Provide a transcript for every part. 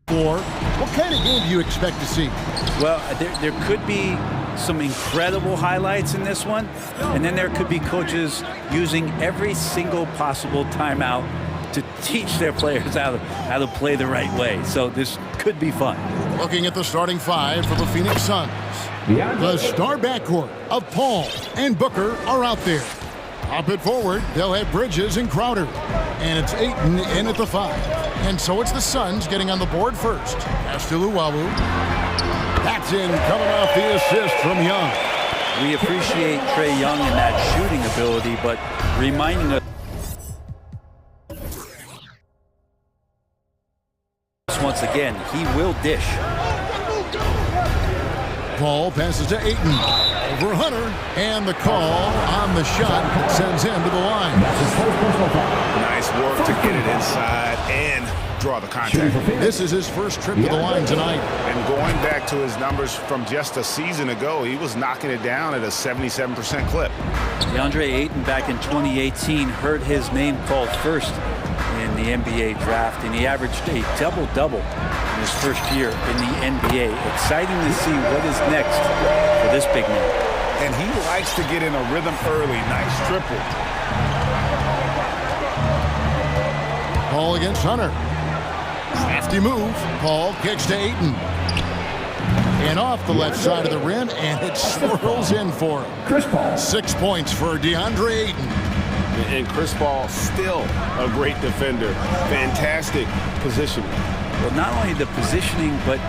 Or what kind of game do you expect to see? Well, there could be some incredible highlights in this one, and then there could be coaches using every single possible timeout to teach their players how to play the right way. So this could be fun. Looking at the starting five for the Phoenix Suns. The star backcourt of Paul and Booker are out there. Up it forward, they'll have Bridges and Crowder. And it's Ayton in at the 5. And so it's the Suns getting on the board first. Pass to Luwawu. That's in, coming off the assist from Young. We appreciate Trae Young and that shooting ability, but reminding us once again, he will dish. Paul passes to Ayton. Over Hunter. And the call on the shot sends him to the line. Nice work to get it inside and draw the contact. This is his first trip to the line tonight. And going back to his numbers from just a season ago, he was knocking it down at a 77% clip. DeAndre Ayton back in 2018 heard his name called first in the NBA draft, and he averaged a double-double in his first year in the NBA. Exciting to see what is next for this big man. And he likes to get in a rhythm early. Nice triple. Paul against Hunter. Crafty move. Paul kicks to Ayton. And off the left side of the rim, and it swirls in for him. Chris Paul. 6 points for DeAndre Ayton. And Chris Paul, still a great defender. Fantastic positioning. Well, not only the positioning, but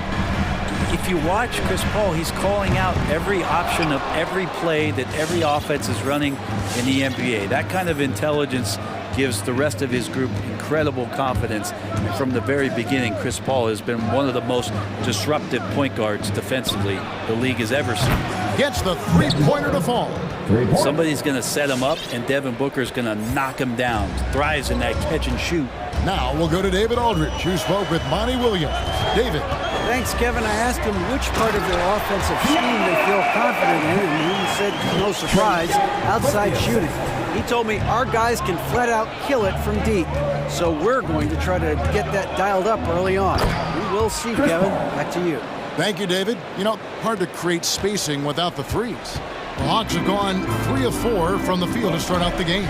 if you watch Chris Paul, he's calling out every option of every play that every offense is running in the NBA. That kind of intelligence gives the rest of his group incredible confidence. And from the very beginning, Chris Paul has been one of the most disruptive point guards defensively the league has ever seen. Gets the three-pointer to fall. Somebody's going to set him up, and Devin Booker's going to knock him down. Thrives in that catch and shoot. Now we'll go to David Aldridge, who spoke with Monty Williams. David. Thanks, Kevin. I asked him which part of their offensive scheme they feel confident in, and he said, no surprise, outside shooting. He told me our guys can flat out kill it from deep. So we're going to try to get that dialed up early on. We will see, Kevin. Back to you. Thank you, David. You know, hard to create spacing without the threes. The Hawks have gone 3 of 4 from the field to start out the game.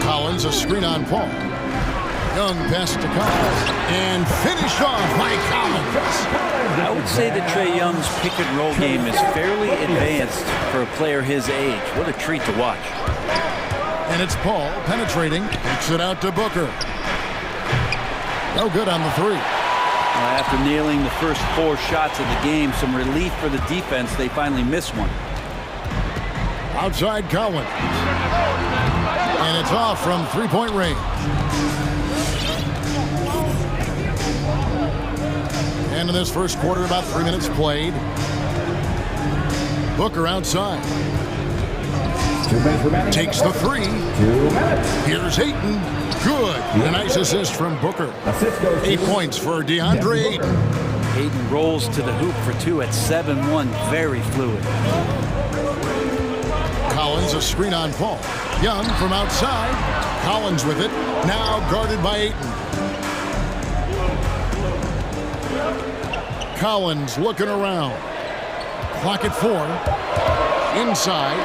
Collins, a screen on Paul. Young pass to Collins. And finished off by Collins. I would say that Trae Young's pick and roll game is fairly advanced for a player his age. What a treat to watch. And it's Paul penetrating. Kicks it out to Booker. No good on the 3. After nailing the first 4 shots of the game, some relief for the defense. They finally missed one. Outside Collins. And it's off from three-point range. And in this first quarter, about 3 minutes played. Booker outside. Takes the 3. Here's Ayton. Good. A nice assist from Booker. 8 points for DeAndre Ayton. Ayton rolls to the hoop for 2 at 7-1. Very fluid. Collins, a screen on Paul. Young from outside. Collins with it. Now guarded by Ayton. Collins looking around. Clock at 4. Inside.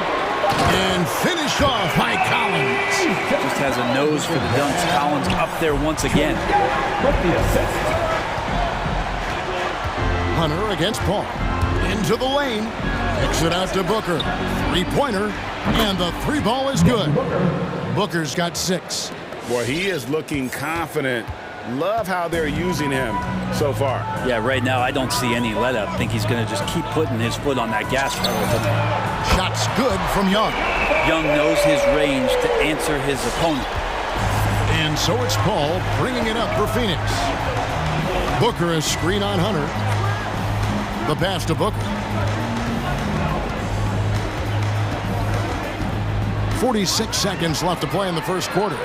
And finished off by Collins. Just has a nose for the dunks. Collins up there once again. Hunter against Paul. Into the lane. Kicks it out to Booker. Three-pointer. And the 3 ball is good. Booker's got 6. Well, he is looking confident. Love how they're using him so far. Yeah, right now I don't see any let up. Think he's going to just keep putting his foot on that gas pedal tonight. Shots good from Young. Young knows his range to answer his opponent. And so it's Paul bringing it up for Phoenix. Booker is screen on Hunter. The pass to Booker. 46 seconds left to play in the first quarter.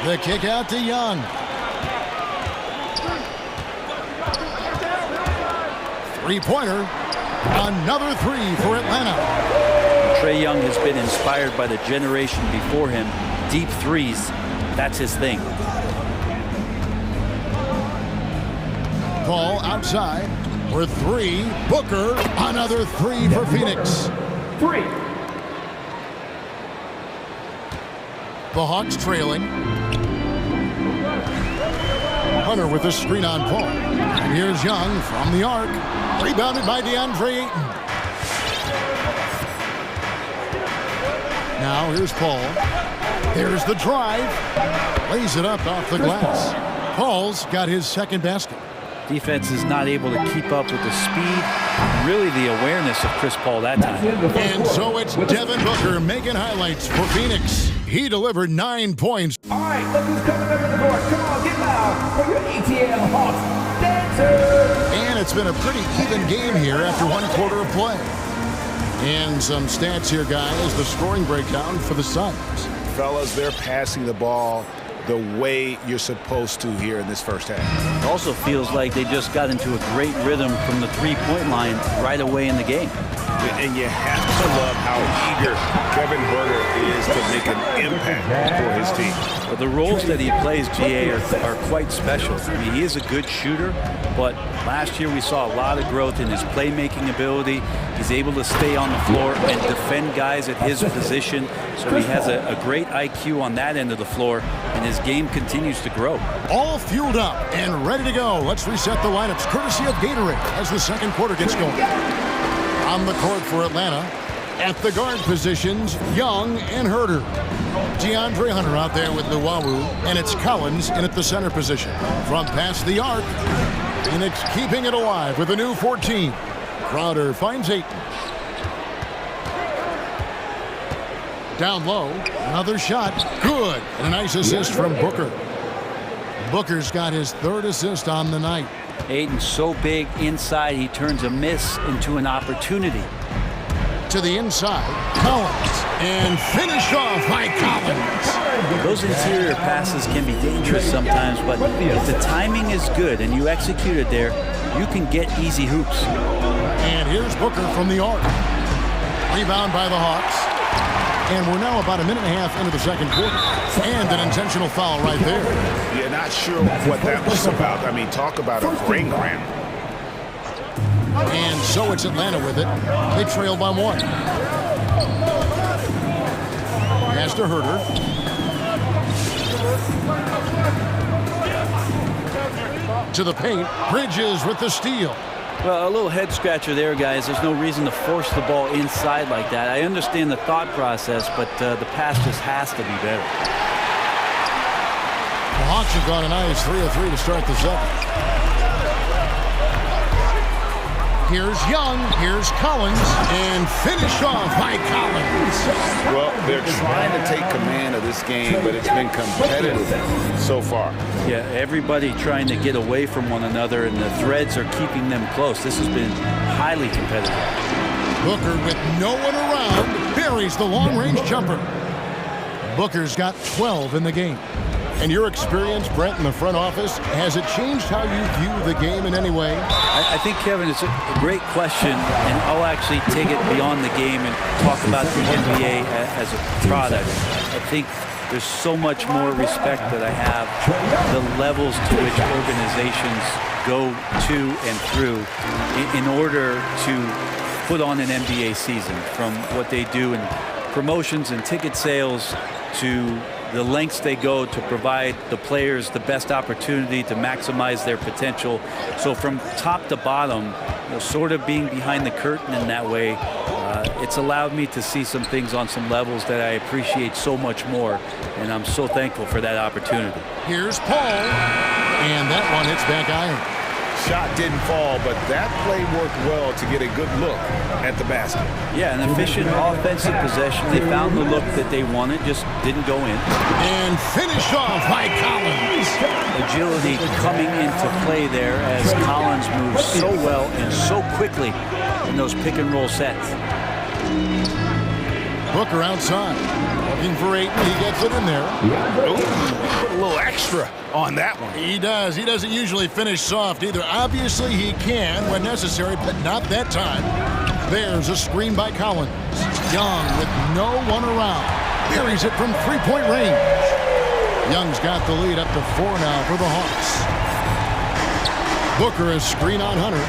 The kick out to Young. Three-pointer. Another 3 for Atlanta. Trae Young has been inspired by the generation before him. Deep threes, that's his thing. Paul outside for three. Booker, another three for Phoenix. The Hawks trailing. Hunter with a screen on Paul. And here's Young from the arc. Rebounded by DeAndre Ayton. Now here's Paul. There's the drive. Lays it up off the glass. Paul's got his second basket. Defense is not able to keep up with the speed, really the awareness of Chris Paul that time. And so it's Devin Booker making highlights for Phoenix. He delivered 9 points. All right, look who's coming up in the court. Come on, get loud for your ATL Hawks dancers. And it's been a pretty even game here after one quarter of play. And some stats here, guys. The scoring breakdown for the Suns. Fellas, they're passing the ball the way you're supposed to here in this first half. It also feels like they just got into a great rhythm from the three-point line right away in the game. And you have to love how eager Kevin Huerter is to make an impact for his team. But the roles that he plays, GA, are quite special. I mean, he is a good shooter, but last year we saw a lot of growth in his playmaking ability. He's able to stay on the floor and defend guys at his position. So he has a great IQ on that end of the floor, and his game continues to grow. All fueled up and ready to go. Let's reset the lineups courtesy of Gatorade as the second quarter gets going. On the court for Atlanta, at the guard positions, Young and Huerter. DeAndre Hunter out there with Luwawu, and it's Collins in at the center position. From past the arc, Phoenix keeping it alive with a new 14. Crowder finds Ayton. Down low, another shot, good, and a nice assist from Booker. Booker's got his third assist on the night. Ayton's so big inside, he turns a miss into an opportunity. To the inside, Collins, and finish off by Collins. Those interior passes can be dangerous sometimes, but if the timing is good and you execute it there, you can get easy hoops. And here's Booker from the arc. Rebound by the Hawks. And we're now about a minute and a half into the second quarter. And an intentional foul right there. You're not sure what that was about. I mean, talk about a brain cramp. And so it's Atlanta with it. They trail by 1. Pass to Huerter. To the paint. Bridges with the steal. Well, a little head scratcher there, guys. There's no reason to force the ball inside like that. I understand the thought process, but the pass just has to be better. The Hawks have gone a nice 3 of 3 to start the second. Here's Young, here's Collins, and finish off by Collins. Well, they're trying to take command of this game, but it's been competitive so far. Yeah, everybody trying to get away from one another, and the threads are keeping them close. This has been highly competitive. Booker, with no one around, buries the long-range jumper. Booker's got 12 in the game. And your experience, Brent, in the front office, has it changed how you view the game in any way? I think, Kevin, it's a great question, and I'll actually take it beyond the game and talk about the NBA as a product. I think there's so much more respect that I have the levels to which organizations go to and through in order to put on an NBA season, from what they do in promotions and ticket sales to the lengths they go to provide the players the best opportunity to maximize their potential. So from top to bottom, sort of being behind the curtain in that way, it's allowed me to see some things on some levels that I appreciate so much more, and I'm so thankful for that opportunity. Here's Paul, and that one hits back iron. Shot didn't fall, but that play worked well to get a good look at the basket. Yeah, an efficient offensive possession. They found the look that they wanted, just didn't go in. And finish off by Collins. Agility coming into play there as Collins moves so well and so quickly in those pick and roll sets. Booker outside, looking for Ayton. He gets it in there. Ooh, put a little extra on that one. He does. He doesn't usually finish soft either. Obviously, he can when necessary, but not that time. There's a screen by Collins. Young with no one around. Buries it from three-point range. Young's got the lead up to 4 now for the Hawks. Booker is screen on Hunter.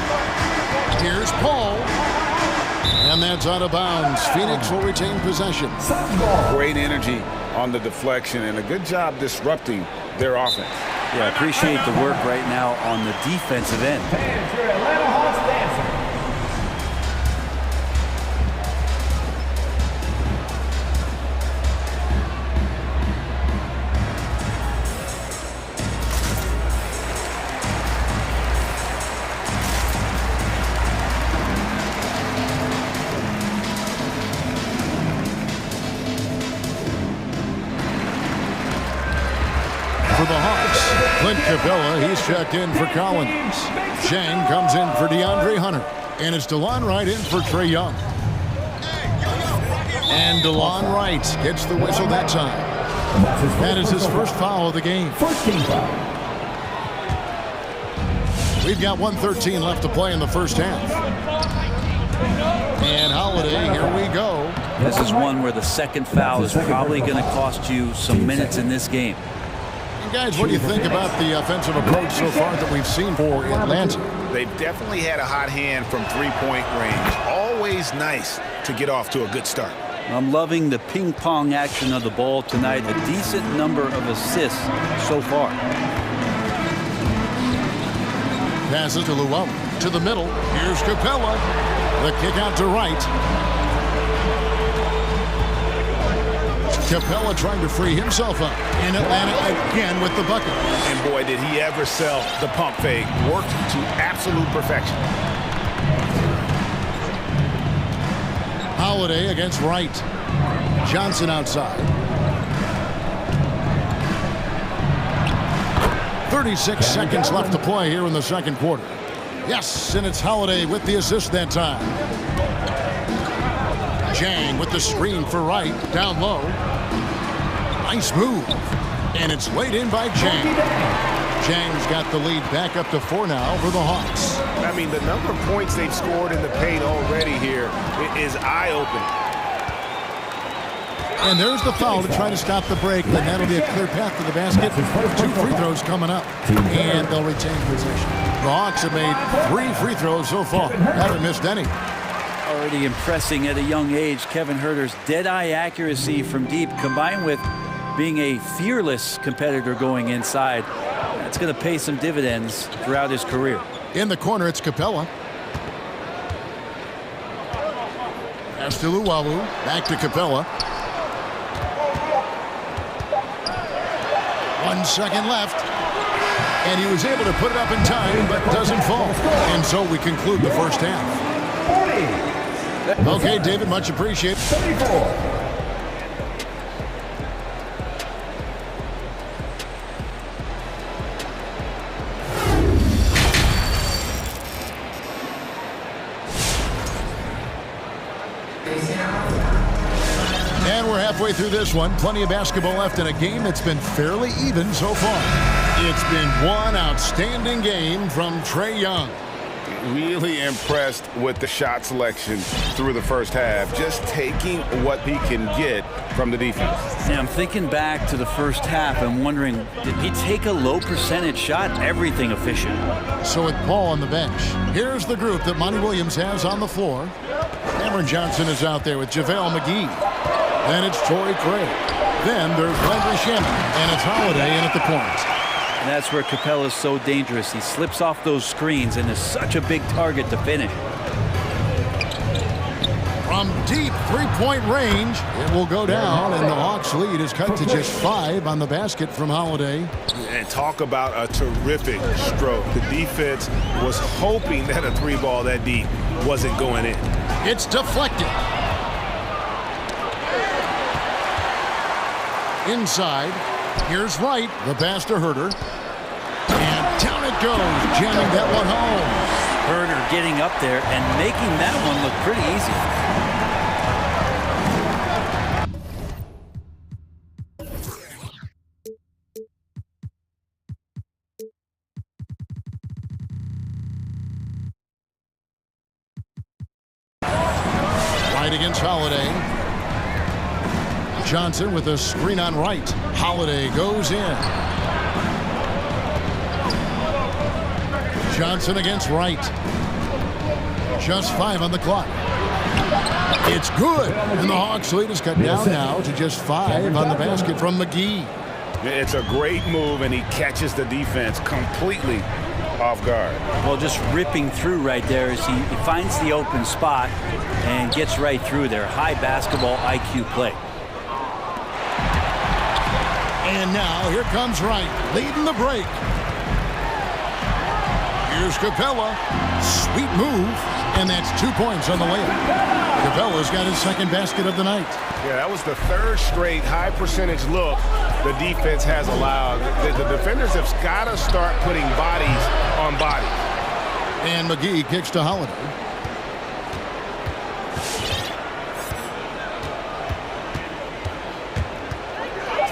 Here's Paul. And that's out of bounds. Phoenix will retain possession. Great energy on the deflection and a good job disrupting their offense. Yeah, I appreciate the work right now on the defensive end. And your Atlanta Hawks dancer. For the Hawks, Clint Capella, he's checked in for Collins. Shang comes in for DeAndre Hunter. And it's DeLon Wright in for Trae Young. And DeLon Wright gets the whistle that time. That is his first foul of the game. First team foul. We've got 1:13 left to play in the first half. And Holiday, here we go. This is one where the second foul is probably going to cost you some minutes in this game. And guys, what do you think about the offensive approach so far that we've seen for Atlanta? They've definitely had a hot hand from three-point range. Always nice to get off to a good start. I'm loving the ping-pong action of the ball tonight. A decent number of assists so far. Passes to Luau. To the middle. Here's Capella. The kick out to Wright. Capella trying to free himself up. And Atlanta again with the bucket. And boy, did he ever sell the pump fake. Worked to absolute perfection. Holiday against Wright. Johnson outside. 36 seconds left to play here in the second quarter. Yes, and it's Holiday with the assist that time. Jang with the screen for Wright. Down low. Nice move. And it's laid in by Jang. Jang's got the lead back up to 4 now for the Hawks. I mean, the number of points they've scored in the paint already here is eye-opening. And there's the foul to try to stop the break, and that'll be a clear path to the basket. 2 free throws coming up, and they'll retain possession. The Hawks have made 3 free throws so far. Haven't missed any. Already impressing at a young age, Kevin Huerter's dead-eye accuracy from deep, combined with being a fearless competitor going inside. That's going to pay some dividends throughout his career. In the corner, it's Capella. Pass to Luwawu. Back to Capella. 1 second left. And he was able to put it up in time, but doesn't fall. And so we conclude the first half. Okay, David, much appreciated. 74. And we're halfway through this one. Plenty of basketball left in a game that's been fairly even so far. It's been one outstanding game from Trae Young. Really impressed with the shot selection through the first half. Just taking what he can get from the defense. Yeah, I'm thinking back to the first half and wondering, did he take a low percentage shot? Everything efficient. So with Paul on the bench, here's the group that Monty Williams has on the floor. Cameron Johnson is out there with JaVale McGee. Then it's Torrey Craig. Then there's Landry Shaman, and it's Holiday in at the point. And that's where Capella is so dangerous. He slips off those screens and is such a big target to finish. From deep three-point range, it will go down, and the Hawks' lead is cut to just 5 on the basket from Holiday. And talk about a terrific stroke. The defense was hoping that a 3-ball that deep wasn't going in. It's deflected. Inside, here's Wright, the pass to Huerter. And down it goes, jamming that one home. Huerter getting up there and making that one look pretty easy. Wright against Holiday. Johnson with a screen on Wright. Holiday goes in. Johnson against Wright. Just 5 on the clock. It's good. And the Hawks lead is cut down now to just 5 on the basket from McGee. It's a great move, and he catches the defense completely off guard. Well, just ripping through right there as he finds the open spot and gets right through there. High basketball IQ play. And now here comes Wright, leading the break. Here's Capella. Sweet move. And that's 2 points on the layup. Capella's got his second basket of the night. Yeah, that was the third straight high percentage look the defense has allowed. The defenders have got to start putting bodies on bodies. And McGee kicks to Holiday.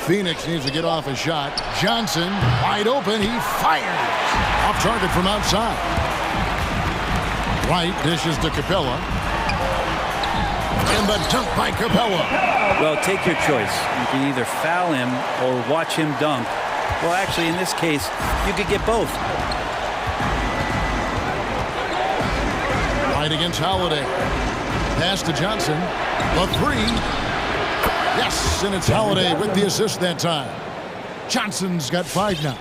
Phoenix needs to get off a shot. Johnson, wide open, he fires. Off target from outside. Wright dishes to Capella. And the dunk by Capella. Well, take your choice. You can either foul him or watch him dunk. Well, actually, in this case, you could get both. Wright against Holiday. Pass to Johnson. The three. Yes, and it's Holiday with the assist that time. Johnson's got 5 now.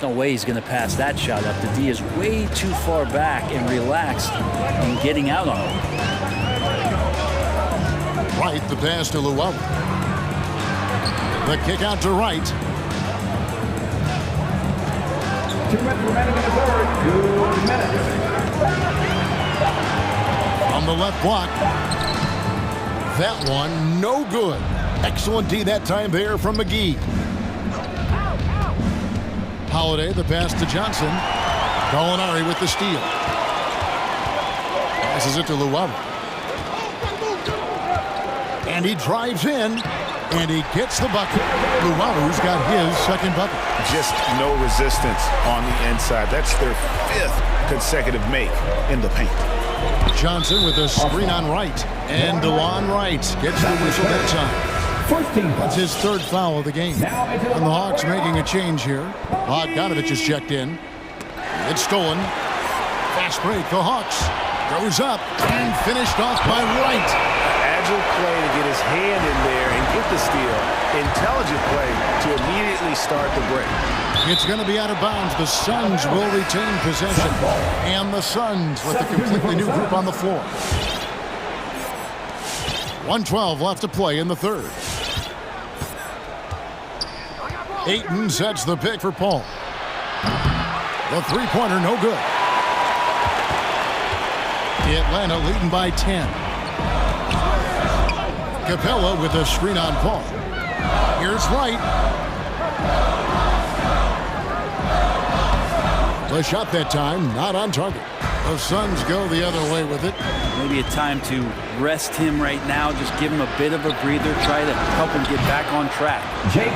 No way he's going to pass that shot up. The D is way too far back and relaxed in getting out on him. Wright, the pass to Llewellyn. The kick out to Wright. 2 minutes remaining in the third. 2 minutes. From the left block. That one, no good. Excellent D that time there from McGee. Holiday, the pass to Johnson. Gallinari with the steal. Passes it to Llewellyn. And he drives in, and he gets the bucket. Llewellyn's got his second bucket. Just no resistance on the inside. That's their 5th consecutive make in the paint. Johnson with a screen on Wright. And DeLon Wright gets the whistle that time. That's his 3rd foul of the game. And the Hawks making a change here. Bogdanovich is checked in. It's stolen. Fast break. The Hawks goes up and finished off by Wright. Agile play to get his hand in there and get the steal. Intelligent play to immediately start the break. It's going to be out of bounds. The Suns will retain possession. And the Suns with a completely new group on the floor. 1:12 left to play in the third. Ayton sets the pick for Paul. The three-pointer, no good. Atlanta leading by 10. Capella with a screen on Paul. Here's Wright. The shot that time, not on target. The Suns go the other way with it. Maybe a time to rest him right now. Just give him a bit of a breather. Try to help him get back on track.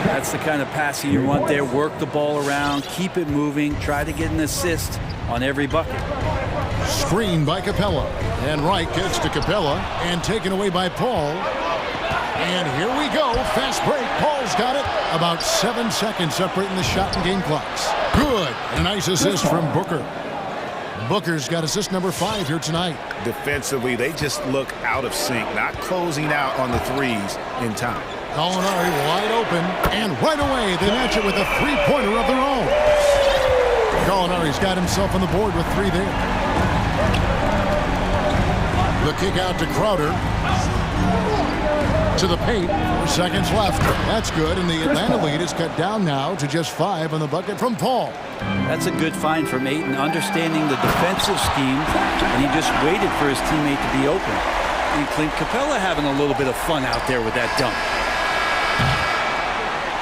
That's the kind of passing you want there. Work the ball around. Keep it moving. Try to get an assist on every bucket. Screen by Capella. And Wright gets to Capella. And taken away by Paul. And here we go. Fast break. Paul's got it. About 7 seconds separating the shot and game clocks. Good. A nice assist from Booker. Booker's got assist number 5 here tonight. Defensively, they just look out of sync, not closing out on the threes in time. Gallinari wide open, and right away they match it with a three-pointer of their own. Gallinari's got himself on the board with 3 there. The kick out to Crowder. To the paint, 4 seconds left. That's good, and the Atlanta lead is cut down now to just 5 on the bucket from Paul. That's a good find from Ayton, understanding the defensive scheme, and he just waited for his teammate to be open. And Clint Capella having a little bit of fun out there with that dunk.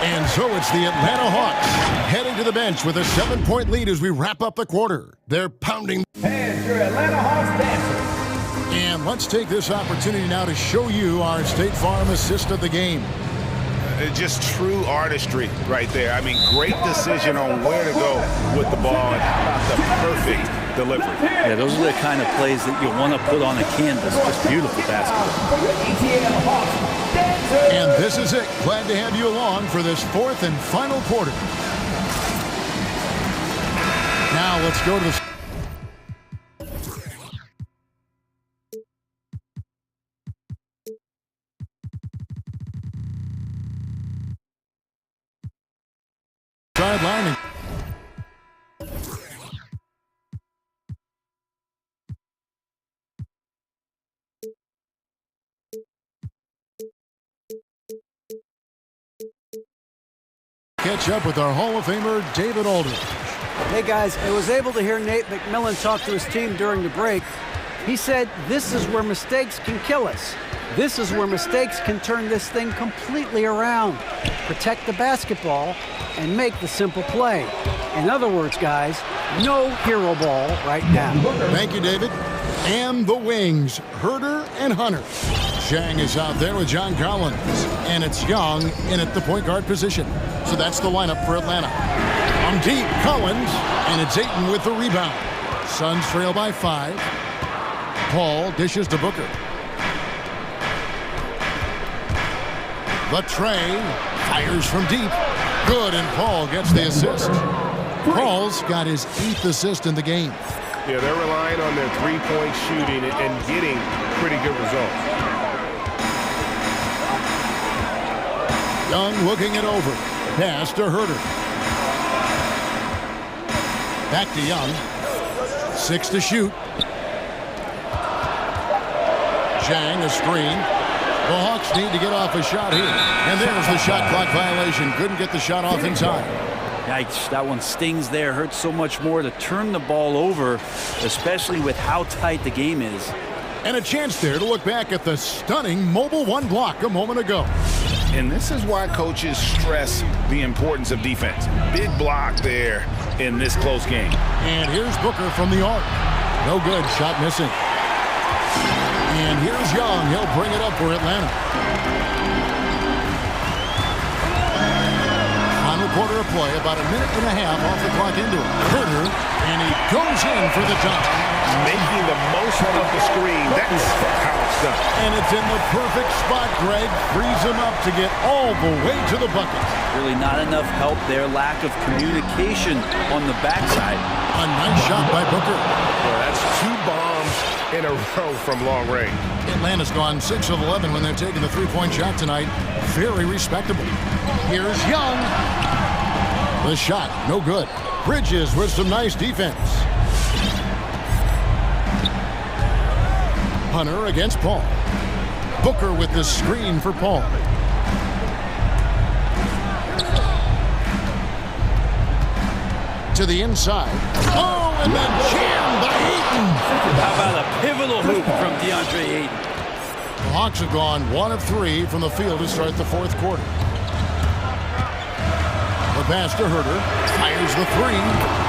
And so it's the Atlanta Hawks heading to the bench with a 7-point lead as we wrap up the quarter. They're pounding. And your Atlanta Hawks dancers. And let's take this opportunity now to show you our State Farm assist of the game. Just true artistry right there. I mean, great decision on where to go with the ball, and how about the perfect delivery. Yeah, those are the kind of plays that you want to put on a canvas. Just beautiful basketball. And this is it. Glad to have you along for this 4th and final quarter. Now let's go to the... sideline. Catch up with our Hall of Famer, David Aldridge. Hey guys, I was able to hear Nate McMillan talk to his team during the break. He said, this is where mistakes can kill us. This is where mistakes can turn this thing completely around. Protect the basketball and make the simple play. In other words, guys, no hero ball right now. Thank you, David. And the wings, Herder and Hunter. Zhang is out there with John Collins. And it's Young in at the point guard position. So that's the lineup for Atlanta. On deep, Collins, and it's Ayton with the rebound. Suns trail by 5. Paul dishes to Booker. The tray fires from deep. Good, and Paul gets the assist. Paul's got his 8th assist in the game. Yeah, they're relying on their three-point shooting and getting pretty good results. Young looking it over. Pass to Herder. Back to Young. 6 to shoot. Zhang, a screen. The Hawks need to get off a shot here. And there's the shot clock violation. Couldn't get the shot off in time. Yikes, that one stings there. Hurts so much more to turn the ball over, especially with how tight the game is. And a chance there to look back at the stunning Mobile One block a moment ago. And this is why coaches stress the importance of defense. Big block there in this close game. And here's Booker from the arc. No good, shot missing. And here's Young. He'll bring it up for Atlanta. Final quarter of play, about a minute and a half off the clock into it. Herder, and he goes in for the dunk. Making the most of the screen. That's how it's done. And it's in the perfect spot, Greg. Frees him up to get all the way to the bucket. Really not enough help there. Lack of communication on the backside. A nice shot by Booker. Well, that's 2 bombs in a row from long range. Atlanta's gone 6 of 11 when they're taking the three-point shot tonight. Very respectable. Here's Young. The shot, no good. Bridges with some nice defense. Hunter against Paul. Booker with the screen for Paul. To the inside. Oh, and then jammed by Ayton. How about a pivotal hoop from DeAndre Ayton? The Hawks have gone 1 of 3 from the field to start the 4th quarter. The pass to Herder. Fires the 3.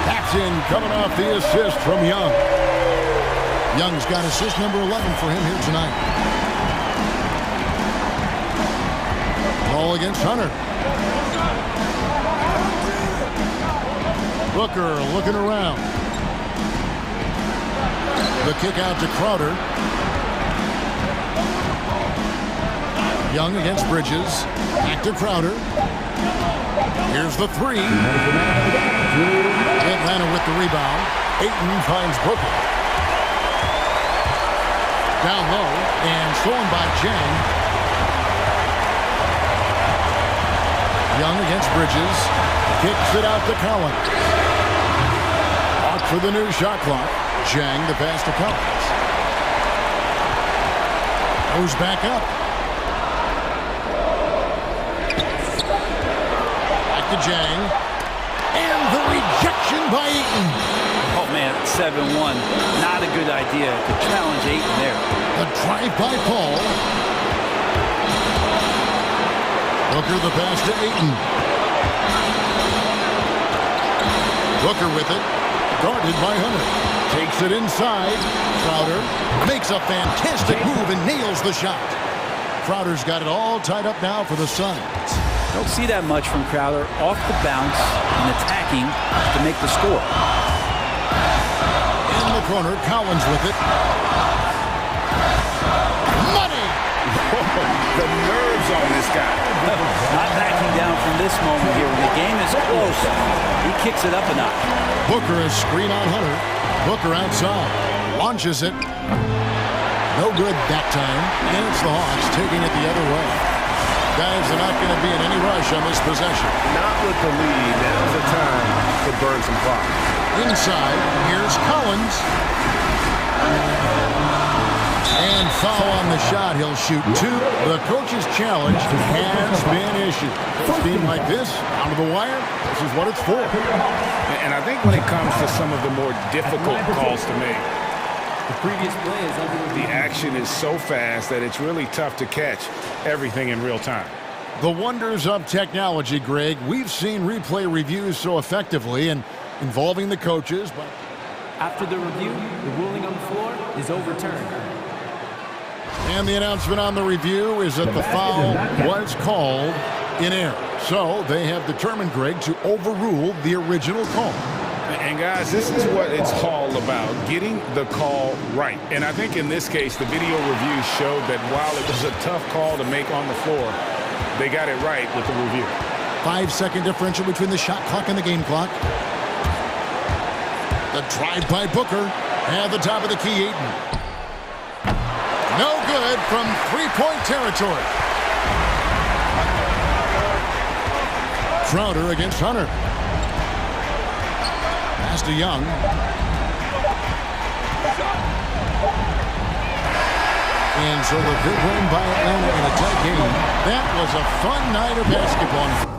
That's in, coming off the assist from Young. Young's got assist number 11 for him here tonight. Ball against Hunter. Booker looking around. The kick out to Crowder. Young against Bridges. Back to Crowder. Here's the 3. Atlanta with the rebound. Ayton finds Booker. Down low and stolen by Zhang. Young against Bridges. Kicks it out to Collins. Out for the new shot clock. Zhang, the pass to Collins. Goes back up. Back to Zhang. And the rejection by Ayton. Oh man, 7-1. Not a good idea to challenge Ayton there. The drive by Paul. Booker the pass to Ayton. Booker with it. Guarded by Hunter. Takes it inside. Crowder makes a fantastic move and nails the shot. Crowder's got it all tied up now for the Suns. Don't see that much from Crowder. Off the bounce and attacking to make the score. In the corner, Collins with it. Money! The nerves on this guy. Not backing down from this moment here. When the game is close, he kicks it up a notch. Booker is screen on Hunter. Booker outside. Launches it. No good that time. And it's the Hawks taking it the other way. Guys are not going to be in any rush on this possession. Not with the lead. Now's the time to burn some clock. Inside, here's Collins. And foul on the shot. He'll shoot two. The coach's challenge has been issued. A team like this, down to the wire, this is what it's for. And I think when it comes to some of the more difficult calls to make, The previous play is under the action is so fast that it's really tough to catch everything in real time. The wonders of technology, Greg. We've seen replay reviews so effectively and involving the coaches, but After the review, the ruling on the floor is overturned. and the announcement on the review is that the foul was called in error. So they have determined, Greg, to overrule the original call. And guys, this is what it's all about, getting the call right. And I think in this case, the video review showed that while it was a tough call to make on the floor, they got it right with the review. 5-second differential between the shot clock and the game clock. The drive by Booker. At the top of the key, Ayton. No good from three-point territory. Crowder against Hunter. Pass to Young. And so the big win by Atlanta in a tight game. That was a fun night of basketball.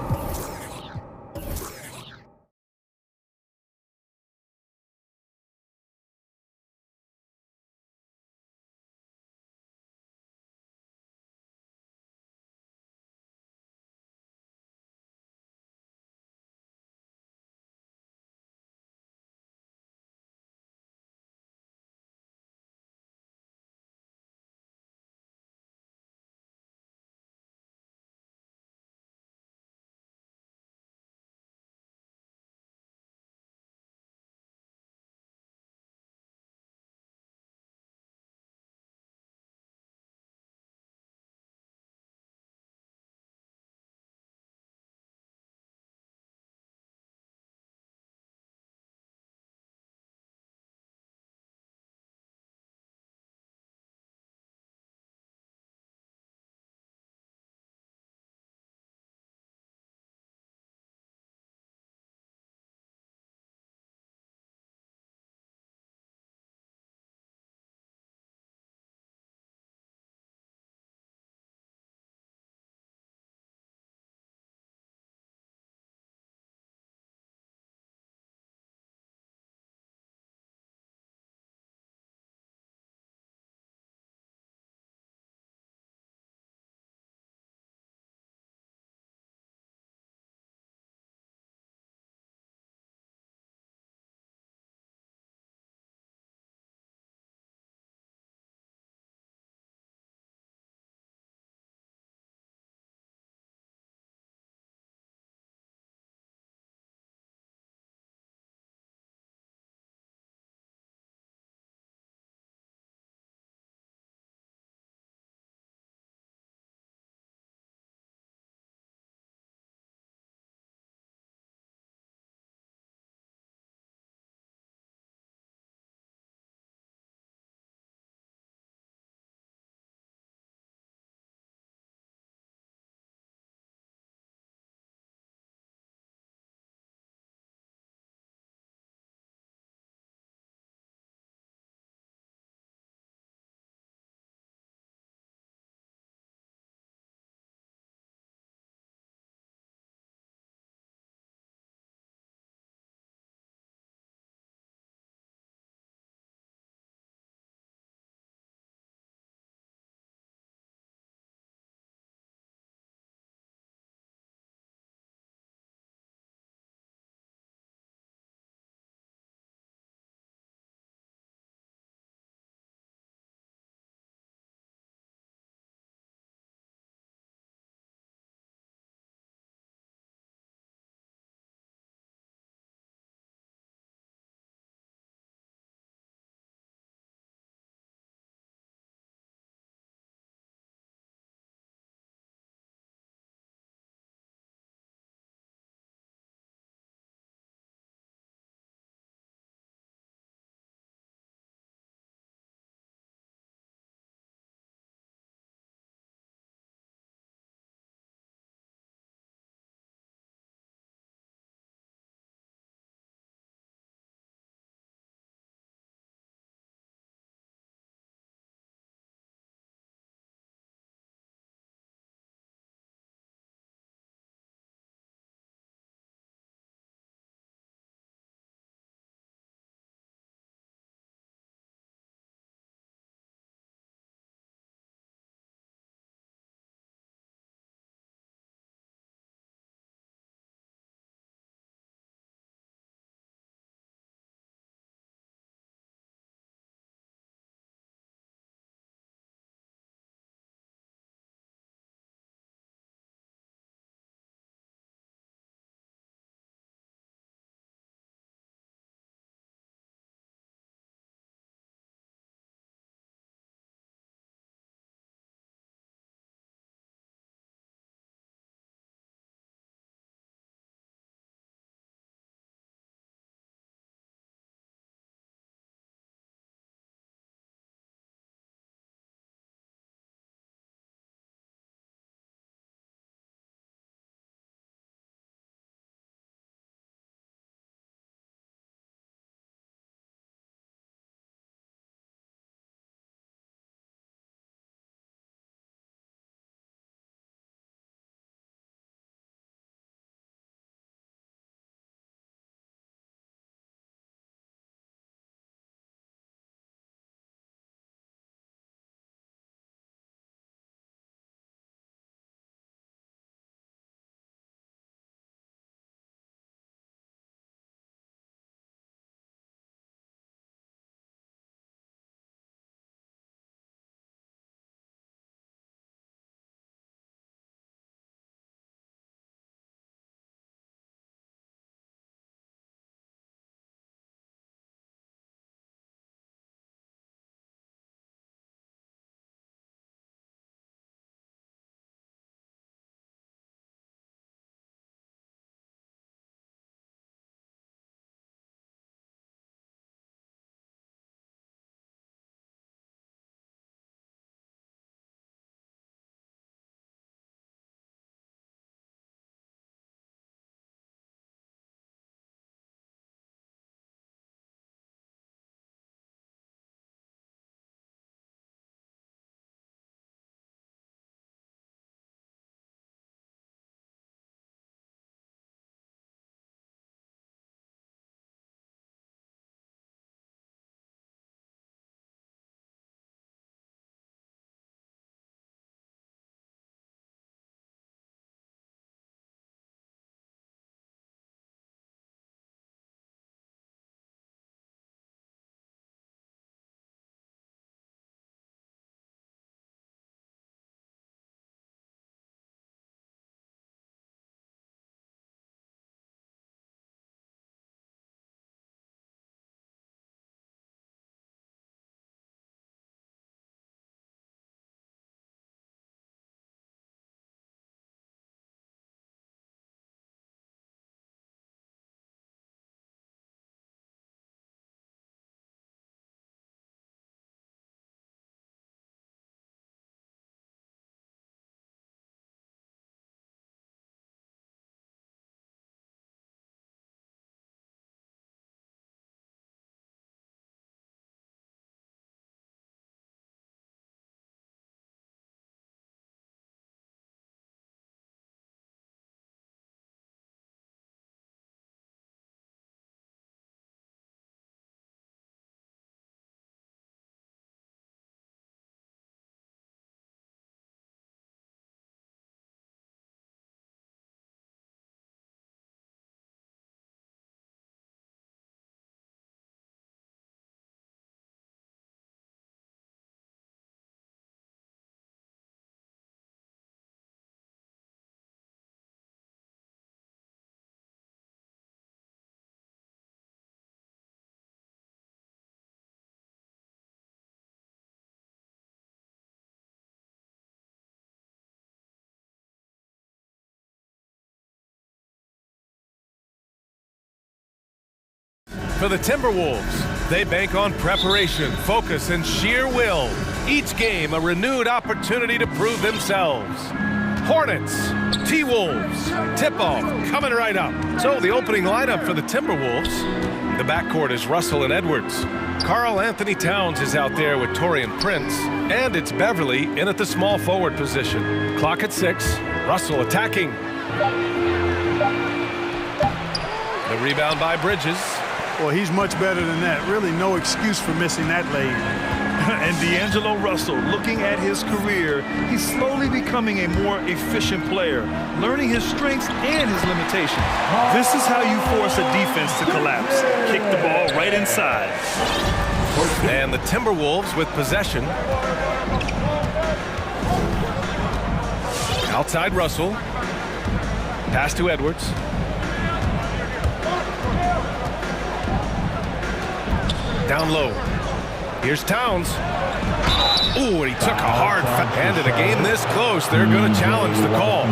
For the Timberwolves, they bank on preparation, focus, and sheer will. Each game a renewed opportunity to prove themselves. Hornets, T-Wolves, tip-off coming right up. So the opening lineup for the Timberwolves. The backcourt is Russell and Edwards. Karl Anthony Towns is out there with Taurean Prince. And it's Beverly in at the small forward position. Clock at 6. Russell attacking. The rebound by Bridges. Well, he's much better than that. Really no excuse for missing that lane. And D'Angelo Russell, looking at his career, he's slowly becoming a more efficient player, learning his strengths and his limitations. This is how you force a defense to collapse. Kick the ball right inside. And the Timberwolves with possession. Outside Russell. Pass to Edwards. Down low. Here's Towns. Ooh, and he took a hard and in a game this close, they're going to challenge the call.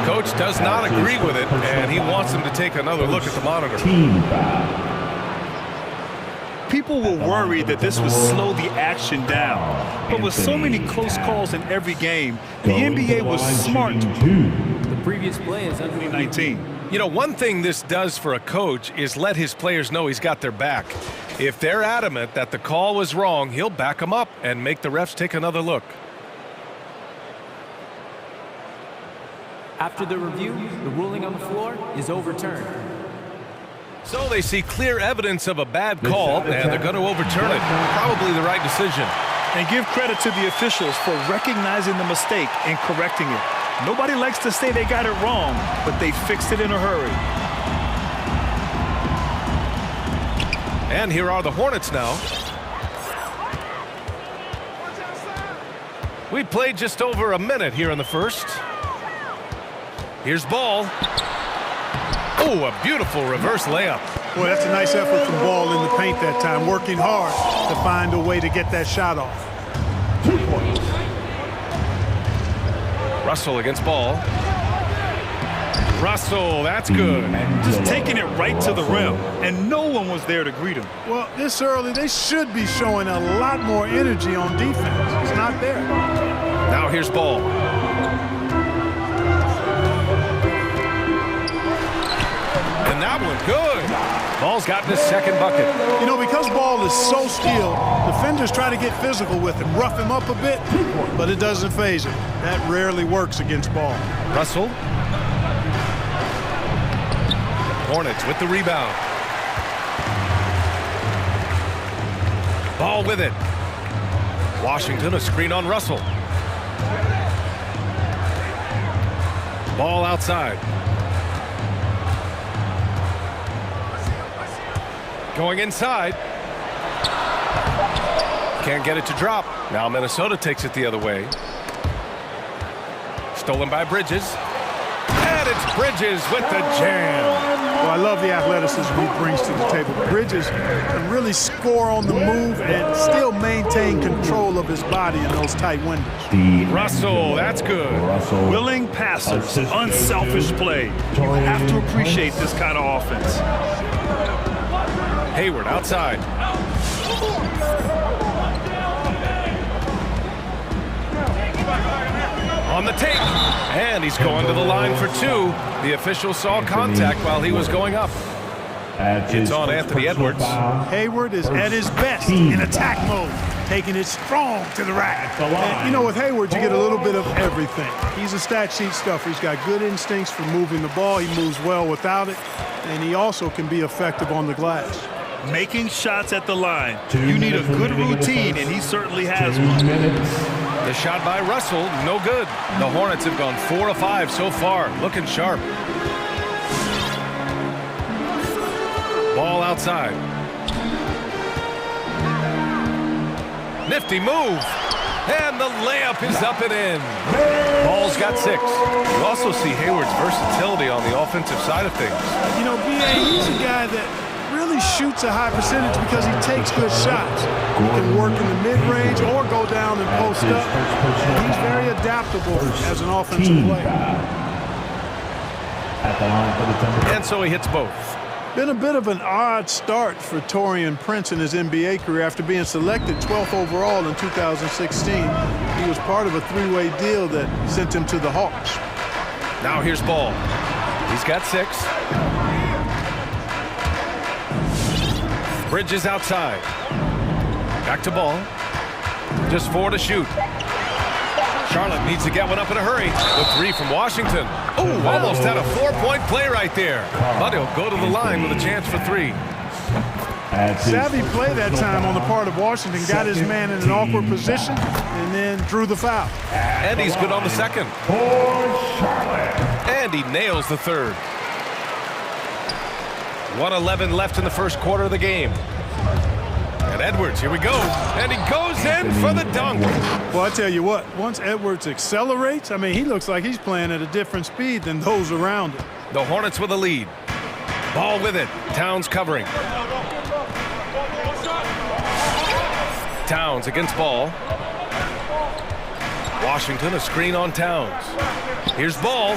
Coach does not agree with it, and he wants them to take another look at the monitor. People were worried that this would slow the action down. But with so many close calls in every game, the NBA was smart. The previous play is under 19. You know, one thing this does for a coach is let his players know he's got their back. If they're adamant that the call was wrong, he'll back them up and make the refs take another look. After the review, the ruling on the floor is overturned. So they see clear evidence of a bad call, and they're going to overturn it. Probably the right decision. And give credit to the officials for recognizing the mistake and correcting it. Nobody likes to say they got it wrong, but they fixed it in a hurry. And here are the Hornets now. We played just over a minute here in the first. Here's Ball. Oh, a beautiful reverse layup. Boy, that's a nice effort from Ball in the paint that time, working hard to find a way to get that shot off. Russell against Ball. Russell, that's good. Just taking it right to the rim, and no one was there to greet him. Well, this early, they should be showing a lot more energy on defense. It's not there. Now here's Ball. And that one, good. Ball's gotten his second bucket. You know, because Ball is so skilled, defenders try to get physical with him, rough him up a bit, but it doesn't faze him. That rarely works against Ball. Russell. Hornets with the rebound. Ball with it. Washington, a screen on Russell. Ball outside. Going inside. Can't get it to drop. Now Minnesota takes it the other way. Stolen by Bridges. And it's Bridges with the jam. Well, I love the athleticism he brings to the table. Bridges can really score on the move and still maintain control of his body in those tight windows. Russell, that's good. Willing passers, unselfish play. You have to appreciate this kind of offense. Hayward outside. On the take, and he's going to the line for two. The official saw contact while he was going up. It's on Anthony Edwards. Hayward is at his best in attack mode, taking it strong to the rack. And, you know, with Hayward, you get a little bit of everything. He's a stat sheet stuffer. He's got good instincts for moving the ball. He moves well without it, and he also can be effective on the glass. Making shots at the line. You need a good routine, and he certainly has one. The shot by Russell, no good. The Hornets have gone 4 of 5 so far, looking sharp. Ball outside. Nifty move. And the layup is up and in. Ball's got 6. You also see Hayward's versatility on the offensive side of things. You know, B.A., he's a guy that really shoots a high percentage because he takes good shots. He can work in the mid-range or go down and post up. And he's very adaptable as an offensive player. And so he hits both. Been a bit of an odd start for Taurean Prince in his NBA career. After being selected 12th overall in 2016, he was part of a three-way deal that sent him to the Hawks. Now here's Ball. He's got 6. Bridges outside. Back to Ball. Just 4 to shoot. Charlotte needs to get one up in a hurry. The 3 from Washington. Oh, almost had a 4-point play right there. But he'll go to the line with a chance for 3. Savvy play that time on the part of Washington. Got his man in an awkward position and then drew the foul. And he's good on the second. And he nails the third. 1:11 left in the first quarter of the game. And Edwards, here we go. And he goes in for the dunk. Well, I tell you what, once Edwards accelerates, I mean, he looks like he's playing at a different speed than those around him. The Hornets with a lead. Ball with it. Towns covering. Towns against Ball. Washington, a screen on Towns. Here's Ball.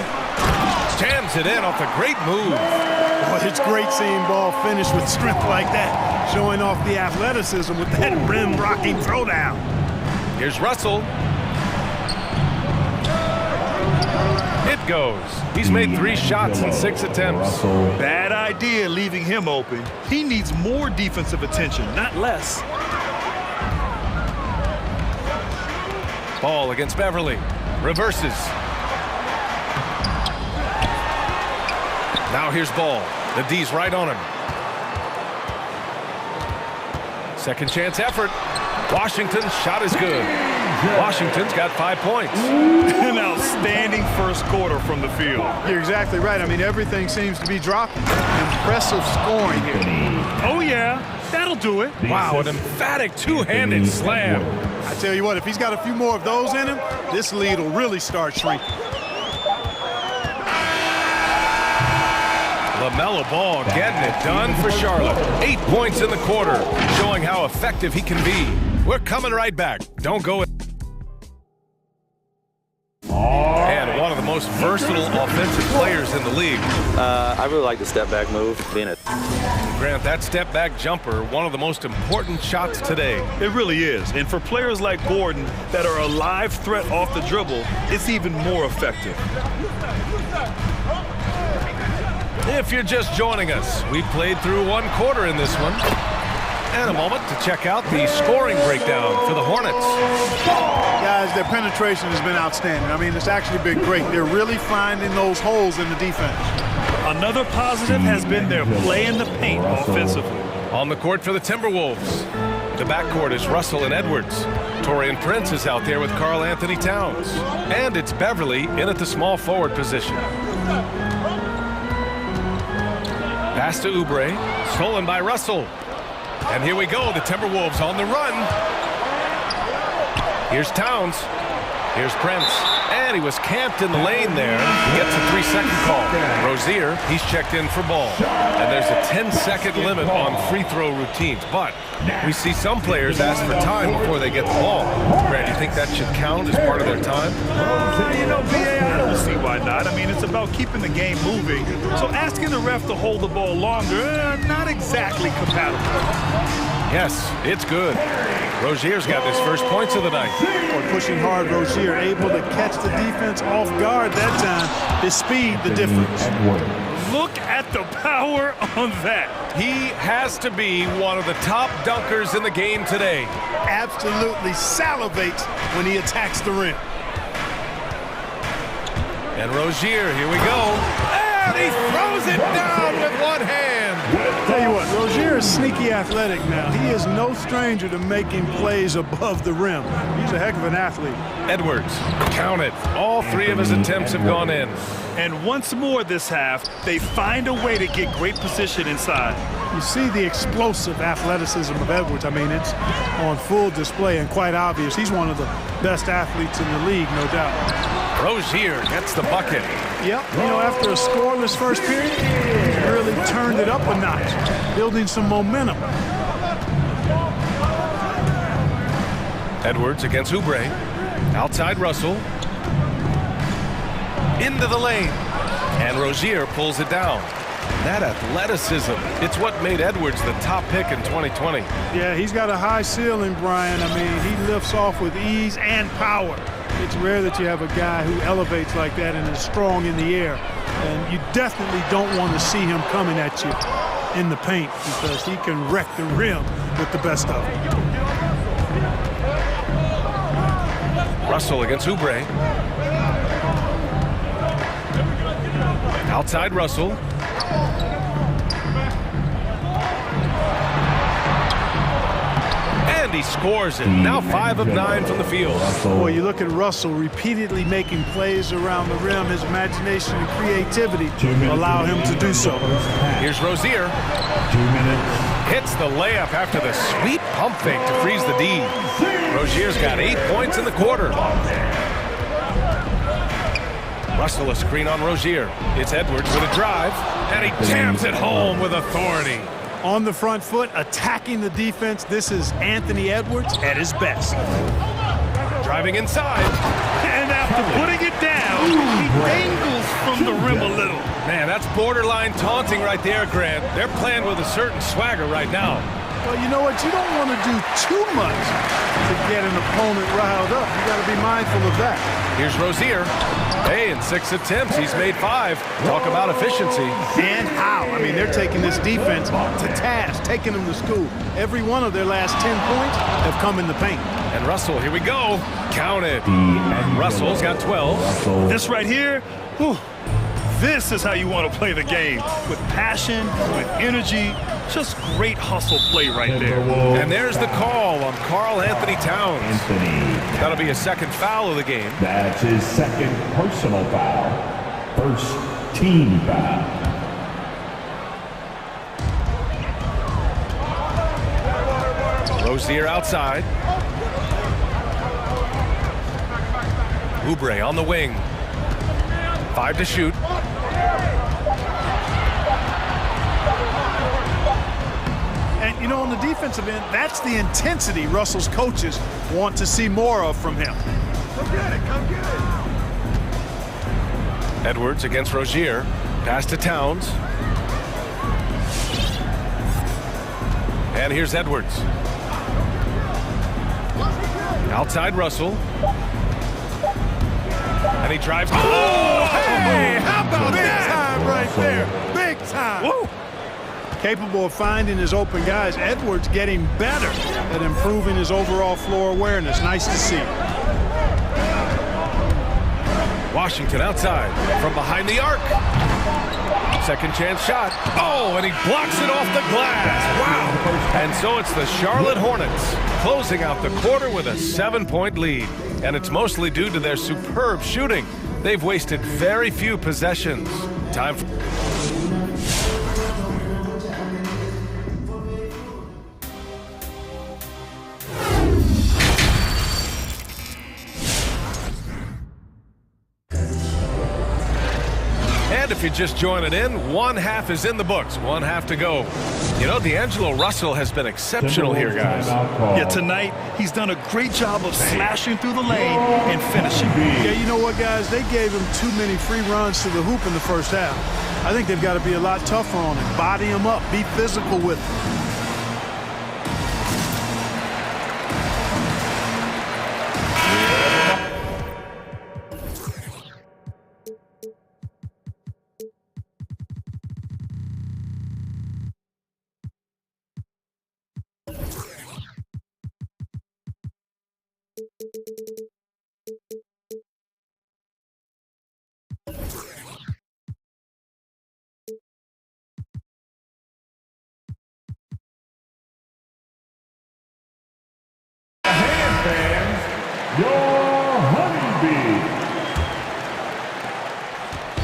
Jams it in off a great move. Well, it's great seeing Ball finish with strength like that, showing off the athleticism with that rim-rocking throwdown. Here's Russell. It goes. He's made 3 shots in 6 attempts. Bad idea leaving him open. He needs more defensive attention, not less. Ball against Beverly. Reverses. Now here's Ball. The D's right on him. Second chance effort. Washington's shot is good. Washington's got 5 points. An outstanding first quarter from the field. You're exactly right. I mean, everything seems to be dropping. Impressive scoring here. Oh, yeah. That'll do it. Wow, an emphatic two-handed slam. I tell you what, if he's got a few more of those in him, this lead will really start shrinking. LaMelo Ball getting it done for Charlotte. 8 points in the quarter, showing how effective he can be. We're coming right back. Don't go. And one of the most versatile offensive players in the league. I really like the step-back move, being it. Grant, that step-back jumper, one of the most important shots today. It really is. And for players like Gordon that are a live threat off the dribble, it's even more effective. If you're just joining us, we played through 1 quarter in this one. And a moment to check out the scoring breakdown for the Hornets. Guys, their penetration has been outstanding. I mean, it's actually been great. They're really finding those holes in the defense. Another positive has been their play in the paint offensively. On the court for the Timberwolves. The backcourt is Russell and Edwards. Taurean Prince is out there with Karl Anthony Towns. And it's Beverly in at the small forward position. Pass to Oubre, stolen by Russell. And here we go, the Timberwolves on the run. Here's Towns. Here's Prince. And he was camped in the lane there. He gets a 3-second call. Rozier, he's checked in for Ball. And there's a 10-second limit on free throw routines. But we see some players ask for time before they get the ball. Brad, do you think that should count as part of their time? You know, BA, I don't see why not. I mean, it's about keeping the game moving. So asking the ref to hold the ball longer, not exactly compatible. Yes, it's good. Rozier's got his first points of the night. Or pushing hard, Rozier able to catch the defense off guard that time. His speed, the difference. Look at the power on that. He has to be one of the top dunkers in the game today. Absolutely salivates when he attacks the rim. And Rozier, here we go. And he throws it down with one hand. Tell you what, Rozier is sneaky athletic now. He is no stranger to making plays above the rim. He's a heck of an athlete. Edwards, count it. All 3 of his attempts have gone in. And once more this half, they find a way to get great position inside. You see the explosive athleticism of Edwards. I mean, it's on full display and quite obvious. He's one of the best athletes in the league, no doubt. Rozier gets the bucket. Yep, you know, after a scoreless first period, he really turned it up a notch, building some momentum. Edwards against Oubre. Outside Russell. Into the lane. And Rozier pulls it down. That athleticism, it's what made Edwards the top pick in 2020. Yeah, he's got a high ceiling, Brian. I mean, he lifts off with ease and power. It's rare that you have a guy who elevates like that and is strong in the air. And you definitely don't want to see him coming at you in the paint because he can wreck the rim with the best of them. Russell against Oubre. Outside Russell. And he scores it. Now 5 of 9 from the field. Boy, you look at Russell repeatedly making plays around the rim. His imagination and creativity allow him to do so. Here's Rozier. 2 minutes. Hits the layup after the sweet pump fake to freeze the D. Rozier's got 8 points in the quarter. Russell a screen on Rozier. It's Edwards with a drive, and he jams it home with authority. On the front foot, attacking the defense. This is Anthony Edwards at his best. Driving inside. And after putting it down, he dangles from the rim a little. Man, that's borderline taunting right there, Grant. They're playing with a certain swagger right now. Well, you know what? You don't want to do too much to get an opponent riled up. You got to be mindful of that. Here's Rozier. Hey, in 6 attempts, he's made 5. Talk about efficiency. And how? I mean, they're taking this defense to task, taking them to school. Every one of their last 10 points have come in the paint. And Russell, here we go. Count it. Russell's got 12. This right here, whew, this is how you want to play the game. With passion, with energy, just great hustle play right there. And there's the call on Karl Anthony Towns. That'll be a second foul of the game. That's his second personal foul. First team foul. Rozier outside. Oubre on the wing. 5 to shoot. And, you know, on the defensive end, that's the intensity Russell's coaches want to see more of from him. Come get it, come get it. Edwards against Rozier. Pass to Towns. And here's Edwards. Outside Russell. And he drives. Oh, hey, how about Big that? time right there. Big time. Woo. Capable of finding his open guys. Edwards getting better at improving his overall floor awareness. Nice to see. Washington outside from behind the arc. Second chance shot. Oh, and he blocks it off the glass. Wow. And so it's the Charlotte Hornets closing out the quarter with a 7-point lead. And it's mostly due to their superb shooting. They've wasted very few possessions. Time for... And if you're just joining in, one half is in the books, one half to go. You know, D'Angelo Russell has been exceptional here, guys. Yeah, tonight, he's done a great job of slashing through the lane and finishing. Yeah, you know what, guys? They gave him too many free runs to the hoop in the first half. I think they've got to be a lot tougher on him. Body him up. Be physical with him.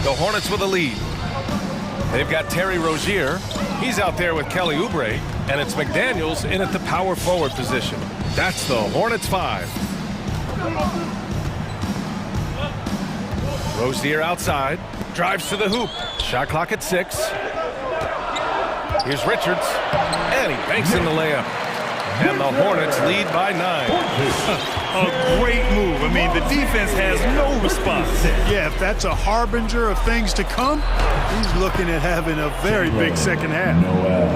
The Hornets with a lead. They've got Terry Rozier. He's out there with Kelly Oubre. And it's McDaniels in at the power forward position. That's the Hornets 5. Rozier outside. Drives to the hoop. Shot clock at 6. Here's Richards. And he banks in the layup. And the Hornets lead by 9. A great move. I mean, the defense has no response. Yeah, if that's a harbinger of things to come, he's looking at having a very big second half.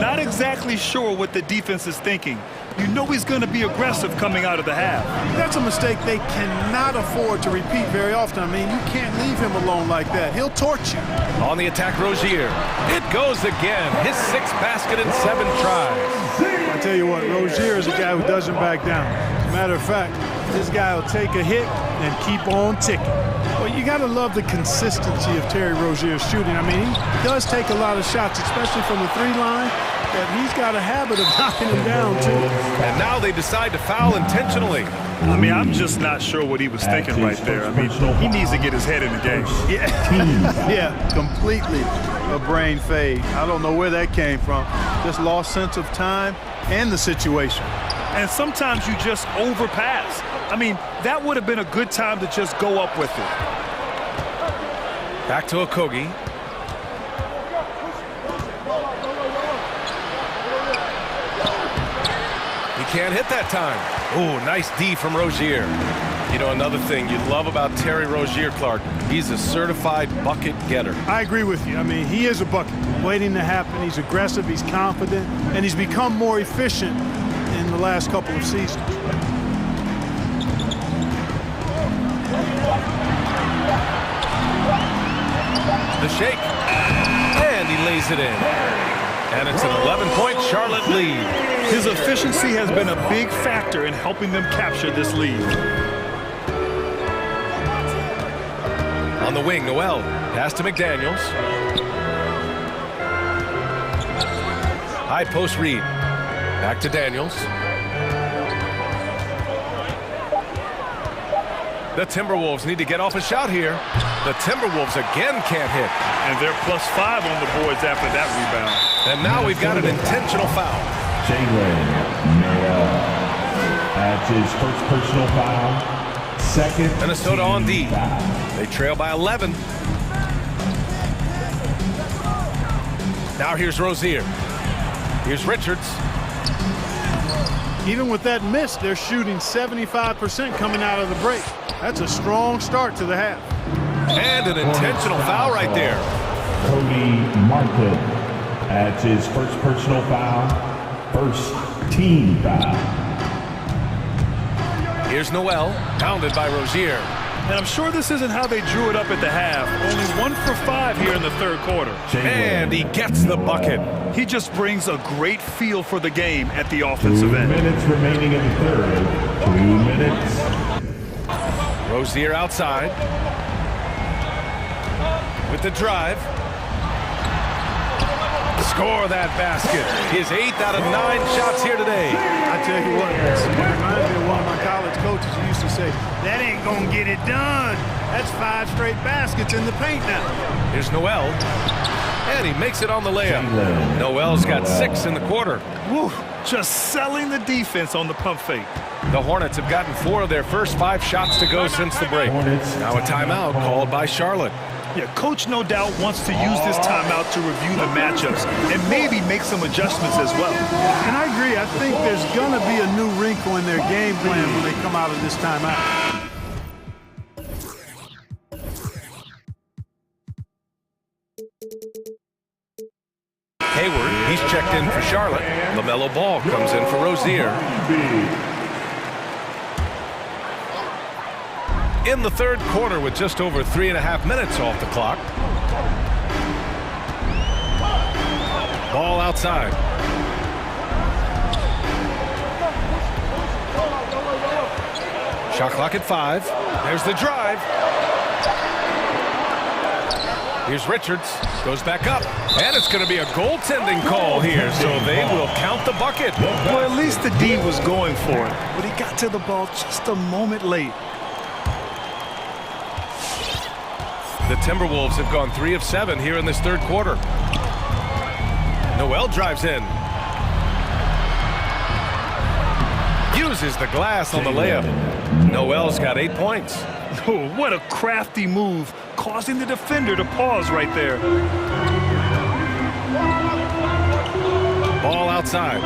Not exactly sure what the defense is thinking. You know he's going to be aggressive coming out of the half. That's a mistake they cannot afford to repeat very often. I mean, you can't leave him alone like that. He'll torch you. On the attack, Rozier. It goes again. His 6th basket in 7 tries. I tell you what, Rozier is a guy who doesn't back down. As a matter of fact, this guy will take a hit and keep on ticking. Well, you got to love the consistency of Terry Rozier's shooting. I mean, he does take a lot of shots, especially from the 3-line, but he's got a habit of knocking them down, too. And now they decide to foul intentionally. I mean, I'm just not sure what he was thinking right there. I mean, he needs to get his head in the game. Yeah, yeah, completely a brain fade. I don't know where that came from. Just lost sense of time and the situation. And sometimes you just overpass. I mean, that would have been a good time to just go up with it. Back to Okogie. He can't hit that time. Oh, nice D from Rozier. You know, another thing you love about Terry Rozier, Clark, he's a certified bucket getter. I agree with you. I mean, he is a bucket waiting to happen. He's aggressive, he's confident, and he's become more efficient in the last couple of seasons. The shake, and he lays it in. And it's an 11-point Charlotte lead. His efficiency has been a big factor in helping them capture this lead. On the wing, Noel. Pass to McDaniels. High post read. Back to Daniels. The Timberwolves need to get off a shot here. The Timberwolves again can't hit. And they're +5 on the boards after that rebound. And now we've got an intentional foul. Jalen Noel. That's his first personal foul. Second. Minnesota on D. They trail by 11. Now here's Rozier. Here's Richards. Even with that miss, they're shooting 75% coming out of the break. That's a strong start to the half. And an intentional foul right there. Cody Martin. That's his first personal foul. First team foul. Here's Noel, pounded by Rozier. And I'm sure this isn't how they drew it up at the half. Only 1 for 5 here in the third quarter. And he gets the bucket. He just brings a great feel for the game at the offensive end. 2 minutes remaining in the third. 2 minutes. Rozier outside. With the drive. Score that basket. His 8th out of 9 shots here today. I tell you what, it reminds me of one of my college coaches who used to say, that ain't gonna get it done. That's 5 straight baskets in the paint now. Here's Noel. And he makes it on the layup. Noel's got 6 in the quarter. Woo, just selling the defense on the pump fake. The Hornets have gotten 4 of their first 5 shots to go since the break. Now a timeout called by Charlotte. Yeah, Coach no doubt wants to use this timeout to review the matchups and maybe make some adjustments as well. And I agree. I think there's going to be a new wrinkle in their game plan when they come out of this timeout. Hayward, he's checked in for Charlotte. LaMelo Ball comes in for Rozier. In the third quarter with just over 3.5 minutes off the clock. Ball outside. Shot clock at 5. There's the drive. Here's Richards. Goes back up. And it's going to be a goaltending call here, so they will count the bucket. Well, at least the D was going for it, but he got to the ball just a moment late. The Timberwolves have gone 3 of 7 here in this third quarter. Noel drives in. Uses the glass on the layup. Noel's got 8 points. Oh, what a crafty move, causing the defender to pause right there. Ball outside.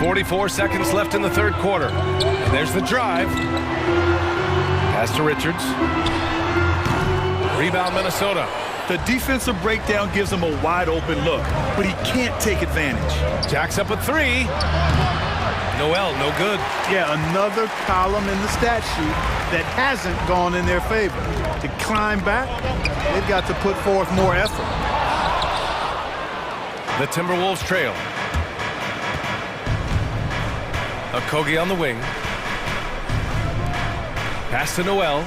44 seconds left in the third quarter. And there's the drive. Pass to Richards. Rebound Minnesota. The defensive breakdown gives him a wide open look, but he can't take advantage. Jacks up a three. Noel, no good. Yeah, another column in the stat sheet that hasn't gone in their favor. To climb back, they've got to put forth more effort. The Timberwolves trail. Okogie on the wing. Pass to Noel.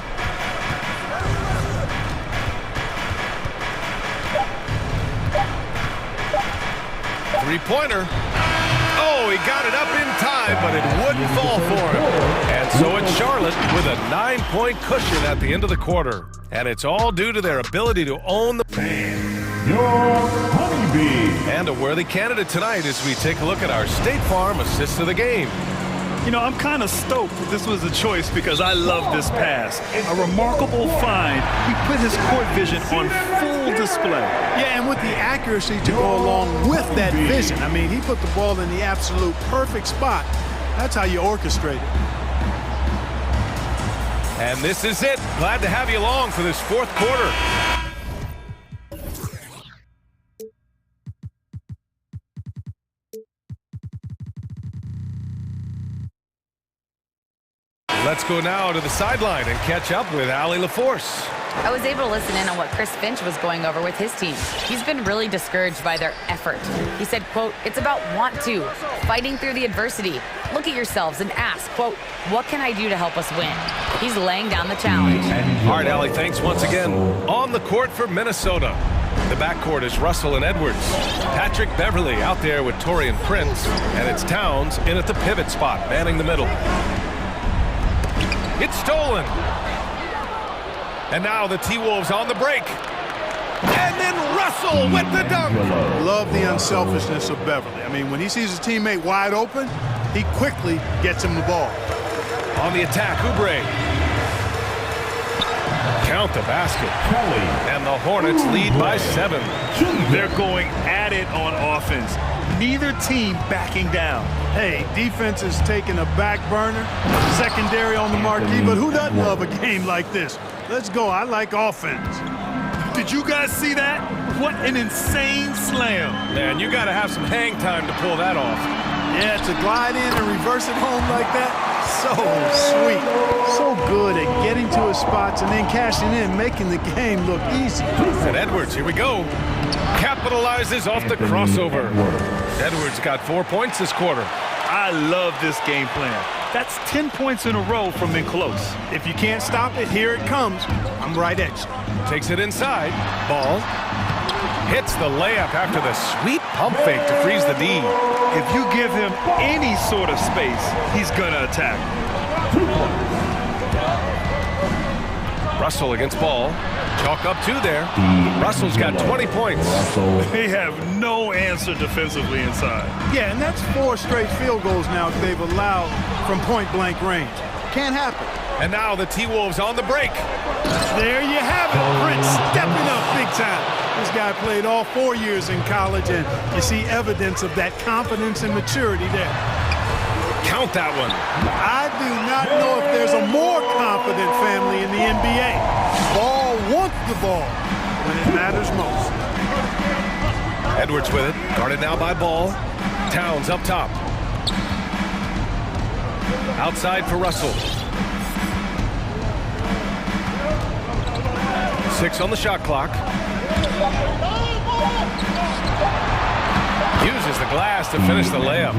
Three-pointer. Oh, he got it up in time, but it wouldn't fall for him. And so it's Charlotte with a 9-point cushion at the end of the quarter. And it's all due to their ability to own the... Your honeybee. And a worthy candidate tonight as we take a look at our State Farm assist of the game. You know, I'm kind of stoked that this was a choice because I love this pass. A remarkable find. He put his court vision on full display. Yeah, and with the accuracy to go along with that vision. I mean, he put the ball in the absolute perfect spot. That's how you orchestrate it. And this is it. Glad to have you along for this fourth quarter. Let's go now to the sideline and catch up with Allie LaForce. I was able to listen in on what Chris Finch was going over with his team. He's been really discouraged by their effort. He said, quote, it's about want to, fighting through the adversity. Look at yourselves and ask, quote, what can I do to help us win? He's laying down the challenge. All right, Allie, thanks once again. On the court for Minnesota. The backcourt is Russell and Edwards. Patrick Beverly out there with Taurean Prince. And it's Towns in at the pivot spot, manning the middle. It's stolen. And now the T-Wolves on the break. And then Russell with the dunk. Love the unselfishness of Beverly. I mean, when he sees his teammate wide open, he quickly gets him the ball. On the attack, Oubre. Count the basket. And the Hornets lead by 7. They're going at it on offense. Neither team backing down. Hey, defense is taking a back burner, secondary on the marquee, but who doesn't love a game like this? Let's go. I like offense. Did you guys see that? What an insane slam. Man, you got to have some hang time to pull that off. Yeah, to glide in and reverse it home like that, so sweet. So good at getting to his spots and then cashing in, making the game look easy. And Edwards, here we go. Capitalizes off the crossover. Edwards got 4 points this quarter. I love this game plan. That's 10 points in a row from in close. If you can't stop it, here it comes. I'm right at you. Takes it inside. Ball. Hits the layup after the sweet pump fake to freeze the D. If you give him any sort of space, he's gonna attack. Russell against Ball. Chalk up 2 there. Russell's got 20 points. They have no answer defensively inside. Yeah, and that's 4 straight field goals now they've allowed from point-blank range. Can't happen. And now the T-Wolves on the break. There you have it. Prince stepping up big time. This guy played all 4 years in college, and you see evidence of that confidence and maturity there. Count that one. I do not know if there's a more confident family in the NBA. Ball wants the ball when it matters most. Edwards with it. Guarded now by Ball. Towns up top. Outside for Russell. 6 on the shot clock. Uses the glass to finish the layup.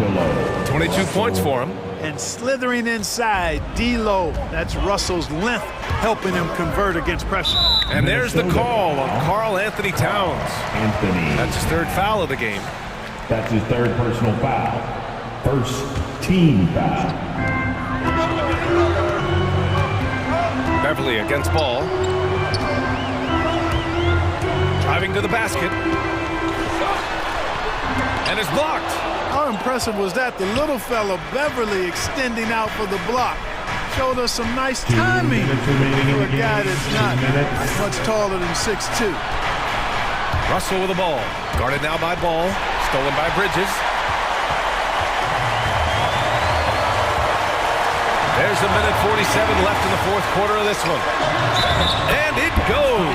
22 points for him. And slithering inside, D-Lo. That's Russell's length helping him convert against pressure. And there's the call on Karl Anthony Towns. That's his 3rd foul of the game. That's his 3rd personal foul. First team foul. Beverly against Ball. Driving to the basket. And is blocked. How impressive was that? The little fella, Beverly, extending out for the block. Showed us some nice timing for a guy that's not much taller than 6'2". Russell with the ball. Guarded now by Ball. Stolen by Bridges. There's a minute 47 left in the fourth quarter of this one. And it goes.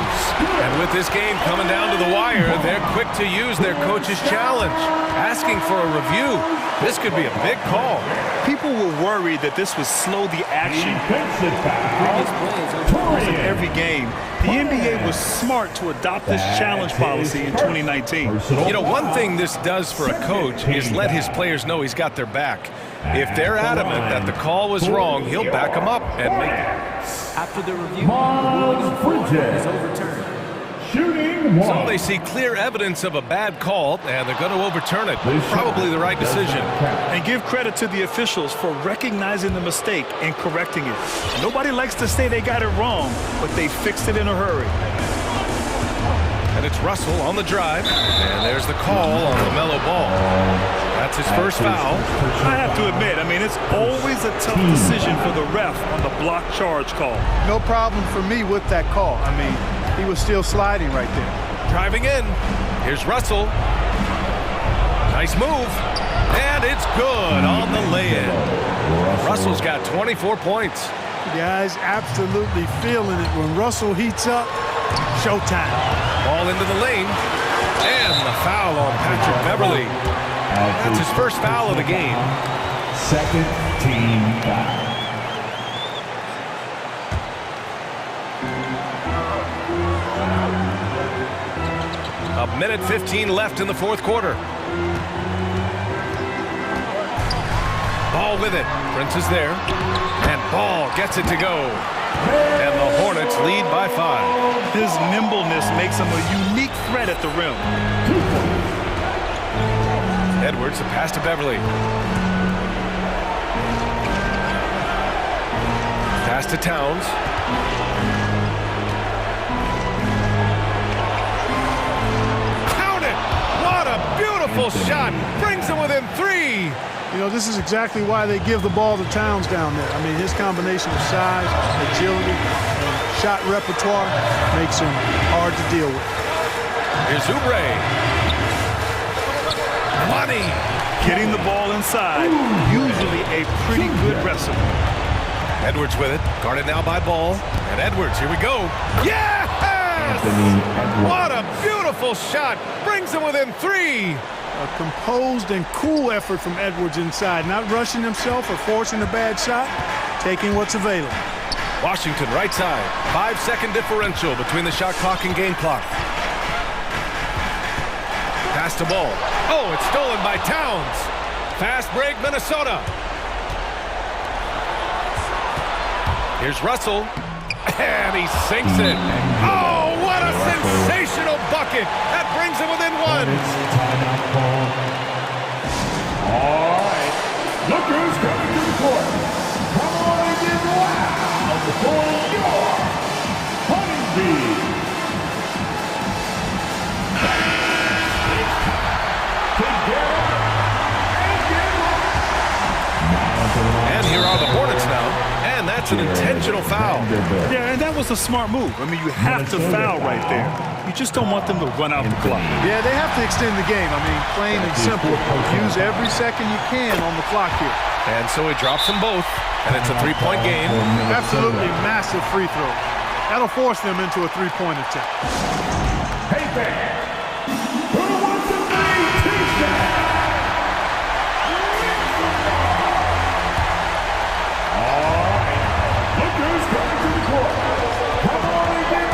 And with this game coming down to the wire, they're quick to use their coach's challenge, asking for a review. This could be a big call. People were worried that this would slow the action. In every game, the NBA was smart to adopt this challenge policy in 2019. You know, one thing this does for a coach is let his players know he's got their back. If they're adamant that the call was wrong, he'll back them up and make it. After the review, the ruling on the floor is overturned. So they see clear evidence of a bad call, and they're going to overturn it. Probably the right decision. And give credit to the officials for recognizing the mistake and correcting it. Nobody likes to say they got it wrong, but they fixed it in a hurry. And it's Russell on the drive, and there's the call on the mellow ball. That's his first foul. I have to admit, I mean, it's always a tough decision for the ref on the block charge call. No problem for me with that call. I mean, he was still sliding right there. Driving in. Here's Russell. Nice move. And it's good on the lay-in. Russell's got 24 points. The guys absolutely feeling it. When Russell heats up, showtime. Ball into the lane. And the foul on Patrick Beverly. That's his first foul of the game. Second team foul. A minute 15 left in the fourth quarter. Ball with it. Prince is there. And Ball gets it to go. And the Hornets lead by 5. His nimbleness makes him a unique threat at the rim. Edwards, a pass to Beverly. Pass to Towns. Count it! What a beautiful shot! Brings him within 3. You know, this is exactly why they give the ball to Towns down there. I mean, his combination of size, agility, and shot repertoire makes him hard to deal with. Here's Oubre. Money. Getting the ball inside, usually a pretty good wrestle. Edwards with it. Guarded now by Ball. And Edwards, here we go. Yes! What a beautiful shot. Brings him within 3. A composed and cool effort from Edwards inside. Not rushing himself or forcing a bad shot. Taking what's available. Washington right side. 5-second differential between the shot clock and game clock. Pass to Ball. Oh, it's stolen by Towns. Fast break, Minnesota. Here's Russell. And he sinks it. Oh, what a sensational bucket. That brings him within 1. All right. Look who's coming to the court. Come on and get loud for your Honeybee. And here are the Hornets now. And that's an intentional foul. Yeah, and that was a smart move. I mean, you have to foul right there. You just don't want them to run out the clock. Yeah, they have to extend the game. I mean, plain and simple. Use every second you can on the clock here. And so he drops them both, and it's a 3-point game. Absolutely massive free throw. That'll force them into a 3-point attempt. Hey, fans. Who wants to play T-shirt?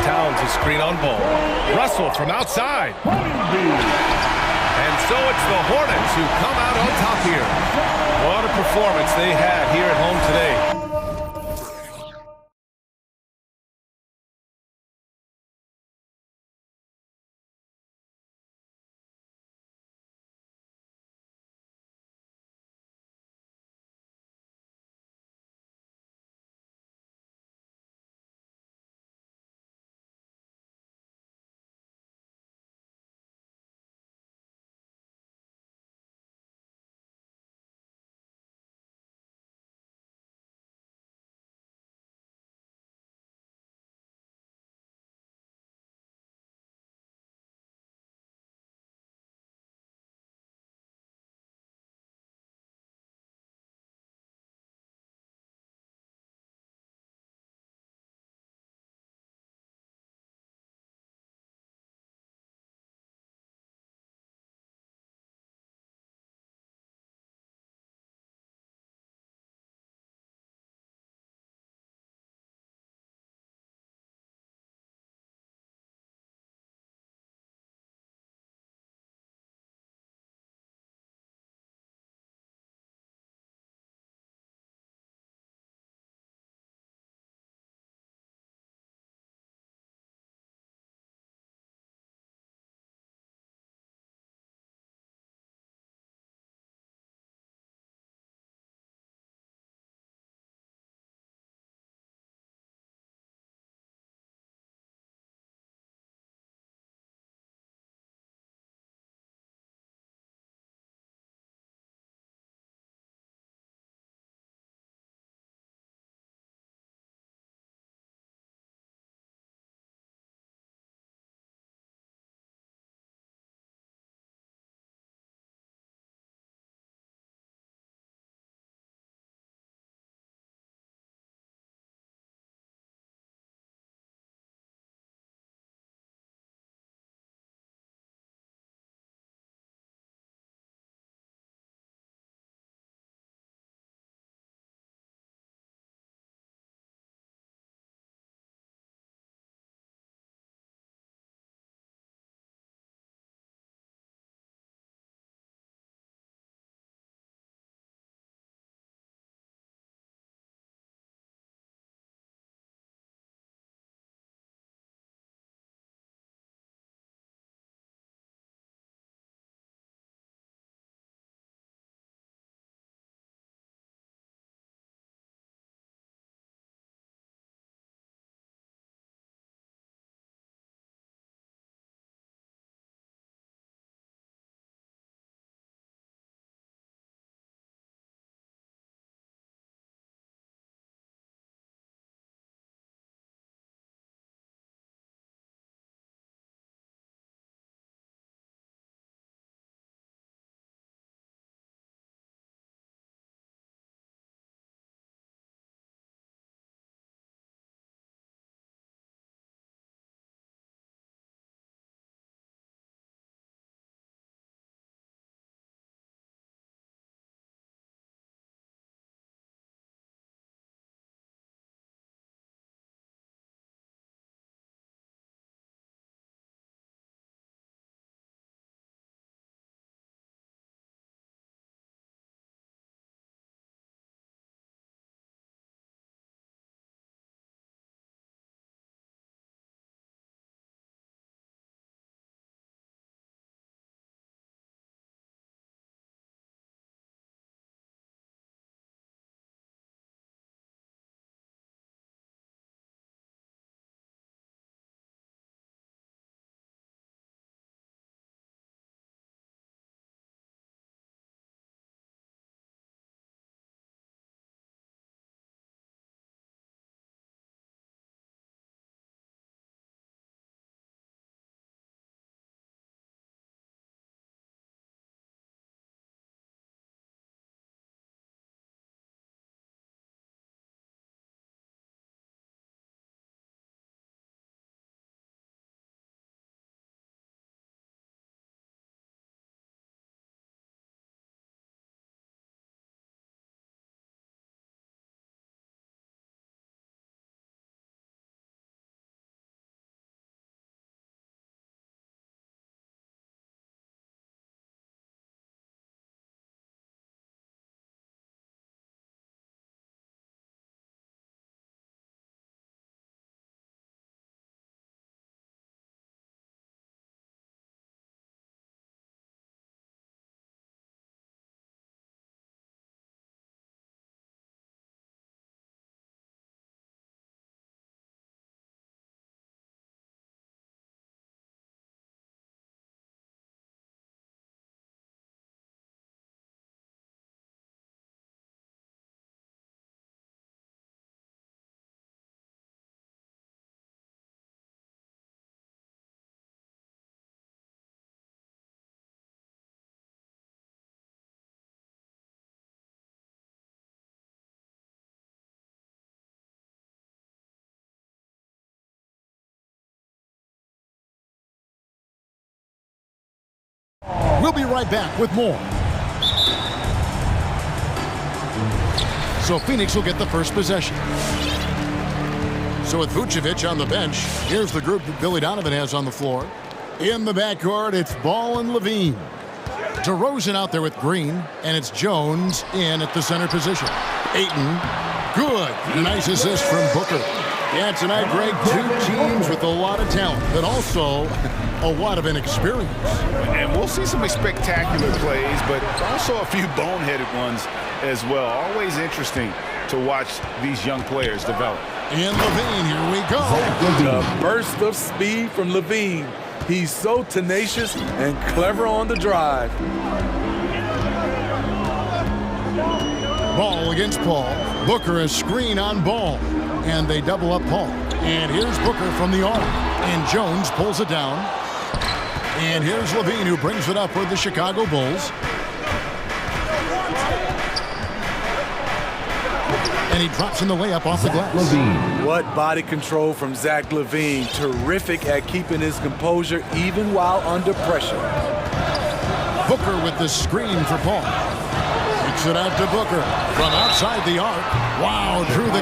Towns is screen on Ball. Russell from outside. And so it's the Hornets who come out on top here. What a performance they had here at home today. We'll be right back with more. So Phoenix will get the first possession. So with Vucevic on the bench, here's the group that Billy Donovan has on the floor. In the backcourt, it's Ball and Levine. DeRozan out there with Green, and it's Jones in at the center position. Ayton, good. A nice assist from Booker. Yeah, tonight, Greg, two teams with a lot of talent, but also a lot of inexperience. And we'll see some spectacular plays, but also a few boneheaded ones as well. Always interesting to watch these young players develop. In Levine, here we go. The burst of speed from Levine. He's so tenacious and clever on the drive. Ball against Paul. Booker a screen on Ball. And they double up Paul. And here's Booker from the arc. And Jones pulls it down. And here's Levine who brings it up for the Chicago Bulls. And he drops in the layup off the glass. Levine. What body control from Zach Levine. Terrific at keeping his composure even while under pressure. Booker with the screen for Paul. Kicks it out to Booker from outside the arc. Wow, drew the...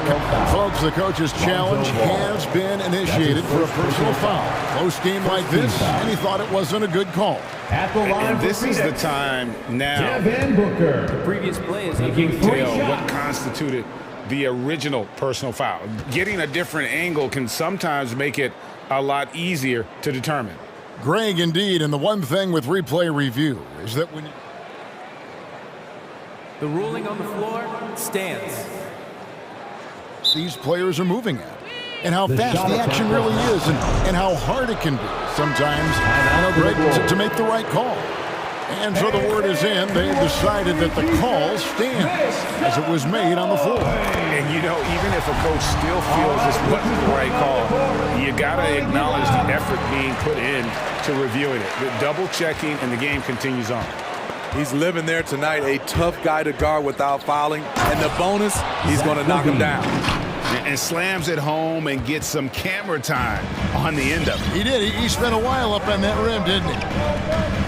Folks, the coach's challenge has been initiated for a personal foul. Close game like this, and he thought it wasn't a good call. And this is the time now. Devin Booker. The previous play is taking tell what constituted the original personal foul. Getting a different angle can sometimes make it a lot easier to determine. Greg, indeed, and the one thing with replay review is that when... The ruling on the floor stands. These players are moving at, and how fast the action really is, and how hard it can be sometimes, Greg, to make the right call. And so the word is in. They've decided that the call stands as it was made on the floor. And, you know, even if a coach still feels this wasn't the right call, you got to acknowledge the effort being put in to reviewing it. The double-checking, and the game continues on. He's living there tonight, a tough guy to guard without fouling. And the bonus, he's going to knock him down. And slams it home and gets some camera time on the end of it. He did. He spent a while up on that rim, didn't he?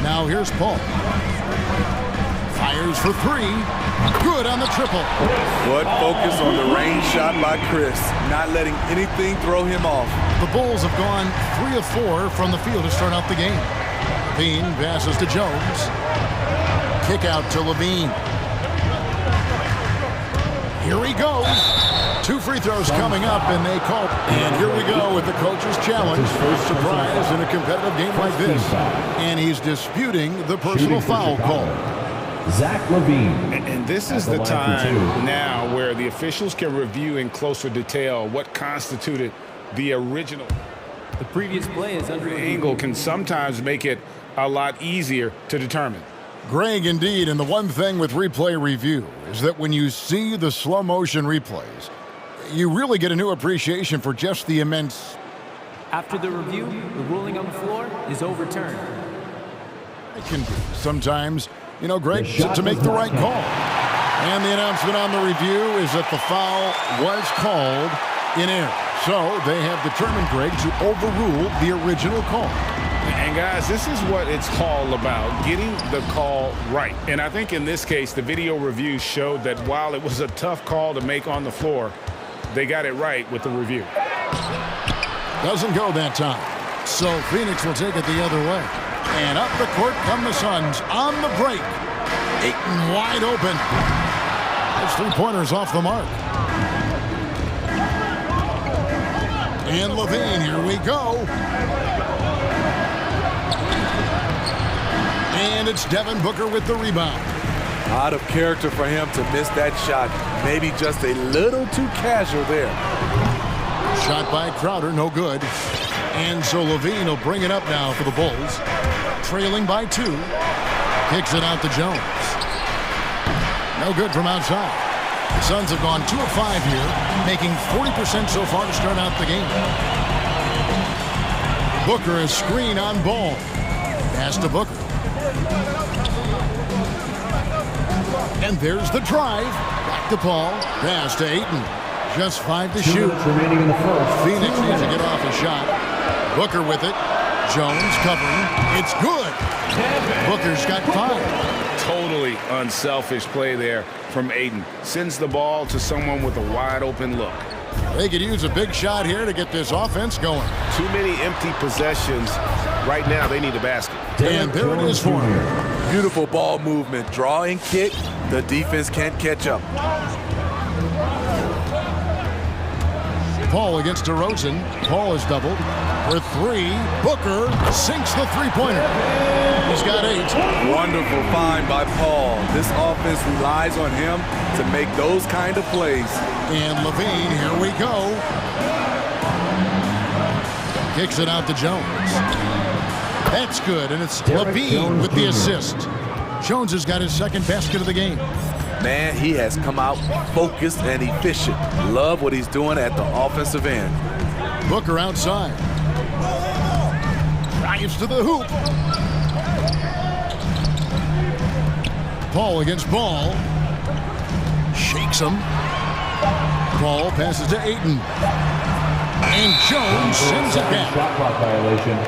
Now here's Paul. Fires for three. Good on the triple. What focus on the range shot by Chris. Not letting anything throw him off. The Bulls have gone 3 of 4 from the field to start out the game. Levine passes to Jones. Kick out to Levine. Here he goes. 2 free throws coming up, and they call. And here we go with the coach's challenge. First surprise in a competitive game like this. And he's disputing the personal foul call. Zach Levine. And this is the time now where the officials can review in closer detail what constituted the original. The previous play is under angle can sometimes make it a lot easier to determine. Greg, indeed, and the one thing with replay review is that when you see the slow motion replays, you really get a new appreciation for just the immense. After the review, the ruling on the floor is overturned. It can be sometimes, you know, Greg, to make the right call. And the announcement on the review is that the foul was called in error. So they have determined, Greg, to overrule the original call. And guys, this is what it's all about, getting the call right. And I think in this case, the video review showed that while it was a tough call to make on the floor, they got it right with the review. Doesn't go that time. So Phoenix will take it the other way. And up the court come the Suns on the break. Ayton wide open. Those 3-pointers off the mark. And Levine, here we go. And it's Devin Booker with the rebound. Out of character for him to miss that shot. Maybe just a little too casual there. Shot by Crowder, no good. And so Levine will bring it up now for the Bulls. Trailing by 2. Kicks it out to Jones. No good from outside. The Suns have gone 2 of 5 here, making 40% so far to start out the game. Booker a screen on Ball. Pass to Booker. And there's the drive. Back to Paul. Pass to Ayton. Just 5 to shoot. Remaining in the first. Phoenix needs to get off a shot. Booker with it. Jones covering. It's good. Booker's got 5. Totally unselfish play there from Ayton. Sends the ball to someone with a wide open look. They could use a big shot here to get this offense going. Too many empty possessions. Right now, they need a basket. And there it is for him. Beautiful ball movement. Draw and kick. The defense can't catch up. Paul against DeRozan. Paul is doubled. For 3, Booker sinks the three-pointer. He's got 8. Wonderful find by Paul. This offense relies on him to make those kind of plays. And Levine, here we go. Kicks it out to Jones. That's good, and it's Levine with the assist. Jones has got his second basket of the game. Man, he has come out focused and efficient. Love what he's doing at the offensive end. Booker outside. Drives to the hoop. Paul against Ball. Shakes him. Paul passes to Ayton. And Jones sends it back. Shot clock violation.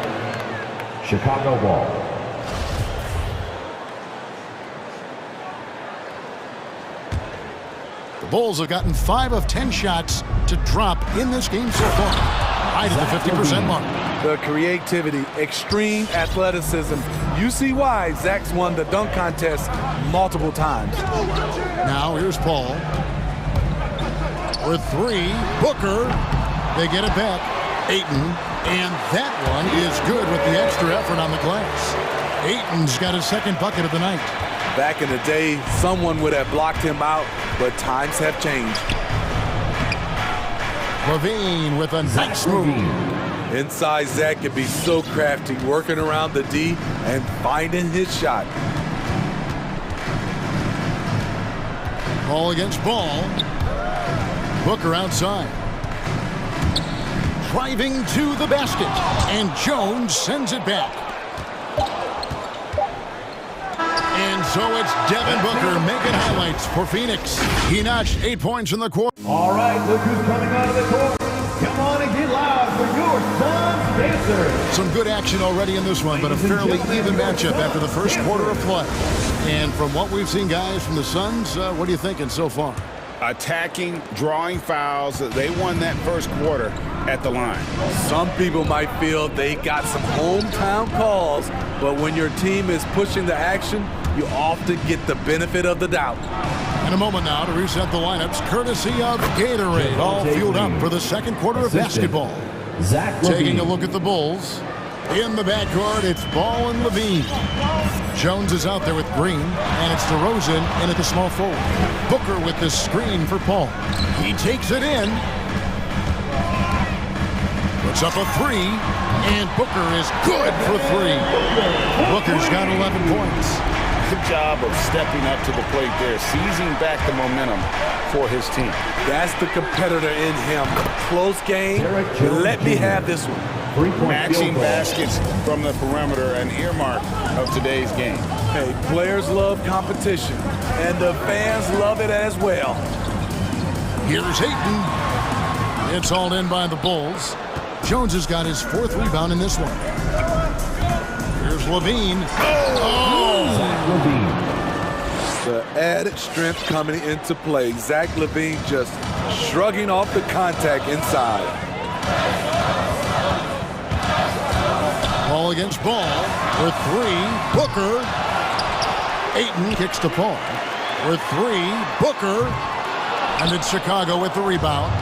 Chicago ball. The Bulls have gotten 5 of 10 shots to drop in this game so far. Right at the 50% mark. The creativity, extreme athleticism. You see why Zach's won the dunk contest multiple times. Now here's Paul. For 3, Booker. They get it back. Ayton. And that one is good with the extra effort on the glass. Ayton's got his second bucket of the night. Back in the day, someone would have blocked him out, but times have changed. Levine with a nice move. Inside, Zach can be so crafty, working around the D and finding his shot. Ball against Ball. Booker outside. Driving to the basket. And Jones sends it back. And so it's Devin Booker making highlights for Phoenix. He notched 8 points in the quarter. All right, look who's coming out of the court. Come on and get loud for your Suns dancers. Some good action already in this one, but a fairly even matchup after the first quarter of play. And from what we've seen, guys, from the Suns, what are you thinking so far? Attacking, drawing fouls. They won that first quarter at the line. Some people might feel they got some hometown calls, but when your team is pushing the action, you often get the benefit of the doubt. In a moment now to reset the lineups, courtesy of Gatorade. All fueled up for the second quarter of basketball. Taking a look at the Bulls. In the backcourt, it's Ball and Levine. Jones is out there with Green, and it's DeRozan in at the small forward. Booker with the screen for Paul. He takes it in. Puts up a 3, and Booker is good for 3. Booker's got 11 points. Good job of stepping up to the plate there, seizing back the momentum for his team. That's the competitor in him. Close game. Let me have this one. Matching baskets from the perimeter, an earmark of today's game. Hey, players love competition, and the fans love it as well. Here's Ayton. It's hauled in by the Bulls. Jones has got his 4th rebound in this one. Here's Levine. The added strength coming into play. Zach Levine just shrugging off the contact inside. Ball against Ball. For 3, Booker. Ayton kicks to Paul. For 3, Booker. And it's Chicago with the rebound.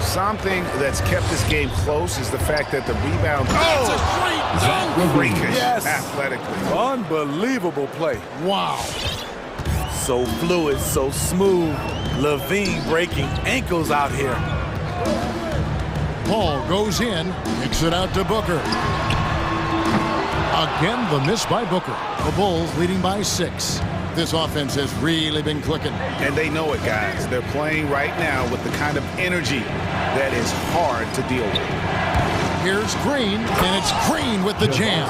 Something that's kept this game close is the fact that the rebound freakish athletically. Unbelievable play. Wow. So fluid, so smooth. Levine breaking ankles out here. Paul goes in, kicks it out to Booker. Again, the miss by Booker. The Bulls leading by 6. This offense has really been clicking. And they know it, guys. They're playing right now with the kind of energy that is hard to deal with. Here's Green, and it's Green with the jam.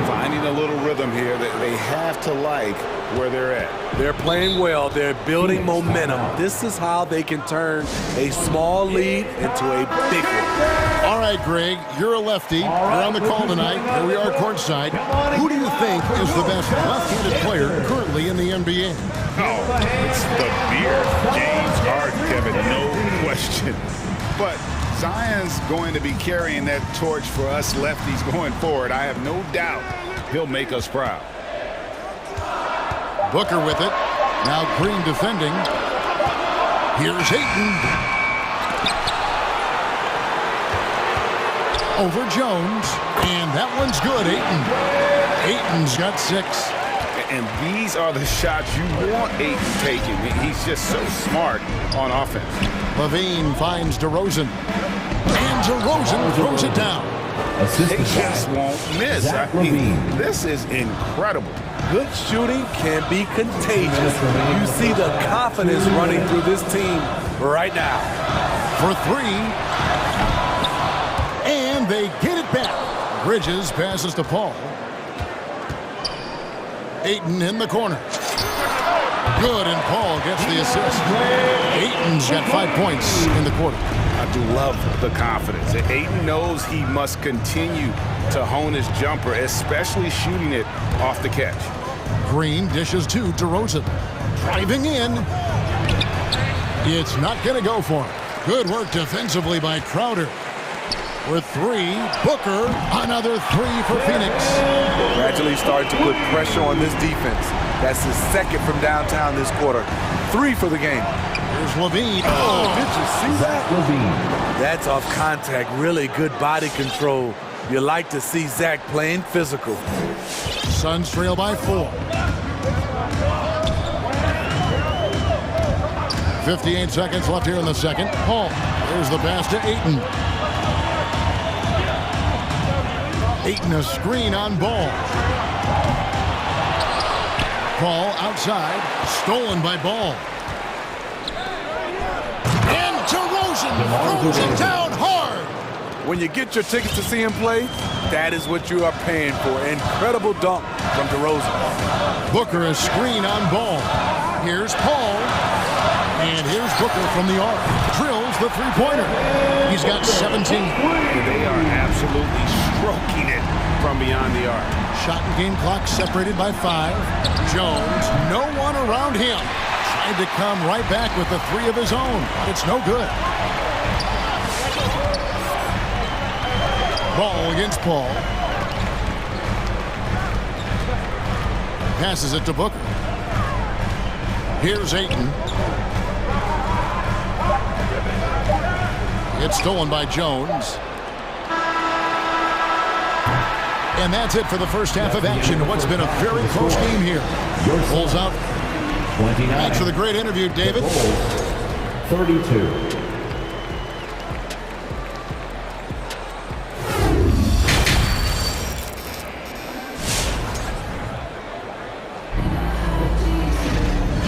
Finding a little rhythm here that they have to like where they're at. They're playing well. They're building momentum. This is how they can turn a small lead into a big one. All right, Greg, you're a lefty. You're on the call tonight. Here we are courtside. Who do you think is the best left-handed player currently in the NBA? Oh, it's the beard. James Harden, Kevin, no question. But Zion's going to be carrying that torch for us lefties going forward. I have no doubt he'll make us proud. Booker with it. Now Green defending. Here's Ayton. Over Jones. And that one's good, Ayton. Ayton's got 6. And these are the shots you want Ayton taking. He's just so smart on offense. Levine finds DeRozan. And DeRozan throws it down. They just won't miss. I mean, this is incredible. Good shooting can be contagious. You see the confidence running through this team right now. For 3. And they get it back. Bridges passes to Paul. Ayton in the corner. Good, and Paul gets the assist. Ayton's got 5 points in the quarter. I do love the confidence. Ayton knows he must continue to hone his jumper, especially shooting it off the catch. Green dishes to DeRozan. Driving in. It's not going to go for him. Good work defensively by Crowder. With 3, Booker, another 3 for Phoenix. Gradually starting to put pressure on this defense. That's his 2nd from downtown this quarter. 3 for the game. Here's Levine. Oh, did you see that? Levine. That's off contact. Really good body control. You like to see Zach playing physical. Suns trail by 4. 58 seconds left here in the second. Paul, there's the pass to Ayton. Ayton a screen on Ball. Ball outside, stolen by Ball. And DeRozan throws it down hard. When you get your tickets to see him play, that is what you are paying for. Incredible dunk from DeRozan. Booker a screen on Ball. Here's Paul. And here's Booker from the arc. Drills the three-pointer. He's got 17. They are absolutely stroking it from beyond the arc. Shot and game clock separated by 5. Jones, no one around him. Trying to come right back with the 3 of his own. But it's no good. Ball against Paul. Passes it to Booker. Here's Ayton. It's stolen by Jones. And that's it for the first half of action. What's been a very close game here. Pulls out. Thanks for the great interview, David. 32.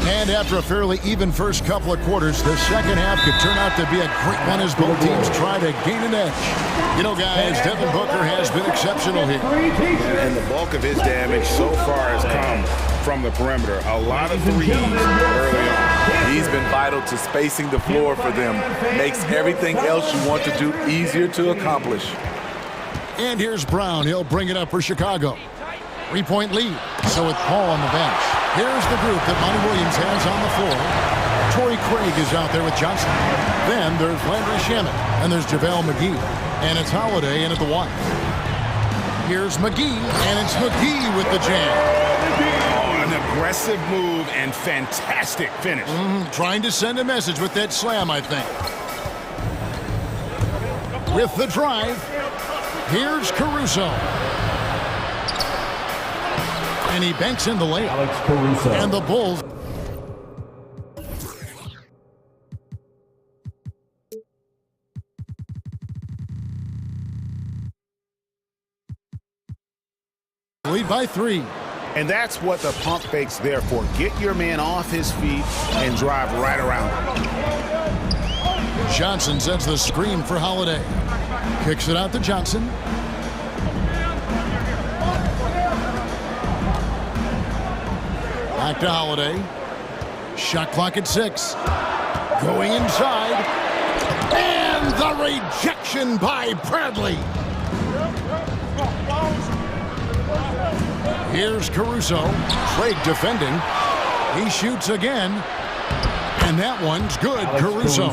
And after a fairly even first couple of quarters, the second half could turn out to be a great one as both teams try to gain an edge. You know, guys, Devin Booker has been exceptional here. And the bulk of his damage so far has come from the perimeter. A lot of threes early on. He's been vital to spacing the floor for them. Makes everything else you want to do easier to accomplish. And here's Brown. He'll bring it up for Chicago. 3-point lead. So with Paul on the bench. Here's the group that Monty Williams has on the floor. Torrey Craig is out there with Johnson. Then there's Landry Shamet. And there's JaVale McGee. And it's Holiday in at the 1. Here's McGee. And it's McGee with the jam. Oh, an aggressive move and fantastic finish. Trying to send a message with that slam, I think. With the drive, here's Caruso. And he banks in the layup. Alex Caruso. And the Bulls. Lead by 3. And that's what the pump fake's there for. Get your man off his feet and drive right around him. Johnson sets the screen for Holiday. Kicks it out to Johnson. Back to Holiday. Shot clock at 6. Going inside. And the rejection by Bradley. Here's Caruso. Craig defending. He shoots again. And that one's good, Caruso.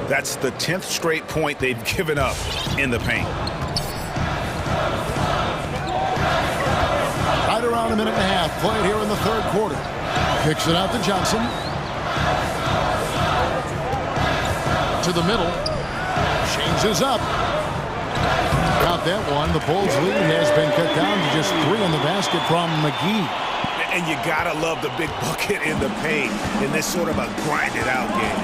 That's the 10th straight point they've given up in the paint. Right around a minute and a half played here in the third quarter. Kicks it out to Johnson. To the middle. Changes up. Got that one. The Bulls' lead has been cut down to just 3 in the basket from McGee. And you gotta love the big bucket in the paint in this sort of a grinded-out game.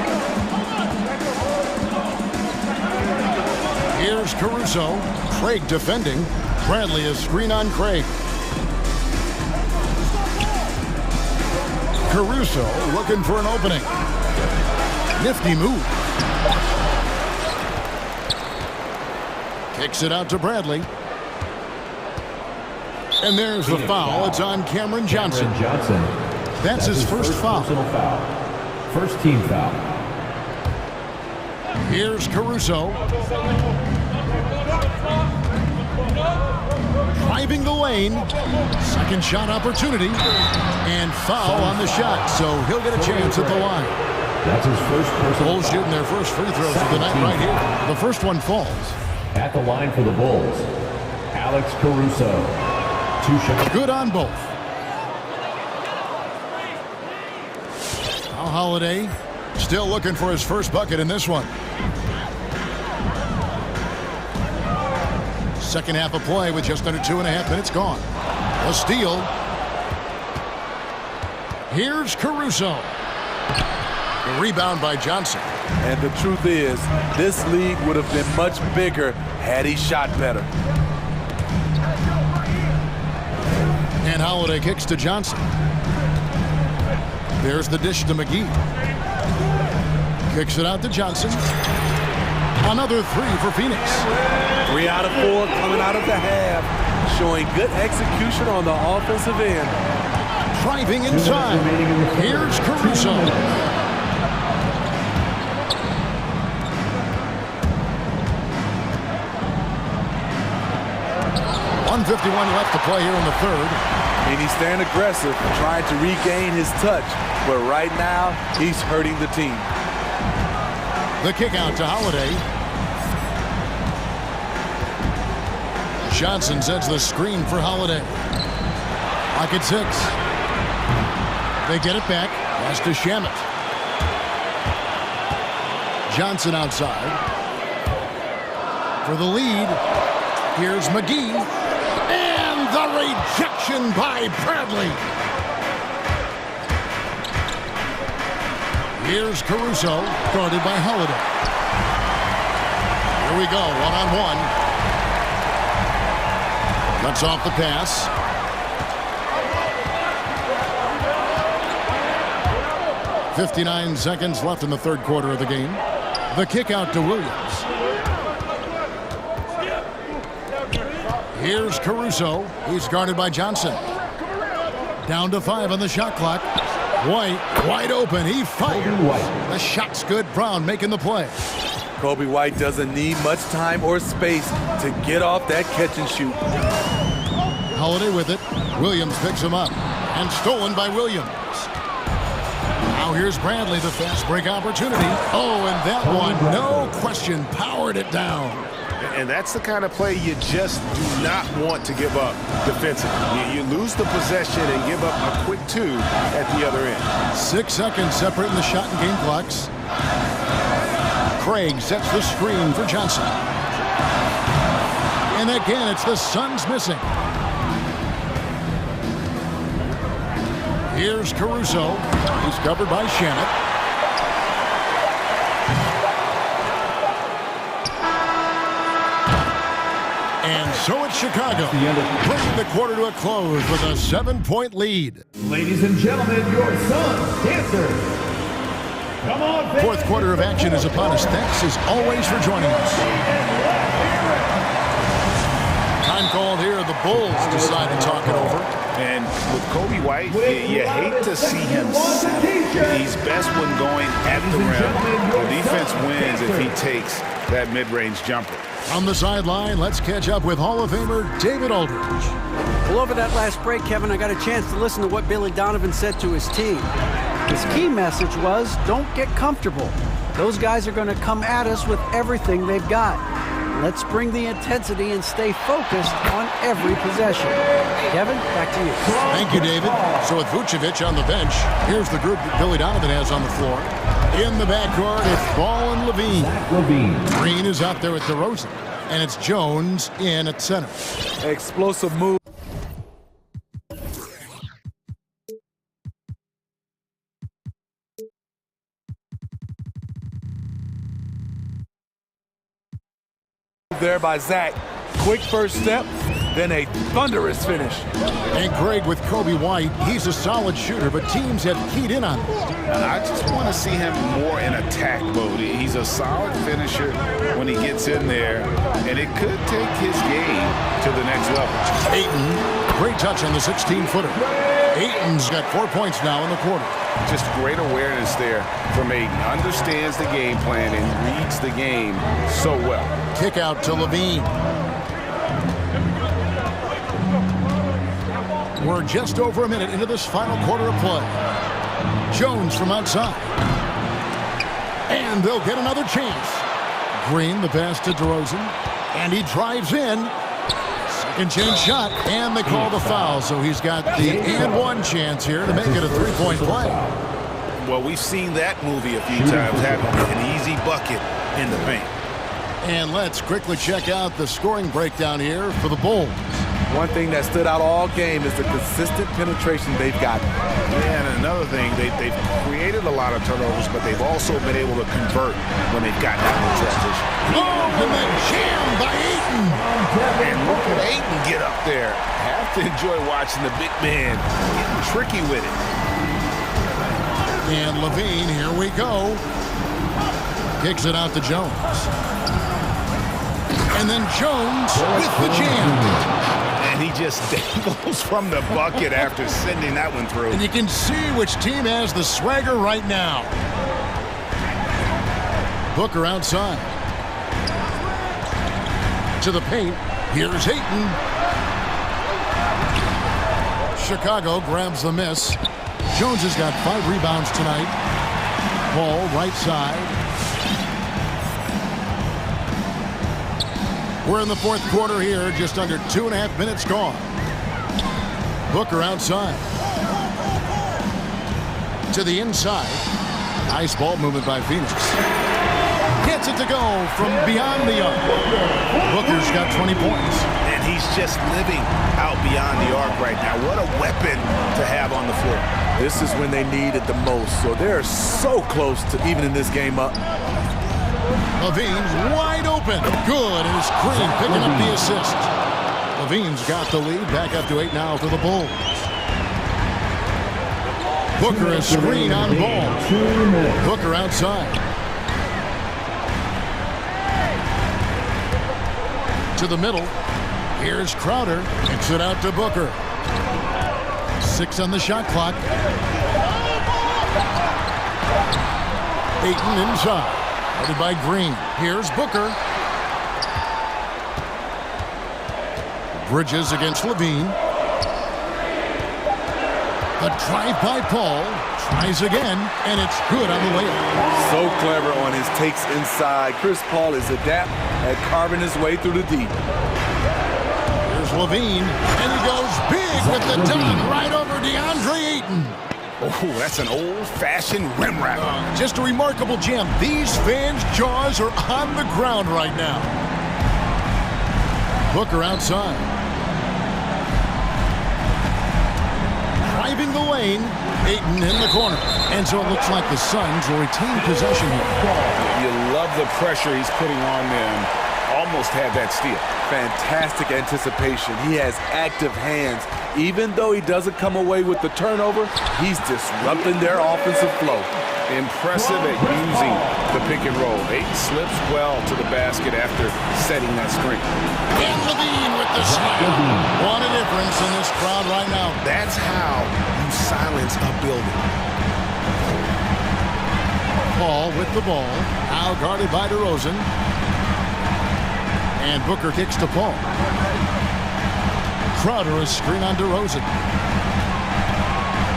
Here's Caruso. Craig defending. Bradley a screen on Craig. Caruso looking for an opening. Nifty move. Kicks it out to Bradley. And there's the foul. It's on Cameron Johnson. That's his first foul. First team foul. Here's Caruso. Driving the lane. Second shot opportunity. And foul on the shot. So he'll get a chance at the line. That's his first personal Bulls shooting their first free throws of the night right here. The first one falls. At the line for the Bulls, Alex Caruso. 2 shots. Good on both. Now Holiday still looking for his first bucket in this one. Second half of play with just under 2.5 minutes gone. A steal. Here's Caruso. The rebound by Johnson. And the truth is, this league would have been much bigger had he shot better. And Holiday kicks to Johnson. There's the dish to McGee. Kicks it out to Johnson. Another 3 for Phoenix. 3 out of 4 coming out of the half, showing good execution on the offensive end. Driving inside. Here's Caruso. 1:51 left to play here in the third. And he's staying aggressive, trying to regain his touch. But right now, he's hurting the team. The kick out to Holiday. Johnson sets the screen for Holiday. Clock at 6. They get it back. Pass to Shamet. Johnson outside. For the lead, here's McGee. And the rejection by Bradley. Here's Caruso, guarded by Holiday. Here we go, one-on-one. Cuts off the pass. .59 seconds left in the third quarter of the game. The kick out to Williams. Here's Caruso. He's guarded by Johnson. Down to 5 on the shot clock. White, wide open. He fired. The shot's good. Brown making the play. Kobe White doesn't need much time or space to get off that catch and shoot. Holiday with it. Williams picks him up. And stolen by Williams. Now here's Bradley, the fast break opportunity. Oh, and that one, no question, powered it down. And that's the kind of play you just do not want to give up defensively. You lose the possession and give up a quick 2 at the other end. 6 seconds separating the shot and game clocks. Craig sets the screen for Johnson. And again, it's the Suns missing. Here's Caruso. He's covered by Shamet. And so it's Chicago, bringing the quarter to a close with a 7-point lead. Ladies and gentlemen, your Suns dancers. Fourth quarter of action is upon us. Thanks as always for joining us. Time called here. The Bulls decide to talk it over. And with Kobe White, you hate to see him settle. He's best when going at the rim. The defense wins if he takes that mid-range jumper. On the sideline, let's catch up with Hall of Famer David Aldridge. Well, over that last break, Kevin, I got a chance to listen to what Billy Donovan said to his team. His key message was, don't get comfortable. Those guys are going to come at us with everything they've got. Let's bring the intensity and stay focused on every possession. Kevin, back to you. Thank you, David. So with Vucevic on the bench, here's the group that Billy Donovan has on the floor. In the backcourt, it's Ball and Levine. Green is out there with DeRozan, and it's Jones in at center. Explosive move. There by Zach. Quick first step, then a thunderous finish. And Greg with Kobe White, he's a solid shooter, but teams have keyed in on him. I just want to see him more in attack mode. He's a solid finisher when he gets in there, and it could take his game to the next level. Ayton, great touch on the 16-footer. Ayton's got 4 points now in the quarter. Just great awareness there from Ayton. Understands the game plan and reads the game so well. Kick out to Levine. We're just over a minute into this final quarter of play. Jones from outside. And they'll get another chance. Green, the pass to DeRozan. And he drives in. Second chance shot. And they call the foul. So he's got the and one chance here to make it a three-point play. Well, we've seen that movie a few times, haven't we? An easy bucket in the paint. And let's quickly check out the scoring breakdown here for the Bulls. One thing that stood out all game is the consistent penetration they've got. Yeah, and another thing, they've created a lot of turnovers, but they've also been able to convert when they've gotten out of transition. Oh, and then jammed by Ayton. And look at Ayton get up there. Have to enjoy watching the big man getting tricky with it. And Levine, here we go. Kicks it out to Jones. And then Jones with the jam. And he just dangles from the bucket after sending that one through. And you can see which team has the swagger right now. Booker outside. To the paint. Here's Ayton. Chicago grabs the miss. Jones has got 5 rebounds tonight. Ball right side. We're in the fourth quarter here, just under 2.5 minutes gone. Booker outside. To the inside. Nice ball movement by Phoenix. Gets it to go from beyond the arc. Booker's got 20 points. And he's just living out beyond the arc right now. What a weapon to have on the floor. This is when they need it the most, so they're so close to evening this game up. Levine's wide open. Good, and it's Green picking up the assist. Levine's got the lead. Back up to 8 now for the Bulls. Booker is screen on ball. Booker outside. To the middle. Here's Crowder. Kicks it out to Booker. 6 on the shot clock. Ayton inside. Headed by Green. Here's Booker. Bridges against Levine. A drive by Paul. Tries again, and it's good on the layup. So clever on his takes inside. Chris Paul is adept at carving his way through the deep. Here's Levine, and he goes big with the dunk right over DeAndre Ayton. Oh, that's an old-fashioned rim wrap. Just a remarkable jam. These fans' jaws are on the ground right now. Booker outside. Driving the lane. Ayton in the corner. And so it looks like the Suns will retain possession here. You love the pressure he's putting on them. Almost had that steal. Fantastic anticipation. He has active hands. Even though he doesn't come away with the turnover, he's disrupting their offensive flow. Impressive at using the pick and roll. Ayton slips well to the basket after setting that screen. And Levine with the slam. What a difference in this crowd right now. That's how you silence a building. Paul with the ball. Now guarded by DeRozan. And Booker kicks to Paul. Crowder is screen on DeRozan.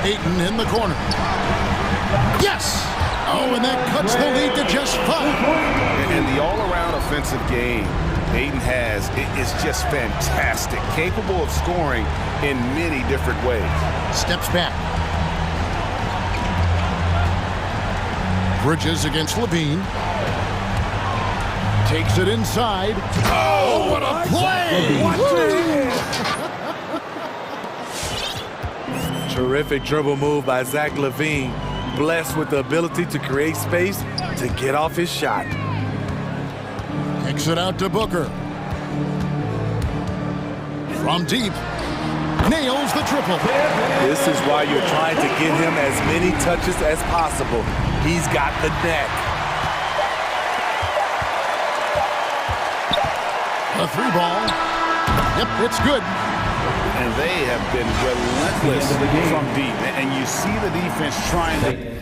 Ayton in the corner. Yes! Oh, and that cuts the lead to just 5. And the all-around offensive game Ayton has is just fantastic. Capable of scoring in many different ways. Steps back. Bridges against Levine. Takes it inside. Oh, what a play! Terrific dribble move by Zach LaVine. Blessed with the ability to create space to get off his shot. Kicks it out to Booker. From deep. Nails the triple. This is why you're trying to get him as many touches as possible. He's got the net. A 3-ball. Yep, it's good. And they have been relentless from deep. And you see the defense trying to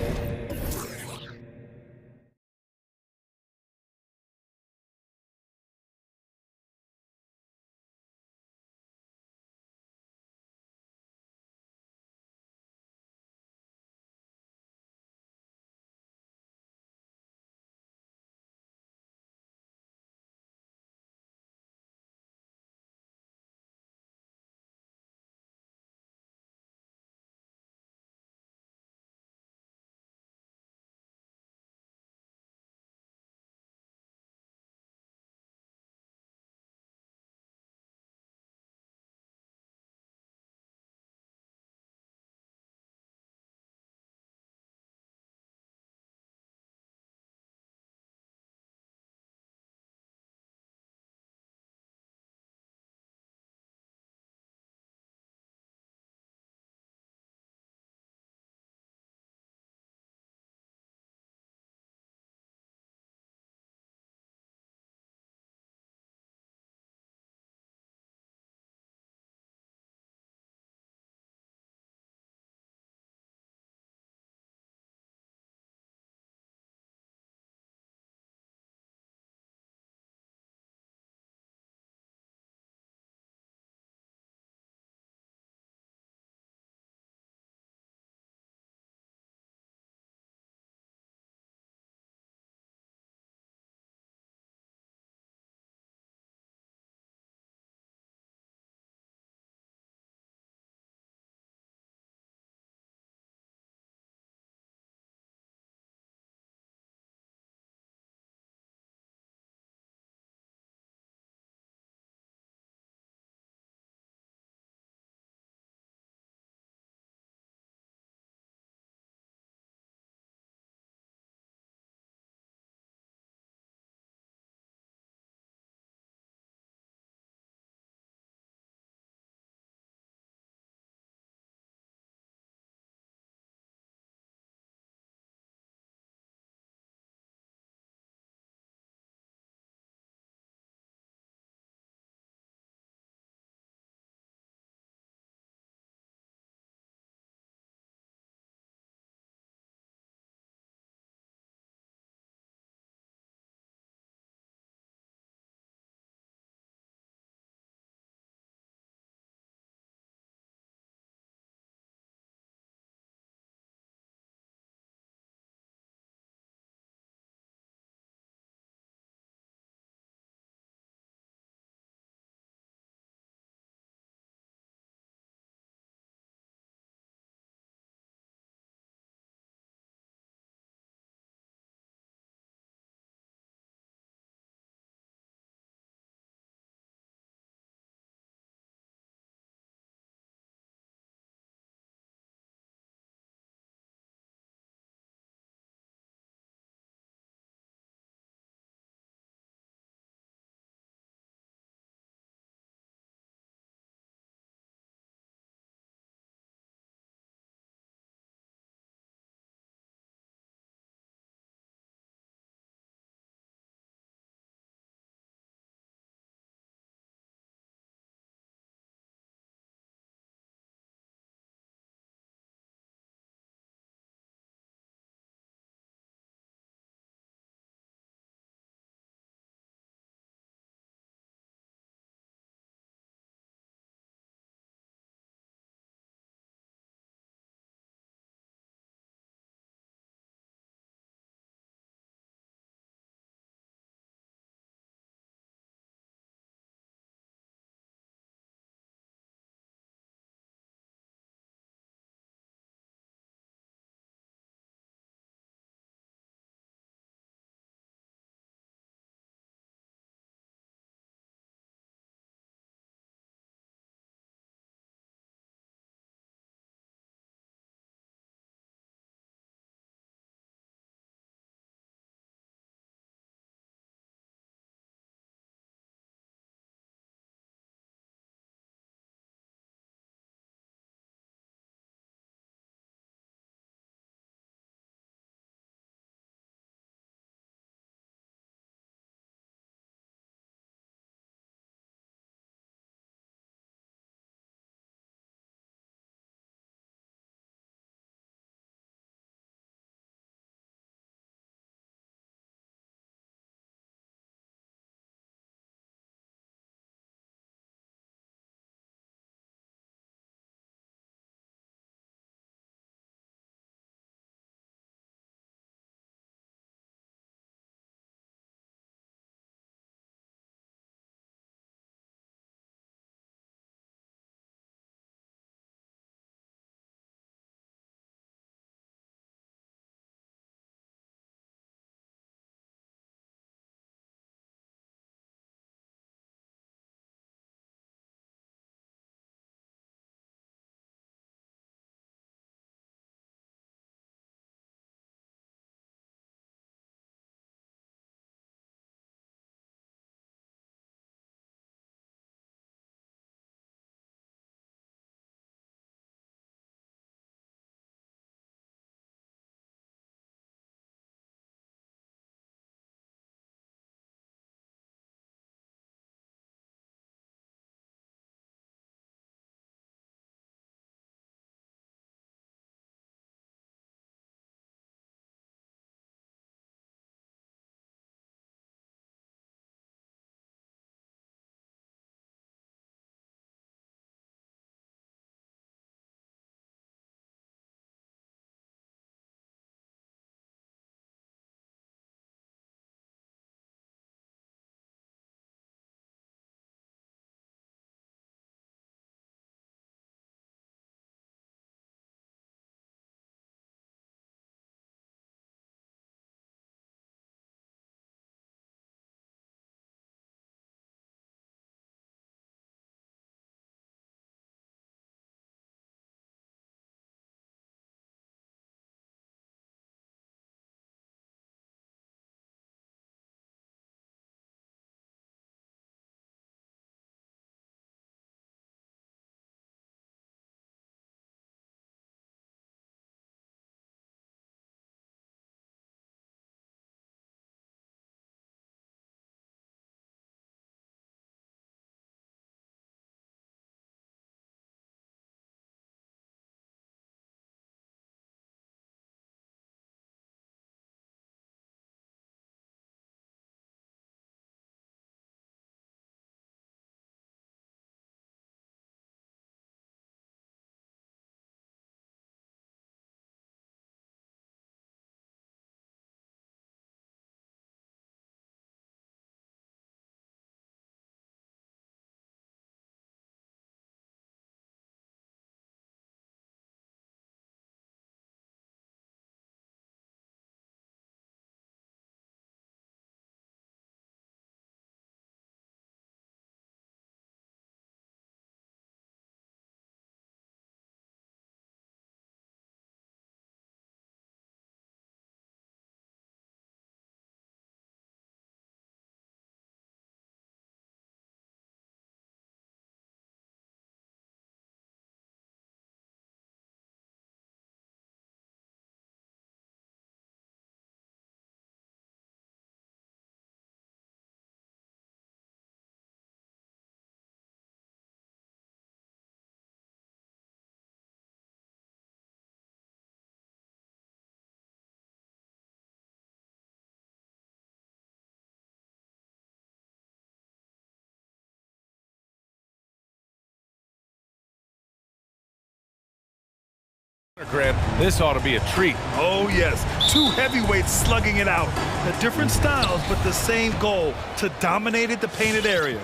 Grant, this ought to be a treat. Oh, yes. Two heavyweights slugging it out. The different styles, but the same goal, to dominate the painted area.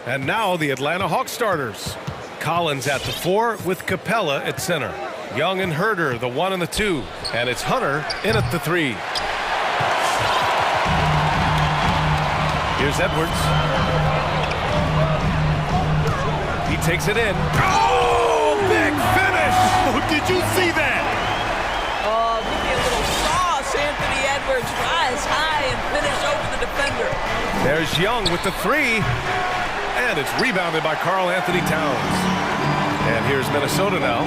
And now the Atlanta Hawks starters. Collins at the 4 with Capella at center. Young and Herder, the 1 and the 2. And it's Hunter in at the 3. Here's Edwards. He takes it in. Oh, big finish! Oh, did you see that? Oh, give me a little sauce. Anthony Edwards rise high and finish over the defender. There's Young with the 3. And it's rebounded by Karl Anthony Towns. And here's Minnesota now.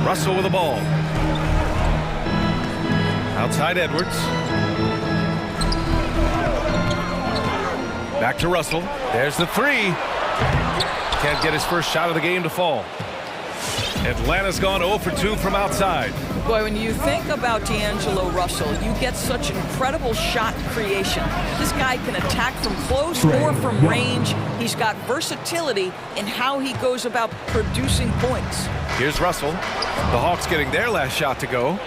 Russell with the ball. Outside Edwards. Back to Russell. There's the 3. Can't get his first shot of the game to fall. Atlanta's gone 0 for 2 from outside. Boy, when you think about D'Angelo Russell, you get such incredible shot creation. This guy can attack from close or from range. He's got versatility in how he goes about producing points. Here's Russell. The Hawks getting their last shot to go.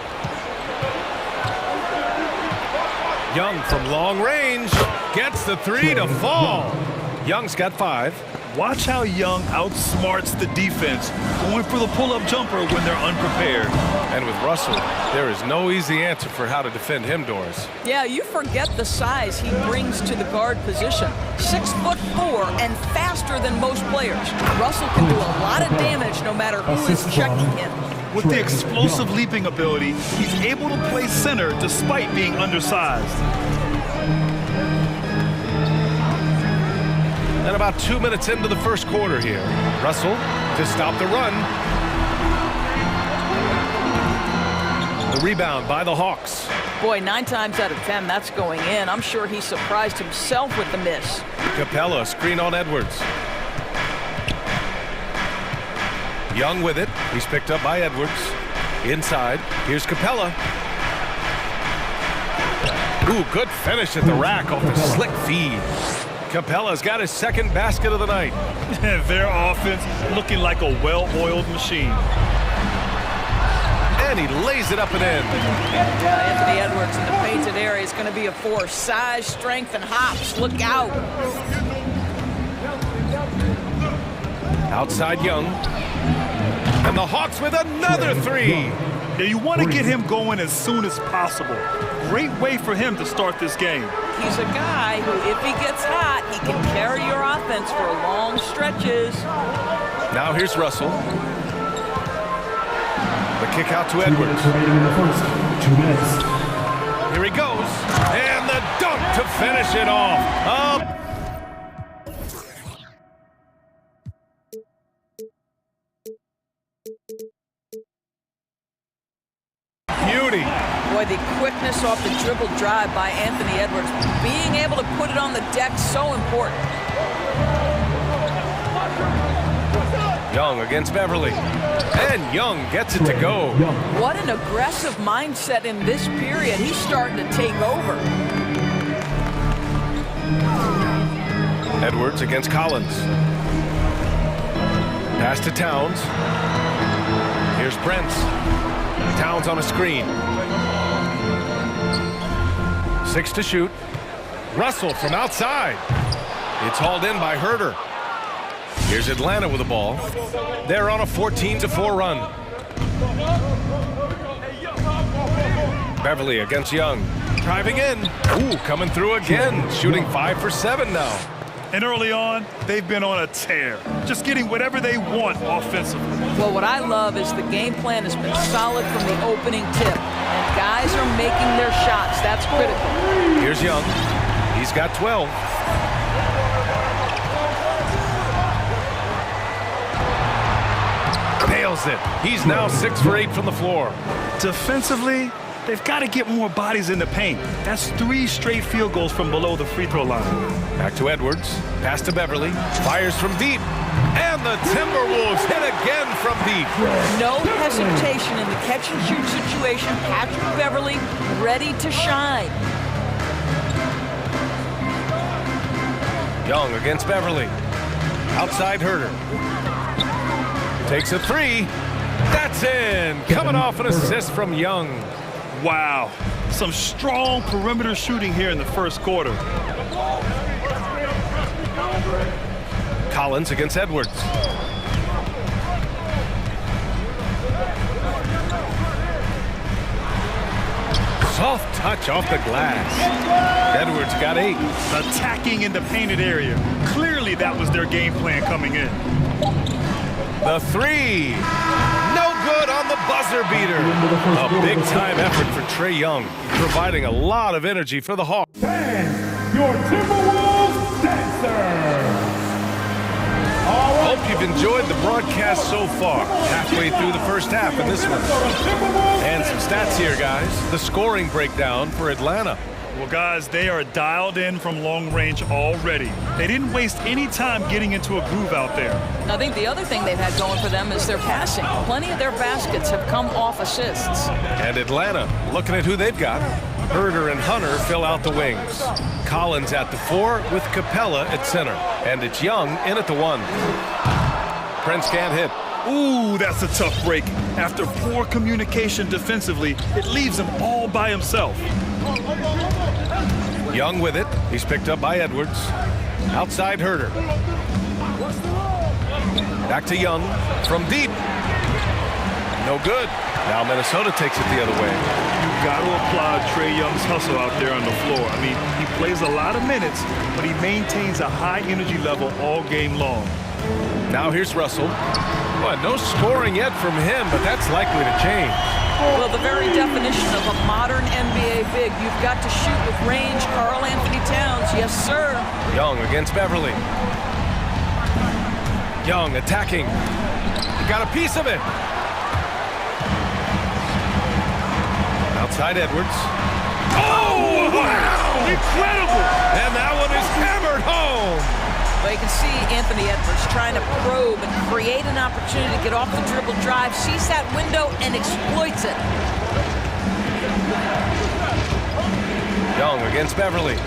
Young from long range gets the 3 to fall. Young's got 5. Watch how Young outsmarts the defense, going for the pull-up jumper when they're unprepared. And with Russell, there is no easy answer for how to defend him, Doris. Yeah, you forget the size he brings to the guard position. 6'4" and faster than most players. Russell can do a lot of damage no matter who is checking him. With the explosive leaping ability, he's able to play center despite being undersized. And about 2 minutes into the first quarter here. Russell to stop the run. The rebound by the Hawks. Boy, 9 times out of 10, that's going in. I'm sure he surprised himself with the miss. Capella, screen on Edwards. Young with it. He's picked up by Edwards. Inside. Here's Capella. Ooh, good finish at the rack off the slick feed. Capella's got his second basket of the night. Their offense looking like a well-oiled machine. And he lays it up and in. Anthony Edwards in the painted area is going to be a force. Size, strength, and hops. Look out. Outside Young. And the Hawks with another 3. Yeah, you want to get him going as soon as possible. Great way for him to start this game. He's a guy who, if he gets hot, he can carry your offense for long stretches. Now here's Russell. The kick out to Edwards. Here he goes. And the dunk to finish it off. Up. Beauty. Boy, the quickness off the dribble drive by Anthony Edwards. Being able to put it on the deck, so important. Young against Beverly. And Young gets it to go. What an aggressive mindset in this period. He's starting to take over. Edwards against Collins. Pass to Towns. Here's Brents. Towns on a screen. 6 to shoot. Russell from outside. It's hauled in by Herder. Here's Atlanta with the ball. They're on a 14-4 run. Beverly against Young. Driving in. Ooh, coming through again. Shooting 5 for 7 now. And early on, they've been on a tear. Just getting whatever they want offensively. Well, what I love is the game plan has been solid from the opening tip. And guys are making their shots. That's critical. Here's Young. He's got 12. Nails it. He's now 6 for 8 from the floor. Defensively, they've got to get more bodies in the paint. That's 3 straight field goals from below the free throw line. Back to Edwards. Pass to Beverly. Fires from deep. And the Timberwolves hit again from deep. No hesitation in the catch-and-shoot situation. Patrick Beverly ready to shine. Young against Beverly. Outside Herder. Takes a three. That's in. Coming off an assist from Young. Wow. Some strong perimeter shooting here in the first quarter. Collins against Edwards. Soft touch off the glass. Edwards got 8. Attacking in the painted area. Clearly that was their game plan coming in. The three. No good on the buzzer beater. A big-time effort for Trae Young, providing a lot of energy for the Hawks. And your Timberwolves dancer. Hope you've enjoyed the broadcast so far. Halfway through the first half in this one. And some stats here, guys. The scoring breakdown for Atlanta. Well, guys, they are dialed in from long range already. They didn't waste any time getting into a groove out there. I think the other thing they've had going for them is their passing. Plenty of their baskets have come off assists. And Atlanta, looking at who they've got. Herder and Hunter fill out the wings. Collins at the 4 with Capella at center. And it's Young in at the 1. Prince can't hit. Ooh, that's a tough break. After poor communication defensively, it leaves him all by himself. Young with it. He's picked up by Edwards. Outside Herder. Back to Young from deep. No good. Now Minnesota takes it the other way. You've got to applaud Trae Young's hustle out there on the floor. I mean, he plays a lot of minutes, but he maintains a high energy level all game long. Now here's Russell. Well, no scoring yet from him, but that's likely to change. Well, the very definition of a modern NBA big. You've got to shoot with range. Karl Anthony Towns, yes, sir. Young against Beverly. Young attacking. He got a piece of it. Outside Edwards. Oh, wow! Incredible! And that one is hammered home. Well, you can see Anthony Edwards trying to probe and create an opportunity to get off the dribble drive, sees that window, and exploits it. Young against Beverly.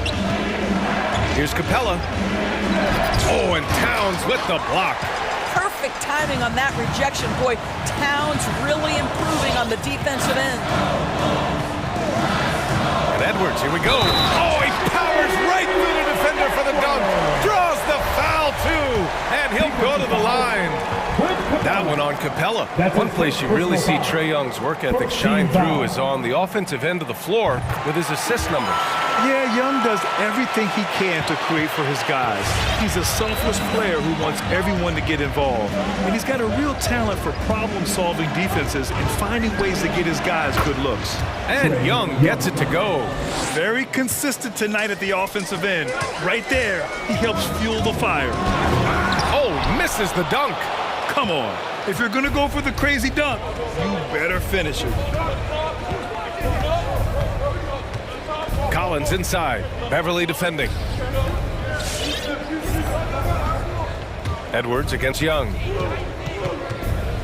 Here's Capella. Oh, and Towns with the block. Perfect timing on that rejection. Boy, Towns really improving on the defensive end. And Edwards, here we go. Oh, he powers right through the defender for the dunk. Draws the foul, too. And he'll go to the line. That one on Capella. One place you really see Trae Young's work ethic shine through is on the offensive end of the floor with his assist numbers. Yeah, Young does everything he can to create for his guys. He's a selfless player who wants everyone to get involved. And he's got a real talent for problem-solving defenses and finding ways to get his guys good looks. And Young gets it to go. Very consistent tonight at the offensive end. Right there, he helps fuel the fire. Oh, misses the dunk. Come on. If you're going to go for the crazy dunk, you better finish it. Collins inside. Beverly defending. Edwards against Young.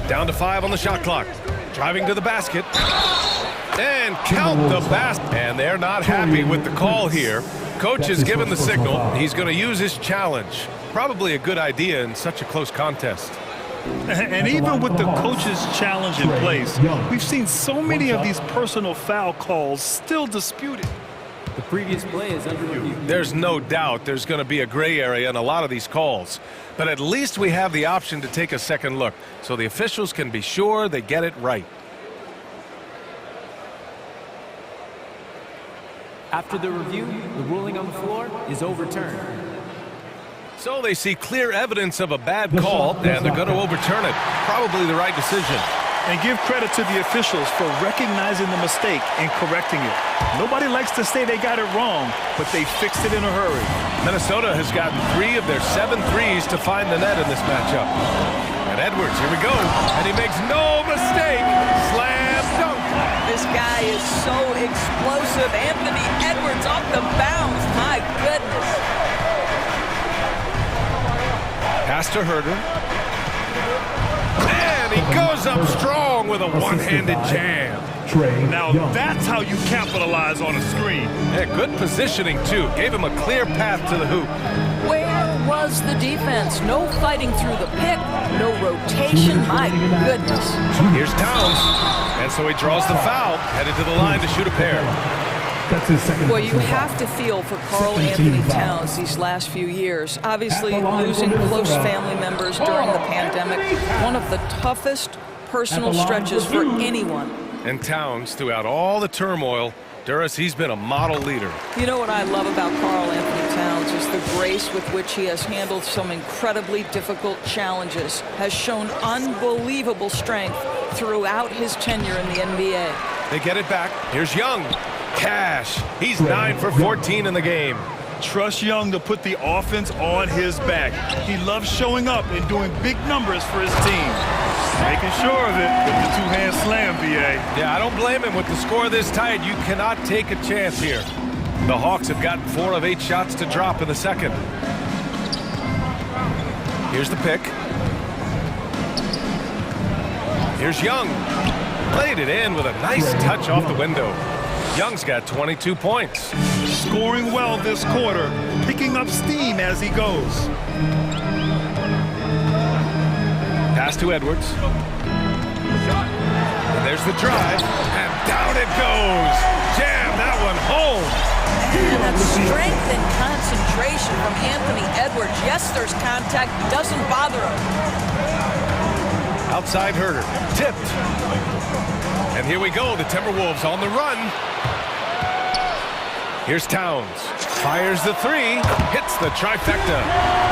Down to 5 on the shot clock. Driving to the basket. And count the basket. And they're not happy with the call here. Coach has given the signal. He's going to use his challenge. Probably a good idea in such a close contest. And even with the coach's challenge in place, we've seen so many of these personal foul calls still disputed. The previous play is under review. There's no doubt there's going to be a gray area in a lot of these calls. But at least we have the option to take a second look so the officials can be sure they get it right. After the review, the ruling on the floor is overturned. So they see clear evidence of a bad call, and they're going to overturn it. Probably the right decision. And give credit to the officials for recognizing the mistake and correcting it. Nobody likes to say they got it wrong, but they fixed it in a hurry. Minnesota has gotten 3 of their 7 threes to find the net in this matchup. And Edwards, here we go. And he makes no mistake. Slam dunk. This guy is so explosive. Anthony Edwards off the bounce. My goodness. Pass to Herder. And he goes up strong with a one-handed jam. Now that's how you capitalize on a screen. Yeah, good positioning, too. Gave him a clear path to the hoop. Where was the defense. No fighting through the pick, no rotation. My goodness. Here's Towns. And so he draws the foul, headed to the line to shoot a pair. That's his second. Well, you have to feel for Karl Anthony Towns these last few years. Obviously, losing close family members during the pandemic, one of the toughest personal stretches for anyone. And Towns, throughout all the turmoil, Duras, he's been a model leader. You know what I love about Karl Anthony Towns is the grace with which he has handled some incredibly difficult challenges, has shown unbelievable strength throughout his tenure in the NBA. They get it back. Here's Young. Cash. He's 9 for 14 in the game. Trust Young to put the offense on his back. He loves showing up and doing big numbers for his team. Making sure of it with the two-hand slam, B.A. Yeah, I don't blame him. With the score this tight, you cannot take a chance here. The Hawks have gotten 4 of 8 shots to drop in the second. Here's the pick. Here's Young. Laid it in with a nice touch off the window. Young's got 22 points. Scoring well this quarter, picking up steam as he goes. Pass to Edwards. And there's the drive, and down it goes. Jam that one home. And that strength and concentration from Anthony Edwards. Yes, there's contact, doesn't bother him. Outside Herter, tipped. And here we go, the Timberwolves on the run. Here's Towns, fires the 3, hits the trifecta.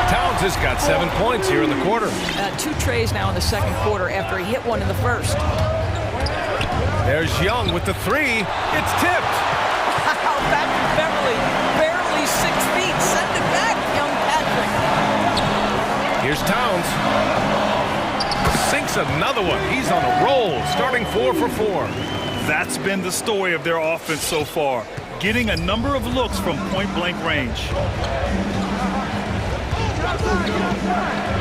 Towns has got 7 points here in the quarter. 2 trays now in the second quarter after he hit one in the first. There's Young with the 3, it's tipped. Wow, back to Beverly, barely 6 feet, send it back, young Patrick. Here's Towns. Sinks another one. He's on a roll, starting 4 for 4. That's been the story of their offense so far, getting a number of looks from point-blank range.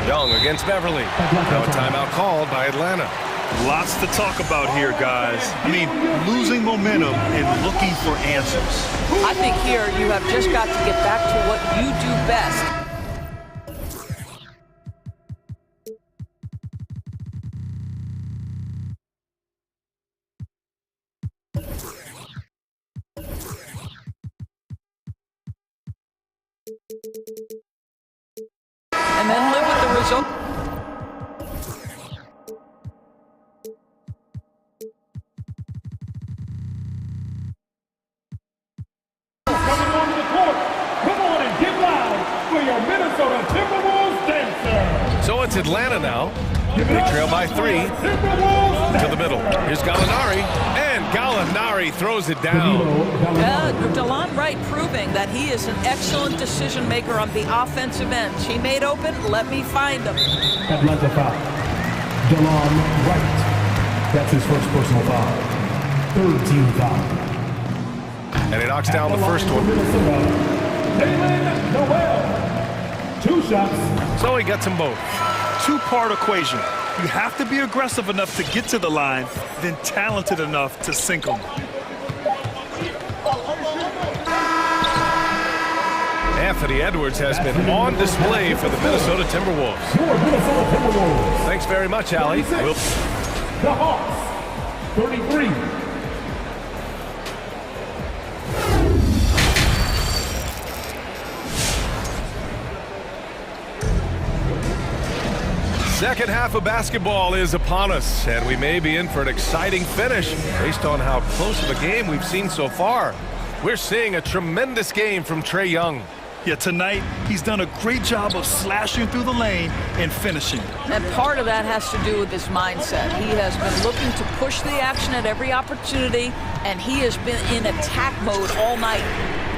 Young against Beverly. Now a timeout called by Atlanta. Lots to talk about here, guys. I mean, losing momentum and looking for answers. I think here you have just got to get back to what you do best. And then live with the result. Coming onto the court, come on and get loud for your Minnesota Timberwolves dancer. So it's Atlanta now. They trail by 3 to the middle. Here's Gallinari, and Gallinari throws it down. DeLon Wright proving that he is an excellent decision maker on the offensive end. He made open, let me find him. Atlanta foul. DeLon Wright. That's his first personal foul. Third team foul. And he knocks down the first one. Jalen Noel. 2 shots. So he gets them both. Two-part equation. You have to be aggressive enough to get to the line, then talented enough to sink them. Anthony Edwards has been on display for the Minnesota Timberwolves. Thanks very much, Allie. The Hawks, 33. Second half of basketball is upon us, and we may be in for an exciting finish based on how close of a game we've seen so far. We're seeing a tremendous game from Trae Young. Yeah, tonight, he's done a great job of slashing through the lane and finishing. And part of that has to do with his mindset. He has been looking to push the action at every opportunity, and he has been in attack mode all night.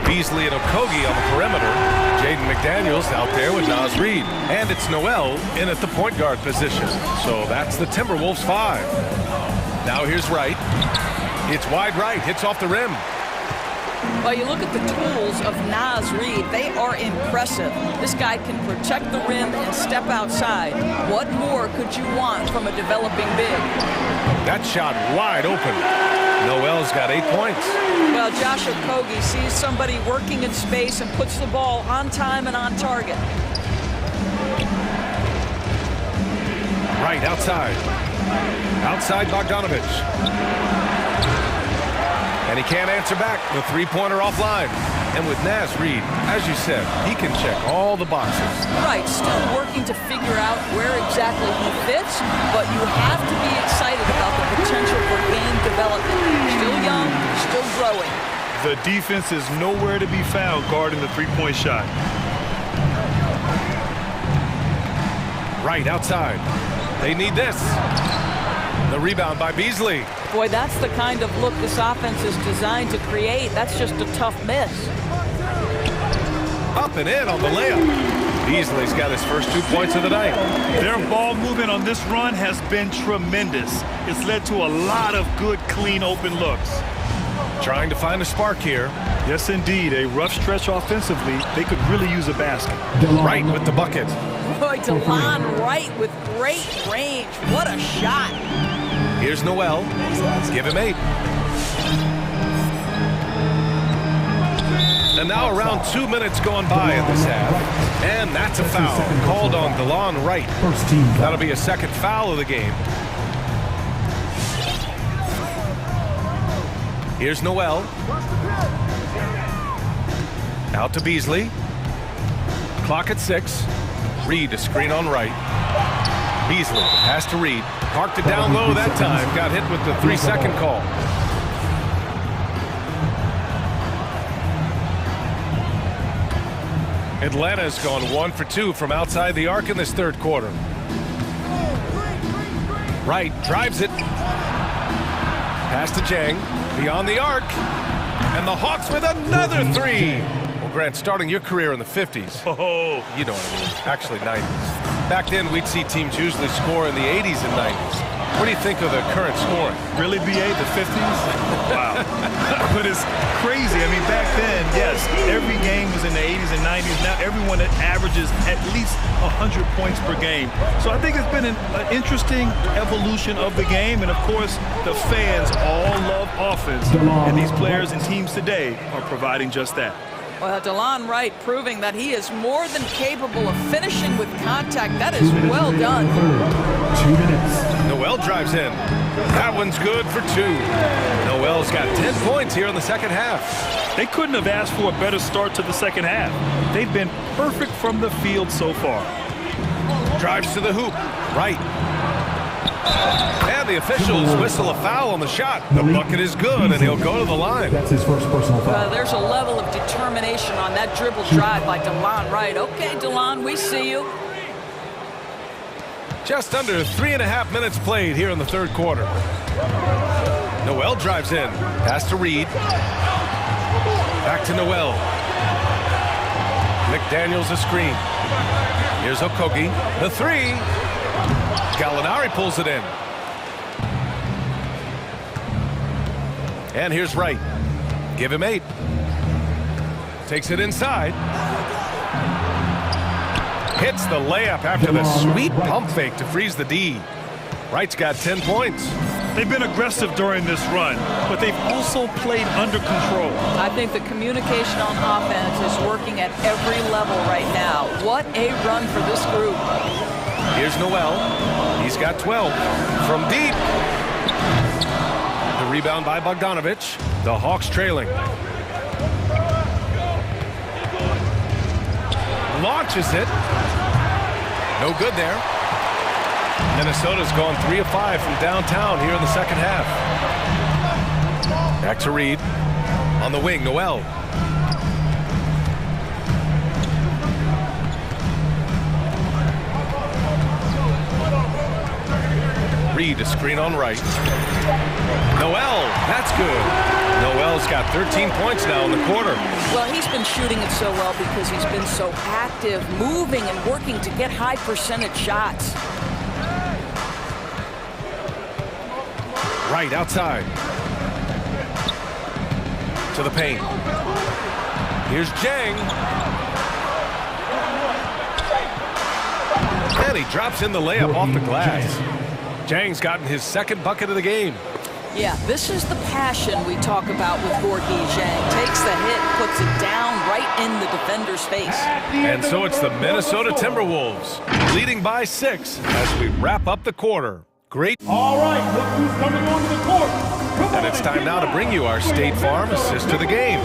Beasley and Okogie on the perimeter. Jaden McDaniels out there with Naz Reid. And it's Noel in at the point guard position. So that's the Timberwolves 5. Now here's Wright. It's wide right, hits off the rim. Well, you look at the tools of Naz Reid, they are impressive. This guy can protect the rim and step outside. What more could you want from a developing big? That shot wide open. Noel's got 8 points. Well, Josh Okogie sees somebody working in space and puts the ball on time and on target. Right, outside. Outside Bogdanovich. And he can't answer back. The three-pointer offline. And with Naz Reid, as you said, he can check all the boxes. Right, still working to figure out where exactly he fits, but you have to be excited about the potential for game development. Still young, still growing. The defense is nowhere to be found guarding the three-point shot. Right, outside. They need this. The rebound by Beasley. Boy, that's the kind of look this offense is designed to create. That's just a tough miss. Up and in on the layup. Beasley's got his first 2 points of the night. Their ball movement on this run has been tremendous. It's led to a lot of good, clean, open looks. Trying to find a spark here. Yes, indeed. A rough stretch offensively. They could really use a basket. Right with the bucket. Boy, DeLon Wright with great range. What a shot. Here's Noel. Give him 8. And now around 2 minutes going by in this half. And that's a foul called on DeLon Wright. That'll be a second foul of the game. Here's Noel. Out to Beasley. Clock at 6. Reid a screen on Wright. Beasley pass to Reid. Parked it down low that time. Got hit with the 3-second call. Atlanta's gone 1 for 2 from outside the arc in this third quarter. Wright drives it. Pass to Jang. Beyond the arc. And the Hawks with another 3. Well, Grant, starting your career in the 50s. Oh, you know what I mean. Actually, 90s. Back then, we'd see teams usually score in the 80s and 90s. What do you think of the current scoring? Really, BA, the 50s? Wow. But it's crazy. I mean, back then, yes, every game was in the 80s and 90s. Now everyone averages at least 100 points per game. So I think it's been an interesting evolution of the game. And, of course, the fans all love offense. And these players and teams today are providing just that. Well, DeLon Wright proving that he is more than capable of finishing with contact. That is well done. 2 minutes. Noel drives in. That one's good for 2. Noel's got 10 points here in the second half. They couldn't have asked for a better start to the second half. They've been perfect from the field so far. Drives to the hoop. Right. And the officials whistle a foul on the shot. The bucket is good, and he'll go to the line. That's his first personal foul. There's a level of determination on that dribble drive by DeLon Wright. Okay, DeLon, we see you. Just under 3.5 minutes played here in the third quarter. Noel drives in. Pass to Reid. Back to Noel. McDaniels a screen. Here's Okogie. The 3. Gallinari pulls it in. And here's Wright. Give him 8. Takes it inside. Hits the layup after the sweet pump fake to freeze the D. Wright's got 10 points. They've been aggressive during this run, but they've also played under control. I think the communication on offense is working at every level right now. What a run for this group. Here's Noel. He's got 12 from deep. The rebound by Bogdanovich. The Hawks trailing. Launches it. No good there. Minnesota's gone 3 of 5 from downtown here in the second half. Back to Reid. On the wing, Noel. Reid a screen on Wright. Noel, that's good. Noel's got 13 points now in the quarter. Well, he's been shooting it so well because he's been so active, moving and working to get high percentage shots. Right outside. To the paint. Here's Jang. And he drops in the layup off the glass. Jang's gotten his second bucket of the game. Yeah, this is the passion we talk about with Gorgui Dieng. Takes the hit, puts it down right in the defender's face. And so it's the Minnesota Timberwolves leading by 6 as we wrap up the quarter. Great. All right, look who's coming onto the court. And it's time now to bring you our State Farm assist to the game.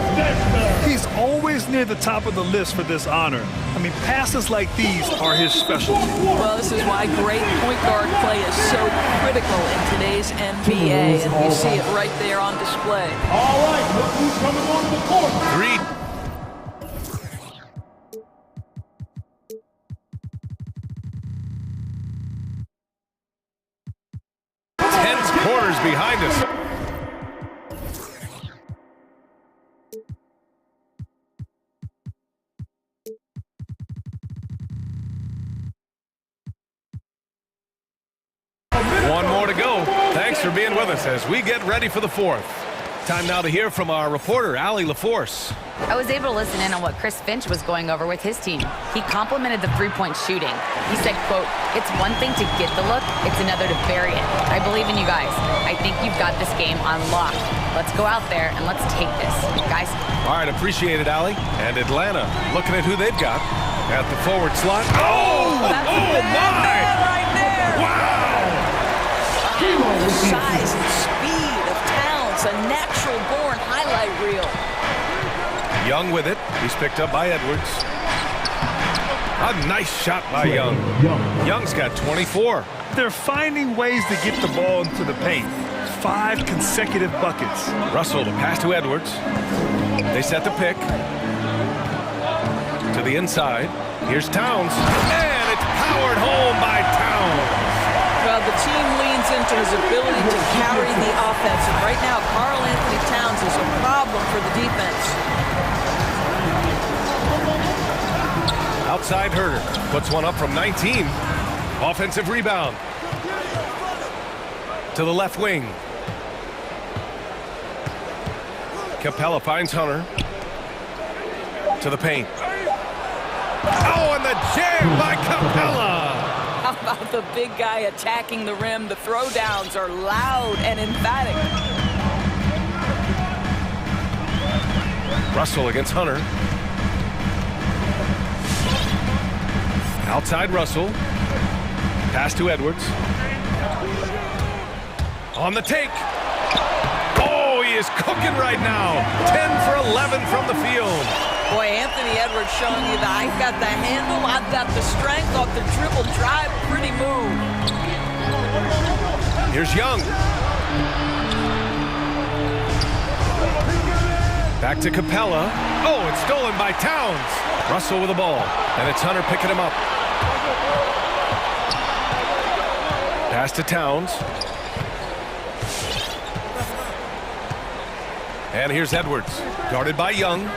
He's always near the top of the list for this honor. I mean, passes like these are his specialty. Well, this is why great point guard play is so critical in today's NBA, and you see it right there on display. All right, look who's coming onto the court. 3. Quarters behind us. One more to go. Thanks for being with us as we get ready for the 4th. Time now to hear from our reporter, Allie LaForce. I was able to listen in on what Chris Finch was going over with his team. He complimented the three-point shooting. He said, quote, "It's one thing to get the look, it's another to bury it. I believe in you guys. I think you've got this game on lock. Let's go out there and let's take this, guys." All right, appreciate it, Allie. And Atlanta, looking at who they've got at the forward slot. Oh, that's my! Right there. Wow! The size and speed of Towns, a natural-born highlight reel. Young with it. He's picked up by Edwards. A nice shot by Young. Young's got 24. They're finding ways to get the ball into the paint. 5 consecutive buckets. Russell to pass to Edwards. They set the pick. To the inside. Here's Towns. And it's powered home by Towns. Well, the team leans into his ability to carry the offense. And right now, Karl Anthony Towns is a problem for the defense. Outside Herder puts one up from 19. Offensive rebound. To the left wing. Capella finds Hunter. To the paint. Oh, and the jam by Capella! How about the big guy attacking the rim? The throwdowns are loud and emphatic. Russell against Hunter. Outside Russell. Pass to Edwards. On the take. Oh, he is cooking right now. 10 for 11 from the field. Boy, Anthony Edwards showing you that I've got the handle, I've got the strength off the dribble drive. Pretty move. Here's Young. Back to Capella. Oh, it's stolen by Towns. Russell with the ball. And it's Hunter picking him up. Pass to Towns. And here's Edwards. Guarded by Young.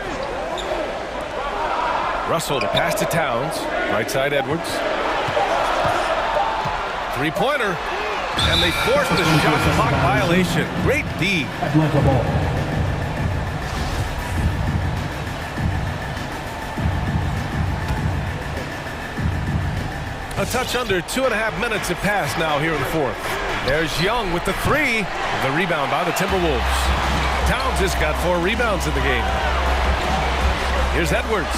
Russell to pass to Towns. Right side Edwards. Three-pointer. And they forced the shot clock violation. Great D. A touch under 2.5 minutes have passed now here in the 4th. There's Young with the 3. The rebound by the Timberwolves. Towns has got 4 rebounds in the game. Here's Edwards.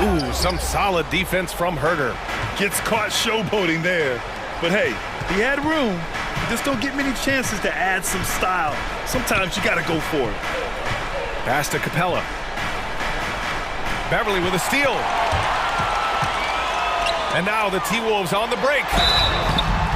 Ooh, some solid defense from Herder. Gets caught showboating there. But hey, he had room. You just don't get many chances to add some style. Sometimes you gotta go for it. Pass to Capella. Beverly with a steal. And now the T-Wolves on the break.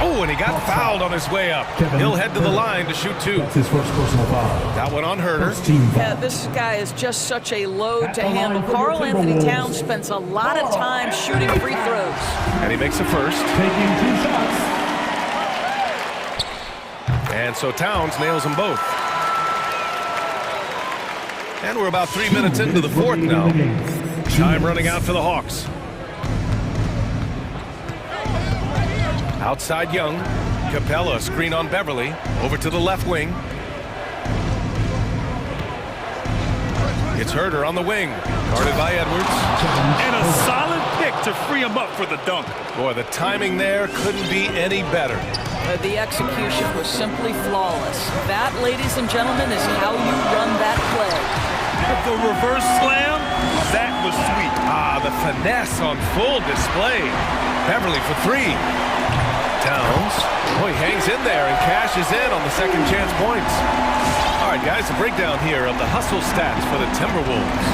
Oh, and he got fouled on his way up. He'll head to the line to shoot 2. That's his first personal foul. That one on Herder. Yeah, this guy is just such a load to handle. Karl Anthony Towns spends a lot of time shooting free throws. And he makes the first. Taking 2 shots. And so Towns nails them both. And we're about 3 minutes into the 4th now. Time running out for the Hawks. Outside Young. Capella screen on Beverly. Over to the left wing. It's Herder on the wing. Guarded by Edwards. And a solid pick to free him up for the dunk. Boy, the timing there couldn't be any better. The execution was simply flawless. That, ladies and gentlemen, is how you run that play. The reverse slam, that was sweet. Ah, the finesse on full display. Beverly for three. Downs. Oh, he hangs in there and cashes in on the second chance points. All right, guys, a breakdown here of the hustle stats for the Timberwolves.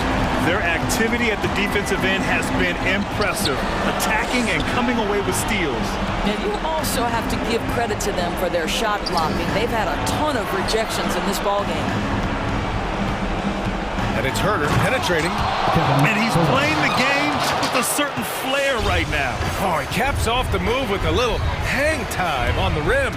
Their activity at the defensive end has been impressive, attacking and coming away with steals. And you also have to give credit to them for their shot blocking. They've had a ton of rejections in this ballgame. And it's Herter penetrating. And he's playing the game with a certain flair right now. Oh, he caps off the move with a little hang time on the rim.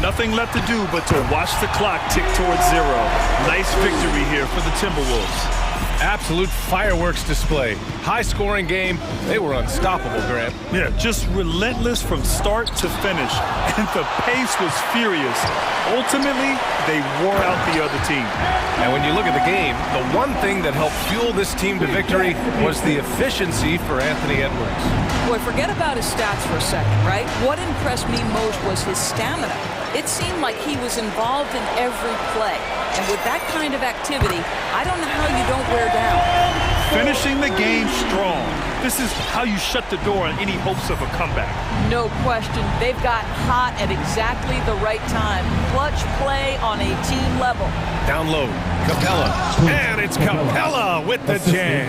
Nothing left to do but to watch the clock tick towards zero. Nice victory here for the Timberwolves. Absolute fireworks display. High-scoring game. They were unstoppable, Grant. Yeah, just relentless from start to finish. And the pace was furious. Ultimately, they wore out the other team. And when you look at the game, the one thing that helped fuel this team to victory was the efficiency for Anthony Edwards. Boy, forget about his stats for a second, right? What impressed me most was his stamina. It seemed like he was involved in every play. And with that kind of activity, I don't know how you don't wear down. Finishing the game strong. This is how you shut the door on any hopes of a comeback. No question. They've got hot at exactly the right time. Clutch play on a team level. Down low, Capella. And it's Capella with the jam.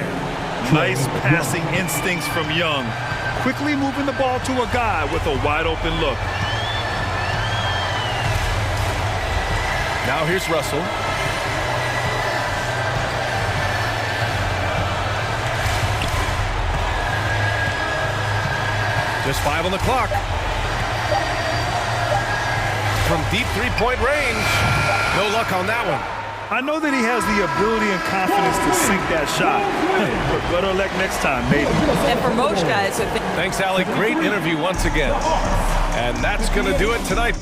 Nice passing instincts from Young. Quickly moving the ball to a guy with a wide open look. Now here's Russell. Just 5 on the clock. From deep three-point range. No luck on that one. I know that he has the ability and confidence to sink that shot. But better luck next time, maybe. And for most guys, I think... Thanks, Allie. Great interview once again. And that's going to do it tonight.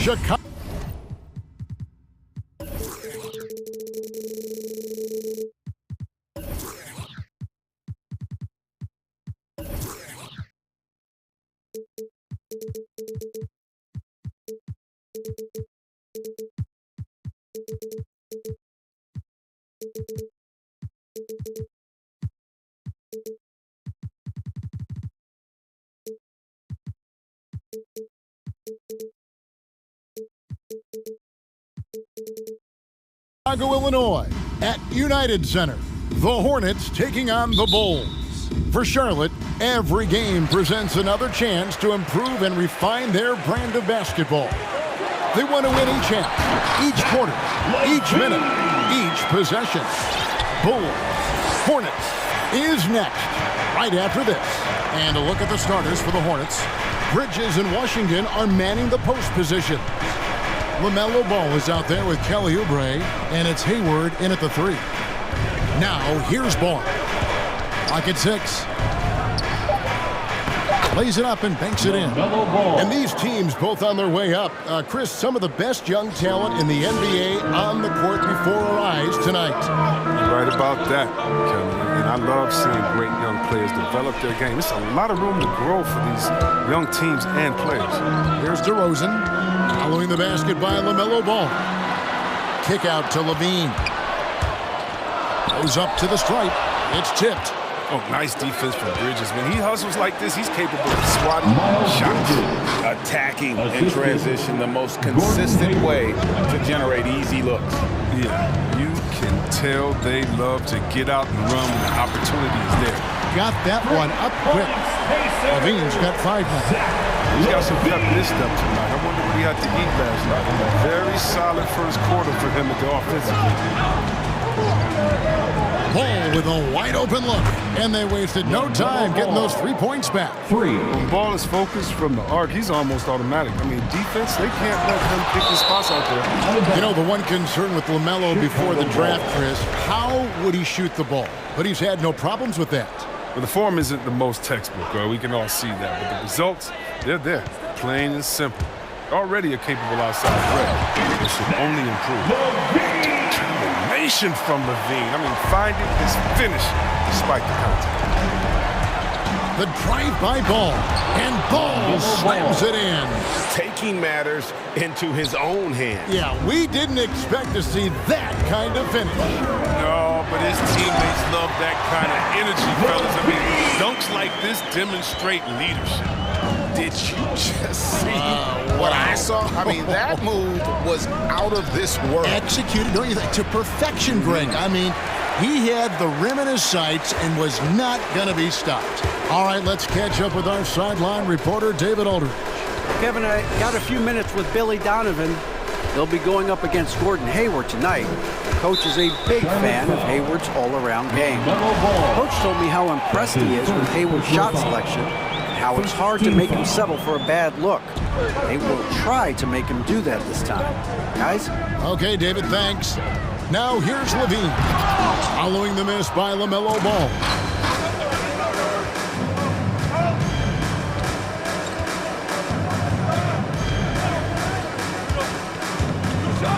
Chicago. Chicago, Illinois, at United Center. The Hornets taking on the Bulls. For Charlotte, every game presents another chance to improve and refine their brand of basketball. They want to win each half, each quarter, each minute, each possession. Bulls, Hornets is next, right after this. And a look at the starters for the Hornets. Bridges and Washington are manning the post position. LaMelo Ball is out there with Kelly Oubre, and it's Hayward in at the 3. Now, here's Ball. Clock at 6. Lays it up and banks it in. And these teams both on their way up. Chris, some of the best young talent in the NBA on the court before our eyes tonight. You're right about that, Kelly. And I love seeing great young players develop their game. There's a lot of room to grow for these young teams and players. Here's DeRozan. Following the basket by LaMelo Ball. Kick out to Levine. Goes up to the stripe. It's tipped. Oh, nice defense from Bridges. When he hustles like this, he's capable of swatting shots. Attacking in transition, the most consistent way to generate easy looks. Yeah, you can tell they love to get out and run when the opportunity is there. Got that one up quick. Levine's got 5 now. He's got some pep in his step tonight. I wonder what he had to eat last night. A very solid first quarter for him at the offensive end. Ball with a wide open look, and they wasted no time getting those 3 points back. When Ball is focused from the arc, he's almost automatic. I mean, defense, they can't let him pick his spots out there. You know, the one concern with LaMelo before the draft, Chris, how would he shoot the ball? But he's had no problems with that. Well, the form isn't the most textbook, we can all see that. But the results, they're there, plain and simple. Already a capable outside threat. It should only improve. Determination from Levine. I mean, finding his finish despite the contact. The drive-by Ball, and Ball slams it in. Taking matters into his own hands. Yeah, we didn't expect to see that kind of finish. No, but his teammates love that kind of energy, fellas. I mean, dunks like this demonstrate leadership. Did you just see what I saw? I mean, that move was out of this world. Executed, don't you think, to perfection, Greg. I mean, he had the rim in his sights and was not going to be stopped. All right, let's catch up with our sideline reporter, David Aldridge. Kevin, I got a few minutes with Billy Donovan. They'll be going up against Gordon Hayward tonight. The coach is a big fan of Hayward's all-around game. The coach told me how impressed he is with Hayward's shot selection and how it's hard to make him settle for a bad look. They will try to make him do that this time. Guys? Okay, David, thanks. Now here's Levine. Following the miss by LaMelo Ball.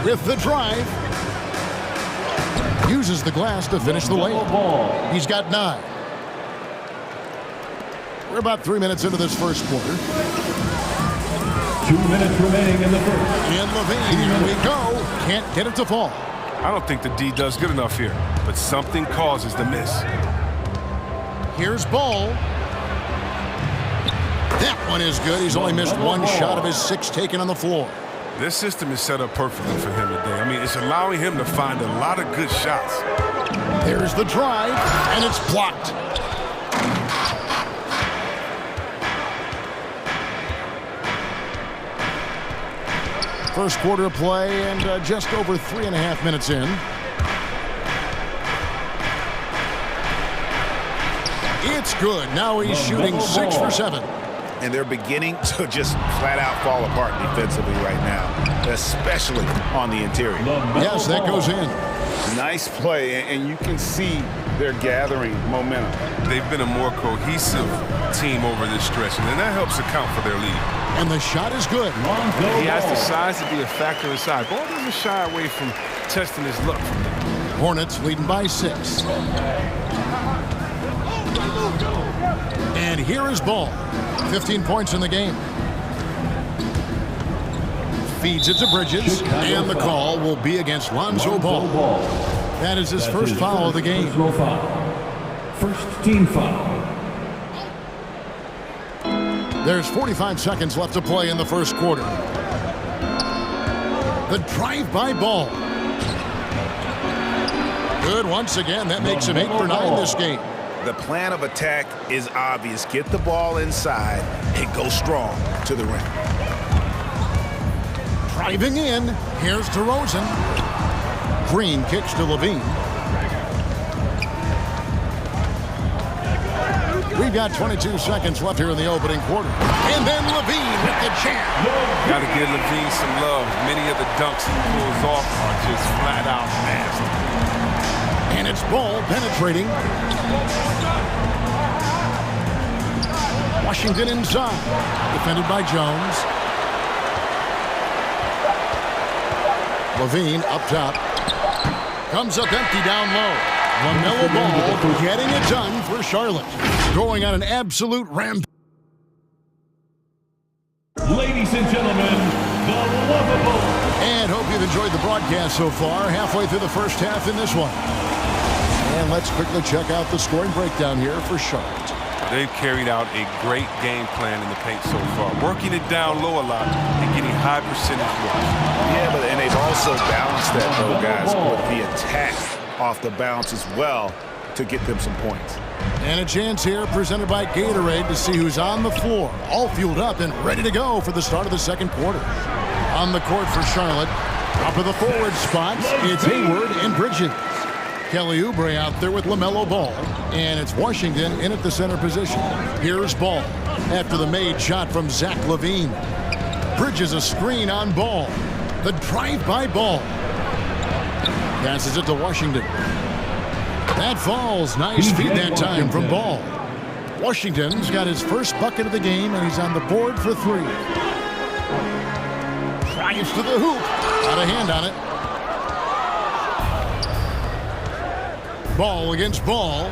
With the drive, uses the glass to finish the layup. He's got 9. We're about 3 minutes into this first quarter. 2 minutes remaining in the first. And Levine, here we go. Can't get it to fall. I don't think the D does good enough here, but something causes the miss. Here's Ball. That one is good. He's only missed 1 shot of his 6 taken on the floor. This system is set up perfectly for him today. I mean, it's allowing him to find a lot of good shots. There's the drive, and it's blocked. First quarter of play, and just over 3.5 minutes in. It's good. Now he's shooting 6 for 7. And they're beginning to just flat out fall apart defensively right now, especially on the interior. Yes, that goes in. Nice play, and you can see they're gathering momentum. They've been a more cohesive team over this stretch, and that helps account for their lead. And the shot is good. He has the size to be a factor inside. Ball doesn't shy away from testing his luck from there. Hornets leading by 6. And here is Ball. 15 points in the game. Feeds it to Bridges, and the call will be against Lonzo Ball. That is his first foul of the game. First team foul. There's 45 seconds left to play in the first quarter. The drive-by Ball. Good once again. That makes him 8 for 9 this game. The plan of attack is obvious. Get the ball inside and go strong to the rim. Driving in, here's DeRozan. Green kicks to Levine. We've got 22 seconds left here in the opening quarter. And then Levine with the jam. Got to give Levine some love. Many of the dunks he pulls off are just flat out nasty. And it's Ball penetrating. Washington inside. Defended by Jones. Levine up top. Comes up empty down low. LaMelo Ball getting it done for Charlotte. Going on an absolute rampage. Ladies and gentlemen, the lovable. And hope you've enjoyed the broadcast so far. Halfway through the first half in this one. And let's quickly check out the scoring breakdown here for Charlotte. They've carried out a great game plan in the paint so far. Working it down low a lot and getting high percentage looks. Yeah, and they've also balanced that, though, guys, with the attack off the bounce as well to get them some points. And a chance here presented by Gatorade to see who's on the floor. All fueled up and ready to go for the start of the second quarter. On the court for Charlotte. Up of the forward spots, it's Hayward and Bridges. Kelly Oubre out there with LaMelo Ball. And it's Washington in at the center position. Here's Ball after the made shot from Zach LaVine. Bridges a screen on Ball. The drive by Ball. Passes it to Washington. That falls. Nice feed that time from Ball. Washington's got his first bucket of the game, and he's on the board for 3. Drives to the hoop. Got a hand on it. Ball against Ball.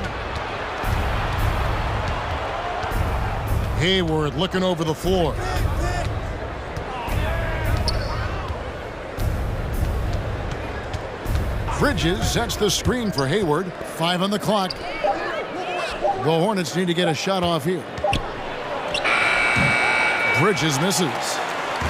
Hayward looking over the floor. Bridges sets the screen for Hayward. 5 on the clock. The Hornets need to get a shot off here. Bridges misses.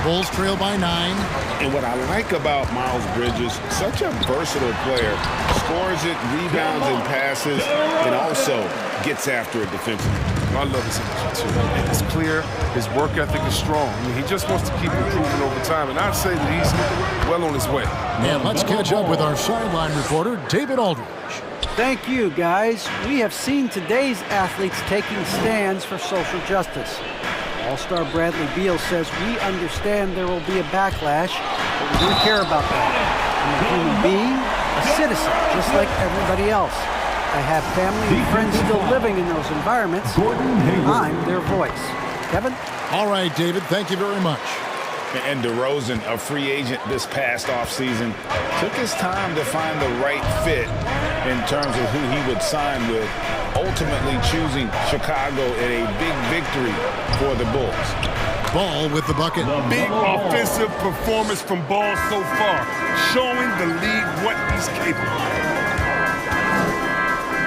Bulls trail by 9. And what I like about Miles Bridges, such a versatile player. Scores it, rebounds and passes, and also gets after it defensively. I love his energy too. And it's clear his work ethic is strong. I mean, he just wants to keep improving over time, and I'd say that he's well on his way. And let's catch up with our sideline reporter, David Aldridge. Thank you, guys. We have seen today's athletes taking stands for social justice. All-star Bradley Beal says, we understand there will be a backlash, but we don't care about that. I'm a human being, a citizen, just like everybody else. I have family and friends still living in those environments. I'm their voice. Kevin? All right, David, thank you very much. And DeRozan, a free agent this past offseason, took his time to find the right fit in terms of who he would sign with, ultimately choosing Chicago in a big victory for the Bulls. Ball with the bucket. Big offensive performance from Ball so far, showing the league what he's capable of.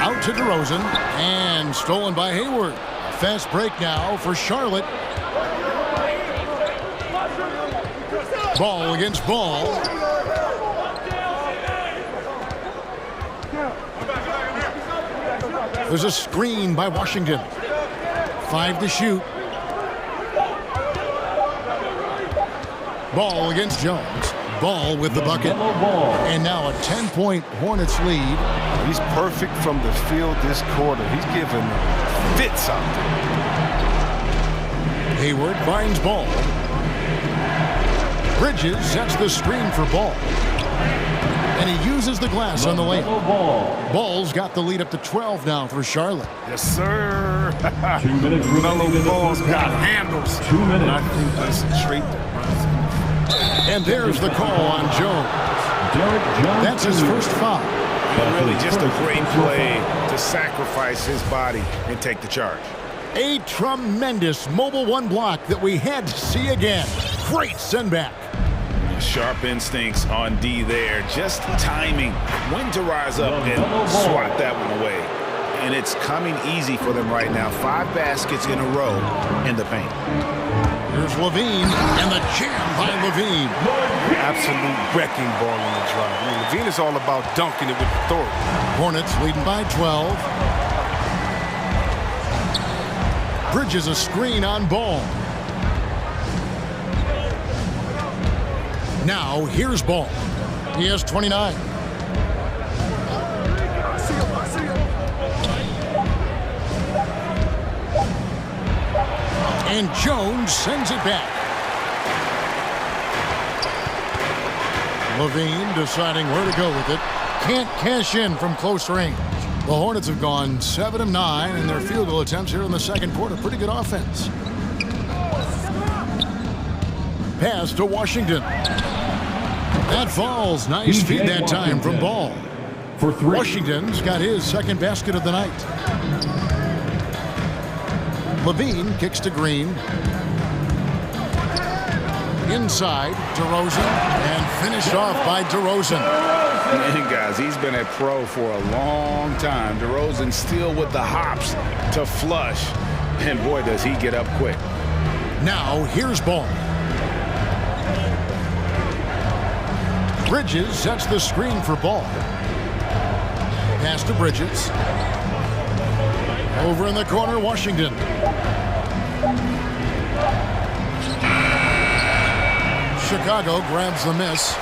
Out to DeRozan, and stolen by Hayward. Fast break now for Charlotte. Ball against Ball. There's a screen by Washington. 5 to shoot. Ball against Jones. Ball with the bucket. And now a 10-point Hornets lead. He's perfect from the field this quarter. He's giving fits out there. Hayward finds Ball. Bridges sets the screen for Ball. And he uses the glass on the lane. Ball's got the lead up to 12 now for Charlotte. Yes, sir. 2 minutes. Mellow Ball's got handles. 2 minutes. And I think that's a trait that runs. And there's the call on Jones. That's his first foul. Really just a great play to sacrifice his body and take the charge. A tremendous mobile one block that we had to see again. Great send back. Sharp instincts on D there. Just timing when to rise up and swat that one away. And it's coming easy for them right now. 5 baskets in a row in the paint. Here's Levine, and the jam by Levine. Absolute wrecking ball on the drive. I mean, Levine is all about dunking it with authority. Hornets leading by 12. Bridges a screen on Ball. Now, here's Ball. He has 29. And Jones sends it back. Levine deciding where to go with it. Can't cash in from close range. The Hornets have gone 7 of 9 in their field goal attempts here in the second quarter. Pretty good offense. Pass to Washington. That falls. Nice feed that time from Ball. For 3. Washington's got his second basket of the night. Levine kicks to Green. Inside, DeRozan, and finished off by DeRozan. And guys, he's been a pro for a long time. DeRozan still with the hops to flush. And boy, does he get up quick. Now, here's Ball. Bridges sets the screen for Ball. Pass to Bridges. Over in the corner, Washington. Chicago grabs the miss.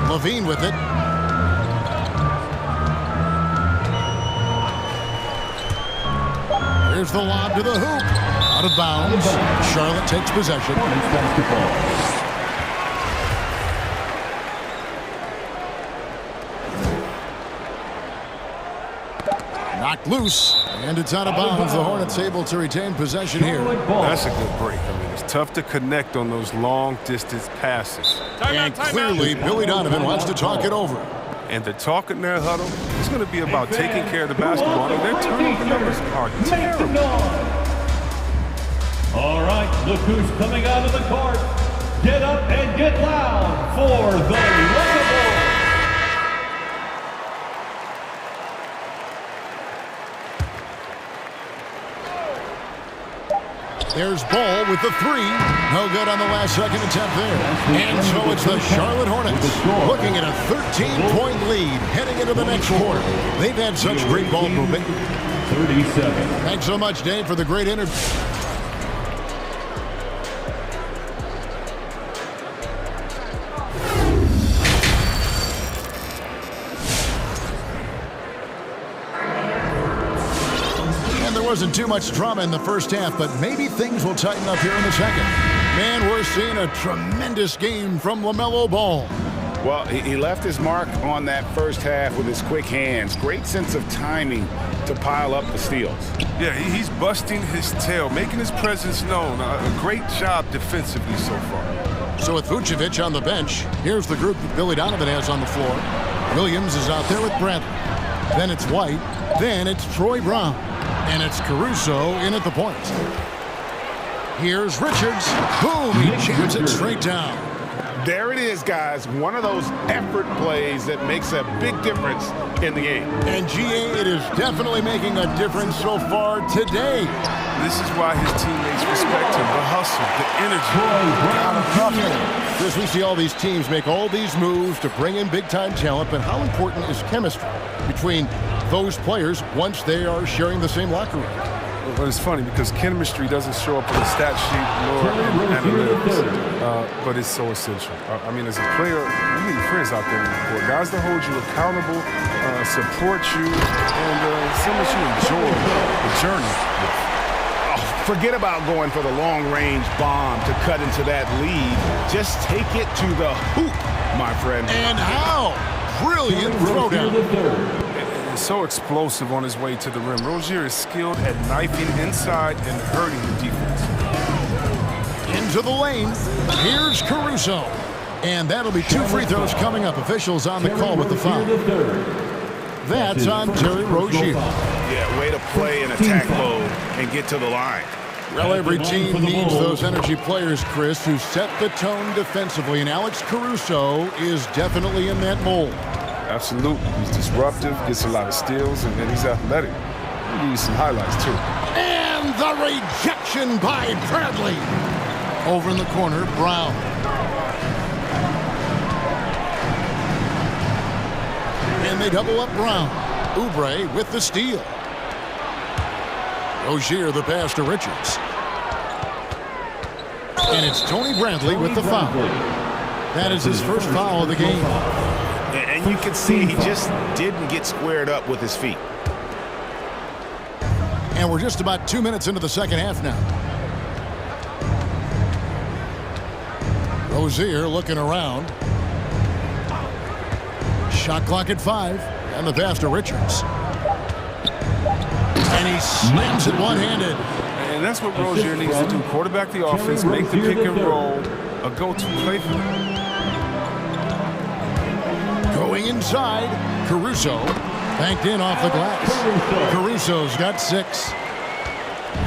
Levine with it. Here's the lob to the hoop. Out of bounds. Charlotte takes possession. Knocked loose, and it's out of bounds. The Hornets able to retain possession here. That's a good break. I mean, it's tough to connect on those long-distance passes. And clearly, Billy Donovan wants to talk it over. And the talk in their huddle is going to be about taking care of the basketball. And their turnover numbers are terrible. All right, look who's coming out of the court. Get up and get loud for the Lockable. There's Ball with the 3. No good on the last second attempt there. And so it's the Charlotte Hornets looking at a 13-point lead heading into the next quarter. They've had such great ball movement. 37. Thanks so much, Dave, for the great interview. Wasn't too much drama in the first half, but maybe things will tighten up here in the second. Man, we're seeing a tremendous game from LaMelo Ball. Well, he left his mark on that first half with his quick hands. Great sense of timing to pile up the steals. Yeah, he's busting his tail, making his presence known. A great job defensively so far. So with Vucevic on the bench, here's the group that Billy Donovan has on the floor. Williams is out there with Bradley. Then it's White. Then it's Troy Brown. And it's Caruso in at the point. Here's Richards. Boom, he jams it straight down. There it is, guys. One of those effort plays that makes a big difference in the game. And GA, it is definitely making a difference so far today. This is why his teammates respect him. The hustle, the energy. Chris, we see all these teams make all these moves to bring in big-time talent, but how important is chemistry between those players once they are sharing the same locker room? Well, it's funny because chemistry doesn't show up on the stat sheet nor in analytics, but it's so essential. I mean, as a player, you need friends out there in the court, guys that hold you accountable, support you, and so much you enjoy the journey with. Oh, Forget about going for the long-range bomb to cut into that lead. Just take it to the hoop, my friend. And how? Brilliant throwdown. He's so explosive on his way to the rim. Rozier is skilled at knifing inside and hurting the defense. Into the lane. Here's Caruso. And that'll be 2 free throws coming up. Officials on the call with the foul. That's on Terry Rozier. Yeah, way to play in attack mode and get to the line. Well, every team needs those energy players, Chris, who set the tone defensively. And Alex Caruso is definitely in that mold. Absolutely. He's disruptive, gets a lot of steals, and he's athletic. We need some highlights, too. And the rejection by Bradley. Over in the corner, Brown. And they double up Brown. Oubre with the steal. Rozier the pass to Richards. And it's Tony Bradley with the foul. That is his first foul of the game. And you can see he just didn't get squared up with his feet. And we're just about 2 minutes into the second half now. Rozier looking around. Shot clock at 5. And the pass to Richards. And he slams it one-handed. And that's what Rozier needs to do. Quarterback the offense, make the pick and roll a go-to play for them. Going inside, Caruso banked in off the glass. Caruso's got 6.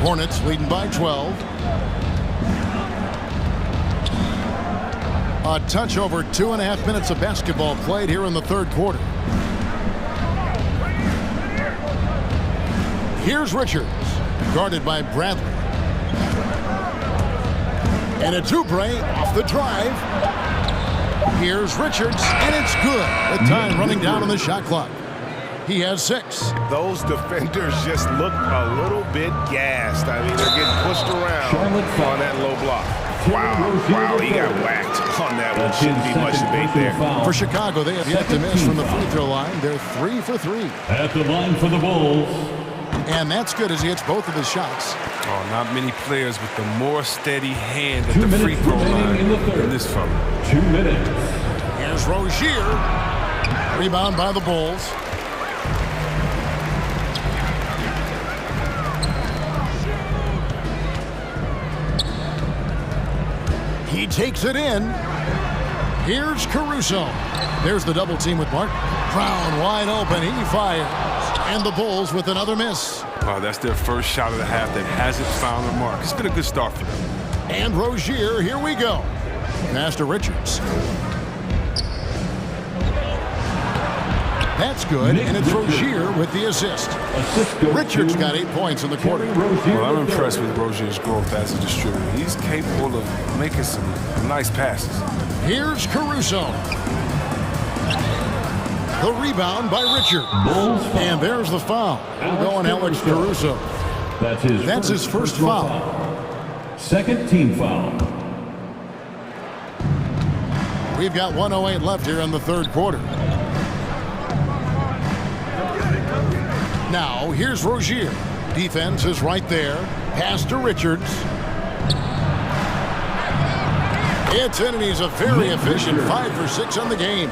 Hornets leading by 12. A touch over 2.5 minutes of basketball played here in the third quarter. Here's Richards, guarded by Bradley. And it's Oubre off the drive. Here's Richards, and it's good. The time running down on the shot clock. He has 6. Those defenders just look a little bit gassed. I mean, they're getting pushed around on that low block. Wow, he got whacked on that one. Shouldn't be much debate there. For Chicago, they have yet to miss from the free throw line. They're 3 for 3. At the line for the Bulls. And that's good as he hits both of his shots. Oh, not many players with the more steady hand at the free throw line than this fella. 2 minutes. Here's Rozier. Rebound by the Bulls. He takes it in. Here's Caruso. There's the double team with Martin. Brown wide open. He fires. And the Bulls with another miss. Wow, that's their first shot of the half that hasn't found the mark. It's been a good start for them. And Rozier, here we go. Pass to Richards. That's good, and it's Rozier with the assist. Richards got 8 points in the quarter. Well, I'm impressed with Rozier's growth as a distributor. He's capable of making some nice passes. Here's Caruso. The rebound by Richard. And there's the foul. Going Alex Caruso. That's his first foul. Second team foul. We've got 1:08 left here in the third quarter. Now, here's Rozier. Defense is right there. Pass to Richards. It's in, and he's a very efficient 5 for 6 on the game.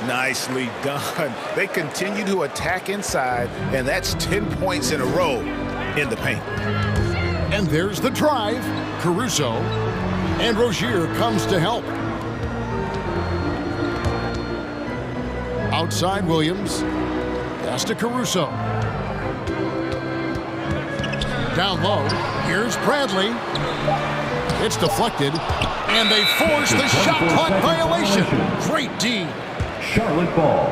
Nicely done. They continue to attack inside, and that's 10 points in a row in the paint. And there's the drive. Caruso. And Rozier comes to help. Outside Williams. Pass to Caruso. Down low. Here's Bradley. It's deflected. And they force the shot clock violation. Great D. Charlotte ball.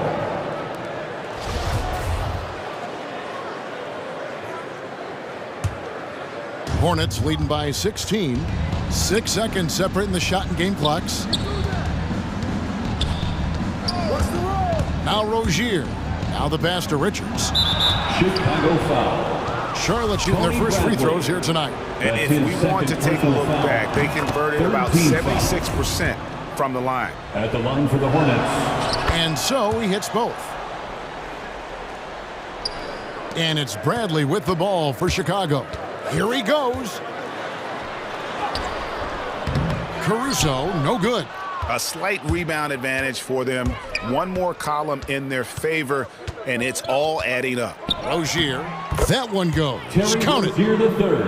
Hornets leading by 16. 6 seconds separating the shot and game clocks. Now Rozier. Now the pass to Richards. Chicago foul. Charlotte shooting their first free throws here tonight. And if we want to take a look back, they converted about 76% from the line. At the line for the Hornets. And so he hits both. And it's Bradley with the ball for Chicago. Here he goes. Caruso, no good. A slight rebound advantage for them. One more column in their favor, and it's all adding up. Rozier, that one goes. Count it.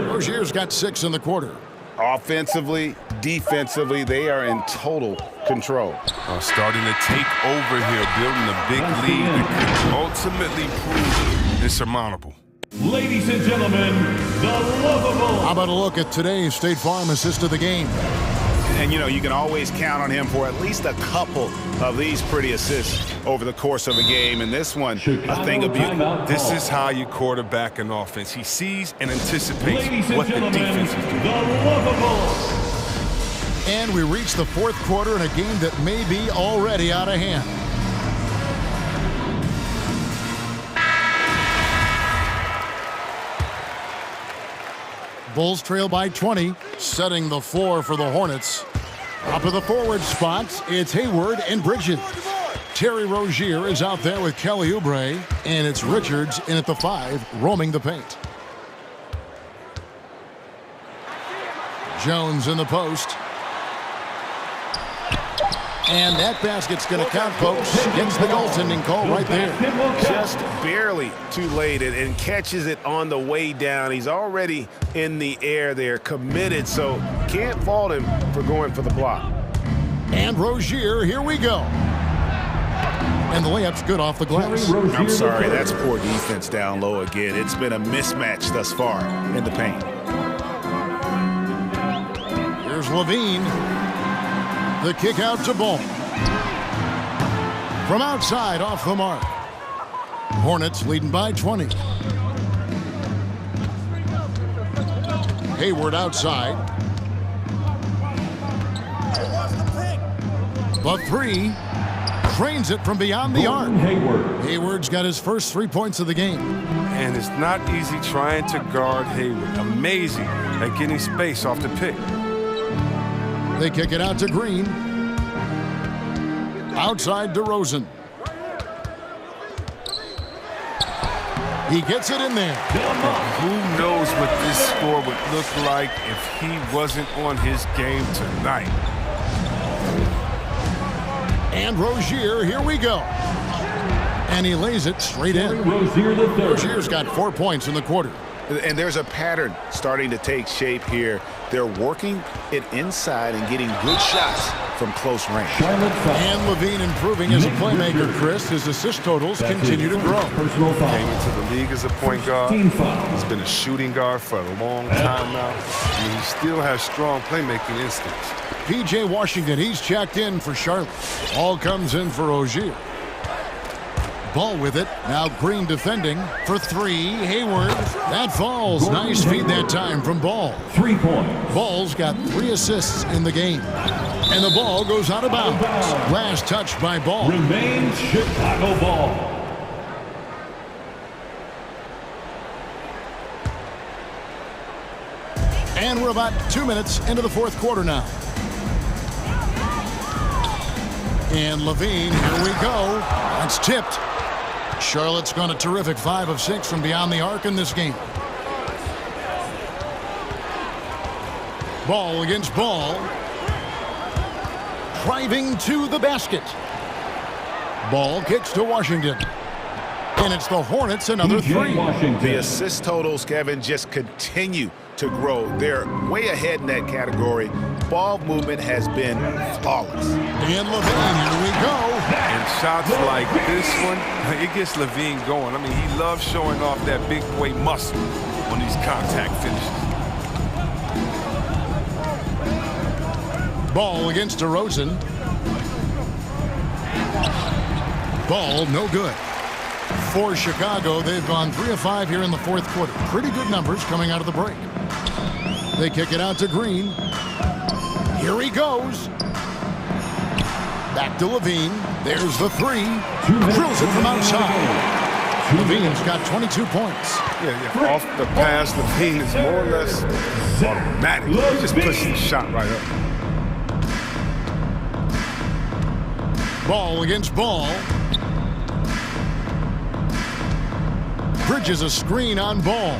Rozier's got 6 in the quarter. Offensively, defensively, they are in total control. Starting to take over here, building a big lead that could ultimately prove insurmountable. Ladies and gentlemen, the lovable. How about a look at today's State Farm assist of the game? And, you know, you can always count on him for at least a couple of these pretty assists over the course of a game. And this one, a thing of beauty. This is how you quarterback an offense. He sees and anticipates what the defense is doing. And we reach the fourth quarter in a game that may be already out of hand. Bulls trail by 20, setting the floor for the Hornets. Up of the forward spots, it's Hayward and Bridges. Terry Rozier is out there with Kelly Oubre, and it's Richards in at the 5, roaming the paint. Jones in the post. And that basket's going to count, folks. Gets the goaltending call right there. Just barely too late and catches it on the way down. He's already in the air there, committed, so can't fault him for going for the block. And Rozier, here we go. And the layup's good off the glass. I'm sorry, that's poor defense down low again. It's been a mismatch thus far in the paint. Here's Levine. The kick out to Ball. From outside, off the mark. Hornets leading by 20. Hayward outside. The 3. Trains it from beyond the arc. Hayward's got his first 3 points of the game. And it's not easy trying to guard Hayward. Amazing at getting space off the pick. They kick it out to Green. Outside to Rosen. He gets it in there. Who knows what this score would look like if he wasn't on his game tonight. And Rozier, here we go. And he lays it straight in. Rozier's got 4 points in the quarter. And there's a pattern starting to take shape here. They're working it inside and getting good shots from close range. And Levine improving as a playmaker, Chris. His assist totals continue to grow. Came into the league as a point guard. He's been a shooting guard for a long time now. And he still has strong playmaking instincts. P.J. Washington, he's checked in for Charlotte. All comes in for Rozier. Ball with it. Now Green defending for 3. Hayward. That falls. Nice feed that time from Ball. 3 points. Ball's got 3 assists in the game. And the ball goes out of bounds. Last touch by Ball. Remains Chicago ball. And we're about 2 minutes into the fourth quarter now. And Levine, here we go. That's tipped. Charlotte's gone a terrific 5 of 6 from beyond the arc in this game. Ball against Ball. Driving to the basket. Ball kicks to Washington. And it's the Hornets another 3. The assist totals, Kevin, just continue to grow. They're way ahead in that category. Ball movement has been flawless. And Levine, here we go. And shots like this one, it gets Levine going. I mean, he loves showing off that big boy muscle on these contact finishes. Ball against DeRozan. Ball, no good. For Chicago, they've gone 3 of 5 here in the fourth quarter. Pretty good numbers coming out of the break. They kick it out to Green. Here he goes. Back to Levine. There's the 3. Drills it from outside. Levine's got 22 points. Yeah. Off the pass, Levine is more or less automatic. He just pushes the shot right up. Ball against Ball. Bridges a screen on Ball.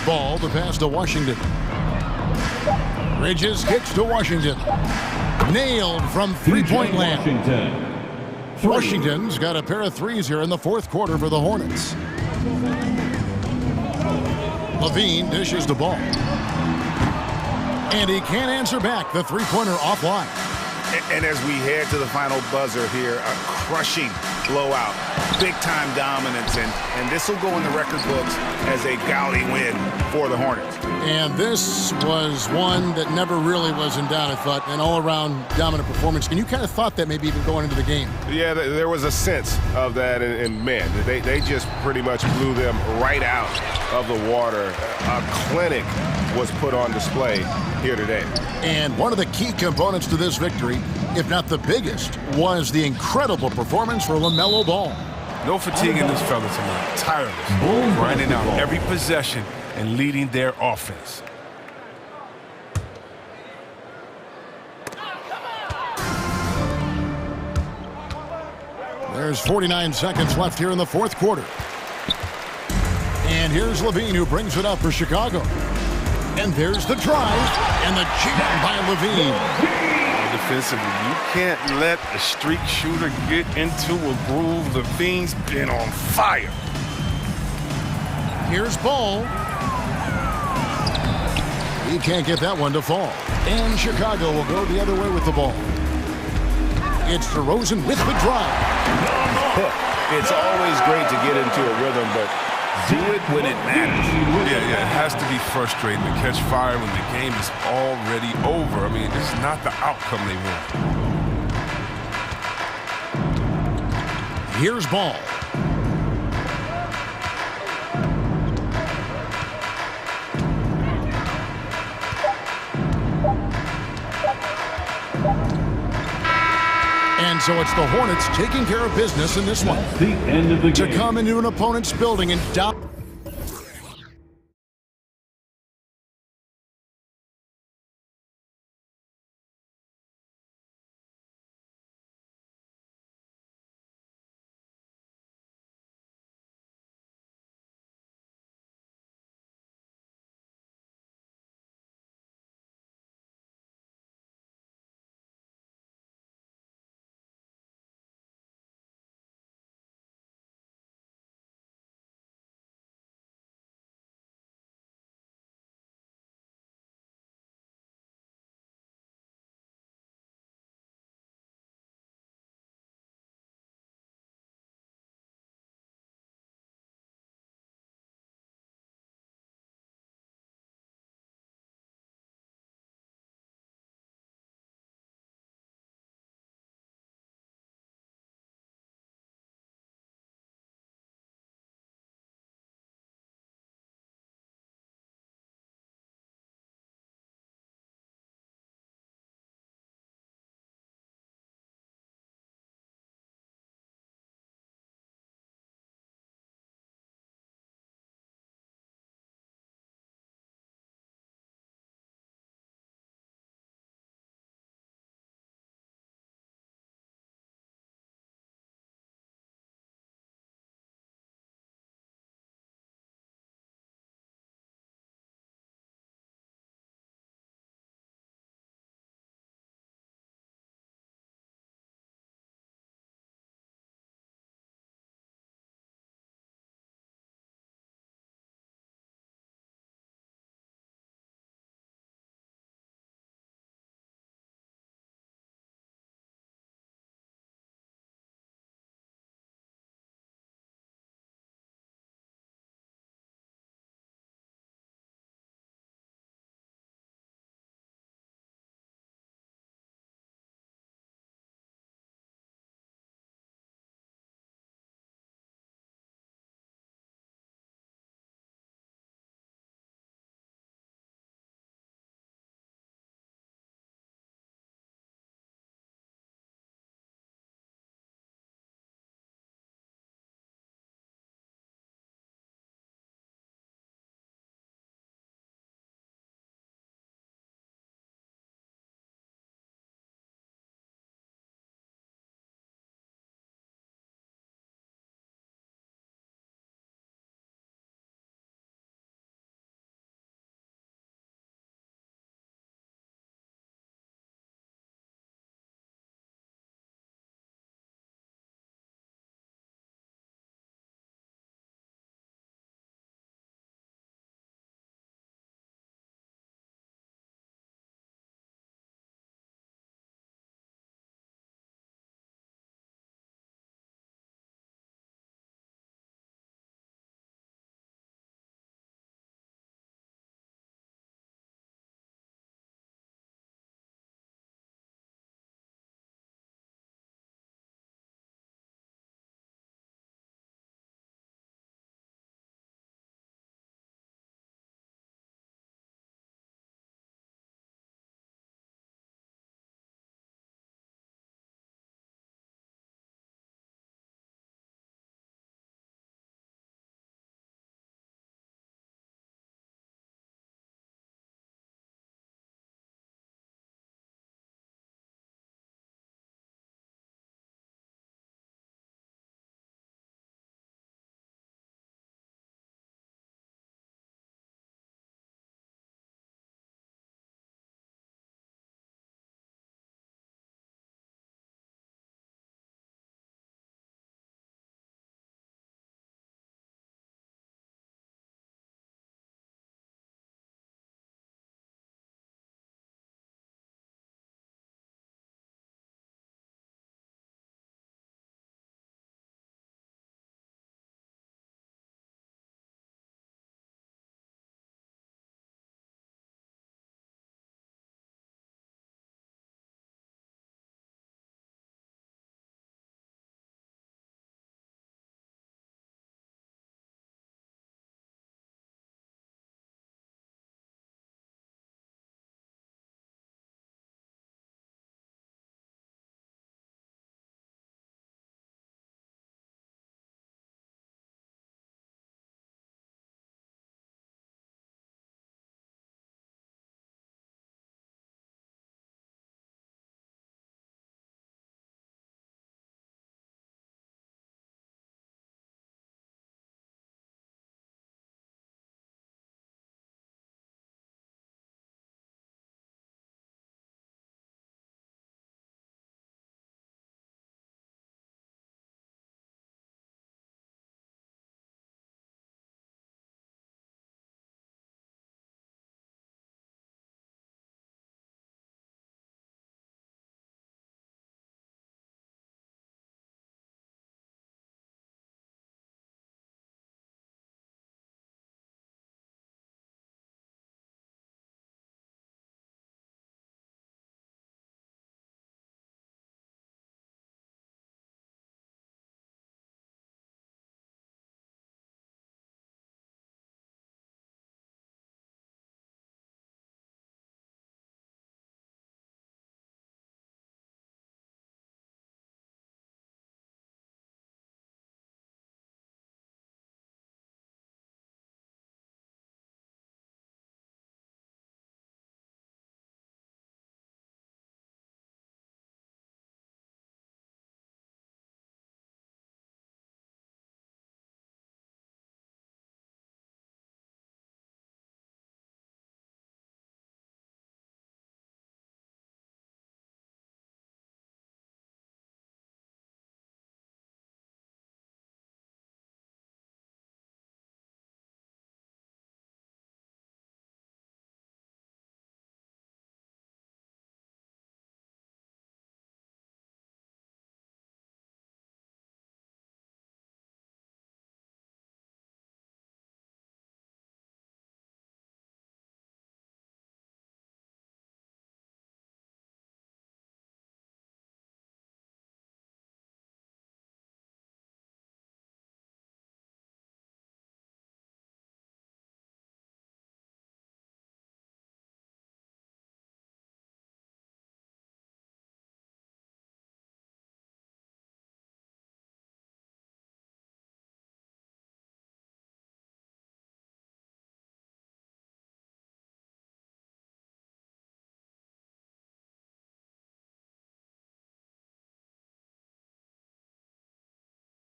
Ball to pass to Washington. Bridges kicks to Washington. Nailed from three-point land. Washington's got a pair of threes here in the fourth quarter for the Hornets. Levine dishes the ball. And he can't answer back. The three-pointer offline. And as we head to the final buzzer here, a crushing blowout, big-time dominance, and this will go in the record books as a gaudy win for the Hornets. And this was one that never really was in doubt, I thought, an all-around dominant performance. And you kind of thought that maybe even going into the game. Yeah, there was a sense of that, and man, they just pretty much blew them right out of the water. A clinic was put on display here today. And one of the key components to this victory, if not the biggest, was the incredible performance for LaMelo Ball. No fatigue in this fella tonight. Tireless, grinding out every possession and leading their offense. There's 49 seconds left here in the fourth quarter. And here's Levine, who brings it up for Chicago. And there's the drive and the jam by Levine. Defensively, you can't let a streak shooter get into a groove. Levine's been on fire. Here's Ball. He can't get that one to fall. And Chicago will go the other way with the ball. It's DeRozan with the drive. It's always great to get into a rhythm, but do it when it matters. Yeah, it has to be frustrating to catch fire when the game is already over. I mean, it's not the outcome they want. Here's Ball. And so it's the Hornets taking care of business in this one. The end of the game. To come into an opponent's building and down.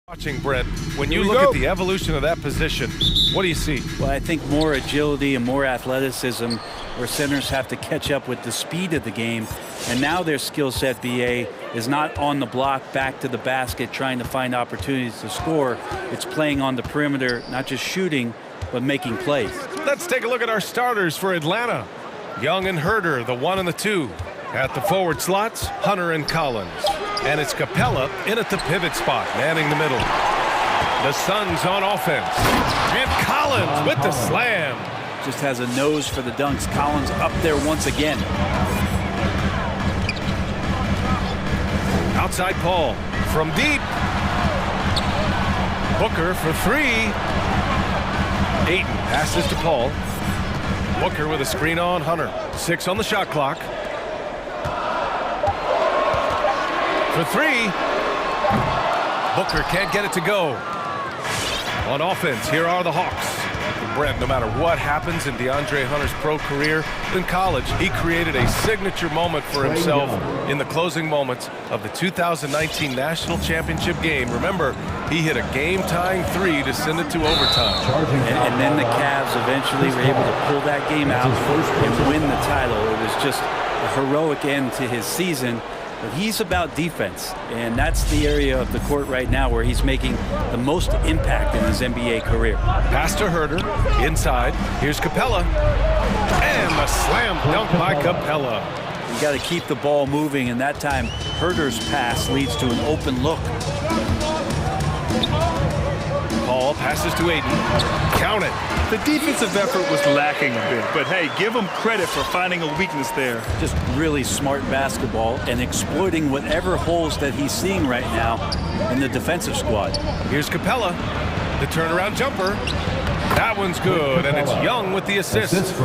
Watching, Brett, when you look at the evolution of that position, what do you see? Well, I think more agility and more athleticism, where centers have to catch up with the speed of the game. And now their skill set, BA, is not on the block, back to the basket, trying to find opportunities to score. It's playing on the perimeter, not just shooting, but making plays. Let's take a look at our starters for Atlanta. Young and Herder, the 1 and the 2. At the forward slots, Hunter and Collins. And it's Capella in at the pivot spot, manning the middle. The Suns on offense. And Collins with the slam. Just has a nose for the dunks. Collins up there once again. Outside Paul from deep. Booker for 3. Ayton passes to Paul. Booker with a screen on Hunter. 6 on the shot clock. For 3. Booker can't get it to go. On offense, here are the Hawks. Brent, no matter what happens in DeAndre Hunter's pro career, in college, he created a signature moment for himself in the closing moments of the 2019 National Championship game. Remember, he hit a game-tying 3 to send it to overtime. And then the Cavs eventually were able to pull that game out and win the title. It was just a heroic end to his season. But he's about defense, and that's the area of the court right now where he's making the most impact in his NBA career. Pass to Herder, inside. Here's Capella, and the slam dunk by Capella. You got to keep the ball moving, and that time Herder's pass leads to an open look. Paul passes to Ayton. Count it. The defensive effort was lacking a bit, but hey, give him credit for finding a weakness there. Just really smart basketball and exploiting whatever holes that he's seeing right now in the defensive squad. Here's Capella, the turnaround jumper. That one's good, and it's Young with the assist.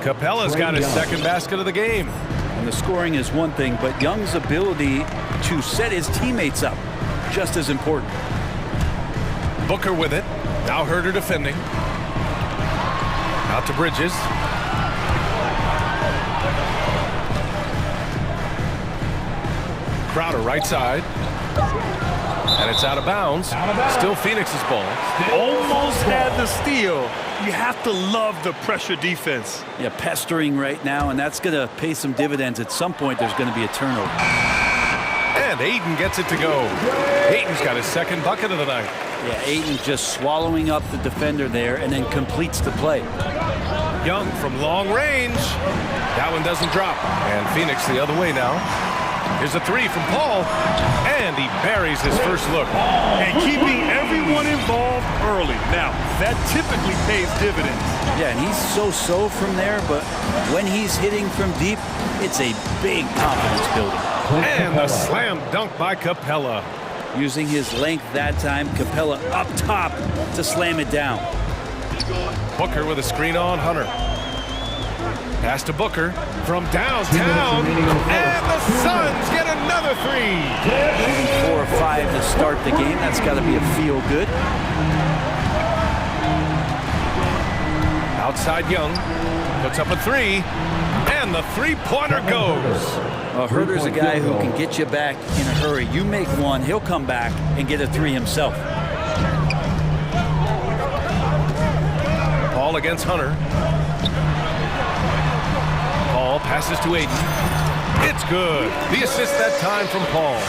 Capella's got his second basket of the game. And the scoring is one thing, but Young's ability to set his teammates up, just as important. Booker with it. Now Herder defending. Out to Bridges. Crowder right side. And it's out of bounds. Still Phoenix's ball. Almost had the steal. You have to love the pressure defense. Yeah, pestering right now, and that's going to pay some dividends. At some point, there's going to be a turnover. And Ayton gets it to go. Ayton's got his second bucket of the night. Yeah, Ayton just swallowing up the defender there and then completes the play. Young from long range. That one doesn't drop. And Phoenix the other way now. Here's a 3 from Paul. And he buries his first look. And keeping everyone involved early. Now, that typically pays dividends. Yeah, and he's so-so from there, but when he's hitting from deep, it's a big confidence builder. And the slam dunk by Capella. Using his length that time, Capella up top to slam it down. Booker with a screen on Hunter. Pass to Booker from downtown. And the Suns get another 3. 4 or 5 to start the game. That's got to be a feel good. Outside Young. Puts up a 3. And the three-pointer goes. Herder's a guy who can get you back in a hurry. You make one, he'll come back and get a 3 himself. Paul against Hunter. Paul passes to Ayton. It's good. The assist that time from Paul.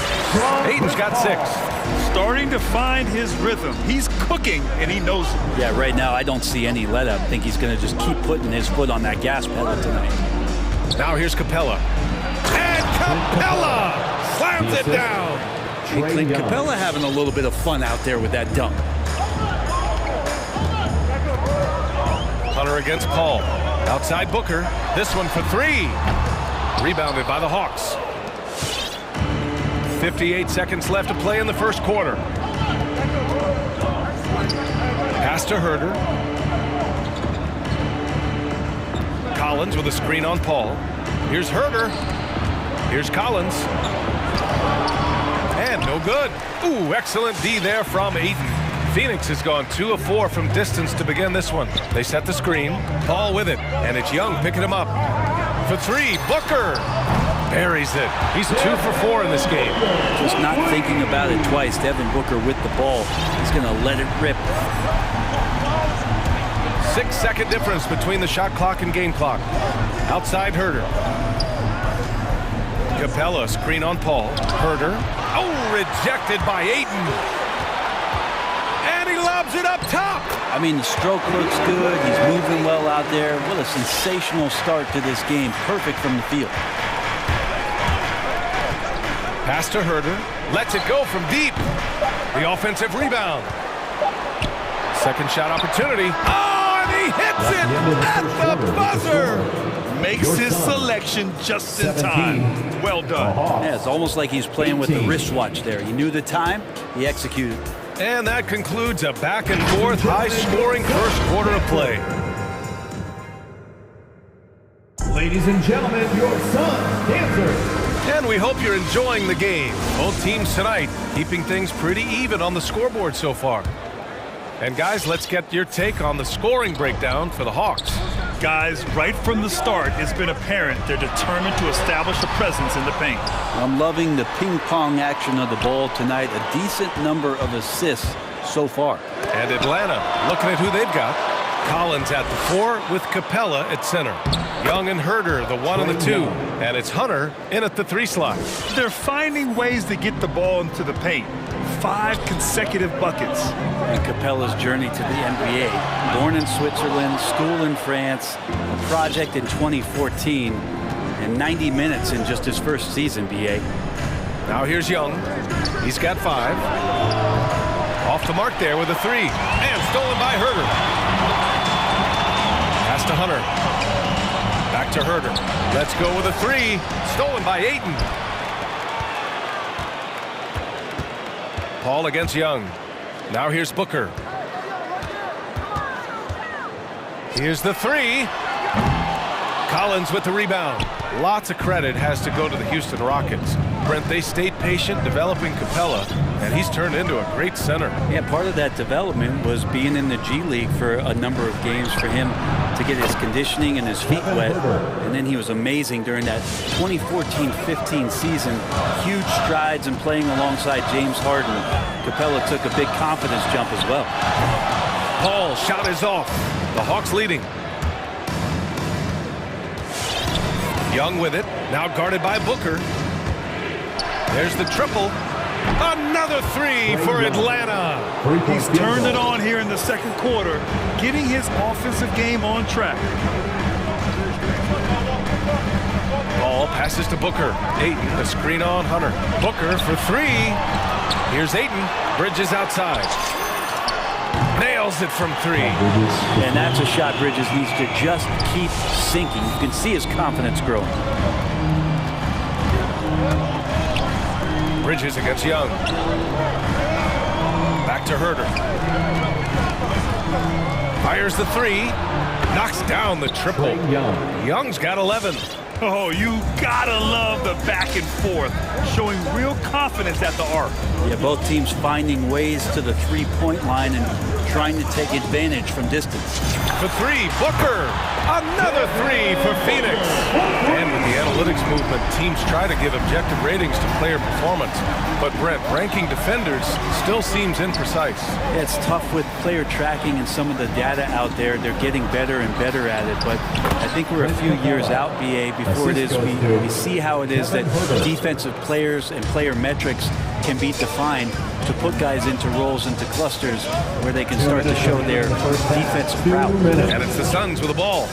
Ayton's got 6. Starting to find his rhythm. He's cooking, and he knows it. Yeah, right now I don't see any let-up. I think he's going to just keep putting his foot on that gas pedal tonight. Now here's Capella. And Capella slams it down. Hey, Clint, Capella having a little bit of fun out there with that dunk. Hunter against Paul. Outside Booker. This one for 3. Rebounded by the Hawks. 58 seconds left to play in the first quarter. Pass to Herder. Collins with a screen on Paul. Here's Herder. Here's Collins. And no good. Ooh, excellent D there from Ayton. Phoenix has gone 2 of 4 from distance to begin this one. They set the screen. Paul with it. And it's Young picking him up. For 3, Booker. Buries it. He's 2 for 4 in this game. Just not thinking about it twice. Devin Booker with the ball. He's going to let it rip. 6-second difference between the shot clock and game clock. Outside Herder. Capella, screen on Paul. Herder. Oh, rejected by Ayton. And he lobs it up top. I mean, the stroke looks good. He's moving well out there. What a sensational start to this game. Perfect from the field. Pass to Herder. Lets it go from deep. The offensive rebound. Second shot opportunity. Oh, and he hits it at the buzzer. Makes his selection just in time. Well done. Yeah, it's almost like he's playing with the wristwatch there. He knew the time, he executed. And that concludes a back and forth, high-scoring first quarter of play. Ladies and gentlemen, your Suns dancers. And we hope you're enjoying the game. Both teams tonight keeping things pretty even on the scoreboard so far. And guys, let's get your take on the scoring breakdown for the Hawks. Guys, right from the start, it's been apparent they're determined to establish a presence in the paint. I'm loving the ping-pong action of the ball tonight. A decent number of assists so far. And Atlanta, looking at who they've got. Collins at the 4 with Capella at center. Young and Herder, the 1 and the 2. And it's Hunter in at the 3 slot. They're finding ways to get the ball into the paint. 5 consecutive buckets. And Capella's journey to the NBA. Born in Switzerland, school in France, a project in 2014, and 90 minutes in just his first season, BA. Now here's Young. He's got 5. Off the mark there with a 3. And stolen by Herder. Pass to Hunter. Back to Herder. Let's go with a 3. Stolen by Ayton. Paul against Young. Now here's Booker. Here's the 3. Collins with the rebound. Lots of credit has to go to the Houston Rockets. Brent, they stayed patient developing Capella, and he's turned into a great center. Yeah, part of that development was being in the G League for a number of games for him to get his conditioning and his feet wet. And then he was amazing during that 2014-15 season. Huge strides in playing alongside James Harden. Capella took a big confidence jump as well. Paul shot is off. The Hawks leading. Young with it, now guarded by Booker. There's the triple. Another 3 for Atlanta. He's turned it on here in the second quarter, getting his offensive game on track. Ball passes to Booker. Ayton, the screen on Hunter. Booker for 3. Here's Ayton. Bridges outside. Nails it from 3. And that's a shot Bridges needs to just keep sinking. You can see his confidence growing. Bridges against Young. Back to Herder. Fires the 3. Knocks down the triple. Young's got 11. Oh, you gotta love the back and forth, showing real confidence at the arc. Yeah, both teams finding ways to the three-point line and trying to take advantage from distance. For 3, Booker. Another 3 for Phoenix. And with the analytics movement, teams try to give objective ratings to player performance. But Brent, ranking defenders still seems imprecise. Yeah, it's tough with player tracking and some of the data out there. They're getting better and better at it. But I think we're a few years out, BA, before it is we see how it is that defensive players and player metrics can be defined to put guys into roles, into clusters where they can start to show their defensive prowess. And it's the Suns with the ball.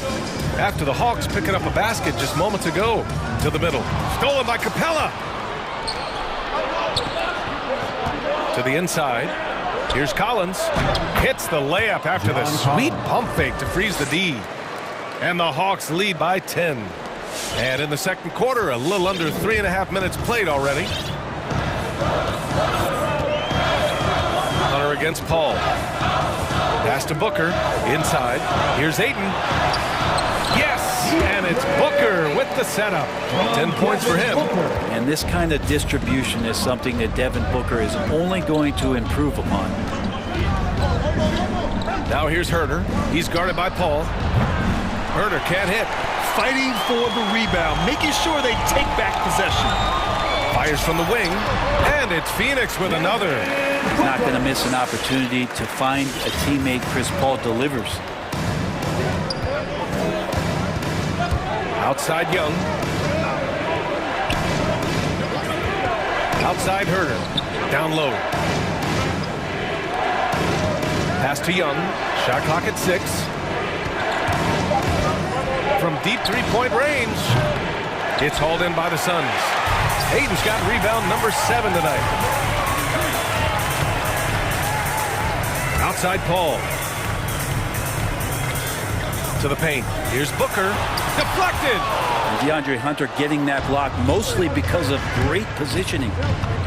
After the Hawks picking up a basket just moments ago. To the middle. Stolen by Capella. To the inside. Here's Collins. Hits the layup after the sweet pump fake to freeze the D. And the Hawks lead by 10. And in the second quarter, a little under 3.5 minutes played already. Hunter against Paul. Pass to Booker. Inside. Here's Ayton. Yes! And it's Booker with the setup. 10 points for him. And this kind of distribution is something that Devin Booker is only going to improve upon. Now here's Herder. He's guarded by Paul. Herder can't hit. fighting for the rebound, making sure they take back possession. Fires from the wing, and it's Phoenix with another. He's not going to miss an opportunity to find a teammate. Chris Paul delivers. Outside Young. Outside Herter. Down low. Pass to Young. Shot clock at 6. From deep three-point range. It's hauled in by the Suns. Hayden's got rebound number 7 tonight. Outside Paul. To the paint. Here's Booker. Deflected. DeAndre Hunter getting that block mostly because of great positioning.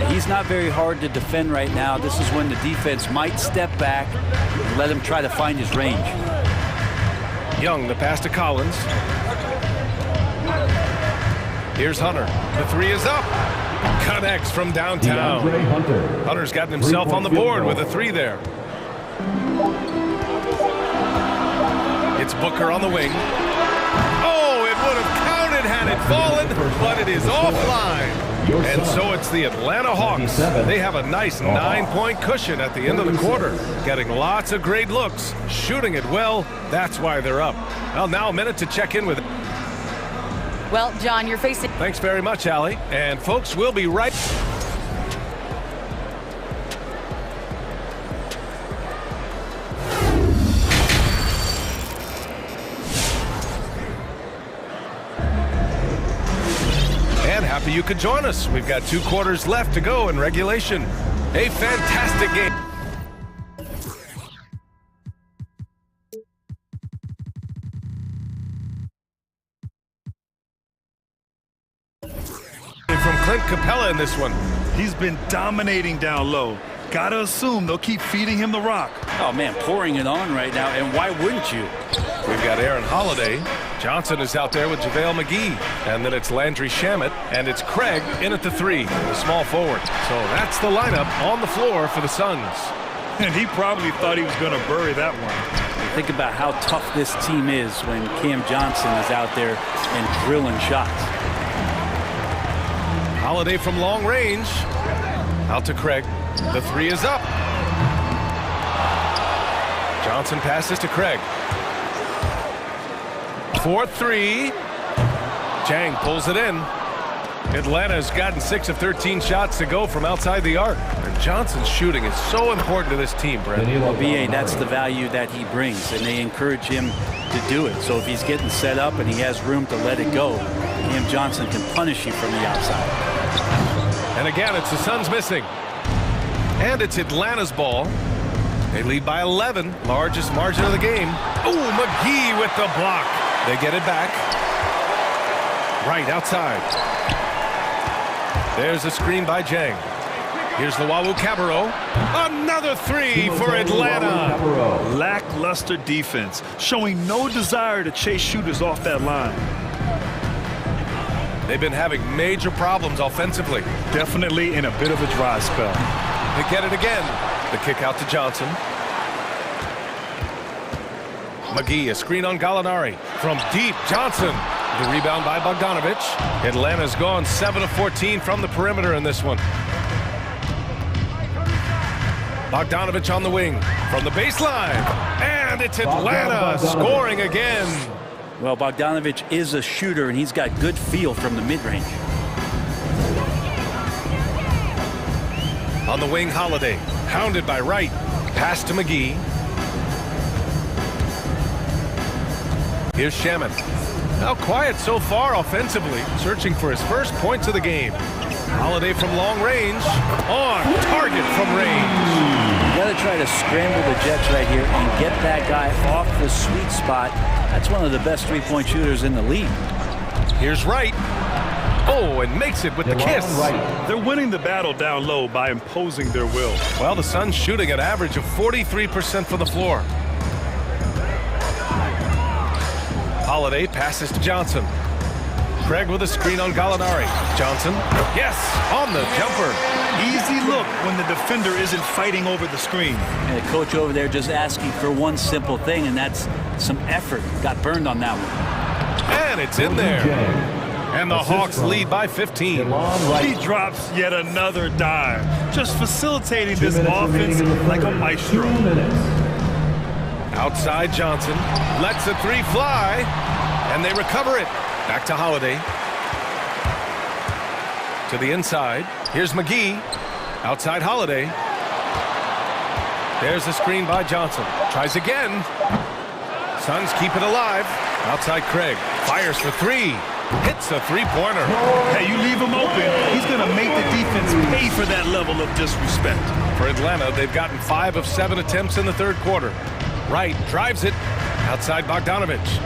He's not very hard to defend right now. This is when the defense might step back and let him try to find his range. Young, the pass to Collins. Here's Hunter. The 3 is up. Connects from downtown. Hunter's gotten himself on the board with a 3 there. It's Booker on the wing. Oh, it would have counted had it fallen, but it is offline. And so it's the Atlanta Hawks. They have a nice 9-point cushion at the end of the quarter, getting lots of great looks, shooting it well. That's why they're up. Well, now a minute to check in with it. Well, John, you're facing... Thanks very much, Allie. And folks, we'll be right... Happy you could join us. We've got 2 quarters left to go in regulation. A fantastic game. From Clint Capella in this one. He's been dominating down low. Gotta assume they'll keep feeding him the rock. Oh, man, pouring it on right now, and why wouldn't you? We've got Aaron Holiday. Johnson is out there with JaVale McGee. And then it's Landry Shamet, and it's Craig in at the 3, the small forward. So that's the lineup on the floor for the Suns. And he probably thought he was going to bury that one. Think about how tough this team is when Cam Johnson is out there and drilling shots. Holiday from long range. Out to Craig. The 3 is up. Johnson passes to Craig. 4-3. Chang pulls it in. Atlanta's gotten 6 of 13 shots to go from outside the arc. And Johnson's shooting is so important to this team, Brent. Well, BA, that's the value that he brings, and they encourage him to do it. So if he's getting set up and he has room to let it go, Cam Johnson can punish you from the outside. And again, it's the Suns missing. And it's Atlanta's ball. They lead by 11, largest margin of the game. Oh, McGee with the block. They get it back. Right outside. There's a screen by Jang. Here's Luwawu Cabarro. Another 3 for Atlanta. Lackluster defense, showing no desire to chase shooters off that line. They've been having major problems offensively. Definitely in a bit of a dry spell. They get it again. The kick out to Johnson. McGee, a screen on Gallinari. From deep, Johnson. The rebound by Bogdanovic. Atlanta's gone 7 of 14 from the perimeter in this one. Bogdanovic on the wing. From the baseline. And it's Atlanta scoring again. Well, Bogdanovic is a shooter, and he's got good feel from the mid-range. On the wing, Holiday. Hounded by Wright. Pass to McGee. Here's Shamet. Now quiet so far offensively, searching for his first points of the game. Holiday from long range. On target from range. You got to try to scramble the Jets right here and get that guy off the sweet spot. That's one of the best three-point shooters in the league. Here's Wright. Oh, and makes it with the kiss. They're winning the battle down low by imposing their will. Well, the Suns shooting an average of 43% from the floor. Holiday passes to Johnson. Craig with a screen on Gallinari. Johnson, yes, on the jumper. Easy look when the defender isn't fighting over the screen. And the coach over there just asking for one simple thing, and that's some effort. Got burned on that one. And it's in there. And the Hawks lead by 15. He drops yet another dime, just facilitating this offense like a maestro. Outside Johnson lets a three fly, and they recover it. Back to Holiday. To the inside. Here's McGee. Outside Holiday. There's a screen by Johnson. Tries again. Suns keep it alive. Outside Craig. Fires for three. Hits a three-pointer. Hey, you leave him open, he's going to make the defense pay for that level of disrespect. For Atlanta, they've gotten 5 of 7 attempts in the third quarter. Wright drives it. Outside Bogdanovich.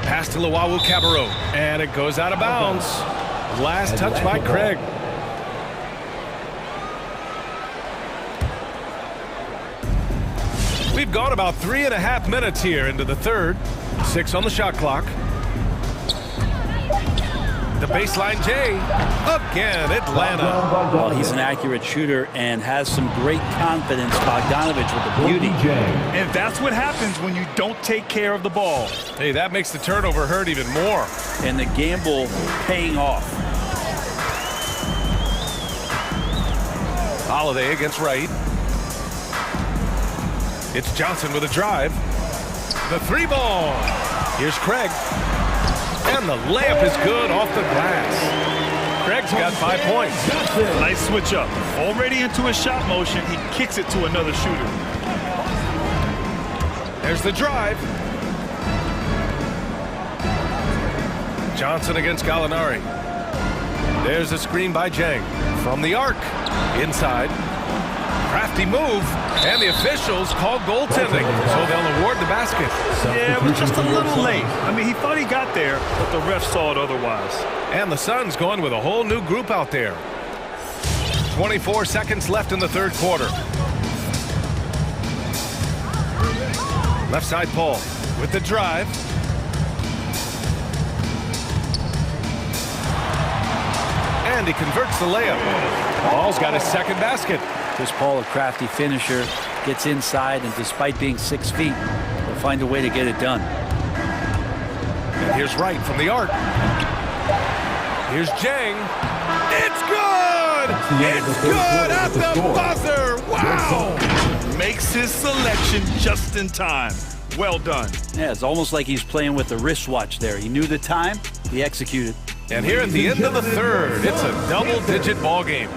Pass to Luwawu-Cabarrot. And it goes out of bounds. Last touch by Craig. We've gone about 3.5 minutes here into the third. 6 on the shot clock. The baseline J. Again, Atlanta. Well, he's an accurate shooter and has some great confidence. Bogdanovich with the beauty. And that's what happens when you don't take care of the ball. Hey, that makes the turnover hurt even more. And the gamble paying off. Holiday against Wright. It's Johnson with a drive. The three ball. Here's Craig. And the layup is good off the glass. Craig's got 5 points. Nice switch up. Already into a shot motion, he kicks it to another shooter. There's the drive. Johnson against Gallinari. There's a screen by Jang. From the arc. Inside. Crafty move, and the officials called goaltending, so they'll award the basket. Yeah, it was just a little late. I mean, he thought he got there, but the ref saw it otherwise. And the Suns going with a whole new group out there. 24 seconds left in the third quarter. Left side Paul with the drive. And he converts the layup. Paul's got his second basket. Chris Paul, a crafty finisher, gets inside, and despite being 6 feet, will find a way to get it done. And here's Wright from the arc. Here's Jang. It's good! It's good at the buzzer! Wow! Makes his selection just in time. Well done. Yeah, it's almost like he's playing with the wristwatch there. He knew the time, he executed. And here at the end of the third, it's a double-digit ball game.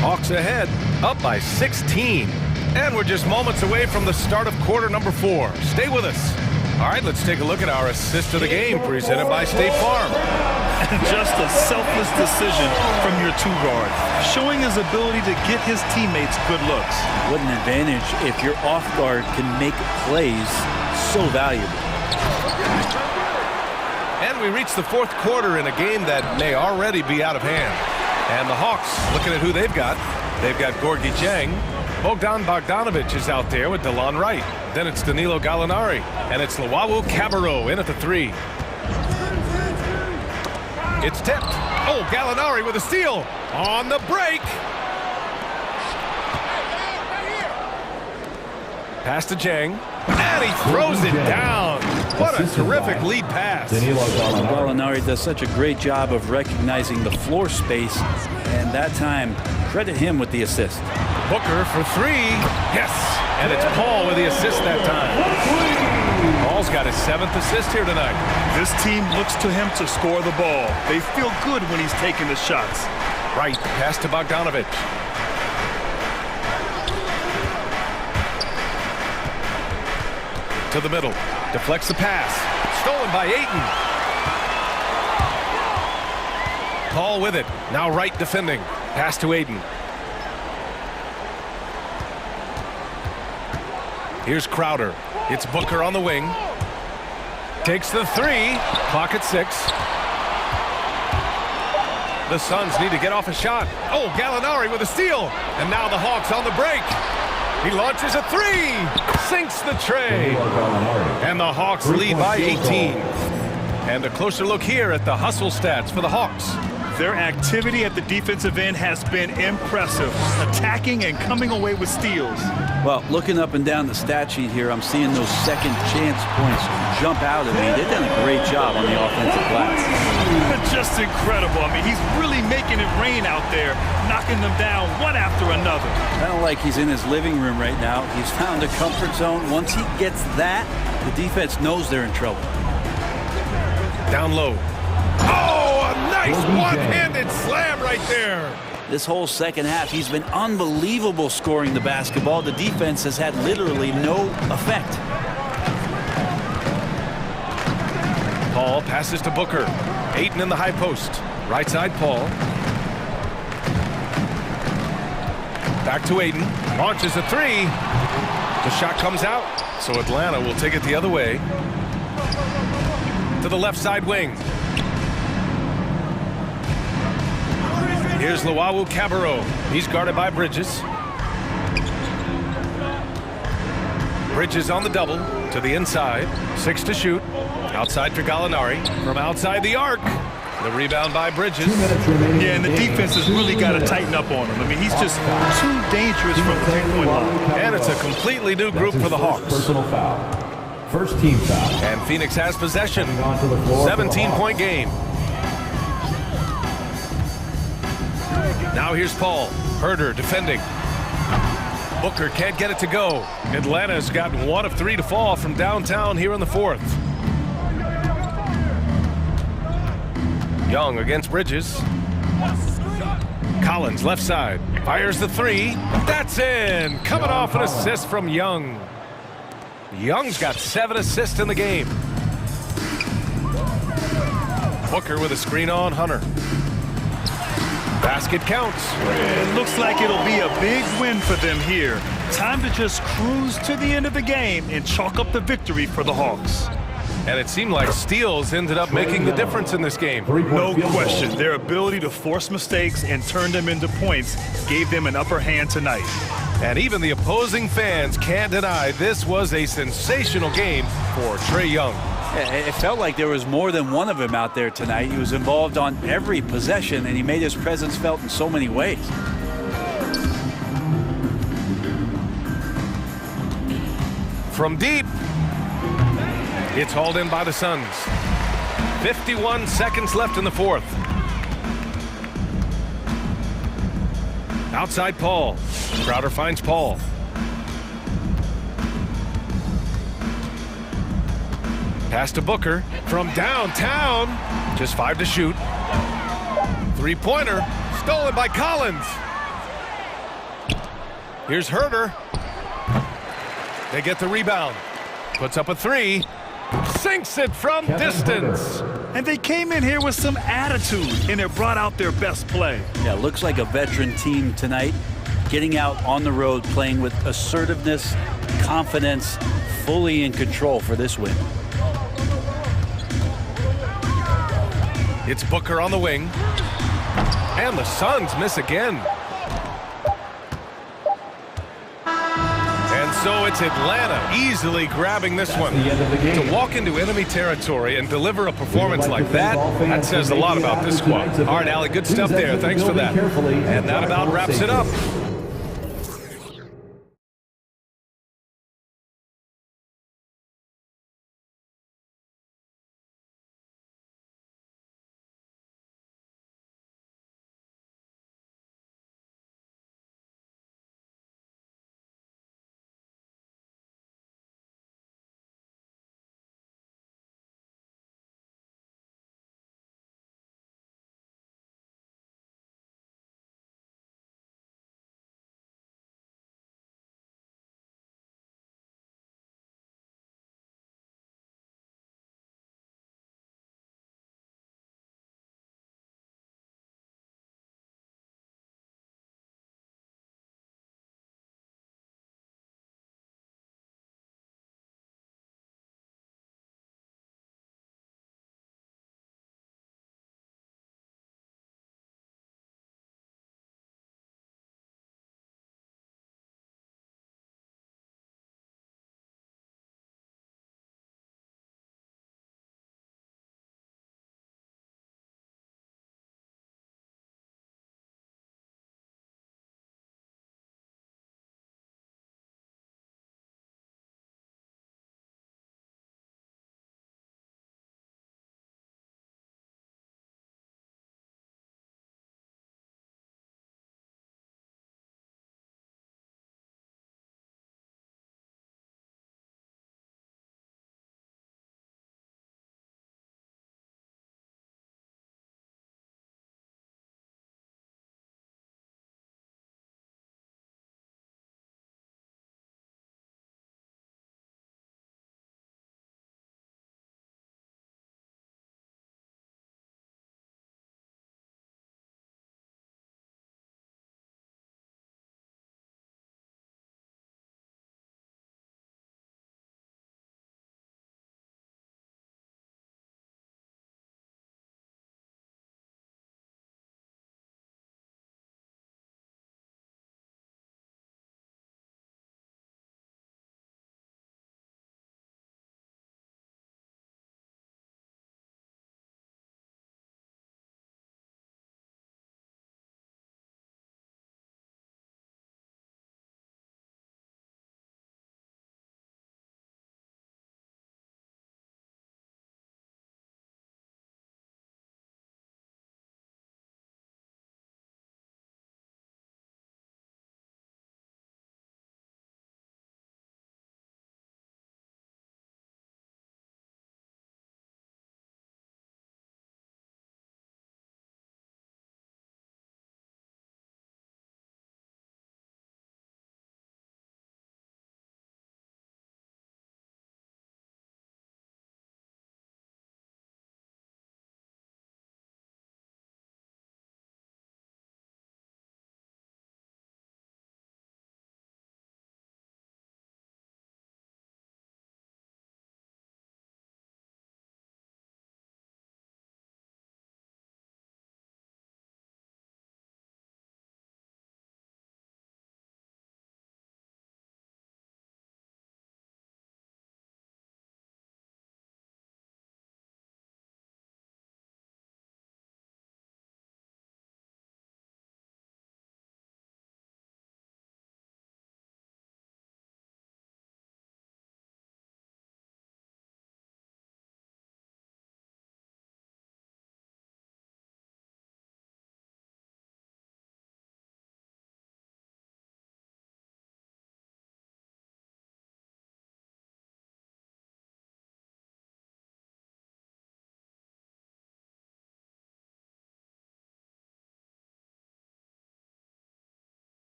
Hawks ahead, up by 16. And we're just moments away from the start of quarter number 4. Stay with us. All right, let's take a look at our assist of the game presented by State Farm. Just a selfless decision from your two-guard, showing his ability to get his teammates good looks. What an advantage if your off-guard can make plays so valuable. And we reach the fourth quarter in a game that may already be out of hand. And the Hawks, looking at who they've got Gorgui Dieng. Bogdanovich is out there with DeLon Wright. Then it's Danilo Gallinari. And it's Luwawu-Cabarrot in at the 3. It's tipped. Oh, Gallinari with a steal. On the break. Pass to Dieng. And he throws it down. What a terrific lead pass. Gallinari does such a great job of recognizing the floor space. And that time, credit him with the assist. Booker for 3. Yes. And it's Paul with the assist that time. Paul's got his 7th assist here tonight. This team looks to him to score the ball. They feel good when he's taking the shots. Right. Pass to Bogdanovich. To the middle. Deflects the pass. Stolen by Ayton. Paul with it. Now Wright defending. Pass to Ayton. Here's Crowder. It's Booker on the wing. Takes the 3. Clock at 6. The Suns need to get off a shot. Oh, Gallinari with a steal. And now the Hawks on the break. He launches a 3. Sinks the tray. And the Hawks lead by 18. And a closer look here at the hustle stats for the Hawks. Their activity at the defensive end has been impressive, attacking and coming away with steals. Well, looking up and down the stat sheet here, I'm seeing those second chance points jump out at me. They've done a great job on the offensive glass. Just incredible. I mean, he's really making it rain out there, knocking them down one after another. Kind of like he's in his living room right now. He's found a comfort zone. Once he gets that, the defense knows they're in trouble. Down low. Oh, a nice one-handed slam right there. This whole second half, he's been unbelievable scoring the basketball. The defense has had literally no effect. Paul passes to Booker. Ayton in the high post. Right side, Paul. Back to Ayton. Launches a three. The shot comes out, so Atlanta will take it the other way. To the left side wing. Here's Luau Cabarro. He's guarded by Bridges. Bridges on the double to the inside. 6 to shoot. Outside for Gallinari. From outside the arc. The rebound by Bridges. Yeah, and the defense has really got to tighten up on him. I mean, he's just too dangerous from the three-point line. And it's a completely new group for the Hawks. Personal foul. First team foul. And Phoenix has possession. 17-point game. Now here's Paul. Herder defending. Booker can't get it to go. Atlanta's gotten 1 of 3 to fall from downtown here in the fourth. Young against Bridges. Collins left side. Fires the three. That's in. Coming off an assist from Young. Young's got 7 assists in the game. Booker with a screen on Hunter. Basket counts. It looks like it'll be a big win for them here. Time to just cruise to the end of the game and chalk up the victory for the Hawks. And it seemed like steals ended up making the difference in this game. No question. Their ability to force mistakes and turn them into points gave them an upper hand tonight. And even the opposing fans can't deny this was a sensational game for Trae Young. It felt like there was more than one of him out there tonight. He was involved on every possession, and he made his presence felt in so many ways. From deep, it's hauled in by the Suns. 51 seconds left in the fourth. Outside Paul. Crowder finds Paul. Pass to Booker from downtown. Just 5 to shoot. Three-pointer stolen by Collins. Here's Herder. They get the rebound. Puts up a three. Sinks it from distance. And they came in here with some attitude, and it brought out their best play. Yeah, looks like a veteran team tonight. Getting out on the road, playing with assertiveness, confidence, fully in control for this win. It's Booker on the wing. And the Suns miss again. And so it's Atlanta easily grabbing this one. To walk into enemy territory and deliver a performance like that, that says a lot about this squad. All right, Allie, good stuff there. Thanks for that. And that about wraps it up.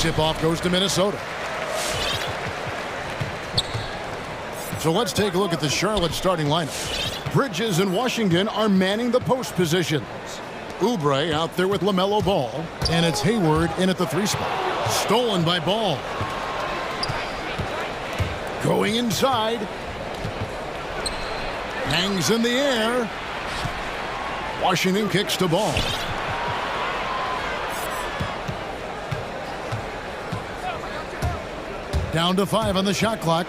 Tip-off goes to Minnesota. So let's take a look at the Charlotte starting lineup. Bridges and Washington are manning the post positions. Oubre out there with LaMelo Ball, and it's Hayward in at the 3 spot. Stolen by Ball. Going inside. Hangs in the air. Washington kicks to Ball. Down to 5 on the shot clock.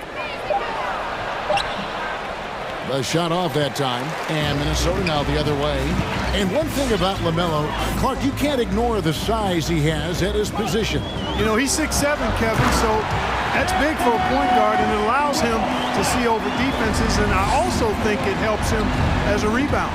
The shot off that time, and Minnesota now the other way. And one thing about LaMelo, Clark, you can't ignore the size he has at his position. You know, he's 6'7", Kevin, so that's big for a point guard, and it allows him to see over defenses, and I also think it helps him as a rebound.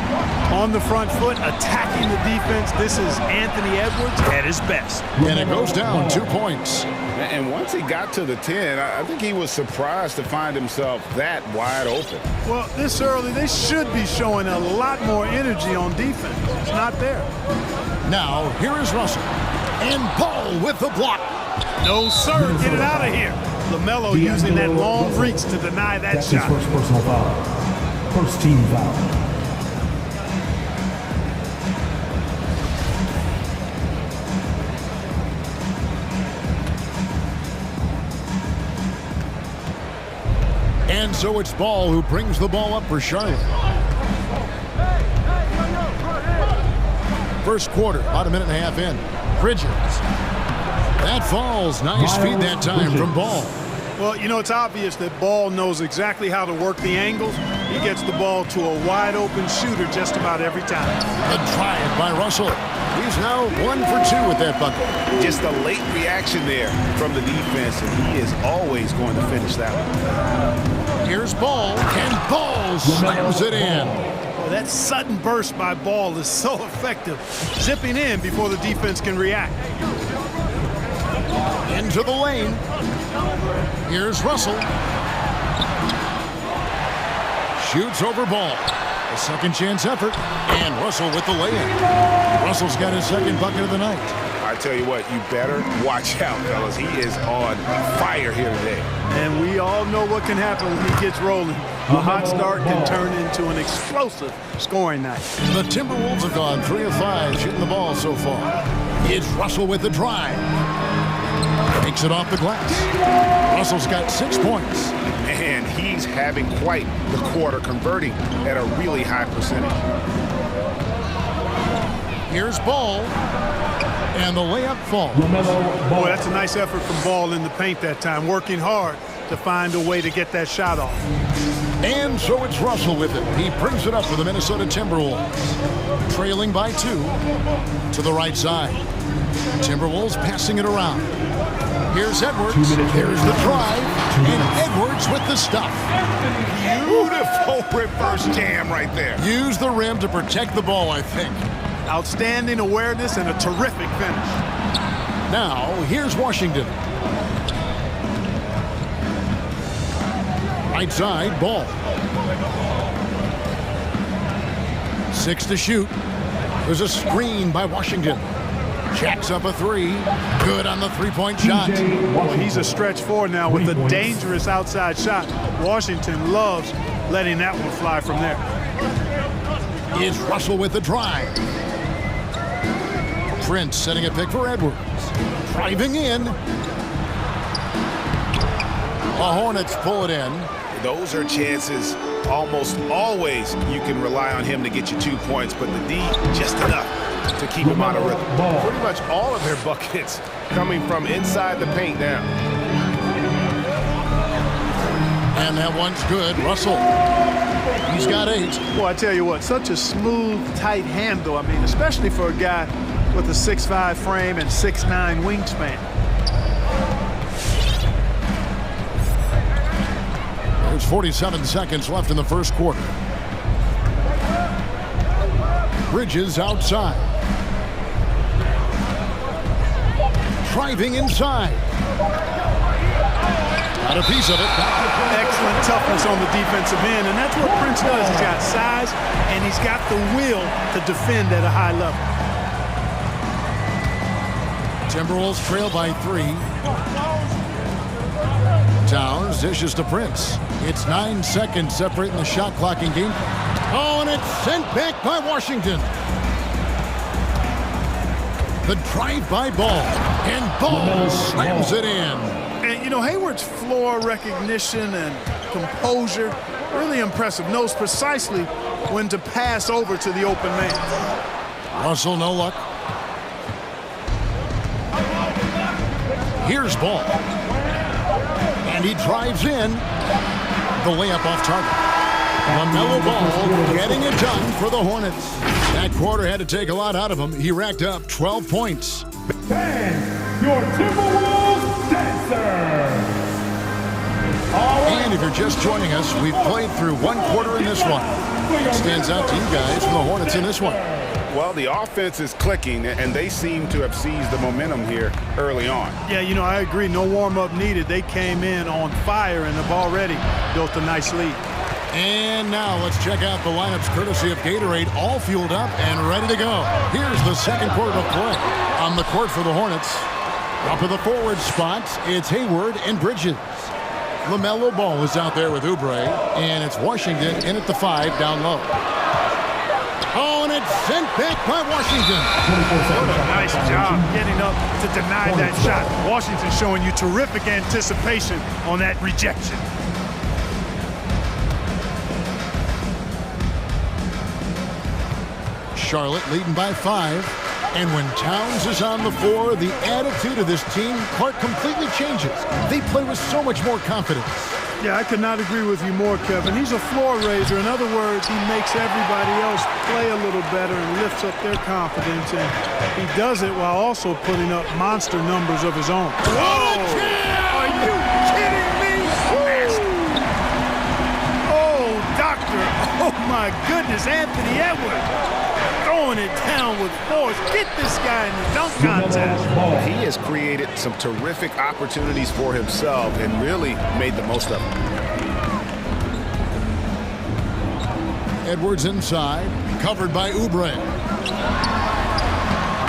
On the front foot, attacking the defense, this is Anthony Edwards at his best. And it goes down 2 points. And once he got to the 10, I think he was surprised to find himself that wide open. Well, this early, they should be showing a lot more energy on defense. It's not there. Now, here is Russell. And Ball with the block. No, sir. Get it out of here. LaMelo using that long reach to deny that shot. First personal foul. First team foul. And so it's Ball who brings the ball up for Charlotte. First quarter, about a minute and a half in. Bridges. That falls. Nice feed that time from Ball. Well, you know, it's obvious that Ball knows exactly how to work the angles. He gets the ball to a wide-open shooter just about every time. The drive by Russell. He's now 1 for 2 with that bucket. Just a late reaction there from the defense, and he is always going to finish that one. Here's Ball, and Ball slams it in. Well, that sudden burst by Ball is so effective, zipping in before the defense can react. Into the lane. Here's Russell. Shoots over Ball. A second chance effort. And Russell with the lay-in. Russell's got his second bucket of the night. I tell you what, you better watch out, fellas. He is on fire here today. And we all know what can happen when he gets rolling. A hot start can turn into an explosive scoring night. The Timberwolves have gone 3 of 5 shooting the ball so far. It's Russell with the drive. Takes it off the glass. Russell's got 6 points. Man, he's having quite the quarter, converting at a really high percentage. Here's Ball. And the layup falls. Boy, that's a nice effort from Ball in the paint that time, working hard to find a way to get that shot off. And so it's Russell with it. He brings it up for the Minnesota Timberwolves. Trailing by 2 to the right side. Timberwolves passing it around. Here's Edwards. Here's the drive. And Edwards with the stuff. Beautiful reverse jam right there. Use the rim to protect the ball, I think. Outstanding awareness and a terrific finish. Now, here's Washington. Right side, Ball. 6 to shoot. There's a screen by Washington. Jacks up a 3. Good on the three-point shot. Well, he's a stretch 4 now with a dangerous outside shot. Washington loves letting that one fly from there. Is Russell with the drive. Prince setting a pick for Edwards. Driving in. The Hornets pull it in. Those are chances almost always you can rely on him to get you 2 points, but the D just enough to keep him out of rhythm. Pretty much all of their buckets coming from inside the paint now. And that one's good. Russell. He's got 8. Well, I tell you what, such a smooth, tight handle. I mean, especially for a guy with a 6'5" frame and 6'9" wingspan. There's 47 seconds left in the first quarter. Bridges outside. Driving inside. Got a piece of it. Excellent toughness on the defensive end, and that's what Prince does. He's got size, and he's got the will to defend at a high level. Timberwolves trail by 3. Towns dishes to Prince. It's 9 seconds separating the shot clock in game. Oh, and it's sent back by Washington. The drive-by ball, and Ball slams it in. And, you know, Hayward's floor recognition and composure, really impressive. Knows precisely when to pass over to the open man. Russell, no luck. Here's Ball. And he drives in. The layup off target. LaMelo Ball getting it done for the Hornets. That quarter had to take a lot out of him. He racked up 12 points. And your Timberwolves dancers. And if you're just joining us, we've played through one quarter in this one. What stands out to you guys from the Hornets in this one? Well, the offense is clicking, and they seem to have seized the momentum here early on. Yeah, you know, I agree. No warm-up needed. They came in on fire and have already built a nice lead. And now let's check out the lineups courtesy of Gatorade, all fueled up and ready to go. Here's the second quarter of play. On the court for the Hornets. Up in the forward spots, it's Hayward and Bridges. LaMelo Ball is out there with Oubre, and it's Washington in at the 5 down low. Oh, and it's sent back by Washington. What a nice job getting up to deny that shot. Washington showing you terrific anticipation on that rejection. Charlotte leading by 5. And when Towns is on the floor, the attitude of this team, Clark, completely changes. They play with so much more confidence. Yeah, I could not agree with you more, Kevin. He's a floor raiser. In other words, he makes everybody else play a little better and lifts up their confidence. And he does it while also putting up monster numbers of his own. What a jam! Are you kidding me? Oh, doctor. Oh, my goodness, Anthony Edwards. Throwing it down with force. Get this guy in the dunk contest. He has created some terrific opportunities for himself and really made the most of them. Edwards inside, covered by Oubre.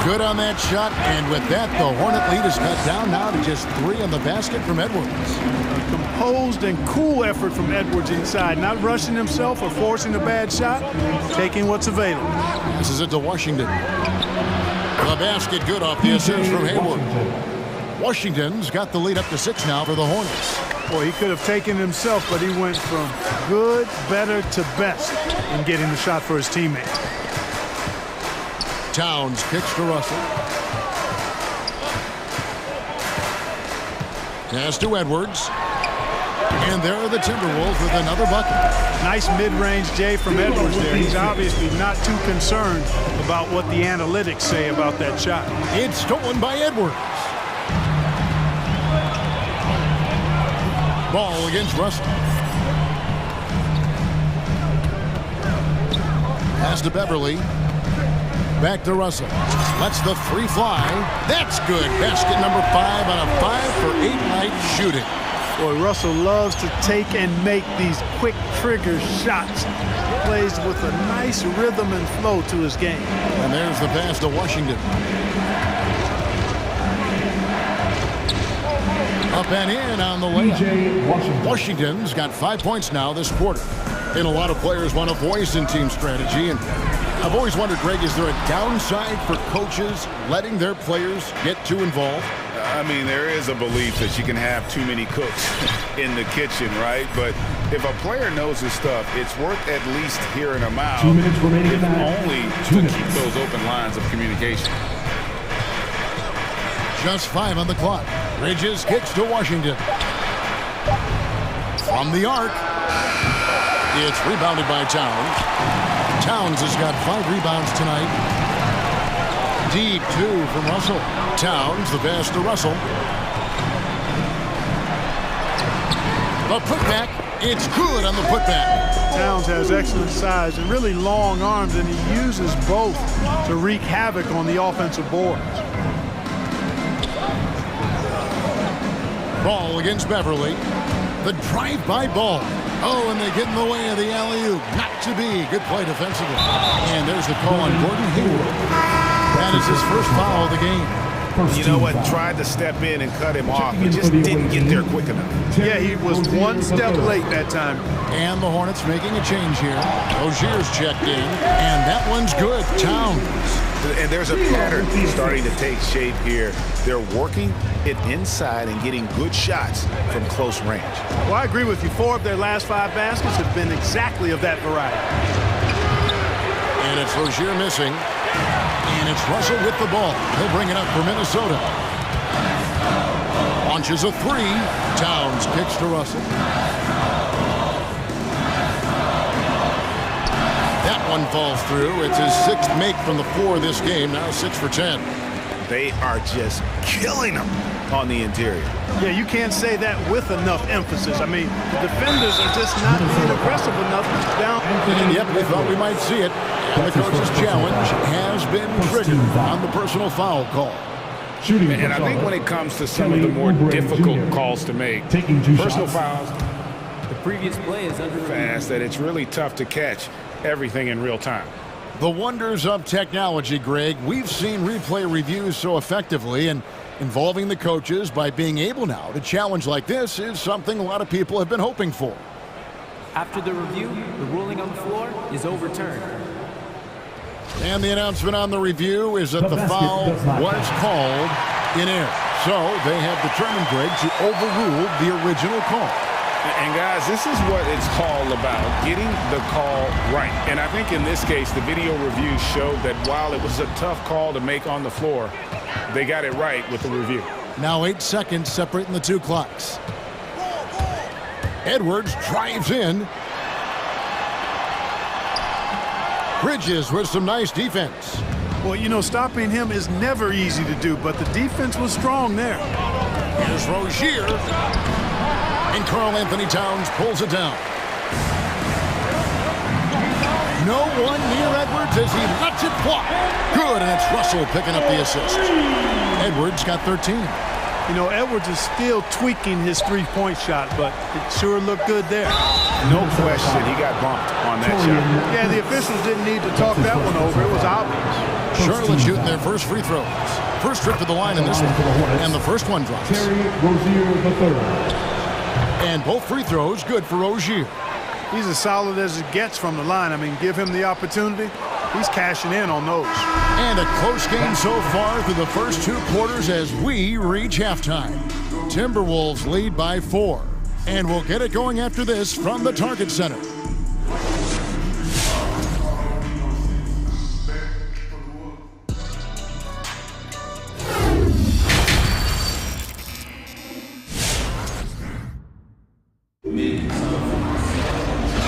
Good on that shot, and with that, the Hornet lead is cut down now to just 3 on the basket from Edwards. A composed and cool effort from Edwards inside, not rushing himself or forcing a bad shot, taking what's available. Passes it to Washington. The basket good off the assist from Hayward. Washington's got the lead up to 6 now for the Hornets. Boy, he could have taken himself, but he went from good, better to best in getting the shot for his teammate. Towns kicks to Russell. Pass to Edwards. And there are the Timberwolves with another bucket. Nice mid-range J from Edwards there. He's obviously not too concerned about what the analytics say about that shot. It's stolen by Edwards. Ball against Russell. Pass to Beverly. Back to Russell. Lets the 3 fly. That's good. Basket number 5 on a 5 for 8-night shooting. Boy, Russell loves to take and make these quick trigger shots. Plays with a nice rhythm and flow to his game. And there's the pass to Washington. Up and in on the layup. Washington's got 5 points now this quarter. And a lot of players want a voice in team strategy. And I've always wondered, Greg, is there a downside for coaches letting their players get too involved? I mean, there is a belief that you can have too many cooks in the kitchen, right? But if a player knows his stuff, it's worth at least hearing them out. 2 minutes remaining in that. Only to keep those open lines of communication. Just 5 on the clock. Bridges kicks to Washington. From the arc. It's rebounded by Towns. Towns has got 5 rebounds tonight. Deep 2 from Russell. Towns, the pass to Russell. The putback. It's good on the putback. Towns has excellent size and really long arms, and he uses both to wreak havoc on the offensive boards. Ball against Beverly. The drive-by ball. Oh, and they get in the way of the alley-oop. Not to be. Good play defensively. And there's the call on Gordon Hayward. That is his first foul of the game. You know what? Tried to step in and cut him off, but just didn't get there quick enough. Yeah, he was one step late that time. And the Hornets making a change here. Rozier's checked in, and that one's good. Towns. And there's a pattern starting to take shape here. They're working it inside and getting good shots from close range. Well, I agree with you. 4 of their last 5 baskets have been exactly of that variety. And it's Rozier missing. And it's Russell with the ball. He'll bring it up for Minnesota. Launches a 3. Towns kicks to Russell. That one falls through. It's his 6th make from the floor this game. Now 6 for 10. They are just killing them on the interior. Yeah, you can't say that with enough emphasis. I mean, the defenders are just not being aggressive enough down. And yep, we thought we might see it. And the coach's challenge has been triggered on the personal foul call. And I think when it comes to some of the more difficult calls to make, personal fouls, the previous play is under fast that it's really tough to catch everything in real time. The wonders of technology, Greg. We've seen replay reviews so effectively, and involving the coaches by being able now to challenge like this is something a lot of people have been hoping for. After the review, the ruling on the floor is overturned. And the announcement on the review is that the foul was called in error. So they have determined, Greg, to overrule the original call. And guys, this is what it's all about, getting the call right. And I think in this case, the video review showed that while it was a tough call to make on the floor, they got it right with the review. Now 8 seconds separating the 2 clocks. Edwards drives in. Bridges with some nice defense. Well, you know, stopping him is never easy to do, but the defense was strong there. Here's Rozier. And Karl Anthony Towns pulls it down. No one near Edwards as he lets it fly. Good, and it's Russell picking up the assist. Edwards got 13. You know, Edwards is still tweaking his three-point shot, but it sure looked good there. No question, he got bumped on that shot. Yeah, the officials didn't need to talk that one over. It was obvious. Charlotte shooting their first free throws. First trip to the line in this one, and the first one drops. And both free throws good for Rozier. He's as solid as it gets from the line. I mean, give him the opportunity. He's cashing in on those. And a close game so far through the first 2 quarters as we reach halftime. Timberwolves lead by 4. And we'll get it going after this from the Target Center.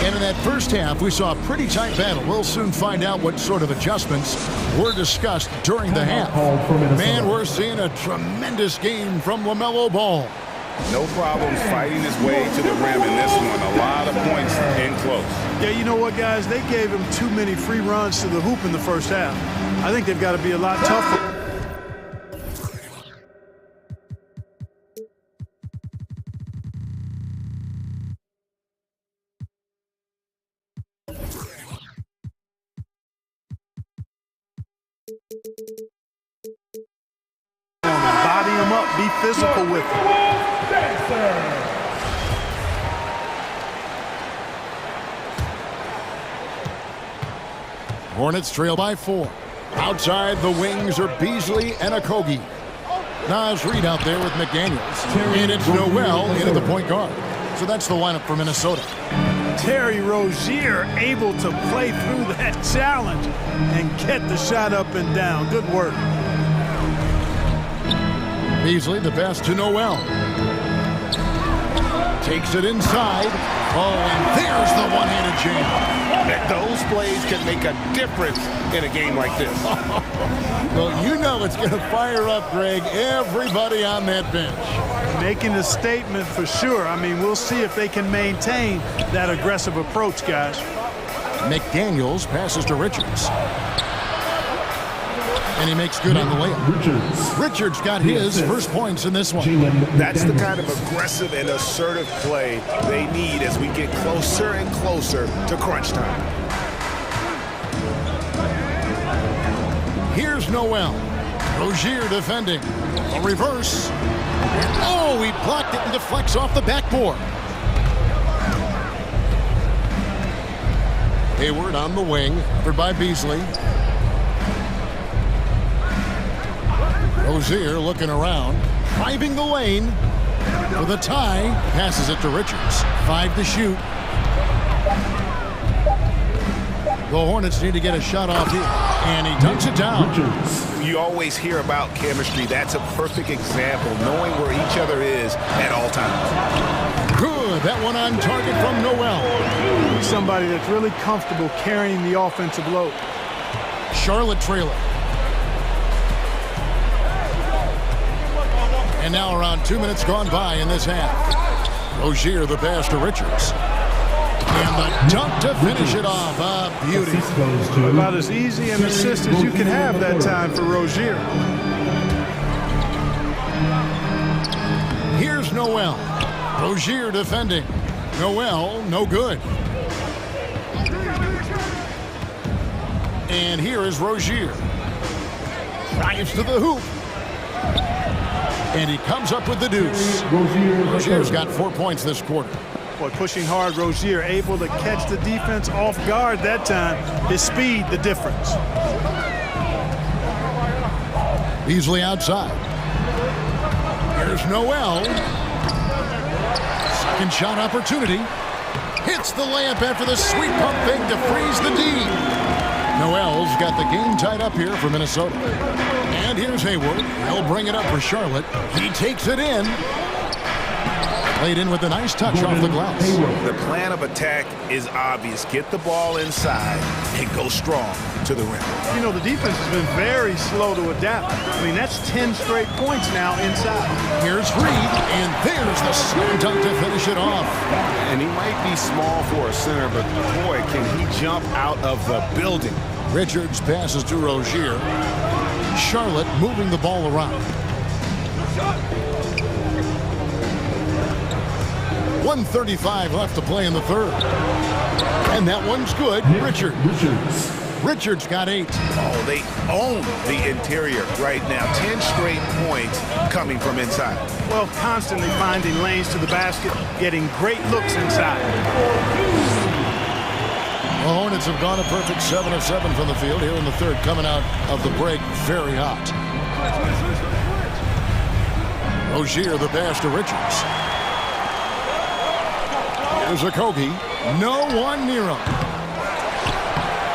And in that first half, we saw a pretty tight battle. We'll soon find out what sort of adjustments were discussed during the half. Man, we're seeing a tremendous game from LaMelo Ball. No problems fighting his way to the rim in this one. A lot of points in close. Yeah, you know what, guys? They gave him too many free runs to the hoop in the first half. I think they've got to be a lot tougher. Body him up, be physical with him. Hornets trail by 4. Outside the wings are Beasley and Okogie. Nas Reed out there with McDaniels. And it's Noel into the point guard. So that's the lineup for Minnesota. Terry Rozier able to play through that challenge and get the shot up and down. Good work. Beasley the pass to Noel. Takes it inside. Oh, and there's the one-handed jam. Those plays can make a difference in a game like this. Well, you know it's going to fire up, Greg, everybody on that bench. Making a statement for sure. I mean, we'll see if they can maintain that aggressive approach, guys. McDaniels passes to Richards. And he makes good on the layup. Richards got his first points in this one. That's the kind of aggressive and assertive play they need as we get closer and closer to crunch time. Here's Noel. Rozier defending. A reverse. Oh, he blocked it and deflects off the backboard. Hayward on the wing, covered by Beasley. Rozier looking around, driving the lane with a tie, passes it to Richards. 5 to shoot. The Hornets need to get a shot off here, and he dunks it down. You always hear about chemistry. That's a perfect example, knowing where each other is at all times. Good, that one on target from Noel. Somebody that's really comfortable carrying the offensive load. Charlotte trailer. And now around 2 minutes gone by in this half. Rozier the pass to Richards. And the dunk to finish it off. A beauty. About as easy an assist as you can have that time for Rozier. Here's Noel. Rozier defending. Noel, no good. And here is Rozier. Drives to the hoop. And he comes up with the deuce. Rozier's got 4 points this quarter. Boy, pushing hard, Rozier able to catch the defense off guard that time. His speed, the difference. Beasley outside. Here's Noel. Second shot opportunity. Hits the layup after the sweet pump fake to freeze the D. Noel's got the game tied up here for Minnesota. And here's Hayward. He'll bring it up for Charlotte. He takes it in. Played in with a nice touch off the glass. The plan of attack is obvious. Get the ball inside and go strong to the rim. You know, the defense has been very slow to adapt. I mean, that's 10 straight points now inside. Here's Reed, and there's the slam dunk to finish it off. And he might be small for a center, but boy, can he jump out of the building. Richards passes to Rozier. Charlotte moving the ball around. 1:35 left to play in the third. And that one's good. Richards got 8. Oh, they own the interior right now. 10 straight points coming from inside. Well, constantly finding lanes to the basket, getting great looks inside. The Hornets have gone a perfect 7 of 7 from the field here in the third, coming out of the break very hot. Rozier the pass to Richards. Here's Okogie. No one near him.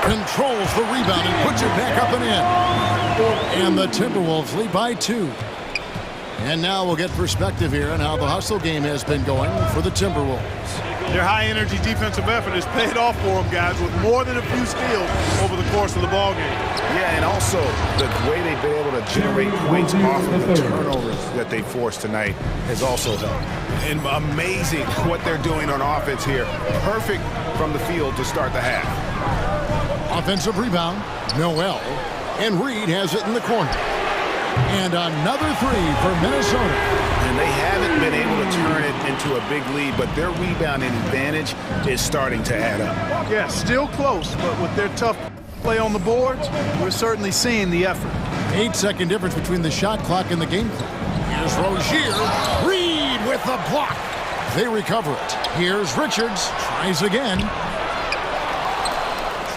Controls the rebound and puts it back up and in. And the Timberwolves lead by 2. And now we'll get perspective here on how the hustle game has been going for the Timberwolves. Their high-energy defensive effort has paid off for them, guys, with more than a few steals over the course of the ballgame. Yeah, and also the way they've been able to generate points off of the turnovers that they forced tonight has also helped. And amazing what they're doing on offense here. Perfect from the field to start the half. Offensive rebound, Noel, and Reed has it in the corner. And another 3 for Minnesota. And they haven't been able to turn it into a big lead, but their rebounding advantage is starting to add up. Yeah, still close, but with their tough play on the boards, we're certainly seeing the effort. 8-second difference between the shot clock and the game clock. Here's Rozier. Reed with the block. They recover it. Here's Richards. Tries again.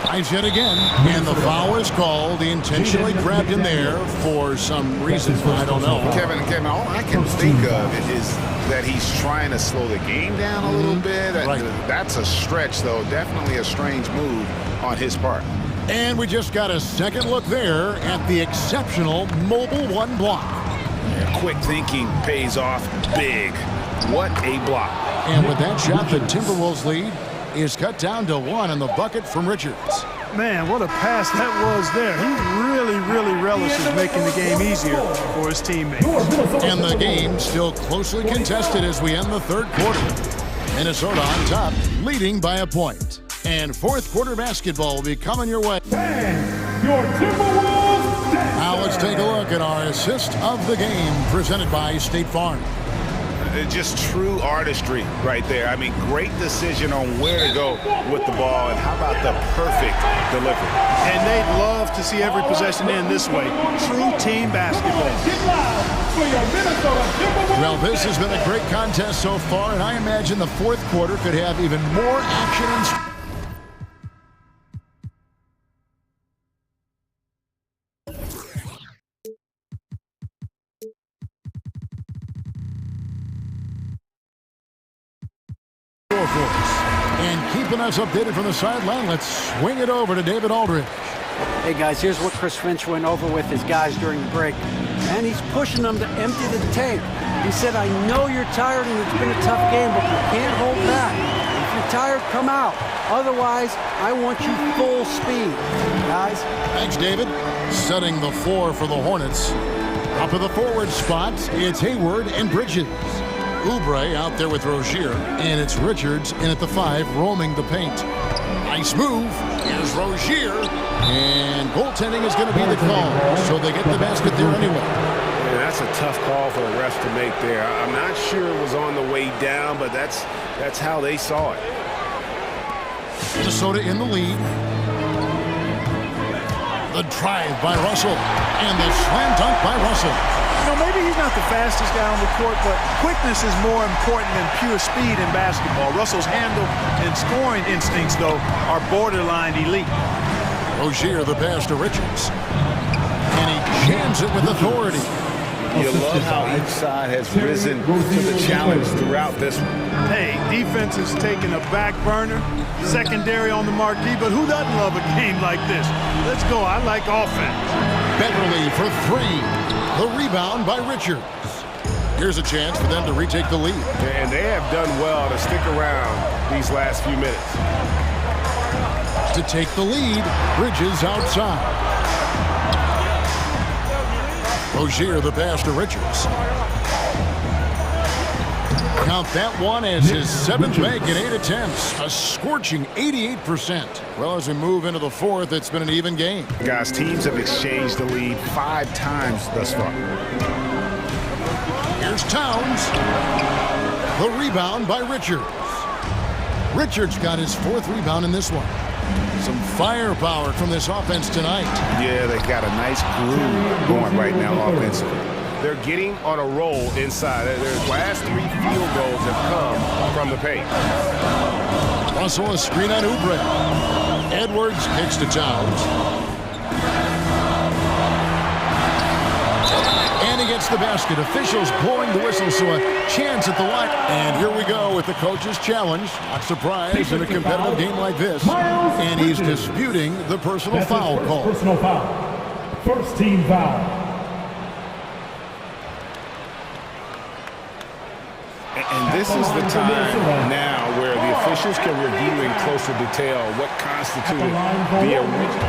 Tries yet again. And the foul is called. He intentionally grabbed him there for some reason. I don't know. Kevin, all I can think of is that he's trying to slow the game down a little bit. Right. That's a stretch, though. Definitely a strange move on his part. And we just got a second look there at the exceptional mobile 1 block. Quick thinking pays off big. What a block. And with that shot, the Timberwolves lead is cut down to 1 in the bucket from Richards. Man, what a pass that was there. He really relishes making the game easier for his teammates. And the game still closely contested as we end the third quarter. Minnesota on top, leading by a point. And fourth quarter basketball will be coming your way. Your Timberwolves. Now let's take a look at our assist of the game presented by State Farm. Just true artistry right there. I mean, great decision on where to go with the ball, and how about the perfect delivery? And they'd love to see every possession end this way. True team basketball. Well, this has been a great contest so far, and I imagine the fourth quarter could have even more action and... And keeping us updated from the sideline, let's swing it over to David Aldridge. Hey guys, here's what Chris Finch went over with his guys during the break. And he's pushing them to empty the tank. He said, I know you're tired and it's been a tough game, but you can't hold back. If you're tired, come out. Otherwise, I want you full speed. Guys? Thanks, David. Setting the floor for the Hornets. Up to the forward spot, it's Hayward and Bridges. Oubre out there with Rozier, and it's Richards in at the 5, roaming the paint. Nice move. Here's Rozier, and goaltending is going to be the call, so they get the basket there anyway. Yeah, that's a tough call for the refs to make there. I'm not sure it was on the way down, but that's how they saw it. Minnesota in the lead. The drive by Russell, and the slam dunk by Russell. You know, maybe he's not the fastest guy on the court, but quickness is more important than pure speed in basketball. Russell's handle and scoring instincts, though, are borderline elite. Rozier, the pass to Richards. And he jams it with authority. You love how each side has risen to the challenge throughout this one. Hey, defense is taking a back burner, secondary on the marquee, but who doesn't love a game like this? Let's go. I like offense. Beverly for 3. The rebound by Richards. Here's a chance for them to retake the lead. And they have done well to stick around these last few minutes. To take the lead, Bridges outside. Rozier, the pass to Richards. Count that one as his 7th make in 8 attempts. A scorching 88%. Well, as we move into the 4th, it's been an even game. Guys, teams have exchanged the lead 5 times thus far. Here's Towns. The rebound by Richards. Richards got his 4th rebound in this one. Some firepower from this offense tonight. Yeah, they got a nice groove going right now offensively. They're getting on a roll inside. Their last 3 field goals have come from the paint. Russell, a screen on Oubre. Edwards kicks to Towns. And he gets the basket. Officials blowing the whistle, so a chance at the line. And here we go with the coach's challenge. Not surprised in a competitive game like this. And he's disputing the personal foul call. Personal foul. First team foul. And this is the time now where the officials can review in closer detail what constituted the original.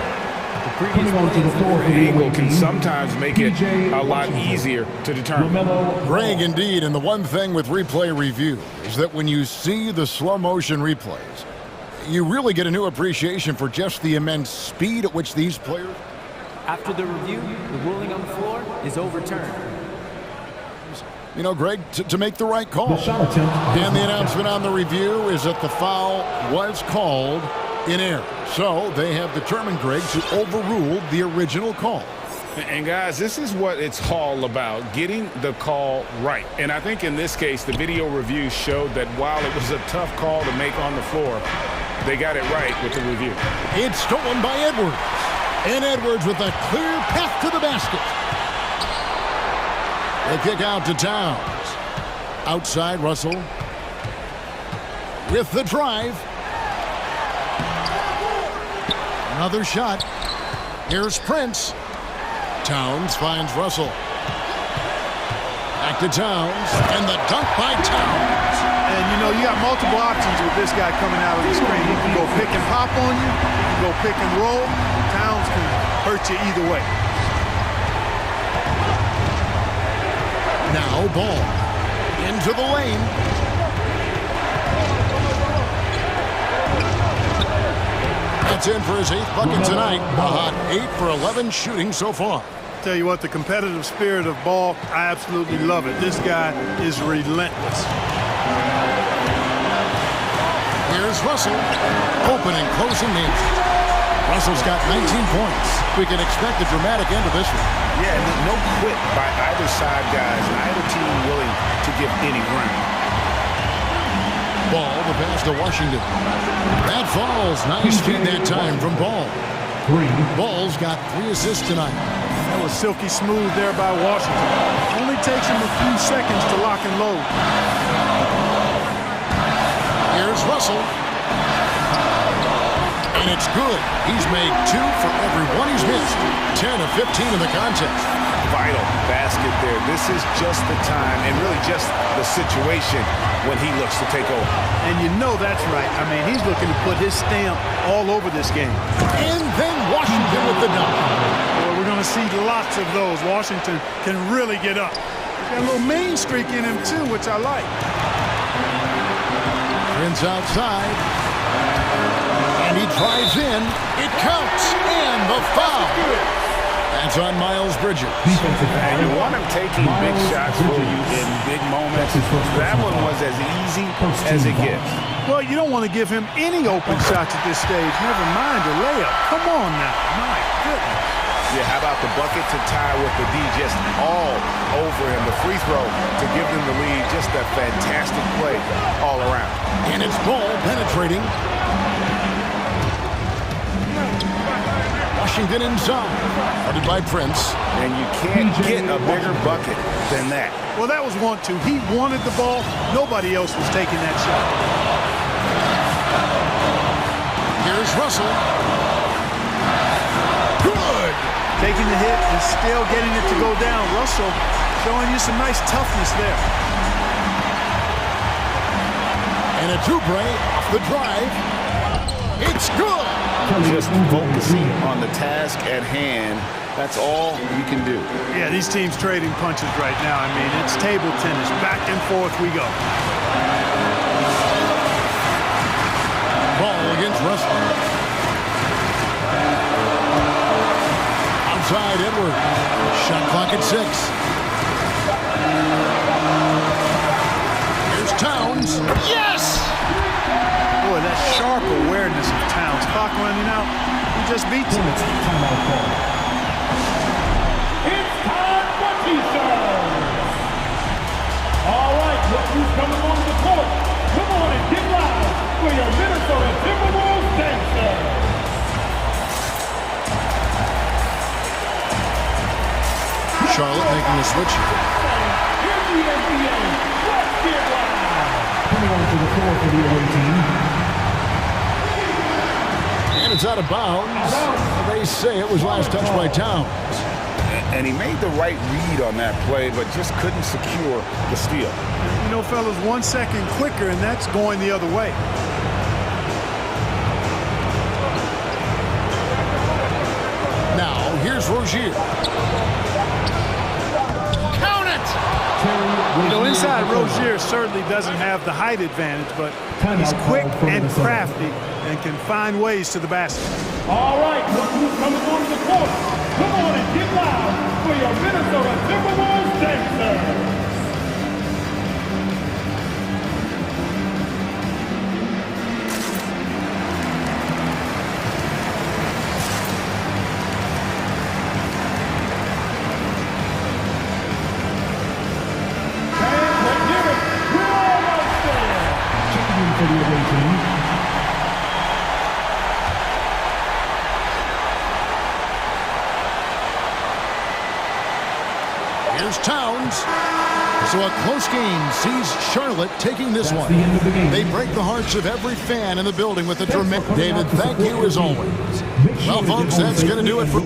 The previous angle can sometimes make it a lot easier to determine. Greg, indeed, and the one thing with replay review is that when you see the slow motion replays, you really get a new appreciation for just the immense speed at which these players... After the review, the ruling on the floor is overturned. You know, Greg, to make the right call. And the announcement on the review is that the foul was called in error. So they have determined, Greg, to overrule the original call. And guys, this is what it's all about, getting the call right. And I think in this case, the video review showed that while it was a tough call to make on the floor, they got it right with the review. It's stolen by Edwards. And Edwards with a clear path to the basket. The kick out to Towns. Outside, Russell. With the drive. Another shot. Here's Prince. Towns finds Russell. Back to Towns. And the dunk by Towns. And, you know, you got multiple options with this guy coming out of the screen. He can go pick and pop on you. He can go pick and roll. Towns can hurt you either way. Now ball into the lane. That's in for his 8th bucket tonight. A hot 8 for 11 shooting so far. Tell you what, the competitive spirit of ball, I absolutely love it. This guy is relentless. Here's Russell, open and closing the inches. Russell's got 19 points. We can expect a dramatic end to this one. Yeah, no quit by either side, guys. Neither team willing to give any ground. Ball, the pass to Washington. That falls. Nice feed that time from Ball. Ball's got 3 assists tonight. That was silky smooth there by Washington. Only takes him a few seconds to lock and load. Here's Russell. And it's good. He's made 2 for every one he's missed. 10 of 15 in the contest. Vital basket there. This is just the time and really just the situation when he looks to take over. And you know that's right. I mean, he's looking to put his stamp all over this game. And then Washington with the dunk. Well, we're going to see lots of those. Washington can really get up. He's got a little main streak in him, too, which I like. Prince outside. And he drives in. It counts. And the foul. That's on Miles Bridges. And you want him taking big shots for you in big moments. That one was as easy as it gets. Well, you don't want to give him any open shots at this stage. Never mind a layup. Come on now. My goodness. Yeah, how about the bucket to tie with the D just all over him. The free throw to give them the lead. Just a fantastic play all around. And it's Ball penetrating. Washington inside. Started by Prince. And you can't get a bigger bucket than that. Well, that was 1-2. He wanted the ball. Nobody else was taking that shot. Here's Russell. Good. Taking the hit and still getting it to go down. Russell showing you some nice toughness there. And a Toubre off the drive. It's good. Just focusing on the task at hand. That's all you can do. Yeah, these teams trading punches right now. I mean, it's table tennis. Back and forth we go. Ball against Russell. Outside Edward. Shot clock at 6. Here's Towns. Yes! Boy, that sharp awareness of Towns. Clock running out. He just beats him. It's time for T-shirts. All right, look who's coming on the court. Come on and get loud for your Minnesota Timberwolves dancers. Charlotte making a switch. Here's the NBA. Let's get loud. Coming on to the floor for the away team. And it's out of bounds. They say it was last touched by Towns. And he made the right read on that play, but just couldn't secure the steal. You know, fellas, 1 second quicker, and that's going the other way. Now, here's Rozier. Count it! You know, inside Rozier certainly doesn't have the height advantage, but he's quick and crafty and can find ways to the basket. All right, look who's coming on the court. Come on and get loud for your Minnesota Timberwolves dancers. For the away team. Here's Towns. So a close game sees Charlotte taking this one. The end of the game. They break the hearts of every fan in the building with a dramatic. David, thank you as always. Well, folks, that's going to do it for...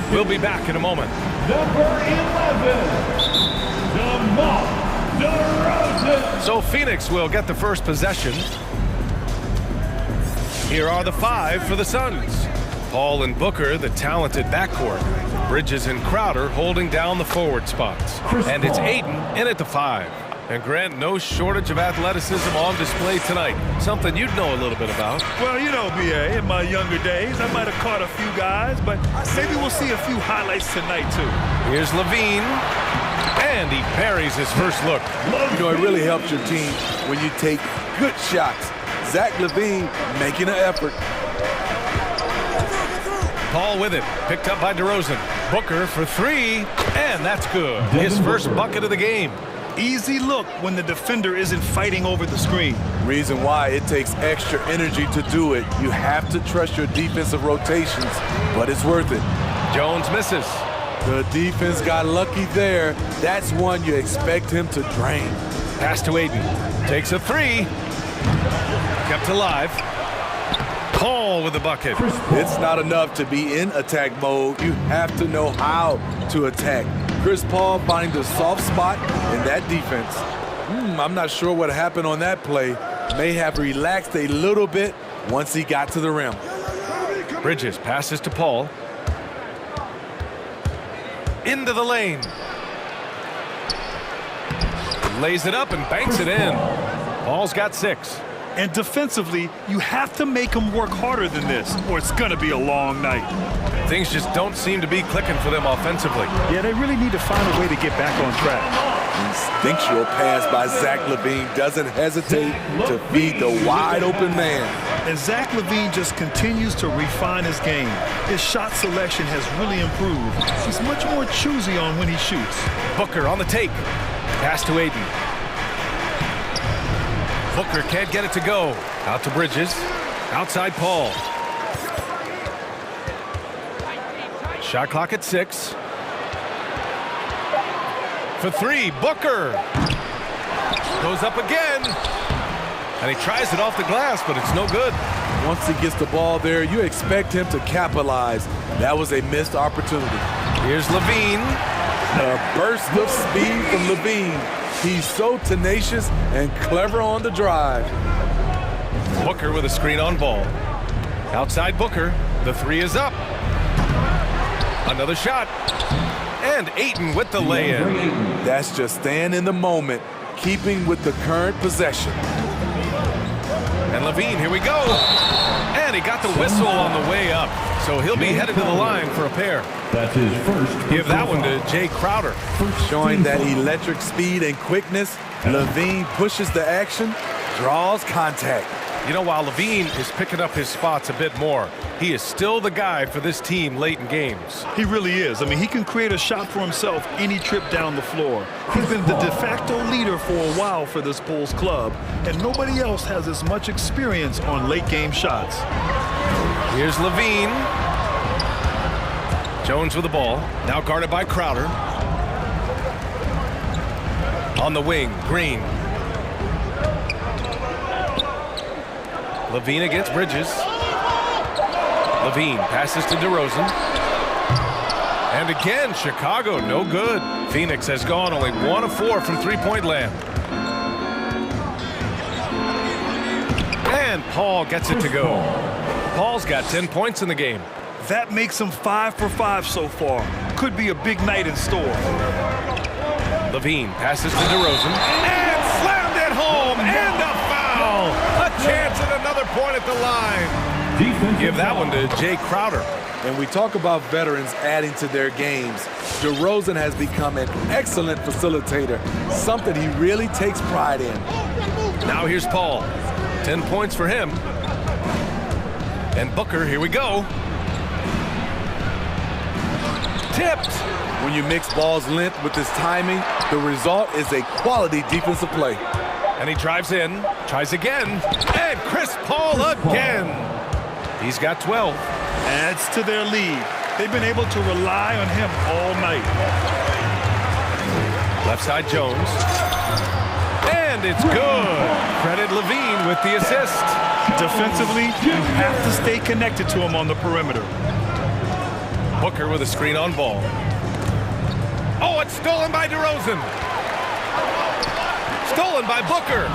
We'll be back in a moment. Number 11, So Phoenix will get the first possession. Here are the 5 for the Suns. Paul and Booker, the talented backcourt. Bridges and Crowder holding down the forward spots. And it's Ayton in at the 5. And Grant, no shortage of athleticism on display tonight. Something you'd know a little bit about. Well, you know, BA, in my younger days, I might have caught a few guys, but maybe we'll see a few highlights tonight, too. Here's Levine, and he parries his first look. You know, it really helps your team when you take good shots. Zach Levine making an effort. Paul with it, picked up by DeRozan. Booker for 3, and that's good. His first bucket of the game. Easy look when the defender isn't fighting over the screen. Reason why it takes extra energy to do it. You have to trust your defensive rotations, but it's worth it. Jones misses. The defense got lucky there. That's one you expect him to drain. Pass to Ayton. Takes a 3. Kept alive. Paul with the bucket. It's not enough to be in attack mode. You have to know how to attack. Chris Paul finding the soft spot in that defense. I'm not sure what happened on that play. May have relaxed a little bit once he got to the rim. Bridges passes to Paul. Into the lane. Lays it up and banks it in. Paul's got 6. And defensively, you have to make them work harder than this, or it's going to be a long night. Things just don't seem to be clicking for them offensively. Yeah, they really need to find a way to get back on track. Instinctual pass by Zach Levine doesn't hesitate to feed the wide open man. And Zach Levine just continues to refine his game. His shot selection has really improved. He's much more choosy on when he shoots. Booker on the take. Pass to Ayton. Booker can't get it to go. Out to Bridges. Outside Paul. Shot clock at 6. For 3, Booker. Goes up again. And he tries it off the glass, but it's no good. Once he gets the ball there, you expect him to capitalize. That was a missed opportunity. Here's Levine. A burst of speed from Levine. He's so tenacious and clever on the drive. Booker with a screen on ball. Outside Booker. The 3 is up. Another shot. And Ayton with the lay-in. That's just staying in the moment, keeping with the current possession. And Levine, here we go. And he got the whistle on the way up. So he'll be headed to the line for a pair. That's his first. Give that one to Jay Crowder. Showing that electric speed and quickness, Levine pushes the action, draws contact. You know, while Levine is picking up his spots a bit more, he is still the guy for this team late in games. He really is. I mean, he can create a shot for himself any trip down the floor. He's been the de facto leader for a while for this Bulls club, and nobody else has as much experience on late game shots. Here's Levine. Jones with the ball, now guarded by Crowder. On the wing, Green. Levine against Bridges. Levine passes to DeRozan. And again, Chicago, no good. Phoenix has gone only 1 of 4 from three-point land. And Paul gets it to go. Paul's got 10 points in the game. That makes him 5 for 5 so far. Could be a big night in store. Levine passes to DeRozan. And slammed it home. And a foul. A chance at another point at the line. Give that one to Jay Crowder. And we talk about veterans adding to their games. DeRozan has become an excellent facilitator, something he really takes pride in. Now here's Paul. 10 points for him. And Booker, here we go. Tipped. When you mix ball's length with his timing, the result is a quality defensive play. And he drives in, tries again, and Chris Paul again. He's got 12. Adds to their lead. They've been able to rely on him all night. Left side Jones. And it's good. Credit Levine with the assist. Defensively, you have to stay connected to him on the perimeter. Booker with a screen on ball. Oh, it's stolen by DeRozan. Stolen by Booker.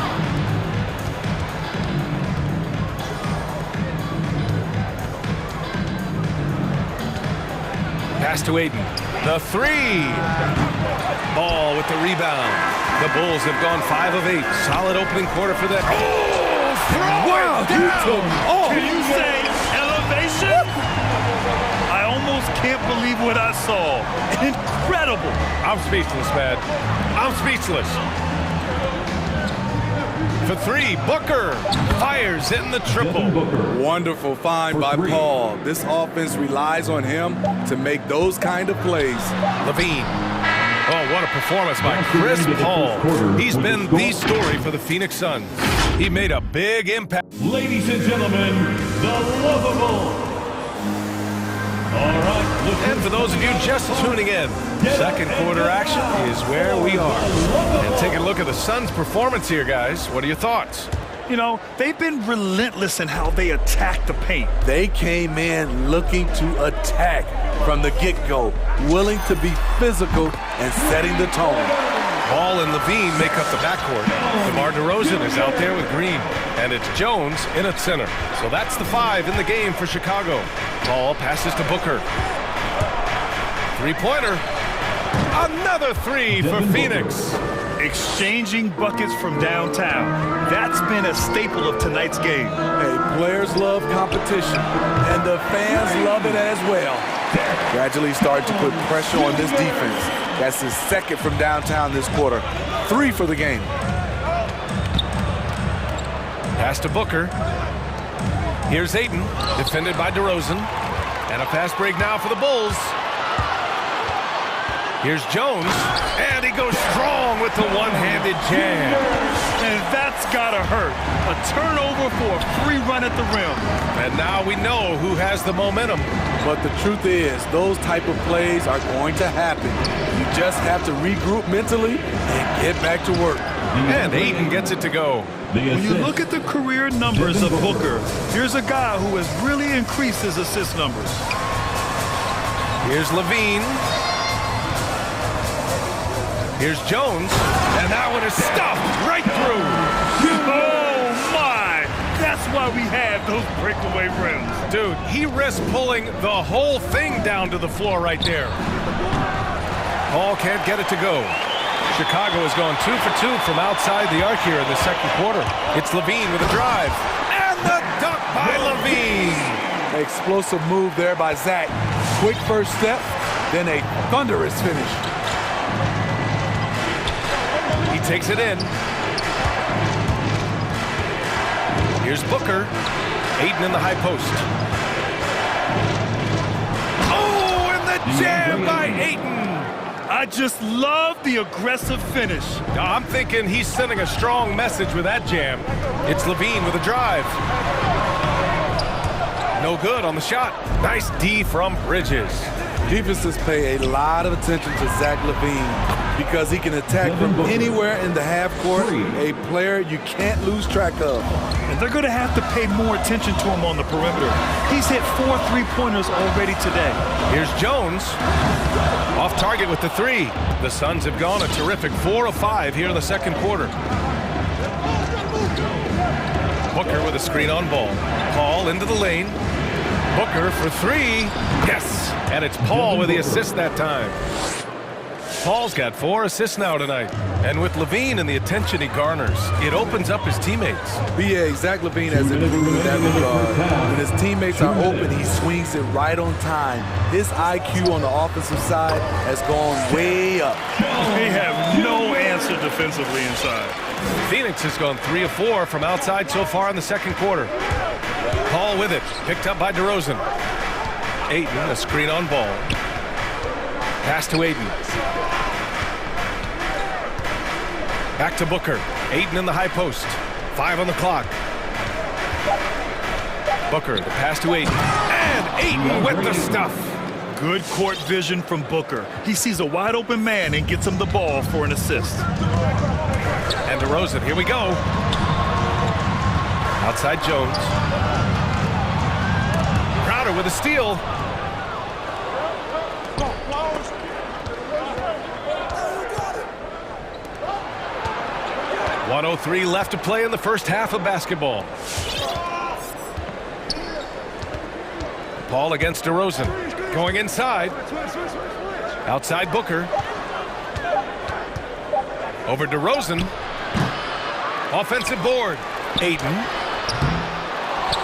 Pass to Aiden. The three. Ball with the rebound. The Bulls have gone 5 of 8. Solid opening quarter for them. Oh, throw it down. Oh, can you say elevation? I almost can't believe what I saw. Incredible. I'm speechless, man. I'm speechless. For three, Booker fires in the triple. Wonderful find by Paul. This offense relies on him to make those kind of plays. Levine. Oh, what a performance by Chris Paul. He's been the story for the Phoenix Suns. He made a big impact. Ladies and gentlemen, the lovable. All right. And for those of you just tuning in, second quarter action is where we are. And take a look at the Suns' performance here, guys. What are your thoughts? You know, they've been relentless in how they attack the paint. They came in looking to attack from the get-go, willing to be physical and setting the tone. Paul and Levine make up the backcourt. DeMar DeRozan is out there with Green, and it's Jones in at center. So that's the 5 in the game for Chicago. Paul passes to Booker. Three-pointer. Another 3 for Phoenix. Exchanging buckets from downtown. That's been a staple of tonight's game. Hey, players love competition, and the fans love it as well. Gradually starting to put pressure on this defense. That's his second from downtown this quarter. 3 for the game. Pass to Booker. Here's Ayton, defended by DeRozan. And a fast break now for the Bulls. Here's Jones, and he goes strong with the one-handed jam. And that's gotta hurt. A turnover for a free run at the rim. And now we know who has the momentum. But the truth is, those type of plays are going to happen. You just have to regroup mentally and get back to work. And Ayton gets it to go. When you look at the career numbers of Booker, here's a guy who has really increased his assist numbers. Here's Levine. Here's Jones, and that one is stuffed right through. Oh, my! That's why we have those breakaway rims. Dude, he risked pulling the whole thing down to the floor right there. Paul can't get it to go. Chicago has gone 2 for 2 from outside the arc here in the second quarter. It's Levine with a drive. And the dunk by Levine. Explosive move there by Zach. Quick first step, then a thunderous finish. He takes it in. Here's Booker. Ayton in the high post. Oh, and the jam by Ayton. I just love the aggressive finish. I'm thinking he's sending a strong message with that jam. It's Levine with a drive. No good on the shot. Nice D from Bridges. Defenses pay a lot of attention to Zach Levine because he can attack from anywhere in the half court, a player you can't lose track of. And they're going to have to pay more attention to him on the perimeter. He's hit 4 3-pointers already today. Here's Jones. Off target with the 3. The Suns have gone a terrific 4 of 5 here in the second quarter. Booker with a screen on ball. Paul into the lane. Booker for 3. Yes! And it's Paul with the assist that time. Paul's got 4 assists now tonight. And with Levine and the attention he garners, it opens up his teammates. BA, Zach Levine has improved in that regard. When his teammates are open, he swings it right on time. His IQ on the offensive side has gone way up. They have no answer defensively inside. Phoenix has gone 3 of 4 from outside so far in the second quarter. Paul with it, picked up by DeRozan. Ayton, a screen on ball. Pass to Ayton. Back to Booker. Ayton in the high post. 5 on the clock. Booker, the pass to Ayton. And Ayton with the stuff. Good court vision from Booker. He sees a wide open man and gets him the ball for an assist. And DeRozan, here we go. Outside Jones. Crowder with a steal. .103 left to play in the first half of basketball. Paul against DeRozan. Going inside. Outside Booker. Over DeRozan. Offensive board. Ayton.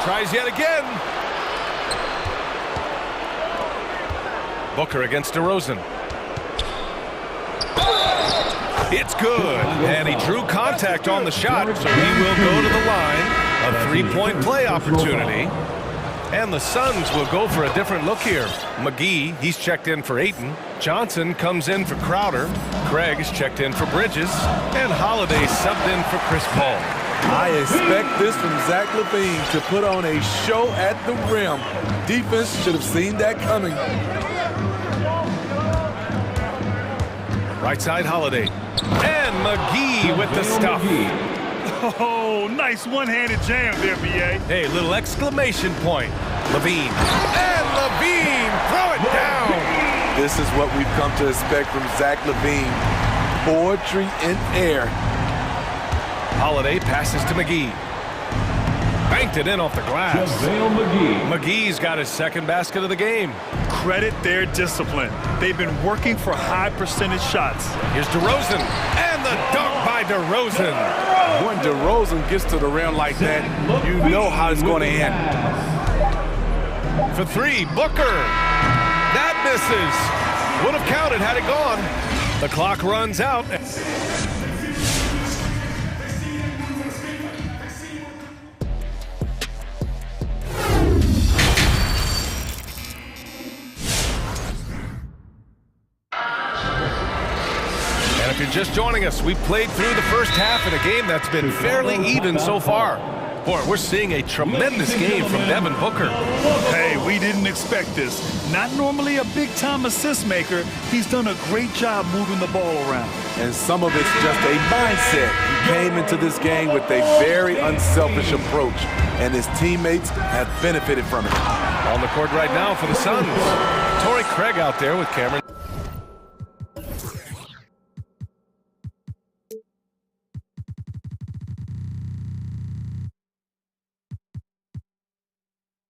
Tries yet again. Booker against DeRozan. It's good. And he drew contact on the shot, so he will go to the line. A three-point play opportunity. And the Suns will go for a different look here. McGee, he's checked in for Ayton. Johnson comes in for Crowder. Craig is checked in for Bridges. And Holiday subbed in for Chris Paul. I expect this from Zach LaVine to put on a show at the rim. Defense should have seen that coming. Right side Holiday. And McGee with the stuff. Oh, nice one-handed jam there, B.A. Hey, little exclamation point. LaVine. And LaVine, throw it down. This is what we've come to expect from Zach LaVine. Poetry in air. Holiday passes to McGee. Banked it in off the glass. McGee's got his second basket of the game. Credit their discipline. They've been working for high percentage shots. Here's DeRozan. And the dunk by DeRozan. When DeRozan gets to the rim like that, you know how it's going to end. For three, Booker. That misses. Would have counted had it gone. The clock runs out. If you're just joining us, we've played through the first half in a game that's been fairly even so far. Boy, we're seeing a tremendous game from Devin Booker. Hey, we didn't expect this. Not normally a big-time assist maker, he's done a great job moving the ball around. And some of it's just a mindset. He came into this game with a very unselfish approach, and his teammates have benefited from it. On the court right now for the Suns. Torrey Craig out there with Cameron.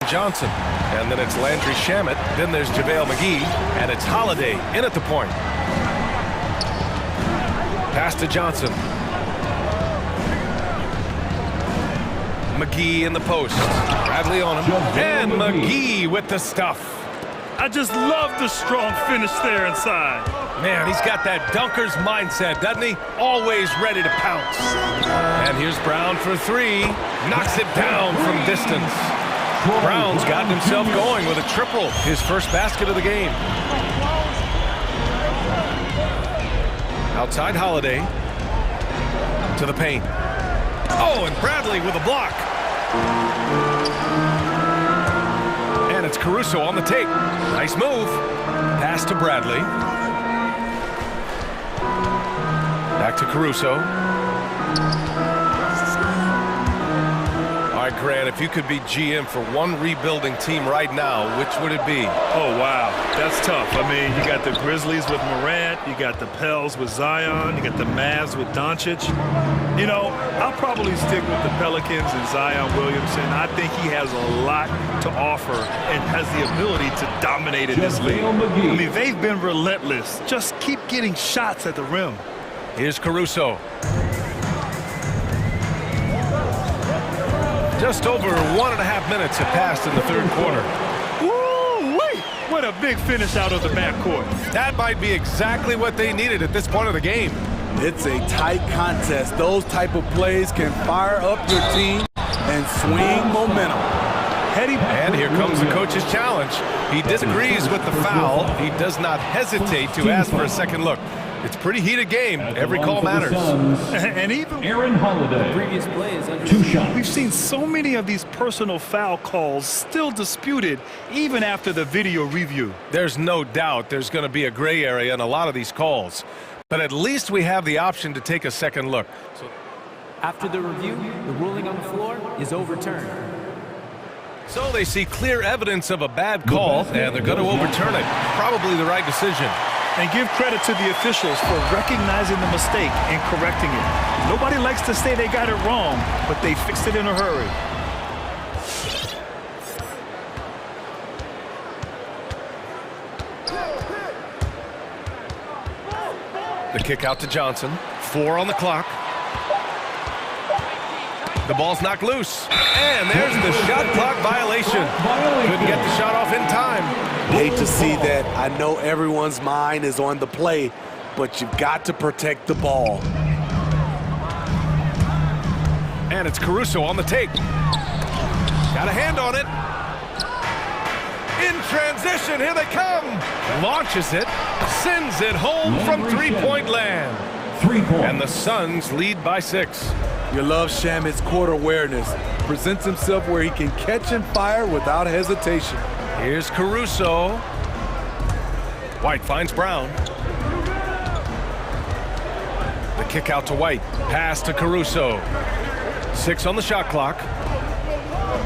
Johnson, and then it's Landry Shamet, then there's JaVale McGee, and it's Holiday in at the point. Pass to Johnson. McGee in the post. Bradley on him, and McGee with the stuff. I just love the strong finish there inside. Man, he's got that dunker's mindset, doesn't he? Always ready to pounce. And here's Brown for three. Knocks it down from distance. Brown's gotten himself going with a triple, his first basket of the game. Outside Holiday to the paint. Oh, and Bradley with a block. And it's Caruso on the take. Nice move. Pass to Bradley. Back to Caruso. All right, Grant, if you could be GM for one rebuilding team right now, which would it be? Oh, wow. That's tough. I mean, you got the Grizzlies with Morant, you got the Pels with Zion, you got the Mavs with Doncic. You know, I'll probably stick with the Pelicans and Zion Williamson. I think he has a lot to offer and has the ability to dominate in this league. I mean, they've been relentless. Just keep getting shots at the rim. Here's Caruso. Just over 1.5 minutes have passed in the third quarter. Woo-wee! What a big finish out of the backcourt. That might be exactly what they needed at this point of the game. It's a tight contest. Those type of plays can fire up your team and swing momentum. And here comes the coach's challenge. He disagrees with the foul. He does not hesitate to ask for a second look. It's a pretty heated game. Every call matters. And even Aaron Holiday. Previous play is under 2 shots. We've seen so many of these personal foul calls still disputed even after the video review. There's no doubt there's going to be a gray area in a lot of these calls. But at least we have the option to take a second look. After the review, the ruling on the floor is overturned. So they see clear evidence of a bad call, and they're going to overturn it. Probably the right decision. And give credit to the officials for recognizing the mistake and correcting it. Nobody likes to say they got it wrong, but they fixed it in a hurry. The kick out to Johnson. 4 on the clock. The ball's knocked loose. And there's the shot clock violation. Couldn't get the shot off in time. Hate to see that. I know everyone's mind is on the play, but you've got to protect the ball. And it's Caruso on the take. Got a hand on it. In transition, here they come. Launches it, sends it home from three-point land. 3 points. And the Suns lead by 6. You love Shamit's court awareness. Presents himself where he can catch and fire without hesitation. Here's Caruso. White finds Brown. The kick out to White. Pass to Caruso. 6 on the shot clock.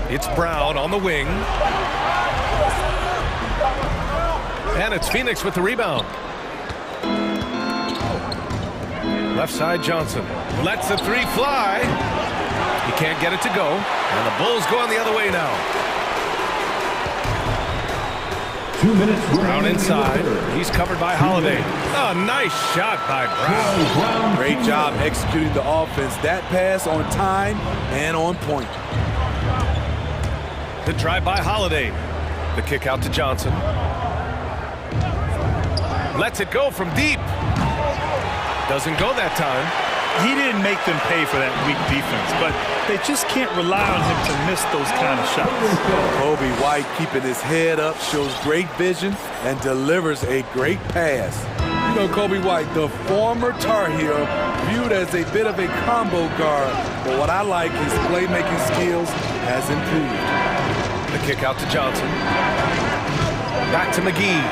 It's Brown on the wing. And it's Phoenix with the rebound. Left side Johnson. Lets the 3 fly. He can't get it to go. And the Bulls going the other way now. 2 minutes. Brown inside. He's covered by Holiday. A nice shot by Brown. Great job executing the offense. That pass on time and on point. The drive by Holiday. The kick out to Johnson. Lets it go from deep. Doesn't go that time. He didn't make them pay for that weak defense, but they just can't rely on him to miss those kind of shots. Kobe White keeping his head up, shows great vision, and delivers a great pass. You know, Kobe White, the former Tar Heel, viewed as a bit of a combo guard, but what I like, his playmaking skills has improved. The kick out to Johnson. Back to McGee.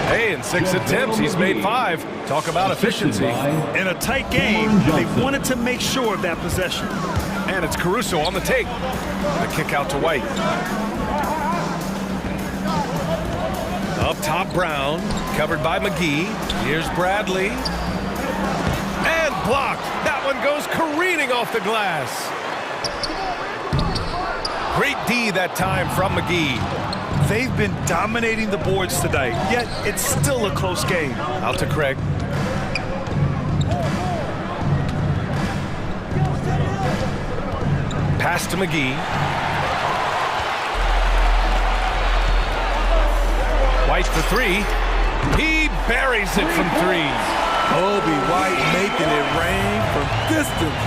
Hey, in 6 attempts, he's made 5. Talk about efficiency. In a tight game, they wanted to make sure of that possession. And it's Caruso on the take. The kick out to White. Up top, Brown. Covered by McGee. Here's Bradley. And blocked. That one goes careening off the glass. Great D that time from McGee. They've been dominating the boards tonight, yet it's still a close game. Out to Craig. Pass to McGee. White for 3. He buries it from 3. Kobe White making it rain from distance.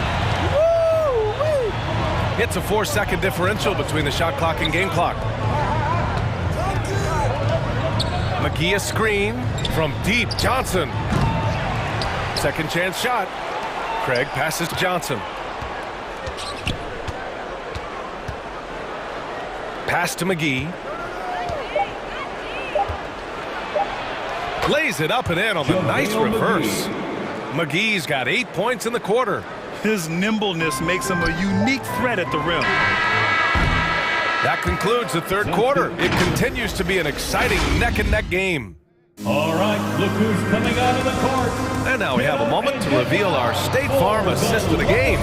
Woo-wee. It's a 4-second differential between the shot clock and game clock. McGee a screen from deep. Johnson. Second chance shot. Craig passes to Johnson. Pass to McGee. Lays it up and in on the nice reverse. McGee's got 8 points in the quarter. His nimbleness makes him a unique threat at the rim. That concludes the third quarter. It continues to be an exciting neck-and-neck game. All right, look who's coming out of the court. And now we have a moment to reveal our State Farm assist of the game.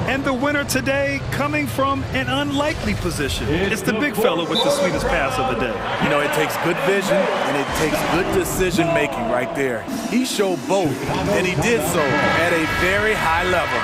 And the winner today coming from an unlikely position. It's the big fella with the sweetest pass of the day. You know, it takes good vision and it takes good decision-making right there. He showed both, and he did so at a very high level.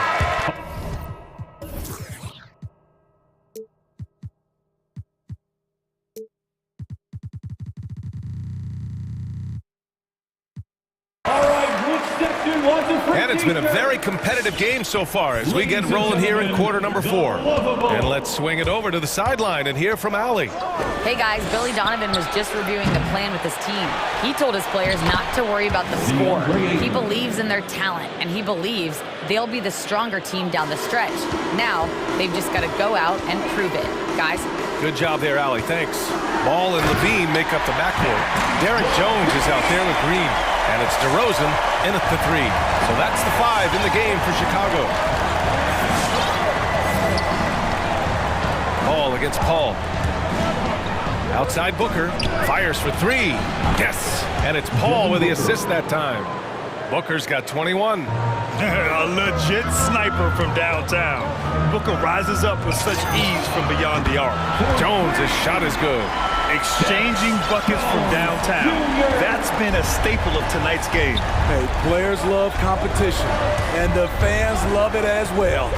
And And it's been a very competitive game so far as we get rolling here in quarter number 4. And let's swing it over to the sideline and hear from Allie. Hey guys, Billy Donovan was just reviewing the plan with his team. He told his players not to worry about the score. He believes in their talent, and he believes they'll be the stronger team down the stretch. Now, they've just got to go out and prove it. Guys. Good job there, Allie. Thanks. Ball and Levine make up the backcourt. Derek Jones is out there with Green. And it's DeRozan in at the 3. So that's the 5 in the game for Chicago. Ball against Paul. Outside Booker. Fires for 3. Yes! And it's Paul with the assist that time. Booker's got 21. A legit sniper from downtown. Booker rises up with such ease from beyond the arc. Jones' shot is good. Exchanging buckets from downtown. That's been a staple of tonight's game. Hey, players love competition, and the fans love it as well.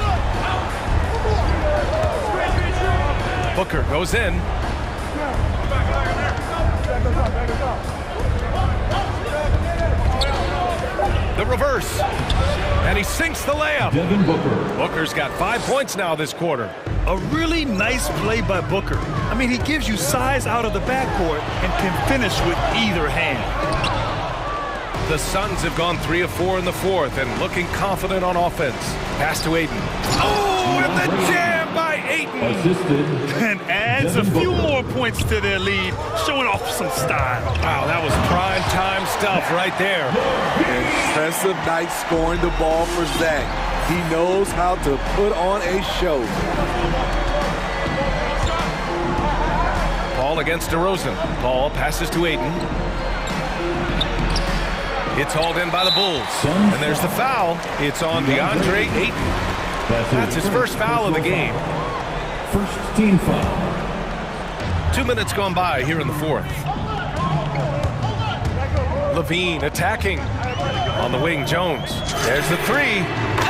Booker goes in. The reverse. And he sinks the layup. Booker's got 5 points now this quarter. A really nice play by Booker. I mean, he gives you size out of the backcourt and can finish with either hand. The Suns have gone 3 of 4 in the 4th and looking confident on offense. Pass to Ayton. Oh, and the jam by Ayton. And adds a few more points to their lead, showing off some style. Wow, that was prime time stuff right there. Impressive night scoring the ball for Zach. He knows how to put on a show. Paul against DeRozan. Paul passes to Ayton. It's hauled in by the Bulls. And there's the foul. It's on DeAndre Ayton. That's his first foul of the game. First team foul. 2 minutes gone by here in the 4th. Levine attacking. On the wing, Jones. There's the 3.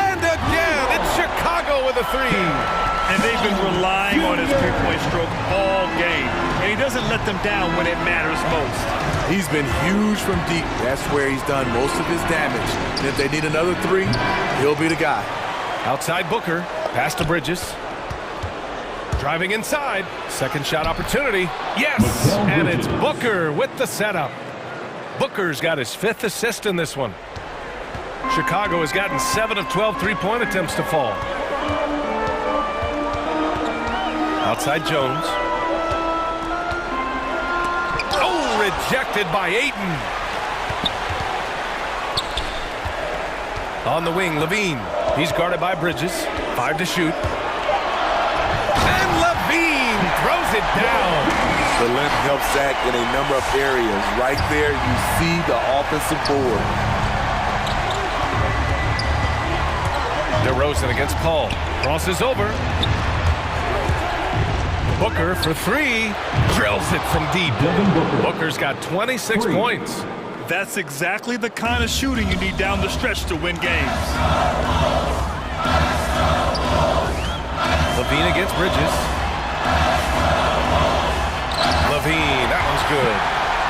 And again, it's Chicago with a 3. And they've been relying on his three-point stroke all game. And he doesn't let them down when it matters most. He's been huge from deep. That's where he's done most of his damage. And if they need another 3, he'll be the guy. Outside Booker. Pass to Bridges. Driving inside. Second shot opportunity. Yes! And it's Booker with the setup. Booker's got his 5th assist in this one. Chicago has gotten 7 of 12 three-point attempts to fall. Outside Jones. Oh, rejected by Ayton. On the wing, Levine. He's guarded by Bridges. 5 to shoot. And Levine throws it down. The length helps Zach in a number of areas. Right there, you see the offensive board. DeRozan against Paul. Crosses over. Booker for 3. Drills it from deep. Booker's got 26 points. That's exactly the kind of shooting you need down the stretch to win games. Levine against Bridges. Levine, that one's good.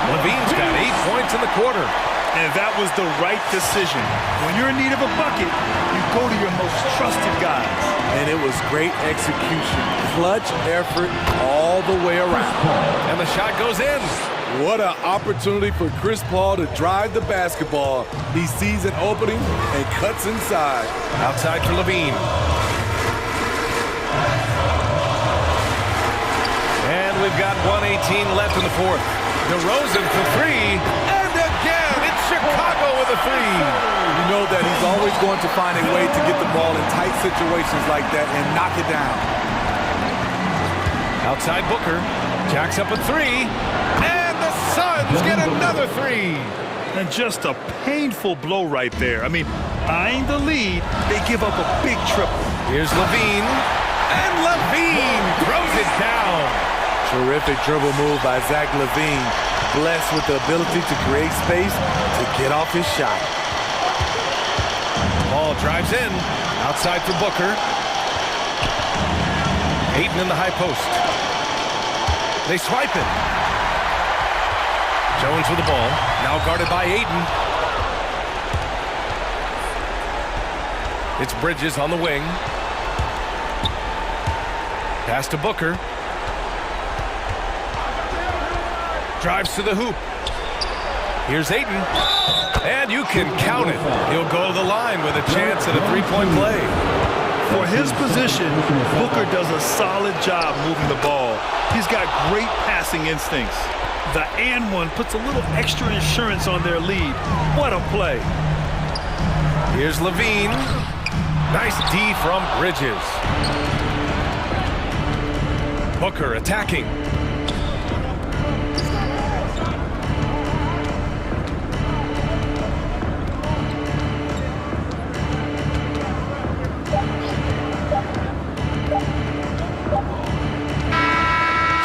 Levine's got 8 points in the quarter. And that was the right decision. When you're in need of a bucket, you go to your most trusted guys. And it was great execution. Clutch effort all the way around. And the shot goes in. What an opportunity for Chris Paul to drive the basketball. He sees an opening and cuts inside. Outside for Levine. And we've got 1:18 left in the 4th. DeRozan for 3. And again, it's Chicago with a 3. You know that he's always going to find a way to get the ball in tight situations like that and knock it down. Outside Booker. Jacks up a 3. And the Suns get another 3. And just a painful blow right there. I mean, eyeing the lead, they give up a big triple. Here's Levine. And Levine throws it down. Terrific dribble move by Zach Levine. Blessed with the ability to create space to get off his shot. Ball drives in. Outside for Booker. Ayton in the high post. They swipe it. Jones with the ball. Now guarded by Ayton. It's Bridges on the wing. Pass to Booker. Drives to the hoop. Here's Ayton. And you can count it. He'll go to the line with a chance at a three-point play. For his position, Booker does a solid job moving the ball. He's got great passing instincts. The and one puts a little extra insurance on their lead. What a play. Here's Levine. Nice D from Bridges. Booker attacking.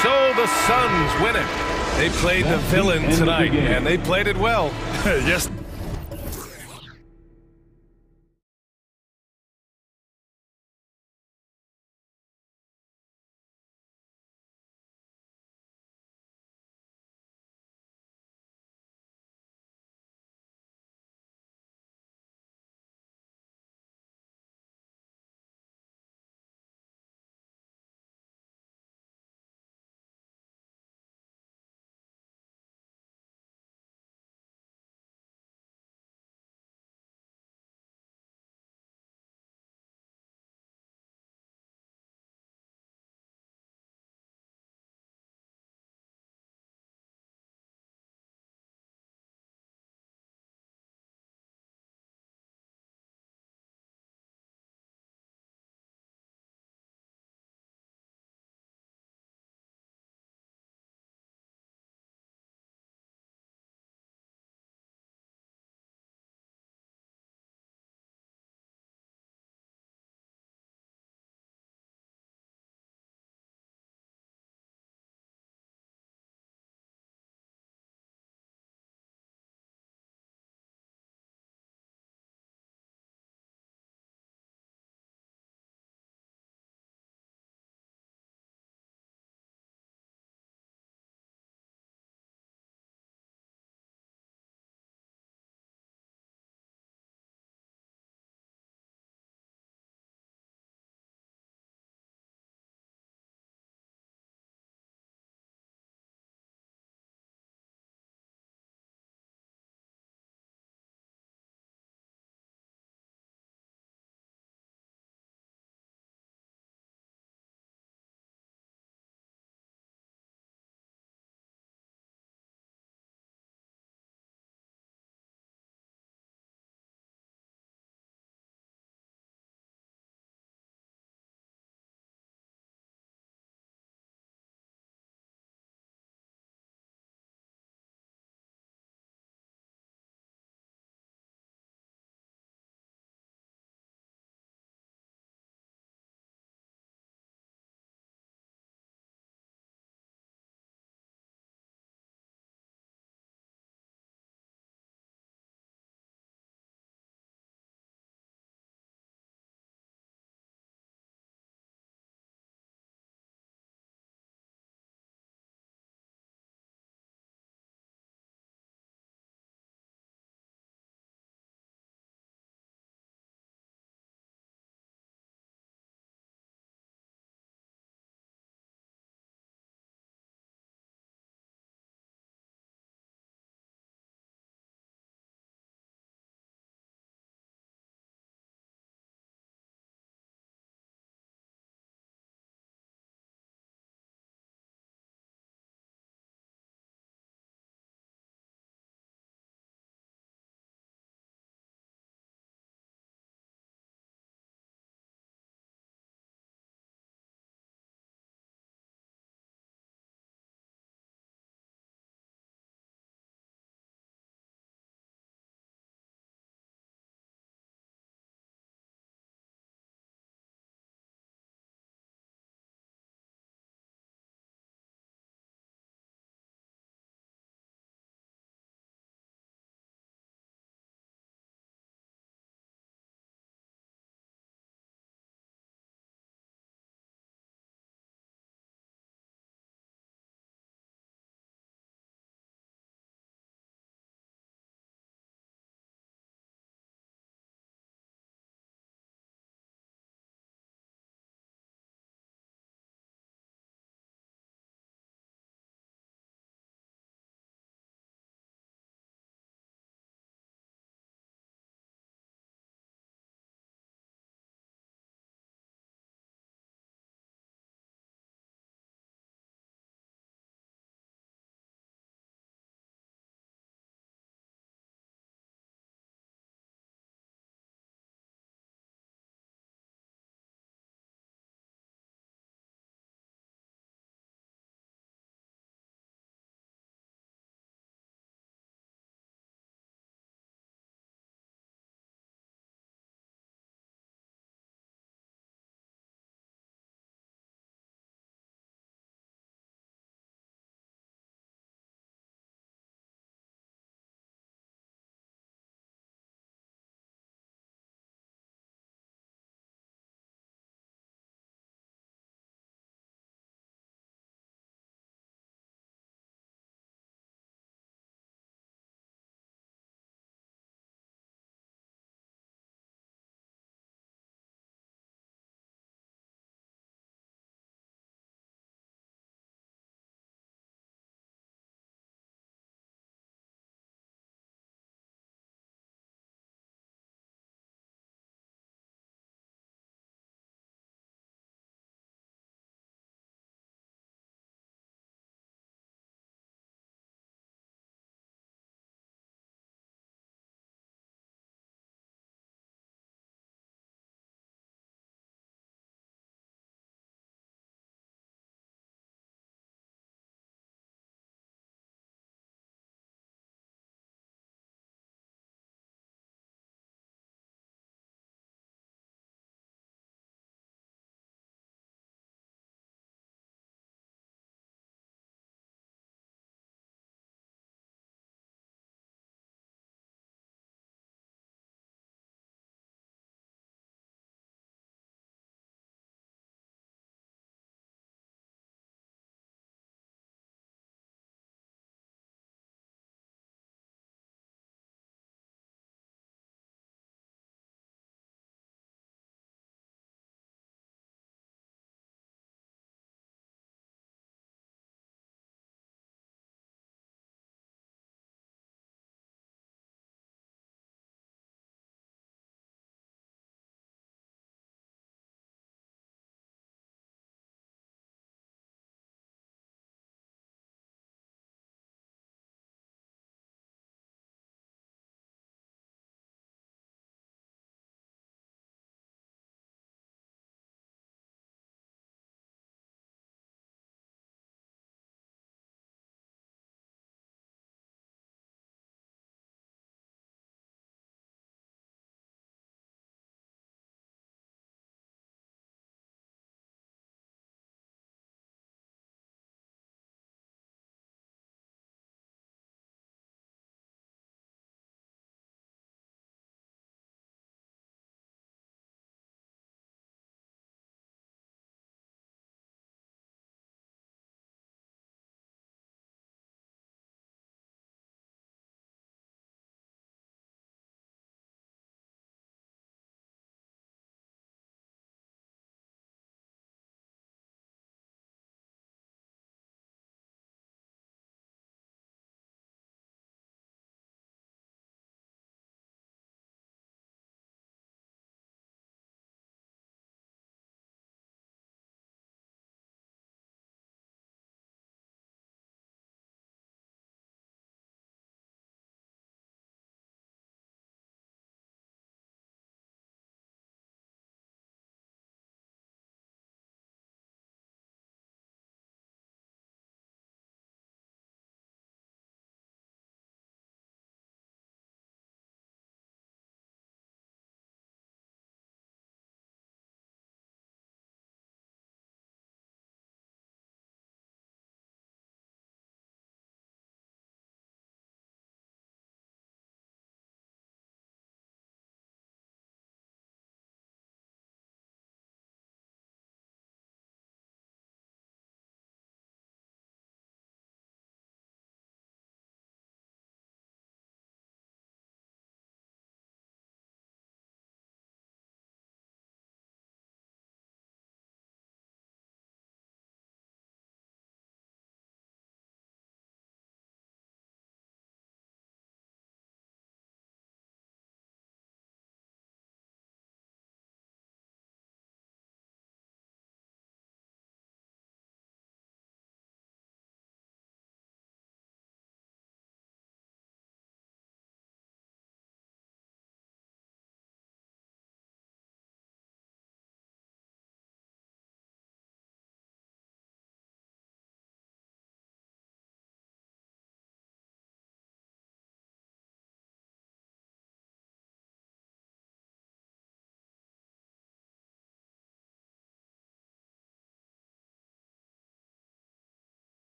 So the Suns win it. They played the villain tonight, and they played it well. Yes.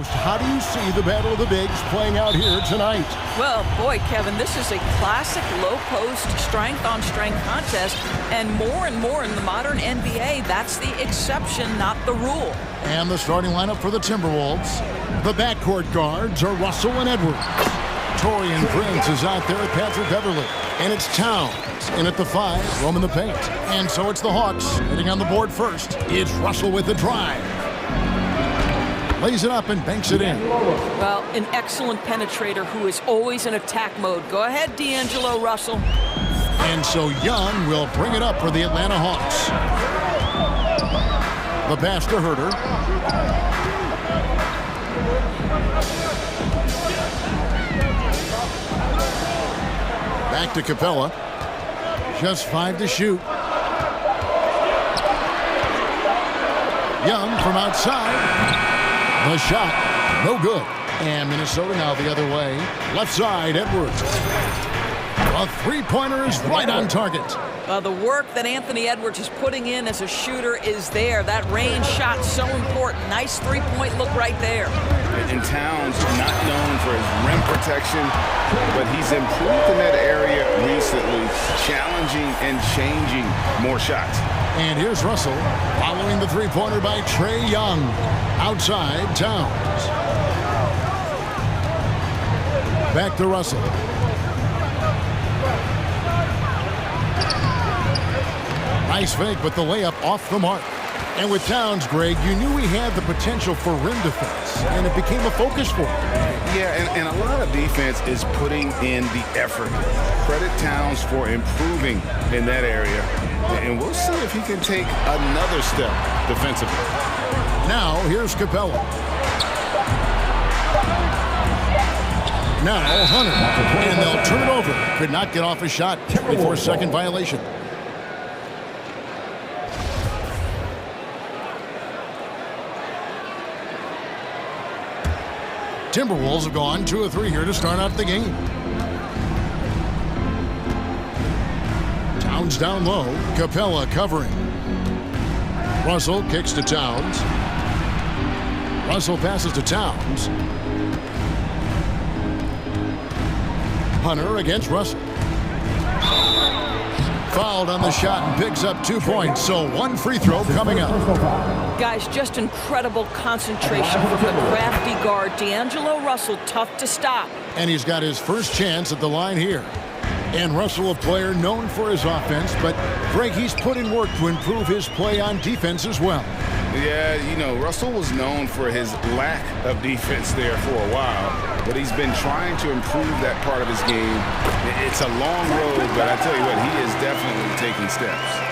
How do you see the battle of the bigs playing out here tonight? Well, boy, Kevin, this is a classic low-post, strength-on-strength contest, and more in the modern NBA, that's the exception, not the rule. And the starting lineup for the Timberwolves. The backcourt guards are Russell and Edwards. Torian Prince is out there at Patrick Beverly. And it's Towns in at the 5, roaming the paint. And so it's the Hawks hitting on the board first. It's Russell with the drive. Lays it up and banks it in. Well, an excellent penetrator who is always in attack mode. Go ahead, D'Angelo Russell. And so Young will bring it up for the Atlanta Hawks. The pass to Herter. Back to Capella. Just 5 to shoot. Young from outside. The shot, no good. And Minnesota now the other way. Left side, Edwards. A three-pointer is right on target. The work that Anthony Edwards is putting in as a shooter is there. That range shot so important. Nice three-point look right there. And Towns not known for his rim protection, but he's improved in that area recently, challenging and changing more shots. And here's Russell following the three-pointer by Trae Young. Outside, Towns. Back to Russell. Nice fake, but the layup off the mark. And with Towns, Greg, you knew he had the potential for rim defense, and it became a focus for him. Yeah, and a lot of defense is putting in the effort. Credit Towns for improving in that area, and we'll see if he can take another step defensively. Now, here's Capella. Now, Hunter, and they'll turn it over. Could not get off a shot before second violation. Timberwolves have gone 2 of 3 here to start out the game. Towns down low. Capella covering. Russell kicks to Towns. Russell passes to Towns. Hunter against Russell. Fouled on the shot and picks up 2 points, so 1 free throw coming up. Guys, just incredible concentration from the crafty guard. D'Angelo Russell, tough to stop. And he's got his first chance at the line here. And Russell, a player known for his offense, but Greg, he's put in work to improve his play on defense as well. Yeah, you know, Russell was known for his lack of defense there for a while, but he's been trying to improve that part of his game. It's a long road, but I tell you what, he is definitely taking steps.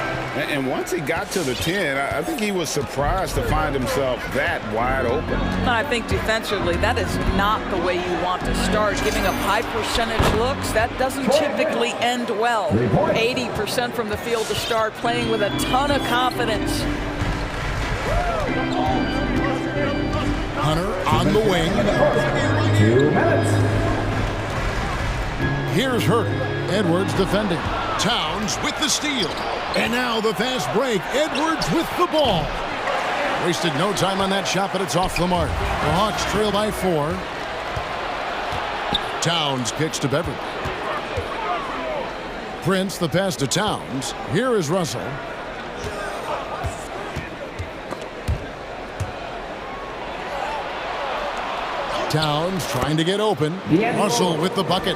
And once he got to the 10, I think he was surprised to find himself that wide open. I think defensively, that is not the way you want to start. Giving up high percentage looks, that doesn't typically end well. 80% from the field to start, playing with a ton of confidence. Hunter on the wing. 2 minutes. Here's Hurt. Edwards defending. Towns with the steal. And now the fast break. Edwards with the ball. Wasted no time on that shot, but it's off the mark. The Hawks trail by 4. Towns kicks to Beverly. Prince, the pass to Towns. Here is Russell. Towns trying to get open. Russell with the bucket.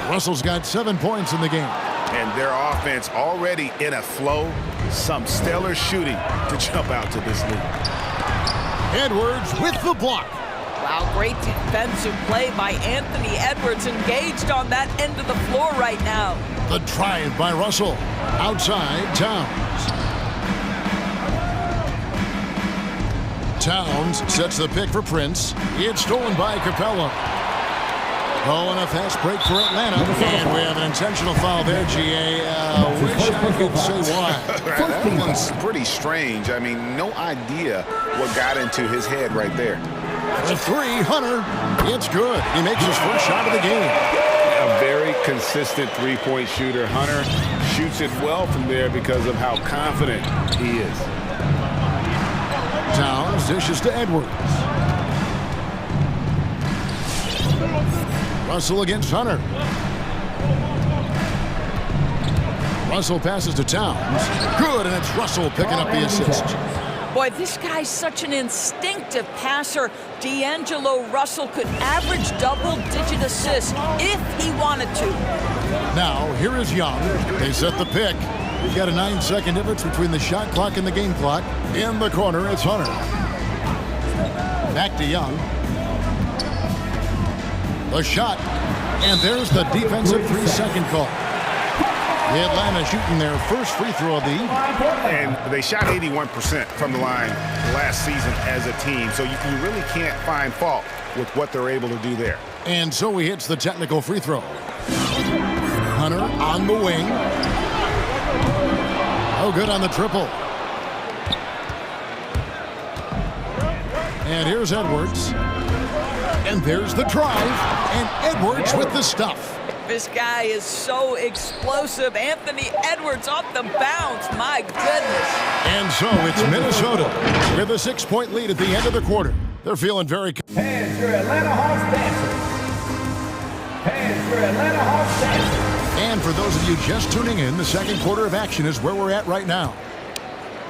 Russell's got 7 points in the game. And their offense already in a flow. Some stellar shooting to jump out to this lead. Edwards with the block. Wow, great defensive play by Anthony Edwards, engaged on that end of the floor right now. The drive by Russell. Outside, Towns. Towns sets the pick for Prince. It's stolen by Capella. Oh, and a fast break for Atlanta. And we have an intentional foul there, GA. Wish I could say why. That one's pretty strange. I mean, no idea what got into his head right there. For 3, Hunter. It's good. He makes his first shot of the game. A very consistent three-point shooter. Hunter shoots it well from there because of how confident he is. Towns dishes to Edwards. Russell against Hunter. Russell passes to Towns. Good, and it's Russell picking up the assist. Boy, this guy's such an instinctive passer. D'Angelo Russell could average double-digit assists if he wanted to. Now, here is Young. They set the pick. You've got a 9-second difference between the shot clock and the game clock. In the corner, it's Hunter. Back to Young. The shot. And there's the defensive 3-second call. Atlanta shooting their first free throw of the evening. And they shot 81% from the line last season as a team, so you really can't find fault with what they're able to do there. And so he hits the technical free throw. Hunter on the wing. Oh, good on the triple. And here's Edwards. And there's the drive. And Edwards with the stuff. This guy is so explosive. Anthony Edwards off the bounce. My goodness. And so it's Minnesota with a 6-point lead at the end of the quarter. They're feeling very... Hands for Atlanta Hawks dancers. Hands for Atlanta Hawks dancers. And for those of you just tuning in, the second quarter of action is where we're at right now.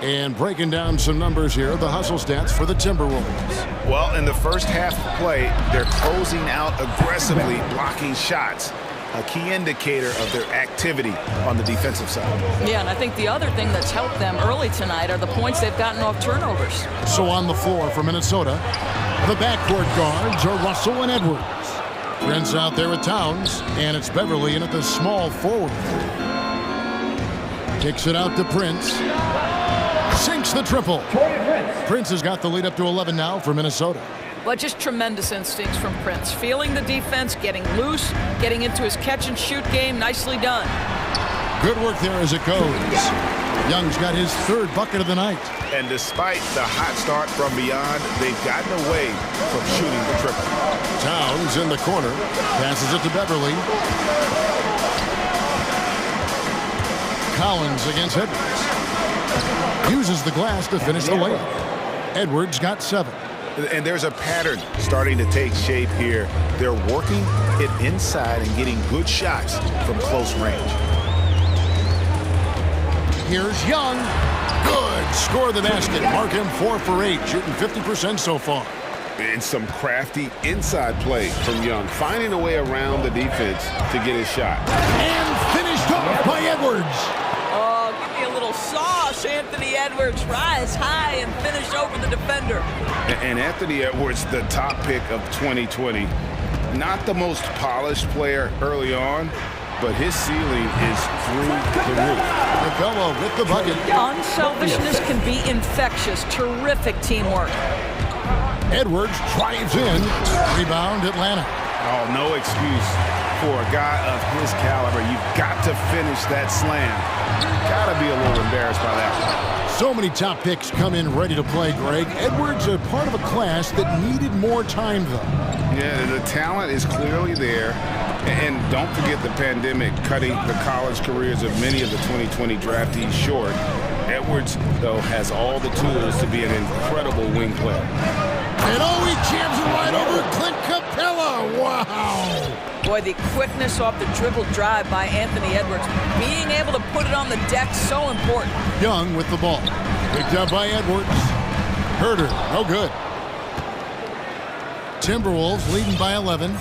And breaking down some numbers here, the hustle stats for the Timberwolves. Well, in the first half of play, they're closing out aggressively, blocking shots. A key indicator of their activity on the defensive side. Yeah, and I think the other thing that's helped them early tonight are the points they've gotten off turnovers. So on the floor for Minnesota, the backcourt guards are Russell and Edwards. Prince out there with Towns, and it's Beverly in at the small forward. Kicks it out to Prince. Sinks the triple. Prince has got the lead up to 11 now for Minnesota. But just tremendous instincts from Prince. Feeling the defense, getting loose, getting into his catch-and-shoot game. Nicely done. Good work there as it goes. Young's got his third bucket of the night. And despite the hot start from beyond, they've gotten away from shooting the triple. Towns in the corner. Passes it to Beverly. Collins against Edwards. Uses the glass to finish the layup. Edwards got 7. And there's a pattern starting to take shape here. They're working it inside and getting good shots from close range. Here's Young. Good. Score the basket. Mark him 4 for 8, shooting 50% so far. And some crafty inside play from Young, finding a way around the defense to get his shot. And finished off by Edwards. Oh, give me a little sauce, Anthony Edwards. Rise high and finish over the defender. And Anthony Edwards, the top pick of 2020. Not the most polished player early on, but his ceiling is through the roof. Capella with the bucket. Unselfishness can be infectious. Terrific teamwork. Edwards drives in. Rebound Atlanta. Oh, no excuse for a guy of his caliber. You've got to finish that slam. Got to be a little embarrassed by that one. So many top picks come in ready to play, Greg. Edwards are part of a class that needed more time, though. Yeah, the talent is clearly there. And don't forget the pandemic cutting the college careers of many of the 2020 draftees short. Edwards, though, has all the tools to be an incredible wing player. And he jams it right over Clint Capella. Wow. Boy, the quickness off the dribble drive by Anthony Edwards. Being able to put it on the deck, so important. Young with the ball. Picked up by Edwards. Herder, no good. Timberwolves leading by 11.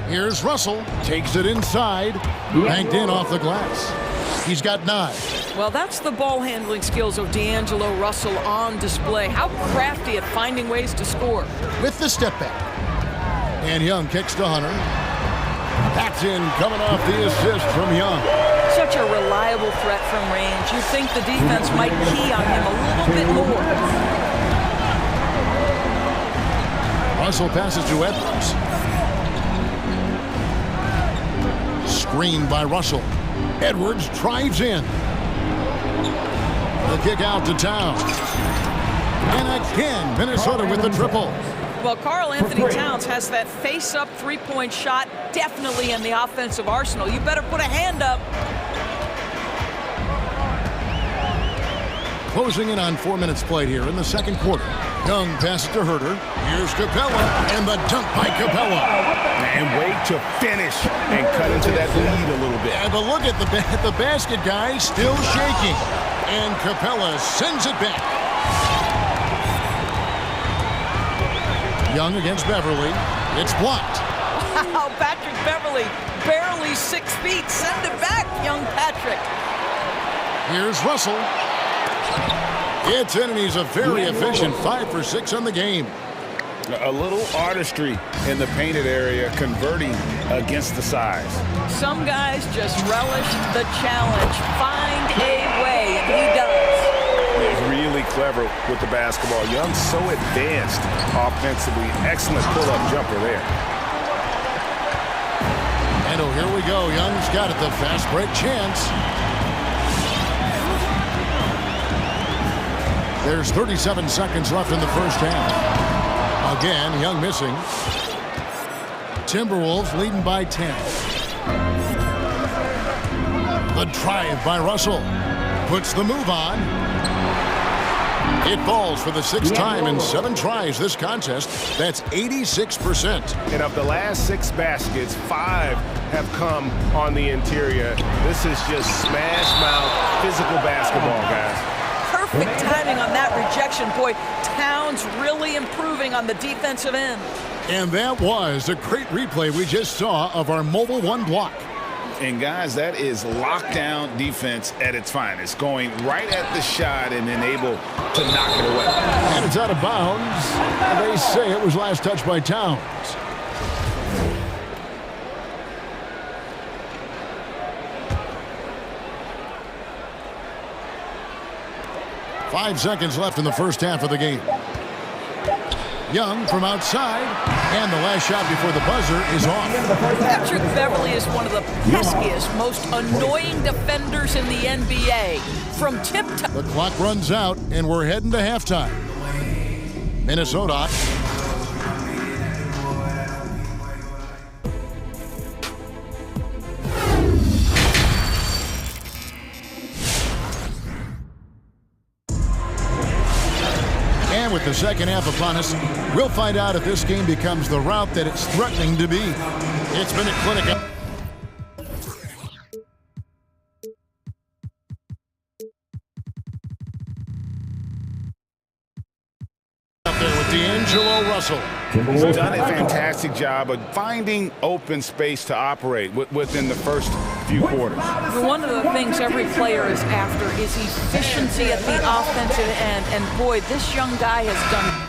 Here's Russell. Takes it inside. Banked in off the glass. He's got 9. Well, that's the ball handling skills of D'Angelo Russell on display. How crafty at finding ways to score. With the step back. And Young kicks to Hunter. That's in, coming off the assist from Young. Such a reliable threat from range. You think the defense might key on him a little bit more. Russell passes to Edwards. Screened by Russell. Edwards drives in. The kick out to Towns. And again, Minnesota with the triple. Well, Karl Anthony Towns has that face-up three-point shot definitely in the offensive arsenal. You better put a hand up. closing in on 4 minutes played here in the second quarter. Young passes to Herter. Here's Capella, and the dunk by Capella. And wait to finish and cut into that lead a little bit. Yeah, but look at the basket, guys, still shaking. And Capella sends it back. Young against Beverly. It's blocked. Wow, Patrick Beverly, barely 6 feet. Send it back, young Patrick. Here's Russell. It's in, and he's a very efficient 5 for 6 on the game. A little artistry in the painted area, converting against the size. Some guys just relish the challenge. Find a way, and he does. He's really clever with the basketball. Young's so advanced offensively. Excellent pull-up jumper there. And oh, here we go. Young's got it, the fast break chance. There's 37 seconds left in the first half. Again, Young missing. Timberwolves leading by 10. The drive by Russell. Puts the move on. It falls for the 6th time in 7 tries this contest. That's 86%. And of the last 6 baskets, 5 have come on the interior. This is just smash mouth physical basketball, guys. Perfect timing on that rejection. Boy, Towns really improving on the defensive end. And that was a great replay we just saw of our mobile 1 block. And guys, that is lockdown defense at its finest, going right at the shot and then able to knock it away. And it's out of bounds. They say it was last touched by Towns. Five seconds left in the first half of the game. Young from outside, and the last shot before the buzzer is off. Patrick Beverly is one of the peskiest, most annoying defenders in the NBA. From tip to... The clock runs out, and we're heading to halftime. Minnesota. And with the second half upon us, we'll find out if this game becomes the route that it's threatening to be. It's been a clinic. Up there with D'Angelo Russell. He's done a fantastic job of finding open space to operate within the first few quarters. One of the things every player is after is efficiency at the offensive end. And boy, this young guy has done.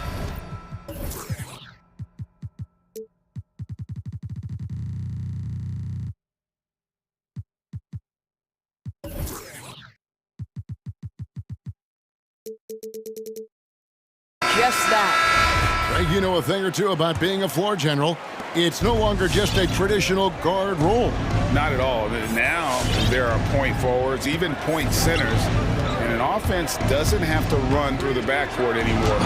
Just that. Greg, you know a thing or two about being a floor general. It's no longer just a traditional guard role. Not at all. Now there are point forwards, even point centers, and an offense doesn't have to run through the backcourt anymore.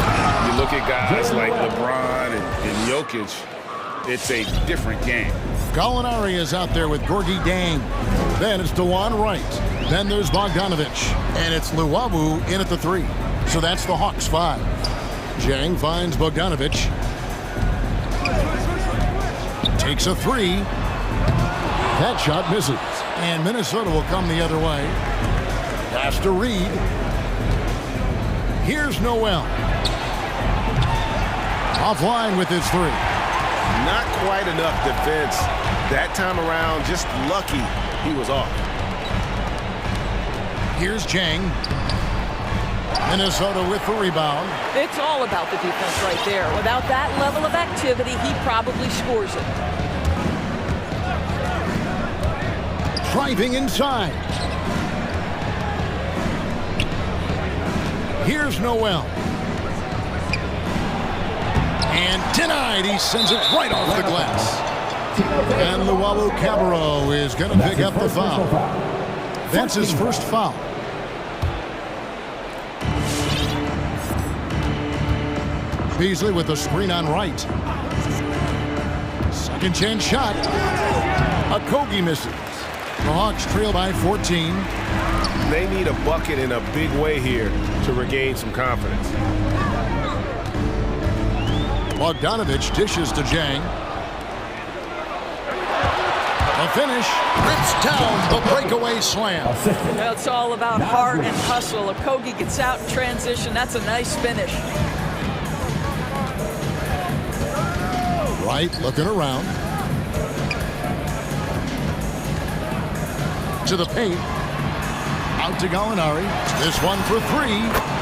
You look at guys like LeBron and Jokic, it's a different game. Gallinari is out there with Gorgie Dang. Then it's DeLon Wright. Then there's Bogdanovich. And it's Luwawu in at the 3. So that's the Hawks 5. Jang finds Bogdanovich. Takes a 3. That shot misses. And Minnesota will come the other way. Pass to Reed. Here's Noel. Offline with his 3. Not quite enough defense. That time around, just lucky he was off. Here's Jang. Minnesota with the rebound. It's all about the defense right there. Without that level of activity, he probably scores it. Driving inside. Here's Noel. And denied. He sends it right off the glass. And Luwawu Cabarro is going to pick up the foul. That's his first foul. Beasley with the screen on right. Second chance shot. Okogie misses. The Hawks trail by 14. They need a bucket in a big way here. to regain some confidence. Bogdanovich dishes to Jang. The finish, rips down the breakaway slam. Well, it's all about heart and hustle. Okogie gets out in transition. That's a nice finish. Wright looking around. To the paint. Out to Gallinari. This one for three.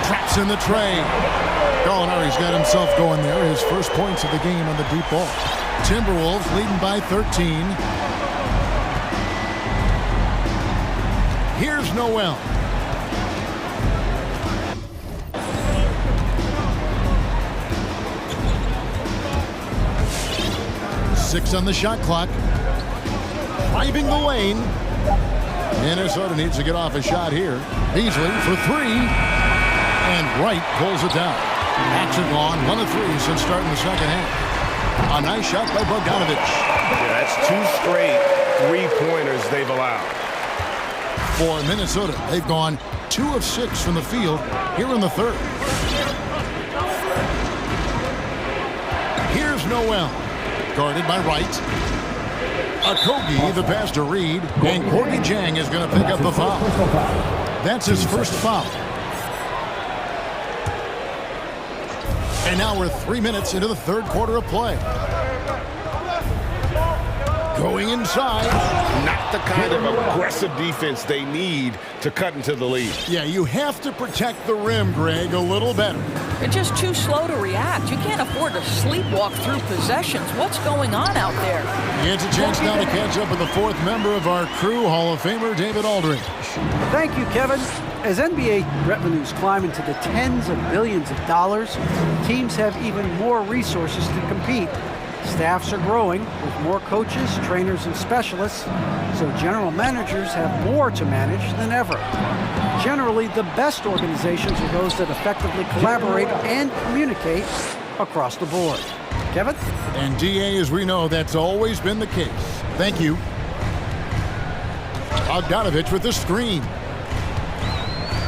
Traps in the tray. Gallinari's got himself going there. His first points of the game on the deep ball. Timberwolves leading by 13. Here's Noel. Six on the shot clock. Driving the lane. Minnesota needs to get off a shot here. Beasley for three. And Wright pulls it down. Action on 1 of 3 since starting the second half. A nice shot by Bogdanovich. Yeah, that's 2 straight 3-pointers they've allowed. For Minnesota, they've gone 2 of 6 from the field here in the third. Here's Noel. Guarded by Wright. Okogie, the pass to Reed, and Gorgie Jang is going to pick up the foul. That's his first foul. And now we're 3 minutes into the third quarter of play. Going inside. Not the kind of aggressive defense they need to cut into the lead. Yeah, you have to protect the rim, Greg, a little better. They're just too slow to react. You can't afford to sleepwalk through possessions. What's going on out there? It's a chance now to catch up with the 4th member of our crew, Hall of Famer David Aldridge. Thank you, Kevin. As NBA revenues climb into the tens of billions of dollars, teams have even more resources to compete. Staffs are growing with more coaches, trainers, and specialists, so general managers have more to manage than ever. Generally, the best organizations are those that effectively collaborate and communicate across the board. Kevin? And DA, as we know, that's always been the case. Thank you. Bogdanovich with the screen.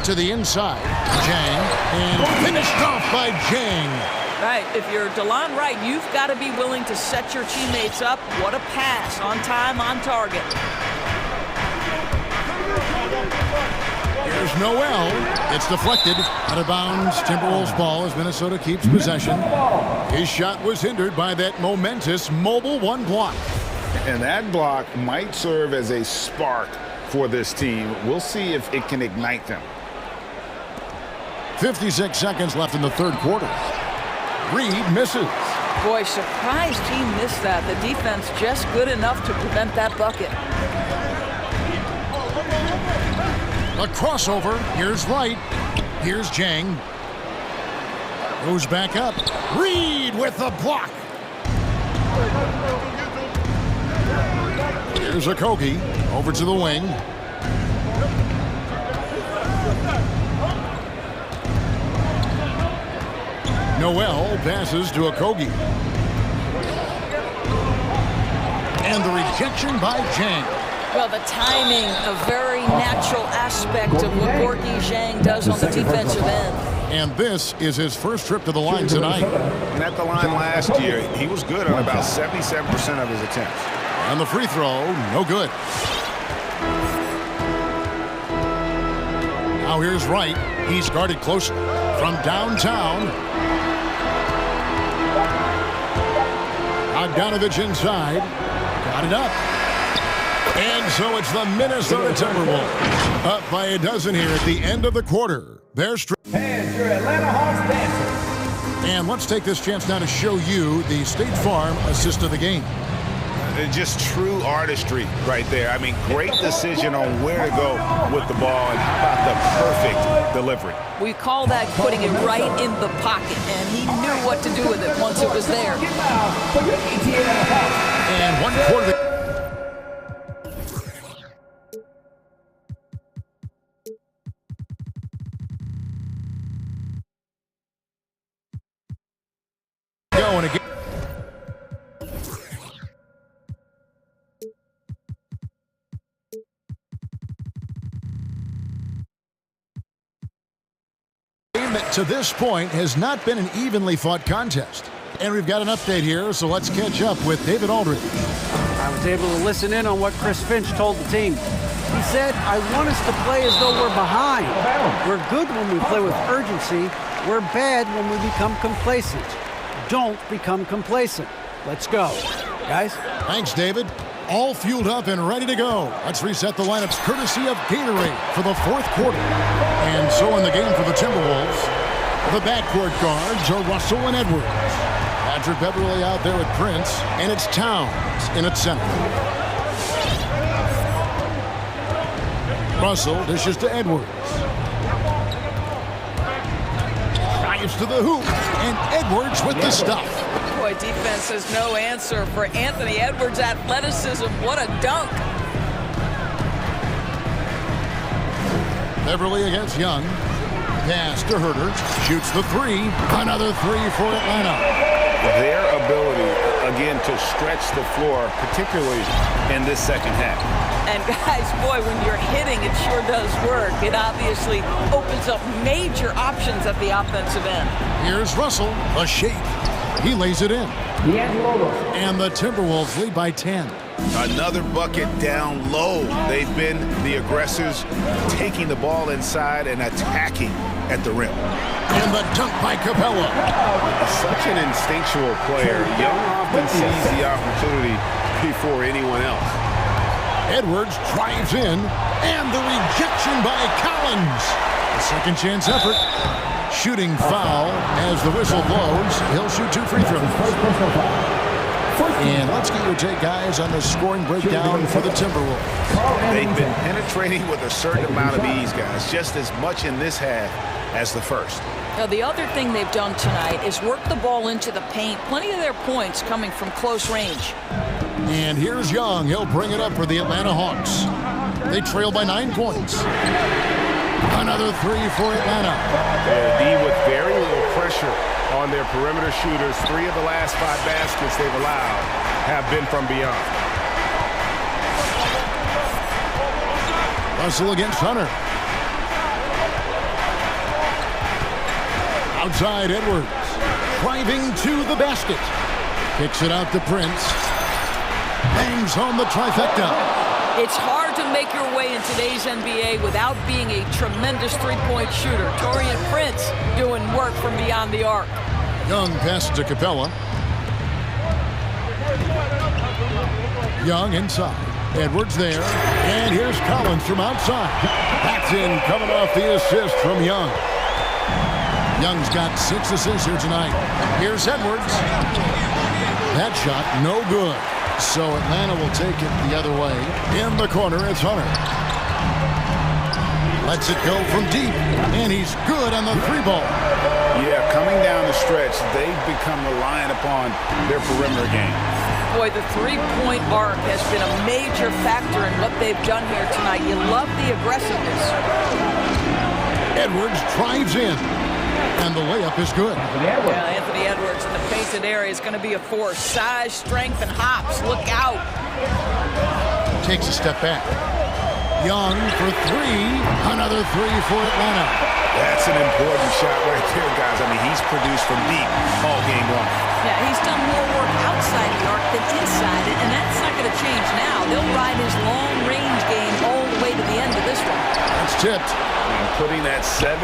To the inside. Jang. And finished off by Jang. Right, if you're DeLon Wright, you've got to be willing to set your teammates up. What a pass, on time, on target. Here's Noel. It's deflected. Out of bounds. Timberwolves ball as Minnesota keeps possession. His shot was hindered by that momentous mobile 1 block. And that block might serve as a spark for this team. We'll see if it can ignite them. 56 seconds left in the third quarter. Reed misses. Boy, surprised he missed that. The defense just good enough to prevent that bucket. A crossover. Here's Wright. Here's Jang. Goes back up. Reed with the block. Here's Okogie. Over to the wing. Noel passes to Okogie. And the rejection by Jang. Well, the timing, a very natural aspect of what Gorgie Jang does on the defensive end. And this is his first trip to the line tonight. And at the line last year, he was good on about 77% of his attempts. And the free throw, no good. Now here's Wright. He's guarded closely from downtown. Bogdanovich inside. Got it up. And so it's the Minnesota Timberwolves up by a dozen here at the end of the quarter. They're And your Atlanta Hawks dancers. And let's take this chance now to show you the State Farm assist of the game. Just true artistry right there. I mean, great decision on where to go with the ball, and how about the perfect delivery? We call that putting it right in the pocket, and he knew what to do with it once it was there. And 1 quarter. Going again. game to this point has not been an evenly fought contest. And we've got an update here, so let's catch up with David Aldridge. I was able to listen in on what Chris Finch told the team. He said, I want us to play as though we're behind. We're good when we play with urgency. We're bad when we become complacent. Don't become complacent. Let's go. Guys? Thanks, David. All fueled up and ready to go. Let's reset the lineups courtesy of Gatorade for the fourth quarter. And so in the game for the Timberwolves, the backcourt guards are Russell and Edwards. Patrick Beverly out there at Prince, and it's Towns in at center. Russell dishes to Edwards. Drives to the hoop, and Edwards with the stuff. Boy, defense has no answer for Anthony Edwards' athleticism. What a dunk. Beverly against Young. Pass to Herter. Shoots the three. Another three for Atlanta. Their ability, again, to stretch the floor, particularly in this second half. And guys, boy, when you're hitting, it sure does work. It obviously opens up major options at the offensive end. Here's Russell, a shape. He lays it in. And the Timberwolves lead by 10. Another bucket down low. They've been the aggressors, taking the ball inside and attacking at the rim. And the dunk by Capella. Such an instinctual player. Young often sees the opportunity before anyone else. Edwards drives in, and the rejection by Collins. A second chance effort. Shooting foul as the whistle blows. He'll shoot 2 free throws. And let's get your take, guys, on the scoring breakdown for the Timberwolves. They've been penetrating with a certain amount of ease, guys, just as much in this half as the first. Now, the other thing they've done tonight is work the ball into the paint. Plenty of their points coming from close range. And here's Young. He'll bring it up for the Atlanta Hawks. They trail by 9 points. Another three for Atlanta. D with very little pressure on their perimeter shooters. 3 of the last 5 baskets they've allowed have been from beyond. Russell against Hunter. Outside Edwards. Driving to the basket. Kicks it out to Prince. Bangs home the trifecta. It's hard to make your way in today's NBA without being a tremendous three-point shooter. Taurean Prince doing work from beyond the arc. Young passes to Capella. Young inside. Edwards there. And here's Collins from outside. That's in, coming off the assist from Young. Young's got 6 assists here tonight. Here's Edwards. That shot no good. So Atlanta will take it the other way. In the corner, it's Hunter. Lets it go from deep. And he's good on the 3-ball. Yeah, coming down the stretch, they've become reliant upon their perimeter game. Boy, the three-point arc has been a major factor in what they've done here tonight. You love the aggressiveness. Edwards drives in. And the layup is good. Yeah, Anthony Edwards in the painted area is going to be a force. Size, strength, and hops. Look out. Takes a step back. Young for 3. Another 3 for Atlanta. That's an important shot right there, guys. I mean, he's produced from deep all game long. Yeah, he's done more work outside the arc than inside it, and that's not going to change now. They'll ride his long-range game all the way to the end of this one. That's tipped. And putting that 7'2"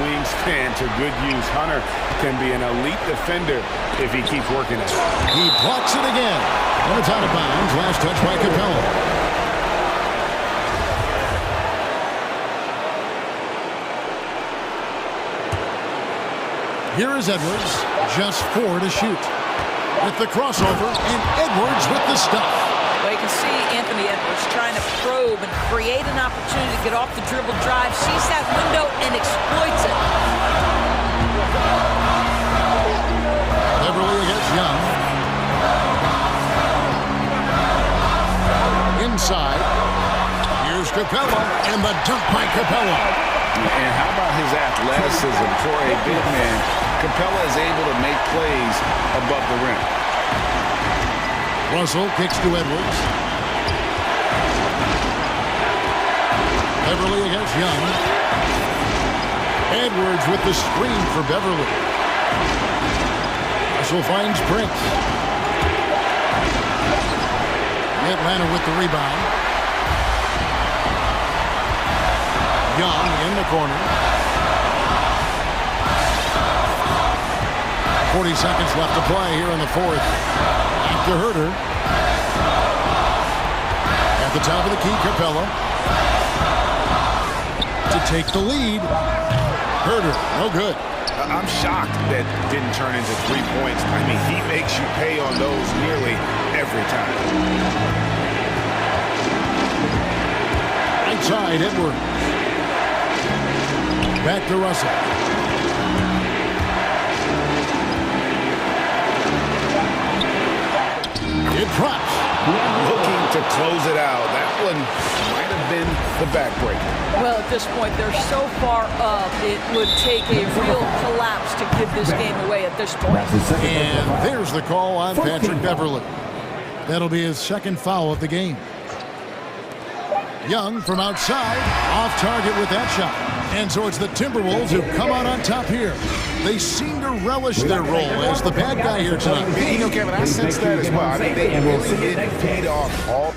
wingspan to good use. Hunter can be an elite defender if he keeps working it. He blocks it again. And it's out of bounds. Last touch by Capella. Here is Edwards, just 4 to shoot. With the crossover, and Edwards with the stuff. Well, you can see Anthony Edwards trying to probe and create an opportunity to get off the dribble drive, sees that window, and exploits it. Beverly against Young. Inside. Here's Capella, and the dunk by Capella. And how about his athleticism for a big man? Capella is able to make plays above the rim. Russell kicks to Edwards. Beverly against Young. Edwards with the screen for Beverly. Russell finds Prince. Atlanta with the rebound. Young in the corner. 40 seconds left to play here in the fourth. Back to Herter. At the top of the key, Capella. To take the lead. Herter, no good. I'm shocked that didn't turn into 3 points. I mean, he makes you pay on those nearly every time. Outside, Edwards. Back to Russell. It drops. Looking to close it out. That one might have been the backbreaker. Well, at this point, they're so far up, it would take a real collapse to give this game away at this point. And there's the call on Patrick Beverly. That'll be his second foul of the game. Young from outside, off target with that shot. And so it's the Timberwolves who come out on top here. They seem to relish their role as the bad guy here tonight. You know, Kevin, I sense that as well. I think they really did feed off all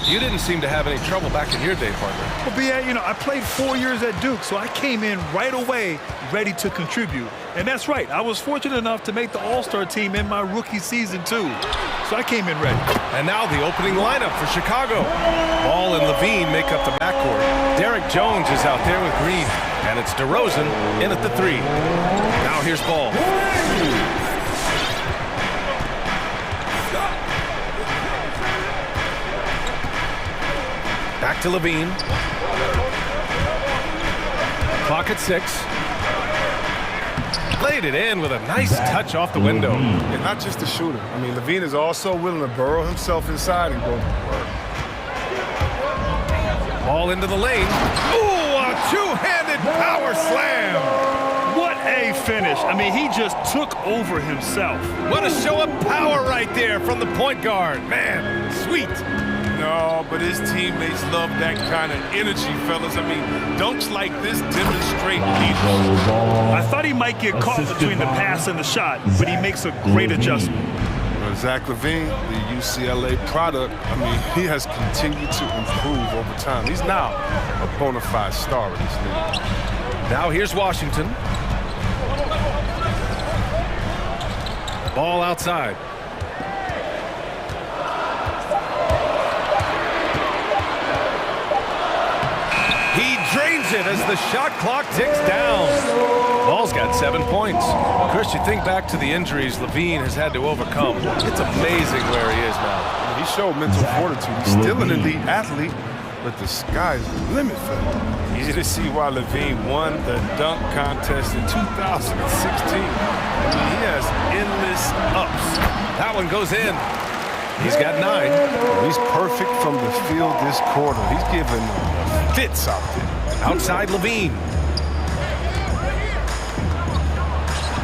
You didn't seem to have any trouble back in your day, partner. Well, B.A., you know, I played 4 years at Duke, so I came in right away ready to contribute. And that's right. I was fortunate enough to make the All-Star team in my rookie season, too. So I came in ready. And now the opening lineup for Chicago. Ball and Levine make up the backcourt. Derek Jones is out there with Green. And it's DeRozan in at the 3. Now here's Ball. Back to Levine. Clock at 6. Laid it in with a nice touch off the window. And not just the shooter. I mean, Levine is also willing to burrow himself inside and go to work. Ball into the lane. Ooh, a two-handed power slam. What a finish. I mean, he just took over himself. What a show of power right there from the point guard. Man, sweet. No, but his teammates love that kind of energy, fellas. I mean, dunks like this demonstrate leadership. I thought he might get caught between the pass and the shot, but he makes a great adjustment. Zach LaVine, the UCLA product, I mean, he has continued to improve over time. He's now a bona fide star in this league. Now here's Washington. Ball outside. He drains it as the shot clock ticks down. Ball's got 7 points. Chris, you think back to the injuries Levine has had to overcome. It's amazing where he is now. He showed mental fortitude. He's still an elite athlete, but the sky's the limit for him. Easy to see why Levine won the dunk contest in 2016. I mean, he has endless ups. That one goes in. He's got 9. He's perfect from the field this quarter. He's giving fits out there. Outside Levine.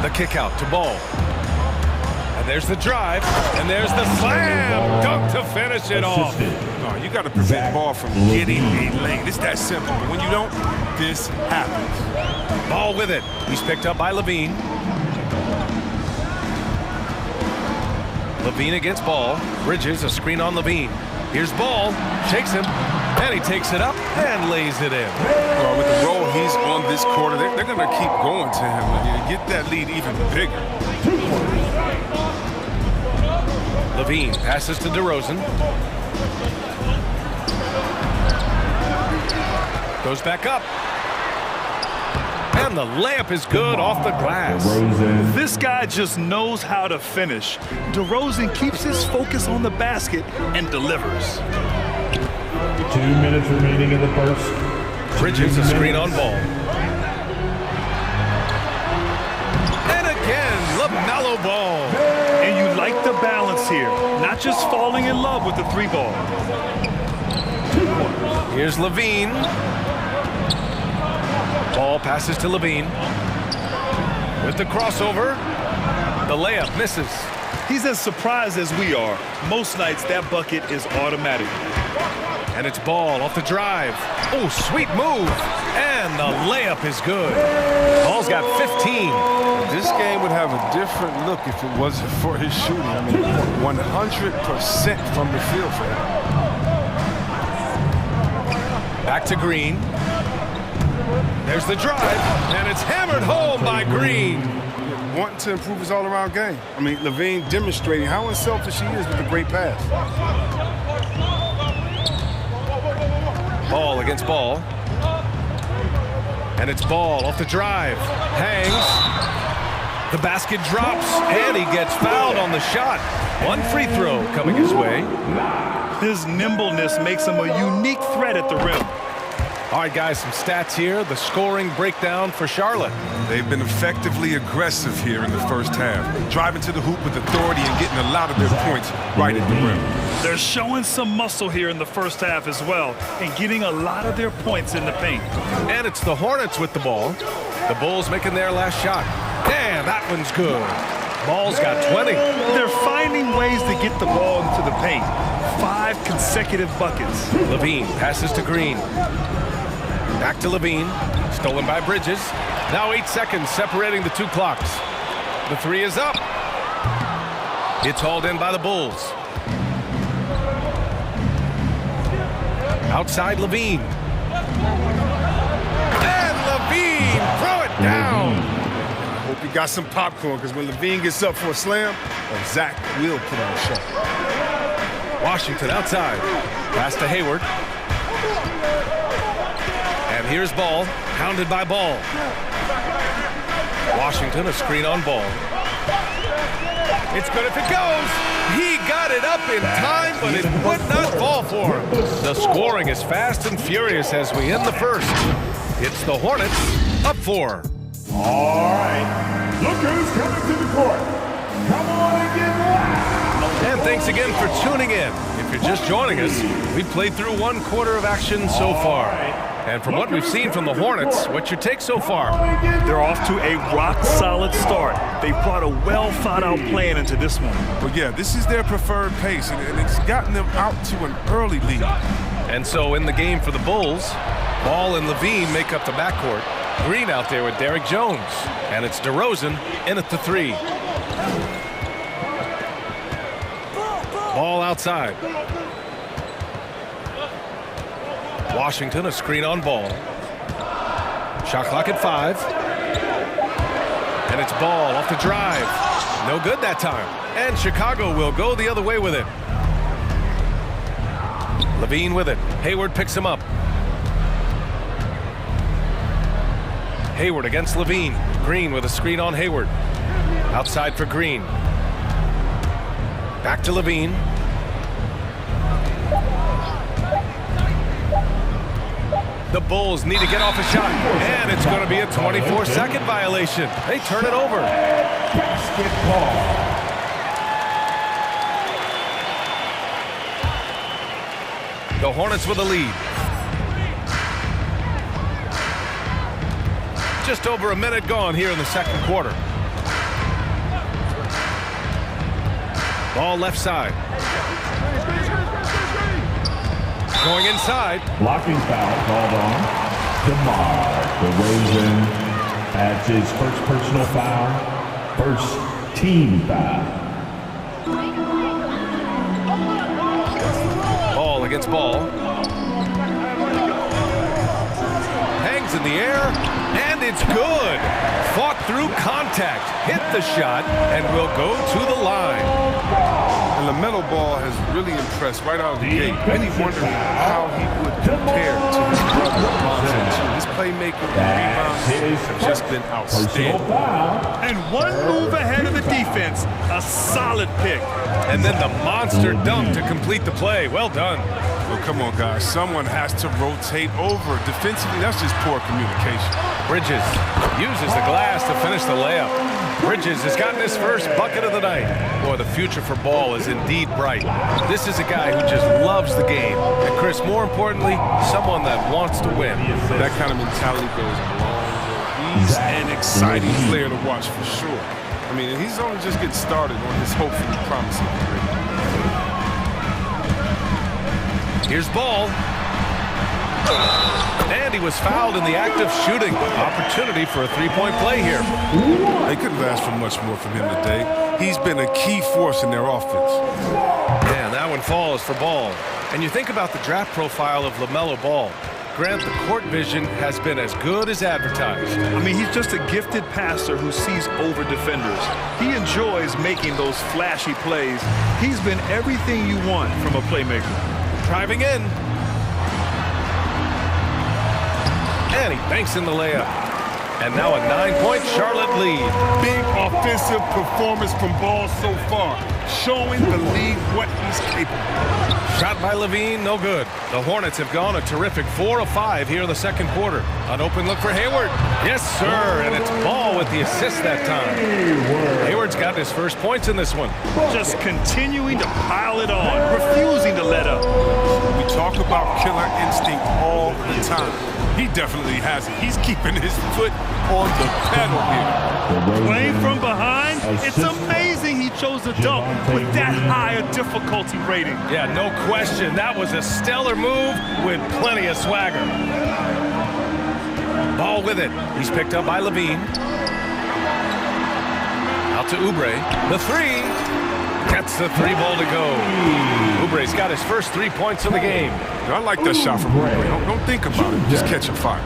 The kick out to Ball. And there's the drive. And there's the slam. Dunk to finish it off. No, you got to prevent Ball from getting a lane. It's that simple. But when you don't, this happens. Ball with it. He's picked up by Levine. Levine against Ball. Bridges, a screen on Levine. Here's Ball. Shakes him. And he takes it up and lays it in. Well, with the role he's on this quarter, they're going to keep going to him and get that lead even bigger. Levine passes to DeRozan. Goes back up. And the layup is good off the glass. This guy just knows how to finish. DeRozan keeps his focus on the basket and delivers. 2 minutes remaining in the first. Bridges, a screen on Ball. And again, LaMelo Ball. And you like the balance here. Not just falling in love with the 3 ball. Here's Levine. Ball passes to Levine. With the crossover, the layup misses. He's as surprised as we are. Most nights, that bucket is automatic. And it's Ball off the drive. Oh, sweet move. And the layup is good. Ball's got 15. This game would have a different look if it wasn't for his shooting. I mean, 100% from the field for him. Back to Green. There's the drive, and it's hammered home by Green. Wanting to improve his all-around game. I mean, Levine demonstrating how unselfish he is with a great pass. Ball against Ball. And it's Ball off the drive. Hangs. The basket drops, and he gets fouled on the shot. One free throw coming his way. His nimbleness makes him a unique threat at the rim. All right, guys, some stats here. The scoring breakdown for Charlotte. They've been effectively aggressive here in the first half, driving to the hoop with authority and getting a lot of their points right at the rim. They're showing some muscle here in the first half as well and getting a lot of their points in the paint. And it's the Hornets with the ball. The Bulls making their last shot. Damn, that one's good. Ball's got 20. They're finding ways to get the ball into the paint. 5 consecutive buckets. Levine passes to Green. Back to Levine, stolen by Bridges. Now 8 seconds separating the 2 clocks. The 3 is up. It's hauled in by the Bulls. Outside Levine. And Levine, throw it down. Hope you got some popcorn, because when Levine gets up for a slam, Zach will put on a show. Washington outside. Pass to Hayward. And here's Ball, pounded by Ball. Washington, a screen on Ball. It's good if it goes. He got it up in time, but it would not fall for him. The scoring is fast and furious as we end the first. It's the Hornets up 4. All right. Look who's coming to the court. Come on and get loud. And thanks again for tuning in. If you're just joining us, we've played through 1 quarter of action so far. And from what we've seen from the Hornets, what's your take so far? They're off to a rock-solid start. They brought a well-thought-out plan into this one. But yeah, this is their preferred pace, and it's gotten them out to an early lead. And so in the game for the Bulls, Ball and Levine make up the backcourt. Green out there with Derrick Jones. And it's DeRozan in at the 3. Ball outside. Washington, a screen on Ball. Shot clock at 5. And it's Ball off the drive. No good that time. And Chicago will go the other way with it. Levine with it. Hayward picks him up. Hayward against Levine. Green with a screen on Hayward. Outside for Green. Back to Levine. The Bulls need to get off a shot, and it's going to be a 24-second violation. They turn it over. Basketball. The Hornets with a lead. Just over a minute gone here in the second quarter. Ball left side. Going inside. Blocking foul called on DeMar DeRozan. That's his first personal foul. First team foul. Ball against Ball. Hangs in the air, and it's good. Fought through contact, hit the shot, and will go to the line. And LaMelo Ball has really impressed right out of the gate. Many wondering how he would compare to his brother, Lonzo. His playmaking and rebounds have just been outstanding. And one move ahead of the defense. A solid pick. And then the monster dunk to complete the play. Well done. Well, come on, guys. Someone has to rotate over. Defensively, that's just poor communication. Bridges uses the glass to finish the layup. Bridges has gotten his first bucket of the night. Boy, the future for Ball is indeed bright. This is a guy who just loves the game. And Chris, more importantly, someone that wants to win. That kind of mentality goes a long way. He's an exciting player to watch for sure. I mean, he's only just getting started on his hopefully promising career. Here's Ball. And he was fouled in the act of shooting. Opportunity for a three-point play here. They couldn't have asked for much more from him today. He's been a key force in their offense. And that one falls for Ball. And you think about the draft profile of LaMelo Ball. Grant, the court vision has been as good as advertised. I mean, he's just a gifted passer who sees over defenders. He enjoys making those flashy plays. He's been everything you want from a playmaker. Driving in. And he banks in the layup. And now a 9-point Charlotte lead. Big offensive performance from Ball so far, showing the league what he's capable of. Shot by Levine, no good. The Hornets have gone a terrific 4 of 5 here in the second quarter. An open look for Hayward. Yes, sir, and it's Ball with the assist that time. Hayward's got his first points in this one. Just continuing to pile it on, refusing to let up. We talk about killer instinct all the time. He definitely has it. He's keeping his foot on the pedal here. Playing from behind, it's amazing he chose to dunk with that high a difficulty rating. Yeah, no question. That was a stellar move with plenty of swagger. Ball with it. He's picked up by Levine. Out to Oubre. The three. Gets the 3 ball to go. Oubre's got his first 3 points of the game. I like that shot from Oubre. Don't think about it. Just catch a fire.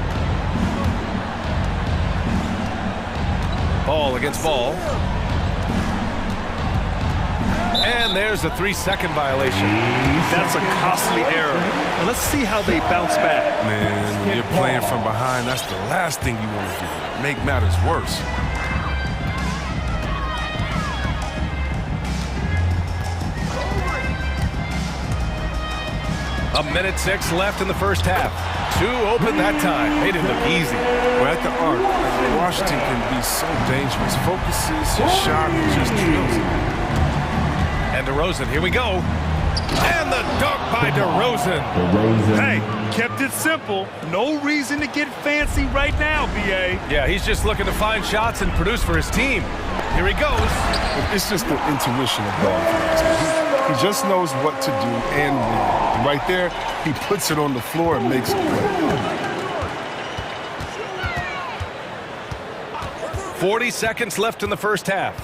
Ball against ball. And there's a 3-second violation. That's a costly error. Now let's see how they bounce back. Man, when you're playing from behind, that's the last thing you want to do. Make matters worse. A minute 6 left in the first half. 2 open that time. Made it look easy. Well, at the arc, Washington can be so dangerous. Focuses his shot and just drills it. And DeRozan, here we go. And the dunk by DeRozan. Hey, kept it simple. No reason to get fancy right now, BA. Yeah, he's just looking to find shots and produce for his team. Here he goes. It's just the intuition of ball. He just knows what to do and when. And right there, he puts it on the floor and makes a play. 40 seconds left in the first half.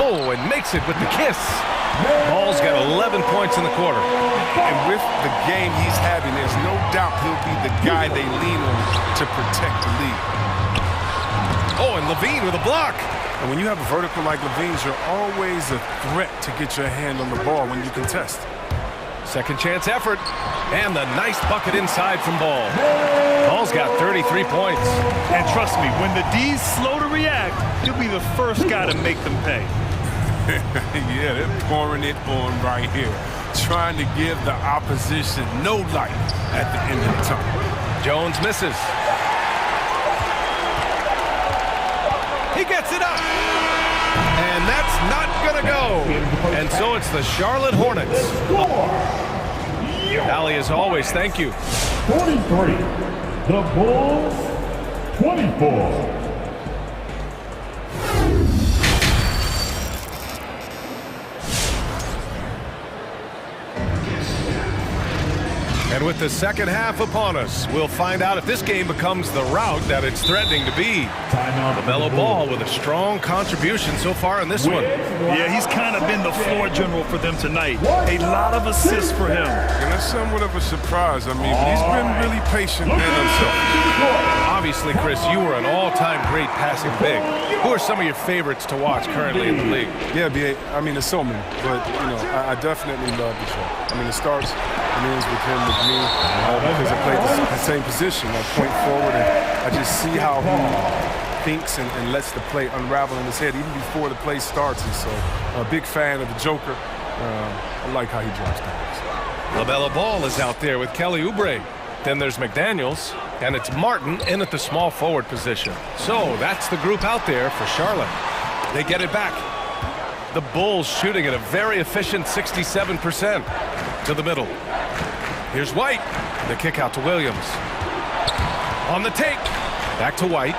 Oh, and makes it with the kiss. Ball's got 11 points in the quarter. And with the game he's having, there's no doubt he'll be the guy they lean on to protect the lead. Oh, and Levine with a block. And when you have a vertical like Levine's, you're always a threat to get your hand on the ball when you contest. Second chance effort. And the nice bucket inside from Ball. Ball's got 33 points. And trust me, when the D's slow to react, he'll be the first guy to make them pay. Yeah, they're pouring it on right here. Trying to give the opposition no light at the end of the tunnel. Jones misses. He gets it up. And that's not going to go. And so it's the Charlotte Hornets. Allie, as always, thank you. 43. The Bulls, 24. And with the second half upon us, we'll find out if this game becomes the rout that it's threatening to be. LaMelo Ball with a strong contribution so far in this one. Yeah, he's kind of been the floor general for them tonight. A lot of assists for him. And that's somewhat of a surprise. I mean, he's been really patient and unselfish. Obviously, Chris, you were an all-time great passing big. Who are some of your favorites to watch currently in the league? Yeah, B.A., I mean, there's so many. But, you know, I definitely love the show. I mean, it starts and ends with him, with me, because I play the same position, like point forward, and I just see how he thinks and lets the play unravel in his head even before the play starts. And so, a big fan of the Joker. I like how he drops down. LaMelo Ball is out there with Kelly Oubre. Then there's McDaniels, and it's Martin in at the small forward position. So that's the group out there for Charlotte. They get it back. The Bulls shooting at a very efficient 67%. To the middle. Here's White. The kick out to Williams. On the take. Back to White.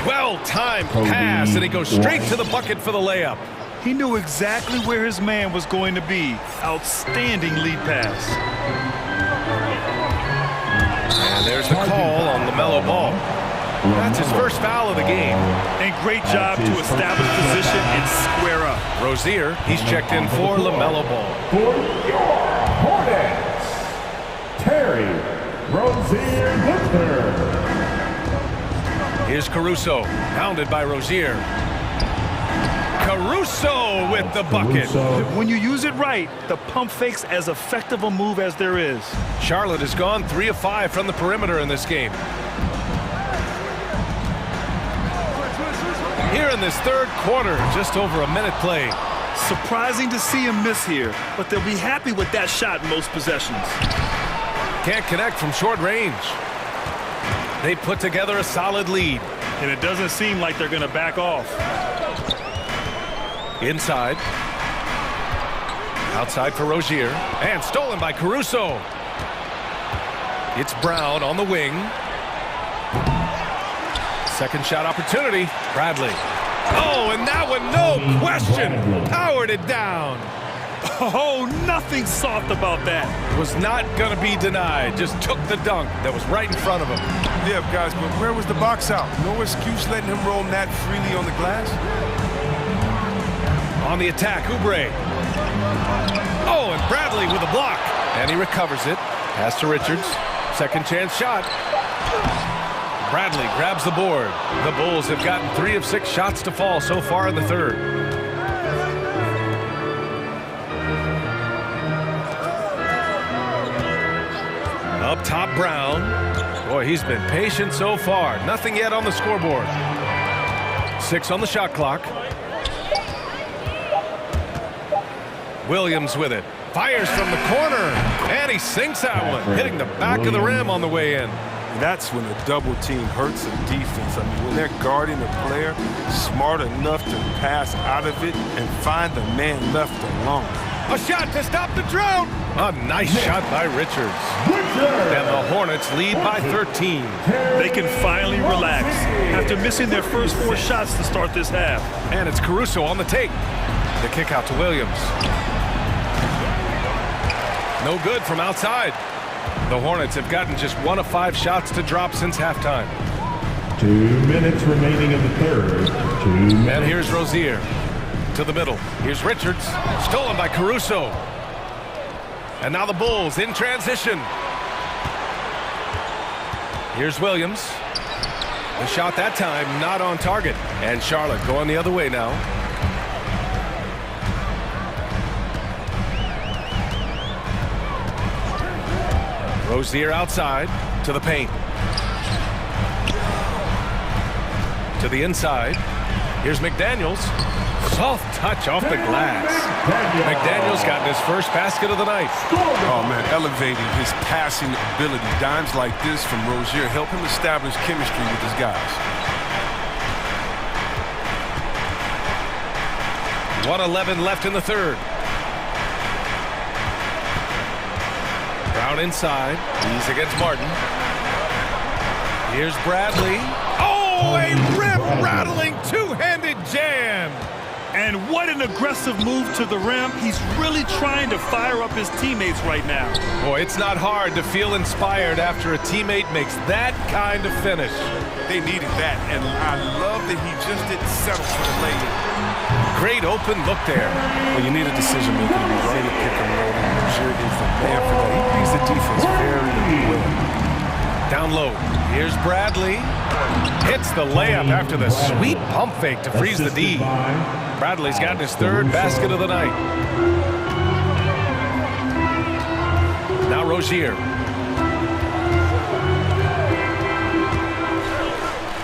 Well-timed pass, and he goes straight to the bucket for the layup. He knew exactly where his man was going to be. Outstanding lead pass. And there's the call on LaMelo Ball. That's his first foul of the game. And great job to establish position and square up. Rozier, he's checked in for LaMelo Ball. For your Hornets, Terry Rozier III. Here's Caruso, pounded by Rozier. Caruso with the bucket. When you use it right, the pump fake's as effective a move as there is. Charlotte has gone 3 of 5 from the perimeter in this game. Here in this third quarter, just over a minute played. Surprising to see him miss here, but they'll be happy with that shot in most possessions. Can't connect from short range. They put together a solid lead. And it doesn't seem like they're going to back off. Inside. Outside for Rozier. And stolen by Caruso. It's Brown on the wing. Second shot opportunity. Bradley. Oh, and that one, no question, powered it down. Oh, nothing soft about that. Was not going to be denied. Just took the dunk that was right in front of him. Yeah, guys, but where was the box out? No excuse letting him roam that freely on the glass. On the attack, Oubre. Oh, and Bradley with a block. And he recovers it. Pass to Richards. Second chance shot. Bradley grabs the board. The Bulls have gotten 3 of 6 shots to fall so far in the third. Up top, Brown. Boy, he's been patient so far. Nothing yet on the scoreboard. 6 on the shot clock. Williams with it. Fires from the corner. And he sinks that one, hitting the back of the rim on the way in. That's when a double team hurts a defense. I mean, when they're guarding a player smart enough to pass out of it and find the man left alone. A shot to stop the drought. A nice shot by Richards. And the Hornets lead by 13. They can finally relax after missing their first 4 shots to start this half. And it's Caruso on the take. The kick out to Williams. No good from outside. The Hornets have gotten just 1 of 5 shots to drop since halftime. 2 minutes remaining in the third. 2 minutes. And here's Rozier to the middle. Here's Richards, stolen by Caruso. And now the Bulls in transition. Here's Williams. The shot that time not on target. And Charlotte going the other way now. Rozier outside to the paint. To the inside. Here's McDaniels. Soft touch off the glass. McDaniels gotten his first basket of the night. Oh, man, elevating his passing ability. Dimes like this from Rozier help him establish chemistry with his guys. 1:11 left in the third. Brown inside. He's against Martin. Here's Bradley. Oh, a rim-rattling two-handed jam. And what an aggressive move to the rim. He's really trying to fire up his teammates right now. Boy, it's not hard to feel inspired after a teammate makes that kind of finish. They needed that, and I love that he just didn't settle for the lay-in. Great open look there. Well, you need a decision maker to be ready to pick and roll, and Rozier is the man for that. He reads the defense very well. Down low. Here's Bradley. Hits the layup after the sweet pump fake to freeze the D. Bradley's gotten his third basket of the night. Now Rozier.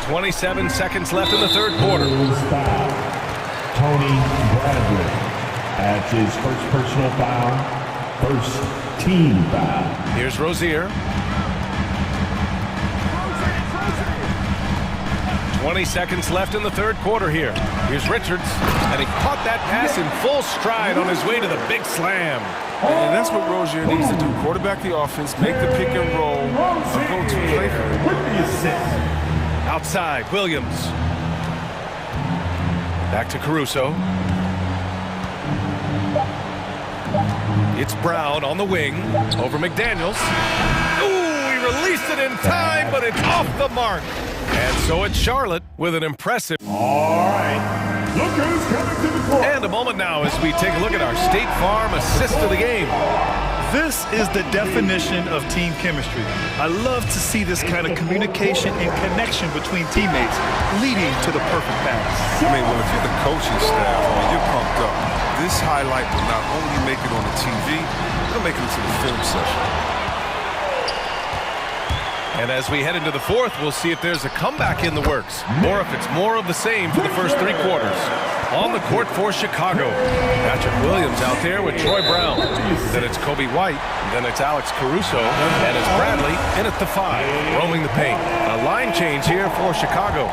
27 seconds left in the third quarter. Tony Bradley. That's his first personal foul. First team foul. Here's Rozier. 20 seconds left in the third quarter here. Here's Richards, and he caught that pass in full stride on his way to the big slam. And that's what Rozier needs to do. Quarterback the offense, make the pick and roll, a go-to play for him. Outside, Williams. Back to Caruso. It's Brown on the wing, over McDaniels. Ooh, he released it in time, but it's off the mark. And so it's Charlotte with an impressive. All right. Look who's coming to the court. And a moment now as we take a look at our State Farm assist of the game. This is the definition of team chemistry. I love to see this kind of communication and connection between teammates leading to the perfect pass. I mean, well, if you're the coaching staff, I mean, you're pumped up. This highlight will not only make it on the TV, it'll make it into the film session. And as we head into the fourth, we'll see if there's a comeback in the works, or if it's more of the same for the first 3 quarters. On the court for Chicago, Patrick Williams out there with Troy Brown. Then it's Kobe White, then it's Alex Caruso, and it's Bradley in at the 5, roaming the paint. A line change here for Chicago.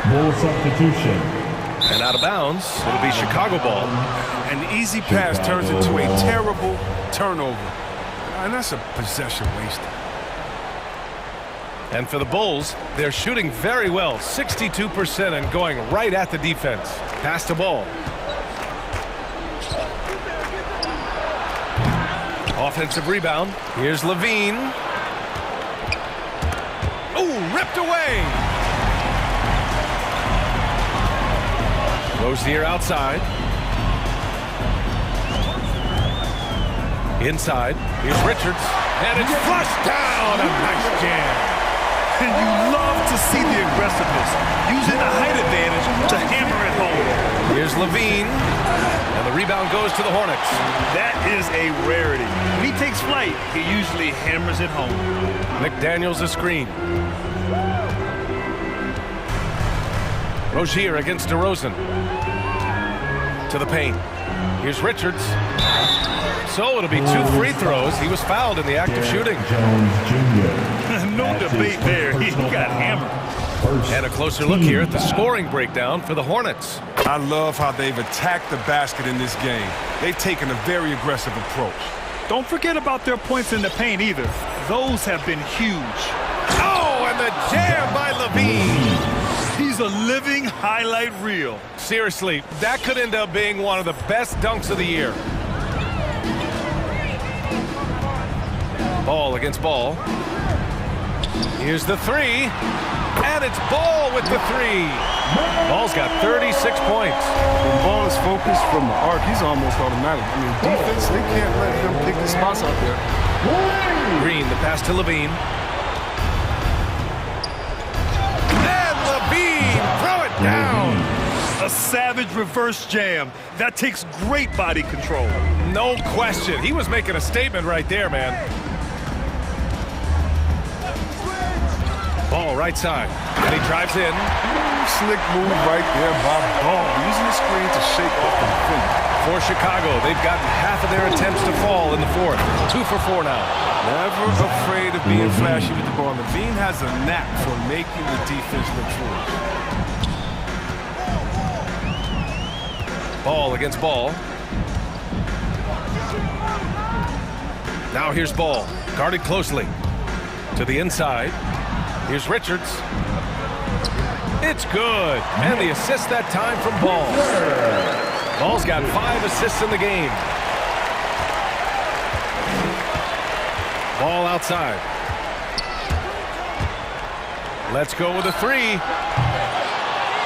Bull substitution. And out of bounds, it'll be Chicago ball. An easy pass turns into a terrible turnover. And that's a possession wasted. And for the Bulls, they're shooting very well, 62% and going right at the defense. Pass the ball. Offensive rebound. Here's Levine. Oh, ripped away. Rozier outside. Inside. Here's Richards. And it's flushed down. A nice jam. And you love to see the aggressiveness, using the height advantage to hammer it home. Here's Levine. And the rebound goes to the Hornets. That is a rarity. When he takes flight, he usually hammers it home. McDaniels a screen. Rozier against DeRozan. To the paint. Here's Richards. So it'll be 2 free throws. He was fouled in the act of shooting. No debate there. He got hammered. And a closer look here at the scoring breakdown for the Hornets. I love how they've attacked the basket in this game. They've taken a very aggressive approach. Don't forget about their points in the paint either. Those have been huge. Oh, and the jam by Levine. He's a living highlight reel. Seriously, that could end up being one of the best dunks of the year. Ball against Ball. Here's the three. And it's Ball with the three. Ball's got 36 points. When Ball is focused from the arc, he's almost automatic. I mean, defense, they can't let him pick the spots out there. Green, the pass to Levine. And Levine, throw it down. A savage reverse jam. That takes great body control. No question. He was making a statement right there, man. Ball right side. And he drives in. Slick move right there by Ball, using the screen to shake off the defender. For Chicago, they've gotten half of their attempts to fall in the fourth. 2 for 4 now. Never afraid of being flashy with the ball. Levine has a knack for making the defense look foolish. Ball against Ball. Now here's Ball, guarded closely. To the inside. Here's Richards. It's good. And the assist that time from Ball. Ball's got 5 assists in the game. Ball outside. Let's go with a three.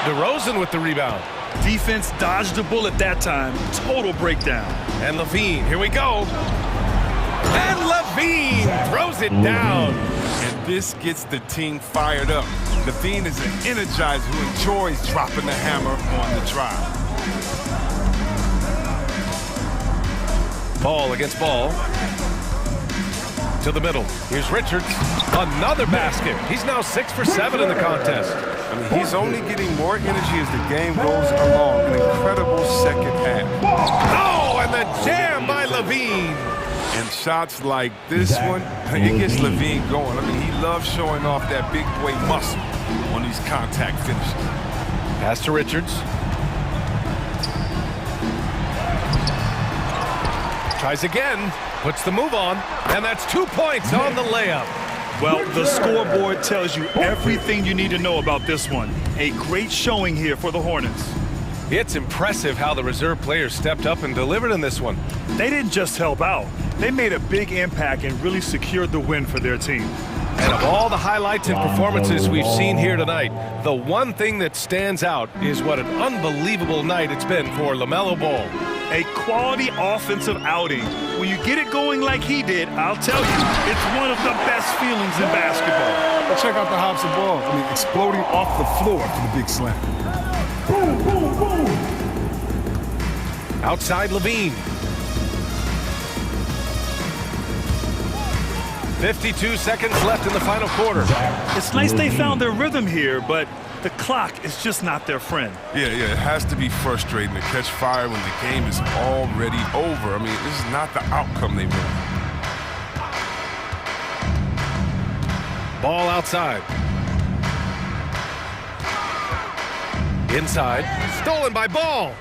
DeRozan with the rebound. Defense dodged the bullet that time. Total breakdown. And Levine, here we go. And Levine throws it down. And this gets the team fired up. Levine is an energizer who enjoys dropping the hammer on the drive. Ball against Ball. To the middle. Here's Richards. Another basket. He's now 6 for 7 in the contest. I mean, he's only getting more energy as the game goes along. An incredible second half. Oh, and the jam by Levine. And shots like this one, it gets Levine going. I mean, he loves showing off that big boy muscle on these contact finishes. Pass to Richards. Tries again. Puts the move on. And that's 2 points on the layup. Well, the scoreboard tells you everything you need to know about this one. A great showing here for the Hornets. It's impressive how the reserve players stepped up and delivered in this one. They didn't just help out. They made a big impact and really secured the win for their team. And of all the highlights and performances we've seen here tonight, the one thing that stands out is what an unbelievable night it's been for LaMelo Ball. A quality offensive outing. When you get it going like he did, I'll tell you, it's one of the best feelings in basketball. But check out the hops of Ball. I mean, exploding off the floor for the big slam. Boom, boom, boom. Outside Levine. 52 seconds left in the final quarter. It's nice they found their rhythm here, but the clock is just not their friend. Yeah, it has to be frustrating to catch fire when the game is already over. I mean, this is not the outcome they want. Ball outside. Inside. Stolen by Ball.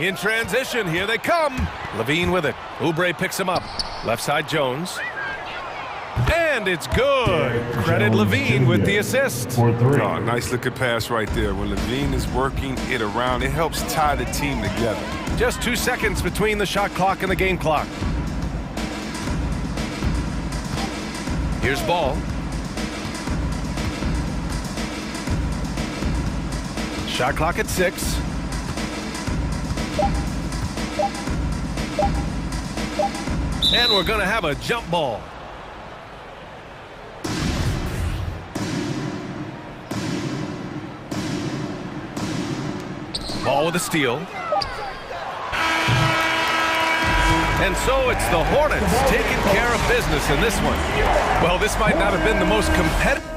In transition, here they come. Levine with it. Oubre picks him up. Left side Jones. And it's good. Credit Levine with the assist. Oh, nice looking pass right there. When Levine is working it around, it helps tie the team together. Just 2 seconds between the shot clock and the game clock. Here's ball. Shot clock at 6. And we're going to have a jump ball. Ball with a steal. And so it's the Hornets taking care of business in this one. Well, this might not have been the most competitive.